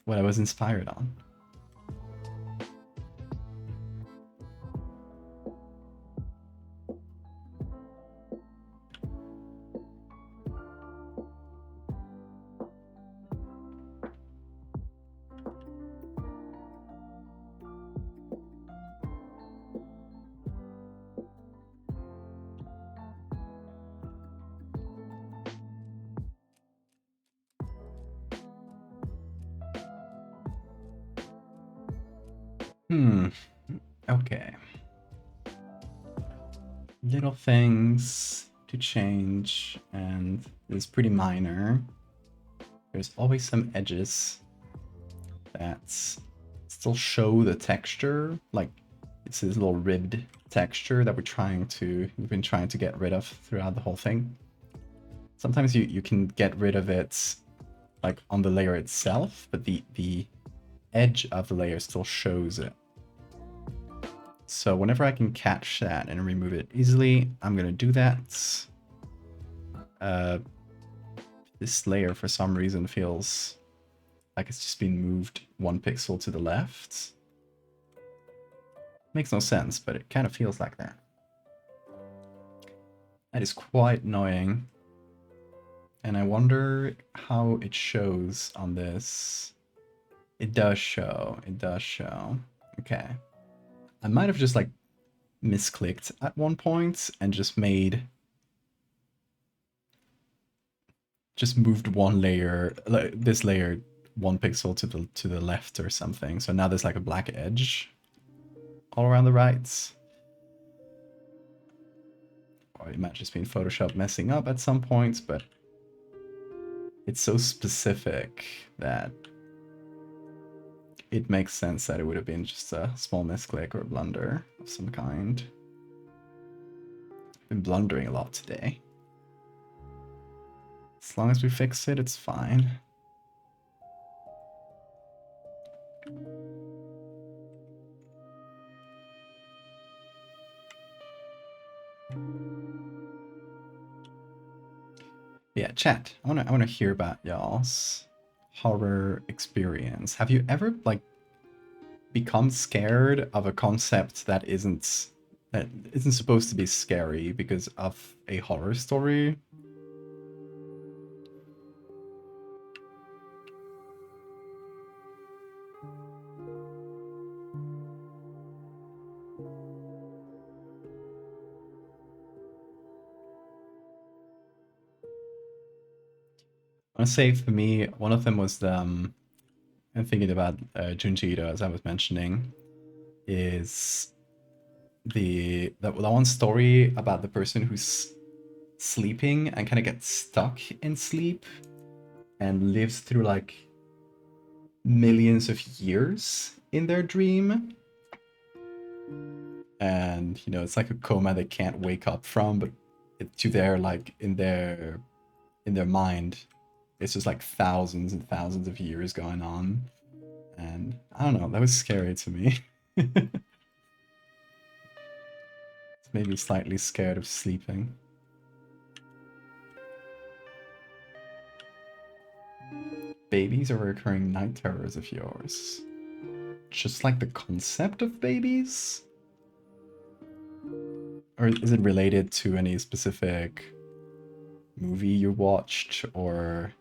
was inspired on. Okay. Little things to change, and it's pretty minor. There's always some edges that still show the texture, like it's this little ribbed texture that we've been trying to get rid of throughout the whole thing. Sometimes you can get rid of it like on the layer itself, but the edge of the layer still shows it. So whenever I can catch that and remove it easily, I'm gonna do that. This layer for some reason feels like it's just been moved 1 pixel to the left. Makes no sense, but it kind of feels like that. That is quite annoying. And I wonder how it shows on this. It does show. Okay. I might have just like misclicked at one point and just moved one layer, like this layer 1 pixel to the left or something. So now there's like a black edge all around the right. Or it might just be in Photoshop messing up at some points, but it's so specific that it makes sense that it would have been just a small misclick or a blunder of some kind. I've been blundering a lot today. As long as we fix it, it's fine. Yeah, chat. I wanna hear about y'all's horror experience. Have you ever like become scared of a concept that isn't supposed to be scary because of a horror story? I want to say for me, one of them was the I'm thinking about Junji Ito, as I was mentioning, is the one story about the person who's sleeping and kind of gets stuck in sleep and lives through like millions of years in their dream. And you know, it's like a coma they can't wake up from, but to their like in their mind, it's just like thousands and thousands of years going on. And I don't know, that was scary to me. It's made me slightly scared of sleeping. Babies are recurring night terrors of yours. Just like the concept of babies? Or is it related to any specific movie you watched or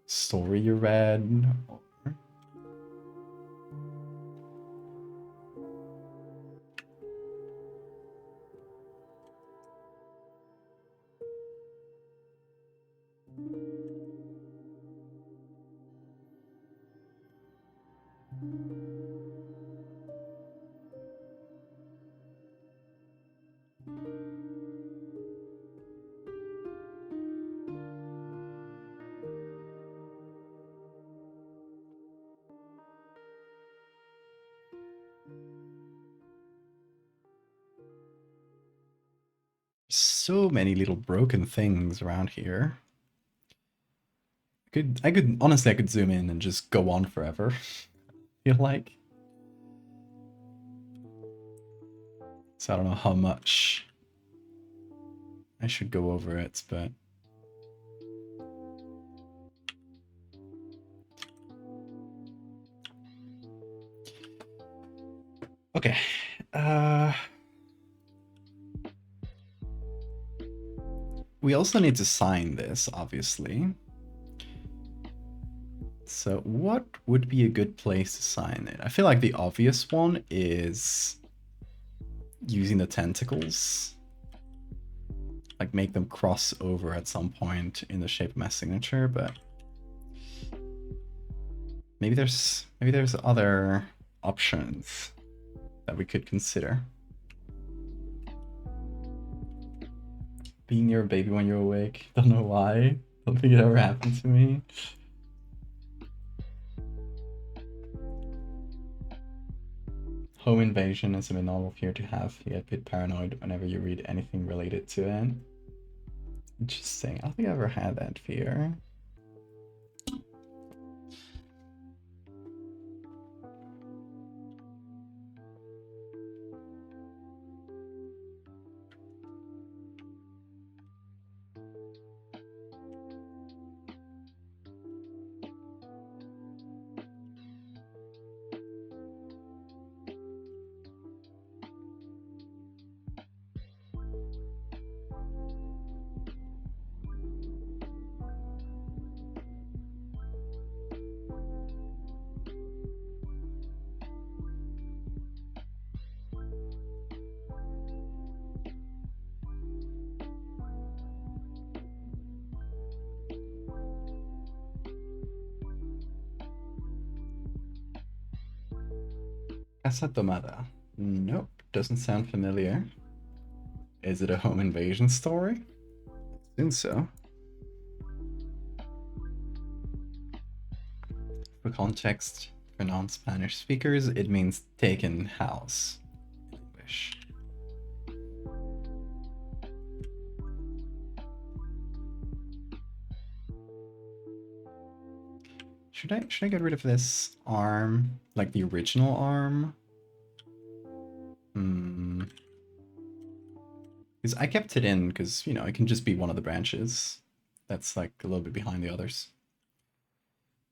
story you read? So many little broken things around here. I could honestly, I could zoom in and just go on forever. Feel like. So I don't know how much I should go over it, but okay. We also need to sign this, obviously. So what would be a good place to sign it? I feel like the obvious one is using the tentacles. Like make them cross over at some point in the shape of my signature, but maybe there's other options that we could consider. Being near a baby when you're awake. Don't know why. Don't think it ever happened to me. Home invasion is a normal fear to have. You get a bit paranoid whenever you read anything related to it. Interesting. I don't think I ever had that fear. Casa Tomada. Nope, doesn't sound familiar. Is it a home invasion story? I assume so. For context, for non-Spanish speakers, it means taken house in English. Should I get rid of this arm, like the original arm? Because I kept it in because, you know, it can just be one of the branches that's like a little bit behind the others.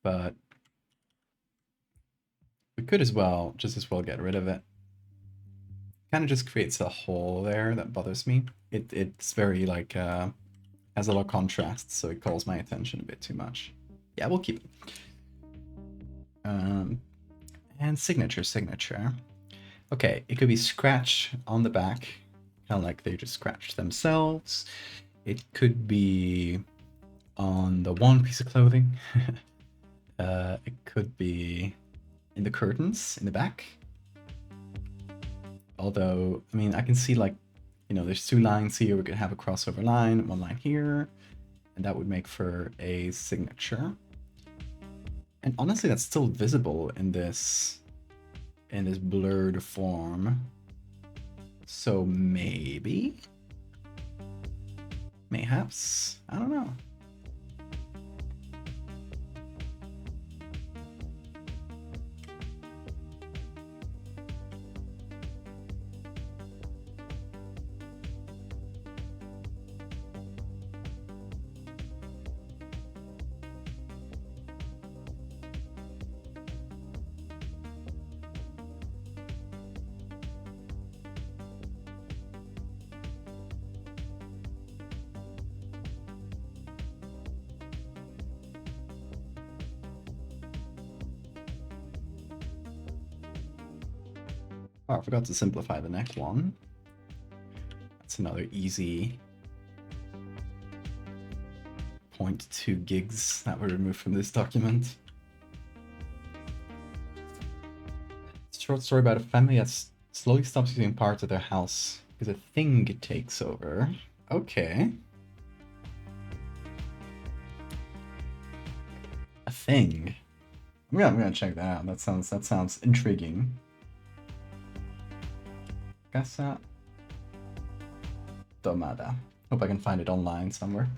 But we could as well get rid of it. Kind of just creates a hole there that bothers me. It's very like has a lot of contrast, so it calls my attention a bit too much. Yeah, we'll keep it. And signature. Okay, it could be scratch on the back, kind of like they just scratched themselves. It could be on the one piece of clothing. It could be in the curtains in the back. Although, I mean, I can see like, you know, there's two lines here. We could have a crossover line, one line here, and that would make for a signature. And honestly, that's still visible in this blurred form. So maybe, mayhaps, I don't know. Oh, I forgot to simplify the next one. That's another easy 0.2 gigs that were removed from this document. It's a short story about a family that slowly stops using parts of their house because a thing takes over. Okay. A thing. Yeah, I'm gonna check that out. That sounds intriguing. Casa Tomada. Hope I can find it online somewhere.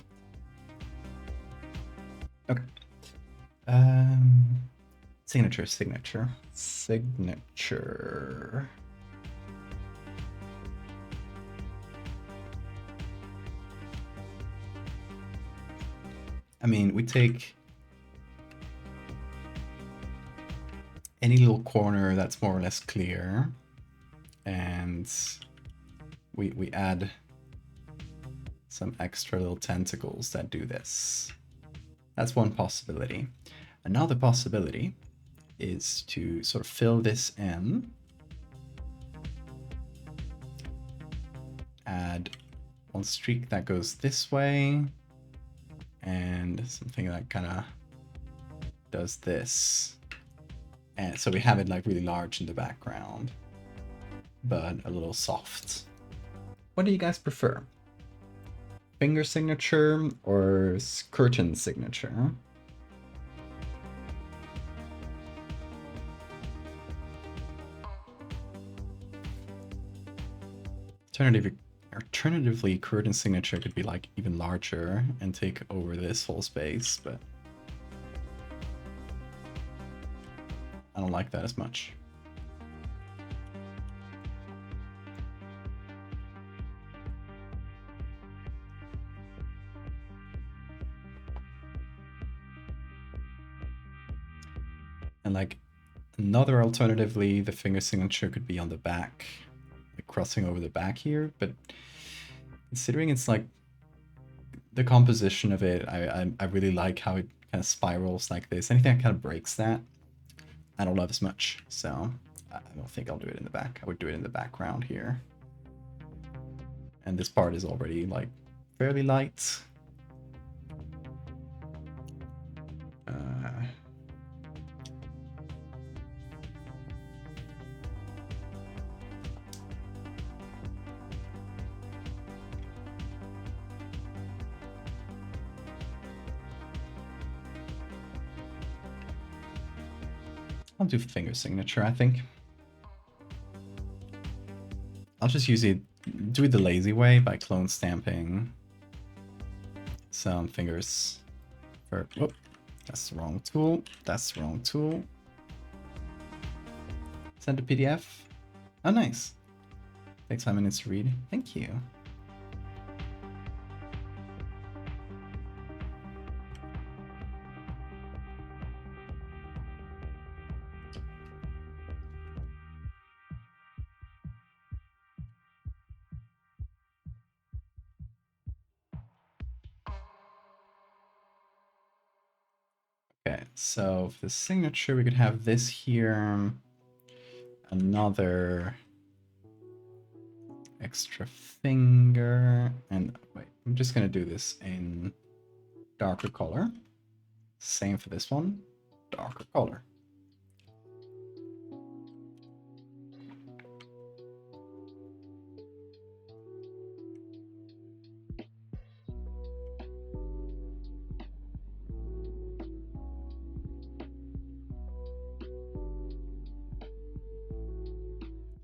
Okay. Signature. I mean, we take any little corner that's more or less clear, and we add some extra little tentacles that do this. That's one possibility. Another possibility is to sort of fill this in, add one streak that goes this way, and something that kind of does this. And so we have it like really large in the background. but a little soft. What do you guys prefer? Finger signature or curtain signature? Alternatively, curtain signature could be like even larger and take over this whole space, but I don't like that as much. And like another alternatively, the finger signature could be on the back, like crossing over the back here, but considering it's like the composition of it, I really like how it kind of spirals like this. Anything that kind of breaks that, I don't love as much. So I don't think I'll do it in the back. I would do it in the background here. And this part is already like fairly light. I'll do finger signature, I think. I'll just do it the lazy way by clone stamping some fingers for, whoop, that's the wrong tool. That's the wrong tool. Send a PDF. Oh, nice. Takes 5 minutes to read. Thank you. Okay, so for the signature, we could have this here, another extra finger, and wait, I'm just gonna do this in darker color. Same for this one, darker color.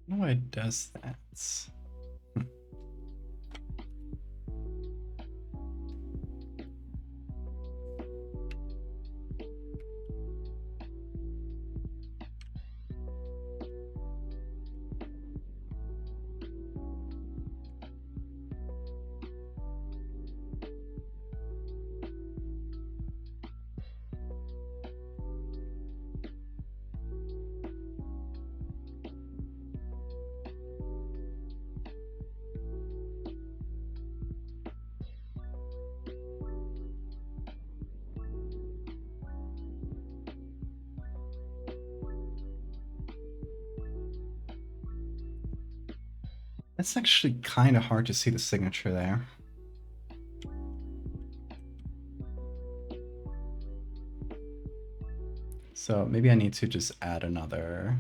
I don't know why it does that. It's actually kind of hard to see the signature there. So maybe I need to just add another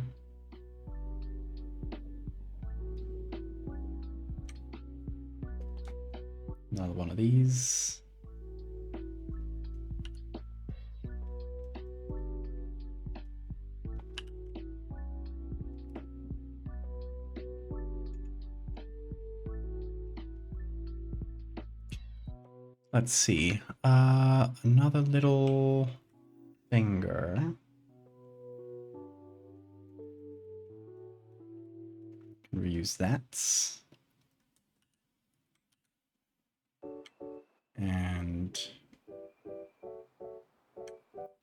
one of these. Let's see. Another little finger. Can reuse that. And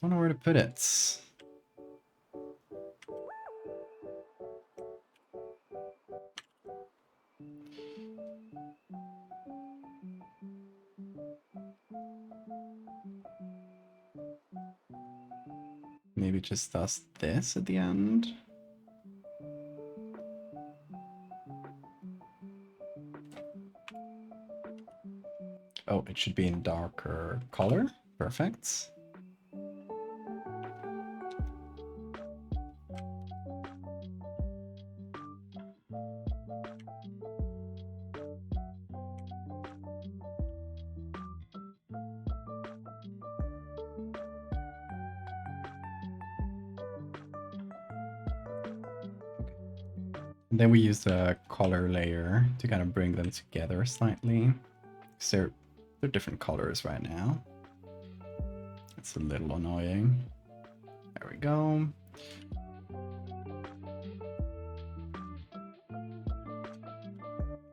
don't know where to put it. Maybe just does this at the end. Oh, it should be in darker color. Perfect. And then we use the color layer to kind of bring them together slightly. Because they're different colors right now. It's a little annoying. There we go.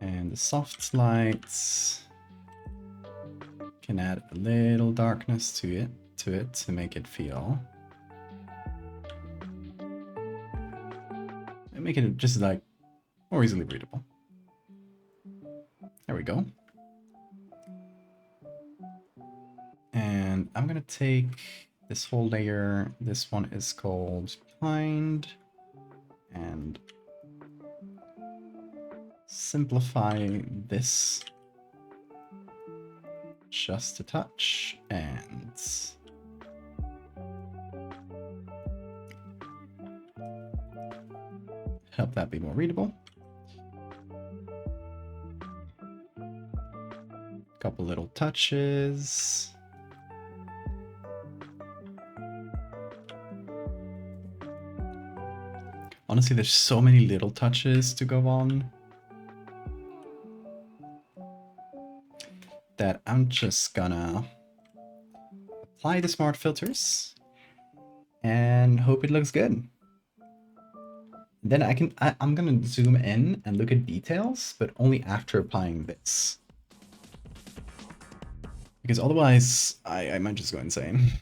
And the soft lights can add a little darkness to it to make it feel. And make it just like more easily readable. There we go. And I'm gonna take this whole layer. This one is called Blind. And simplify this just a touch and help that be more readable. Couple little touches. Honestly, there's so many little touches to go on that I'm just gonna apply the smart filters and hope it looks good. Then I'm gonna zoom in and look at details, but only after applying this. Because otherwise, I might just go insane.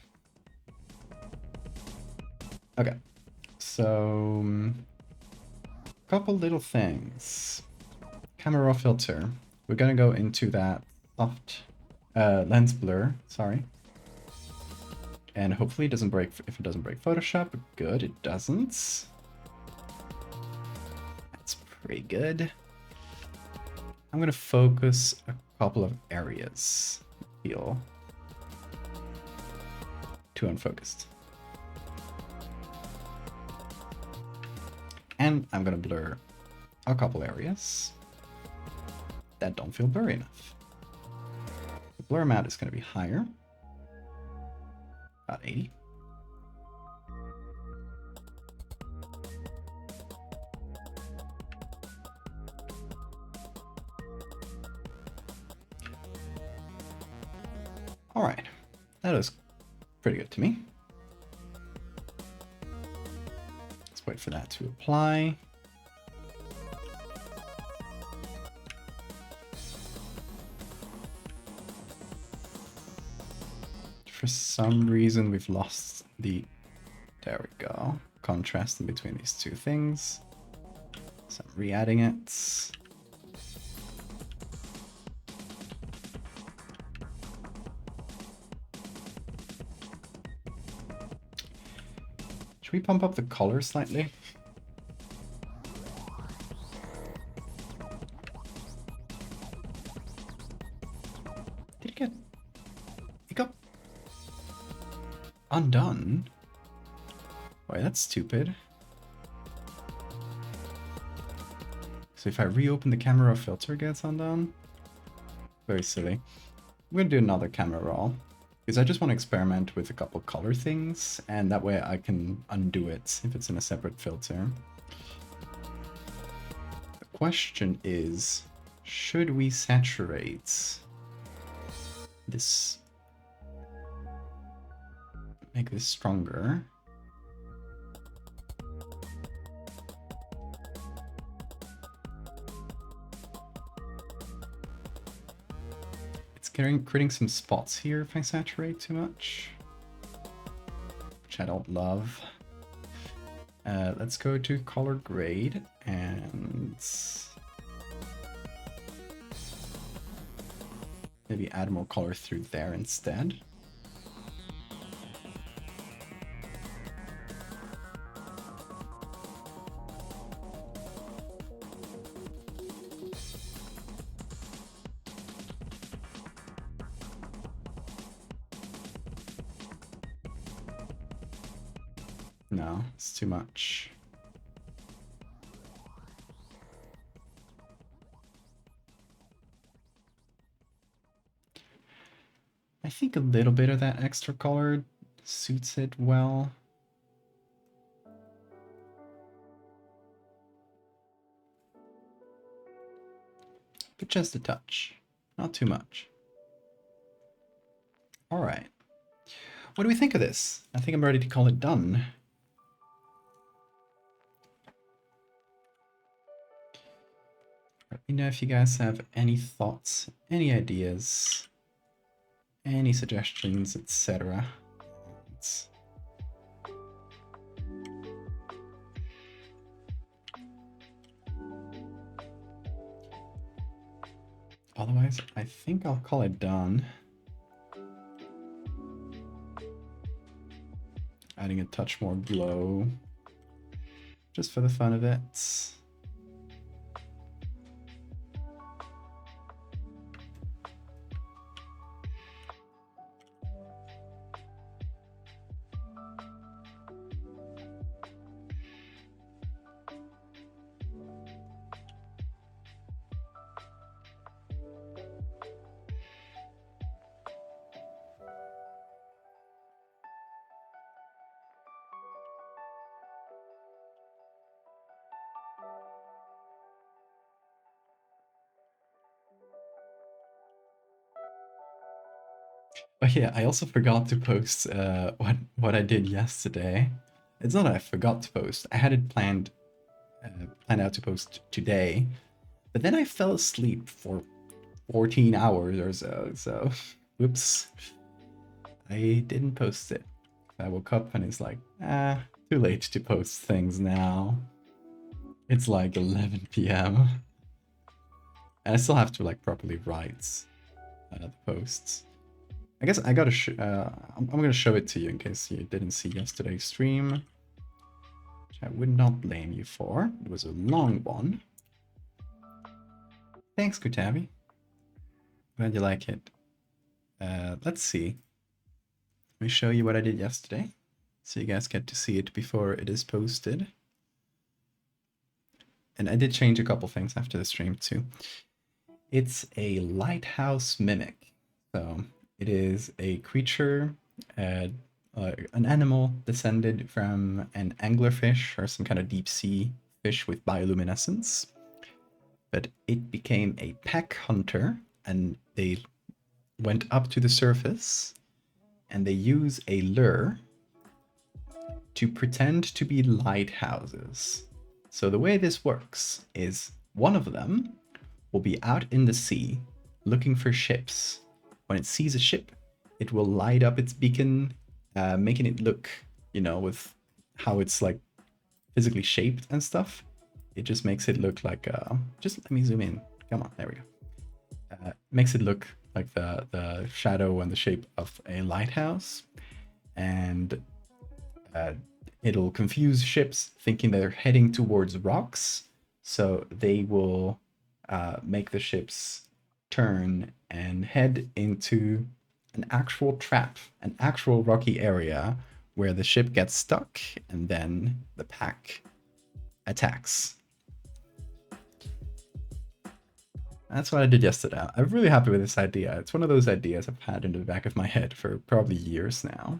Okay, so couple little things. Camera raw filter. We're gonna go into that soft lens blur, sorry. And hopefully it doesn't break, if it doesn't break Photoshop, good, it doesn't. That's pretty good. I'm gonna focus a couple of areas. Feel too unfocused. And I'm gonna blur a couple areas that don't feel blurry enough. The blur amount is gonna be higher, about 80. All right, that is pretty good to me. Let's wait for that to apply. For some reason, we've lost the, there we go, contrast in between these two things. So I'm re-adding it. Should we pump up the color slightly? Did it got undone? Why, that's stupid. So if I reopen the camera raw filter, it gets undone? Very silly. I'm gonna do another camera raw, because I just want to experiment with a couple color things, and that way I can undo it if it's in a separate filter. The question is, should we saturate this? Make this stronger. It's creating some spots here if I saturate too much, which I don't love. Let's go to color grade and maybe add more color through there instead. No, it's too much. I think a little bit of that extra color suits it well. just a touch. Not too much. Alright. What do we think of this? I think I'm ready to call it done. Let me know if you guys have any thoughts, any ideas, any suggestions, etc. Otherwise, I think I'll call it done. Adding a touch more glow, just for the fun of it. Oh yeah, I also forgot to post what I did yesterday. It's not that I forgot to post. I had it planned out to post today, but then I fell asleep for 14 hours or so. So, whoops, I didn't post it. I woke up and it's like, too late to post things now. It's like 11 p.m. and I still have to like properly write the posts. I guess I gotta I'm gonna show it to you in case you didn't see yesterday's stream, which I would not blame you for. It was a long one. Thanks, Kutabi. Glad you like it. Let's see. Let me show you what I did yesterday, so you guys get to see it before it is posted. And I did change a couple things after the stream too. It's a lighthouse mimic. So it is a creature, an animal descended from an anglerfish or some kind of deep sea fish with bioluminescence. But it became a pack hunter, and they went up to the surface and they use a lure to pretend to be lighthouses. So the way this works is one of them will be out in the sea looking for ships. When it sees a ship, it will light up its beacon, making it look, you know, with how it's like physically shaped and stuff. It just makes it look like, just let me zoom in. Come on, there we go. Makes it look like the shadow and the shape of a lighthouse. And it'll confuse ships thinking they're heading towards rocks. So they will make the ships turn and head into an actual trap, an actual rocky area where the ship gets stuck and then the pack attacks. That's what I did yesterday. I'm really happy with this idea. It's one of those ideas I've had in the back of my head for probably years now.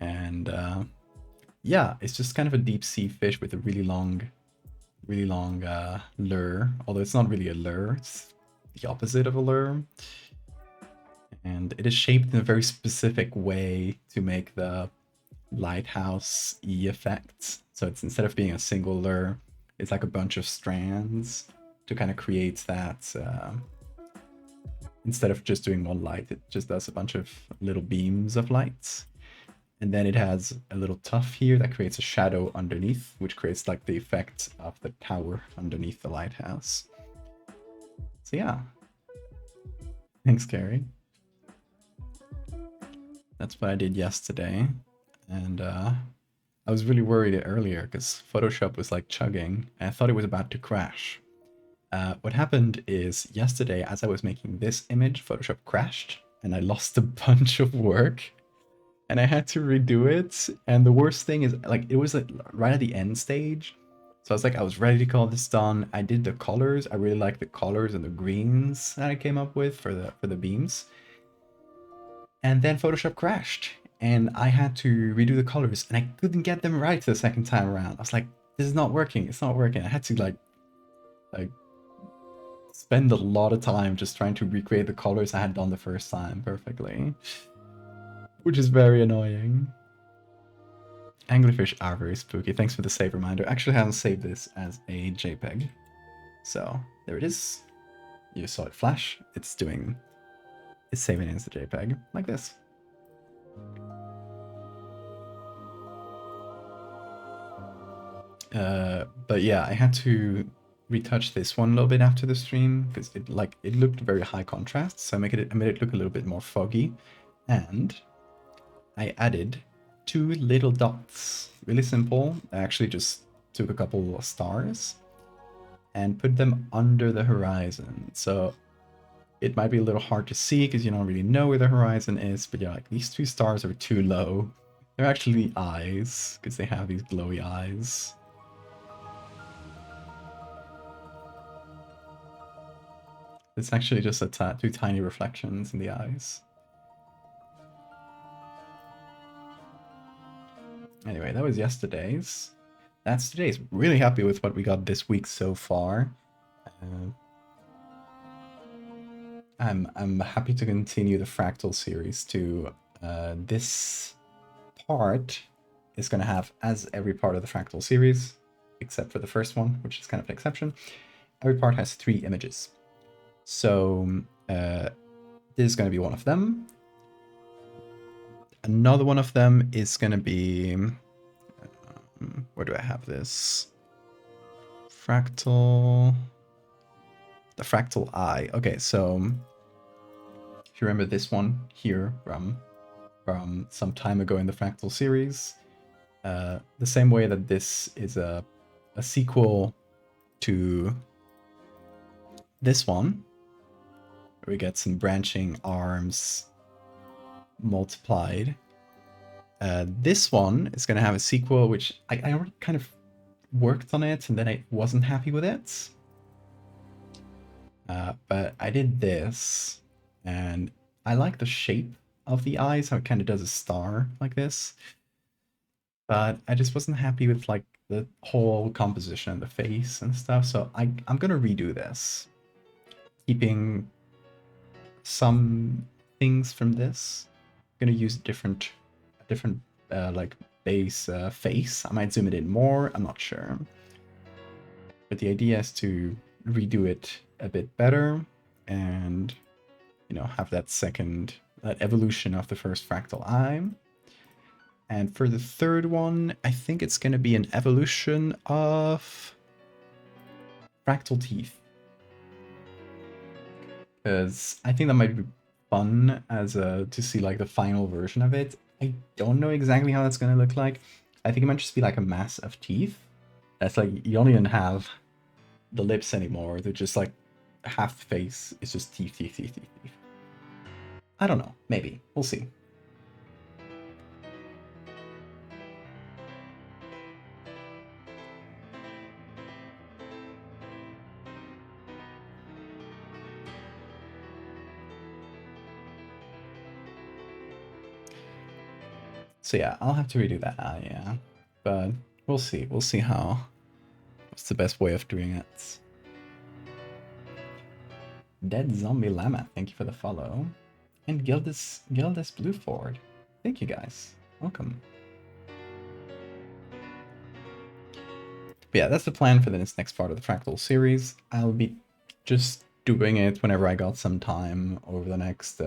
And yeah, it's just kind of a deep sea fish with a really long lure. Although it's not really a lure, it's the opposite of a lure. And it is shaped in a very specific way to make the lighthouse-y effect. So it's, instead of being a single lure, it's like a bunch of strands to kind of create that. Instead of just doing one light, it just does a bunch of little beams of light. And then it has a little tuft here that creates a shadow underneath, which creates like the effect of the tower underneath the lighthouse. So yeah. Thanks, Carrie. That's what I did yesterday. And I was really worried earlier because Photoshop was like chugging and I thought it was about to crash. What happened is yesterday, as I was making this image, Photoshop crashed and I lost a bunch of work. And I had to redo it. And the worst thing is, like, it was like right at the end stage. So I was ready to call this done. I did the colors. I really like the colors and the greens that I came up with for the beams. And then Photoshop crashed. And I had to redo the colors. And I couldn't get them right the second time around. I was like, this is not working. It's not working. I had to like spend a lot of time just trying to recreate the colors I had done the first time perfectly, which is very annoying. Anglerfish are very spooky. Thanks for the save reminder. Actually, I haven't saved this as a JPEG. So there it is. You saw it flash. It's saving it as a JPEG like this. But yeah, I had to retouch this one a little bit after the stream because it looked very high contrast. So I made it look a little bit more foggy, and I added 2 little dots. Really simple. I actually just took a couple of stars and put them under the horizon. So it might be a little hard to see because you don't really know where the horizon is, but yeah, like these 2 stars are too low. They're actually eyes because they have these glowy eyes. It's actually just 2 tiny reflections in the eyes. Anyway, that was yesterday's. That's today's. Really happy with what we got this week so far. I'm happy to continue the Fractal series too. This part is going to have, as every part of the Fractal series, except for the first one, which is kind of an exception, every part has 3 images. So this is going to be one of them. Another one of them is going to be... where do I have this? Fractal... The fractal eye. Okay, so if you remember this one here from some time ago in the Fractal series, the same way that this is a sequel to this one, where we get some branching arms multiplied. This one is going to have a sequel, which I already kind of worked on it, and then I wasn't happy with it. But I did this, and I like the shape of the eyes, how it kind of does a star like this. But I just wasn't happy with like the whole composition and the face and stuff, so I'm gonna redo this, keeping some things from this. I'm gonna use a different like base face. I might zoom it in more, I'm not sure. But the idea is to redo it a bit better and, you know, have that evolution of the first fractal eye. And for the third one, I think it's going to be an evolution of fractal teeth. Because I think that might be fun as to see like the final version of it. I don't know exactly how that's going to look like. I think it might just be like a mass of teeth. That's like, you don't even have the lips anymore. They're just like half the face is just teeth, teeth, teeth, teeth, teeth. I don't know. Maybe. We'll see. So yeah, I'll have to redo that, yeah. But we'll see. We'll see what's the best way of doing it. Dead Zombie Llama, thank you for the follow. And Gildas Blueford, thank you guys. Welcome. But yeah, that's the plan for this next part of the Fractal series. I'll be just doing it whenever I got some time over the next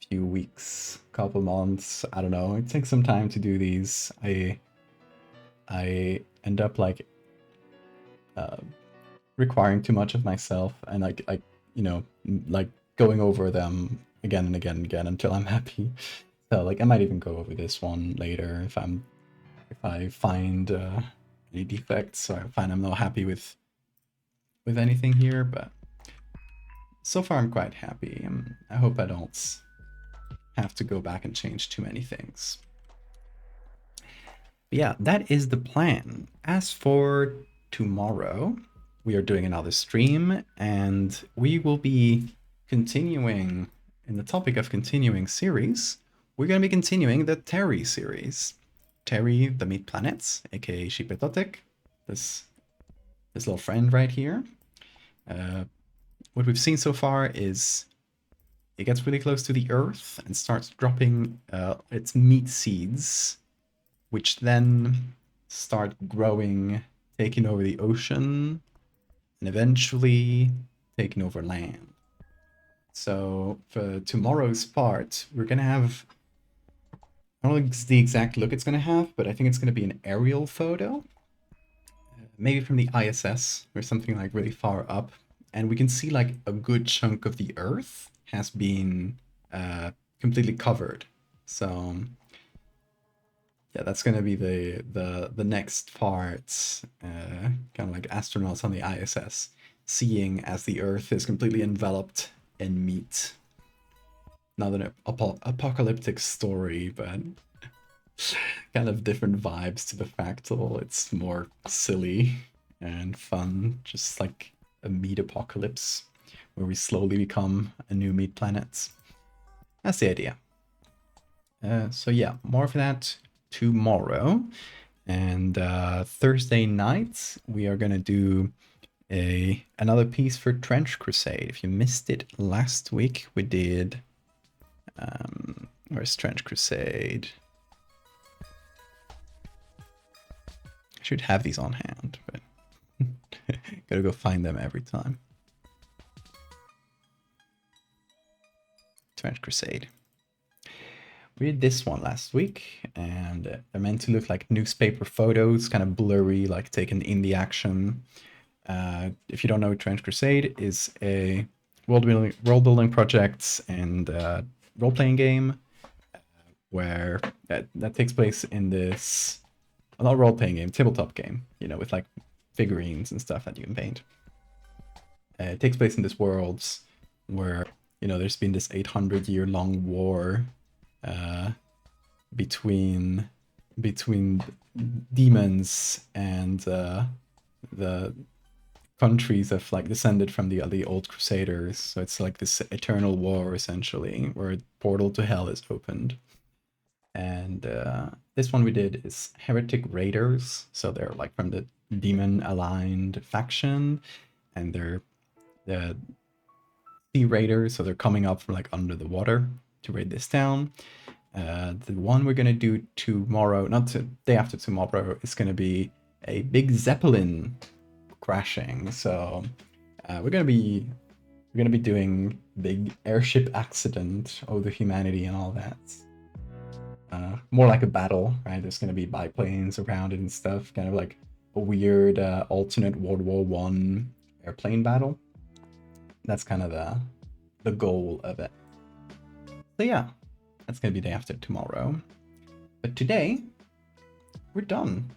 few weeks, couple months. I don't know. It takes some time to do these. I end up like requiring too much of myself, and like you know, like going over them again and again and again until I'm happy. So like I might even go over this one later if I find any defects, or I find I'm not happy with anything here. But so far I'm quite happy. I hope I don't have to go back and change too many things. But yeah, that is the plan. As for tomorrow, we are doing another stream, and we will be continuing in the topic of continuing series. We're going to be continuing the Terry series. Terry, the Meat Planets, aka Shipetotek, this little friend right here. what we've seen so far is it gets really close to the Earth and starts dropping its meat seeds, which then start growing, taking over the ocean, and eventually taking over land. So for tomorrow's part, we're gonna have, I don't know the exact look it's gonna have, but I think it's gonna be an aerial photo, maybe from the ISS or something like really far up, and we can see like a good chunk of the Earth has been completely covered. So yeah, that's gonna be the next part, kind of like astronauts on the ISS, seeing as the Earth is completely enveloped in meat. Not an apocalyptic story, but kind of different vibes to the Fractal. It's more silly and fun, just like a meat apocalypse where we slowly become a new meat planet. That's the idea. So yeah, more of that tomorrow. And Thursday night, we are gonna do another piece for Trench Crusade. If you missed it last week, we did. Where's Trench Crusade? I should have these on hand, but gotta go find them every time. Trench Crusade. We did this one last week, and they're meant to look like newspaper photos, kind of blurry, like taken in the action. If you don't know, Trench Crusade is a world building project and role playing game where that takes place in this, well, not role playing game, tabletop game, you know, with like figurines and stuff that you can paint. It takes place in this world where, you know, there's been this 800-year-long war between demons and the countries have like descended from the old crusaders. So it's like this eternal war essentially, where a portal to hell is opened. And this one we did is heretic raiders. So they're like from the demon aligned faction, and they're the sea raiders. So they're coming up from like under the water to raid this town. The one we're gonna do tomorrow, day after tomorrow, is gonna be a big zeppelin crashing. So we're gonna be doing big airship accident over humanity and all that. More like a battle, right? There's gonna be biplanes around it and stuff, kind of like a weird alternate World War I airplane battle. That's kind of the goal of it. So yeah, that's gonna be day after tomorrow. But today, we're done.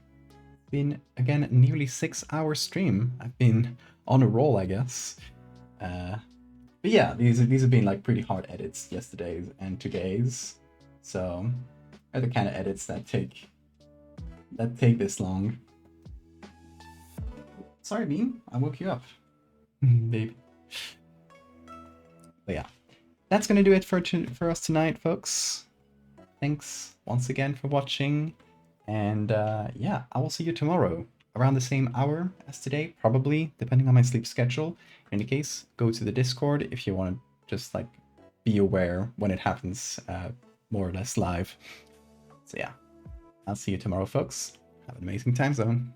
Been again nearly 6-hour stream. I've been on a roll, I guess. But yeah, these have been like pretty hard edits yesterday's and today's. So are the kind of edits that take this long. Sorry, Bean, I woke you up, baby. But yeah, that's gonna do it for us tonight, folks. Thanks once again for watching, and yeah, I will see you tomorrow around the same hour as today, probably, depending on my sleep schedule. In any case, go to the Discord if you want to just like be aware when it happens, more or less live. So yeah, I'll see you tomorrow, folks. Have an amazing time zone.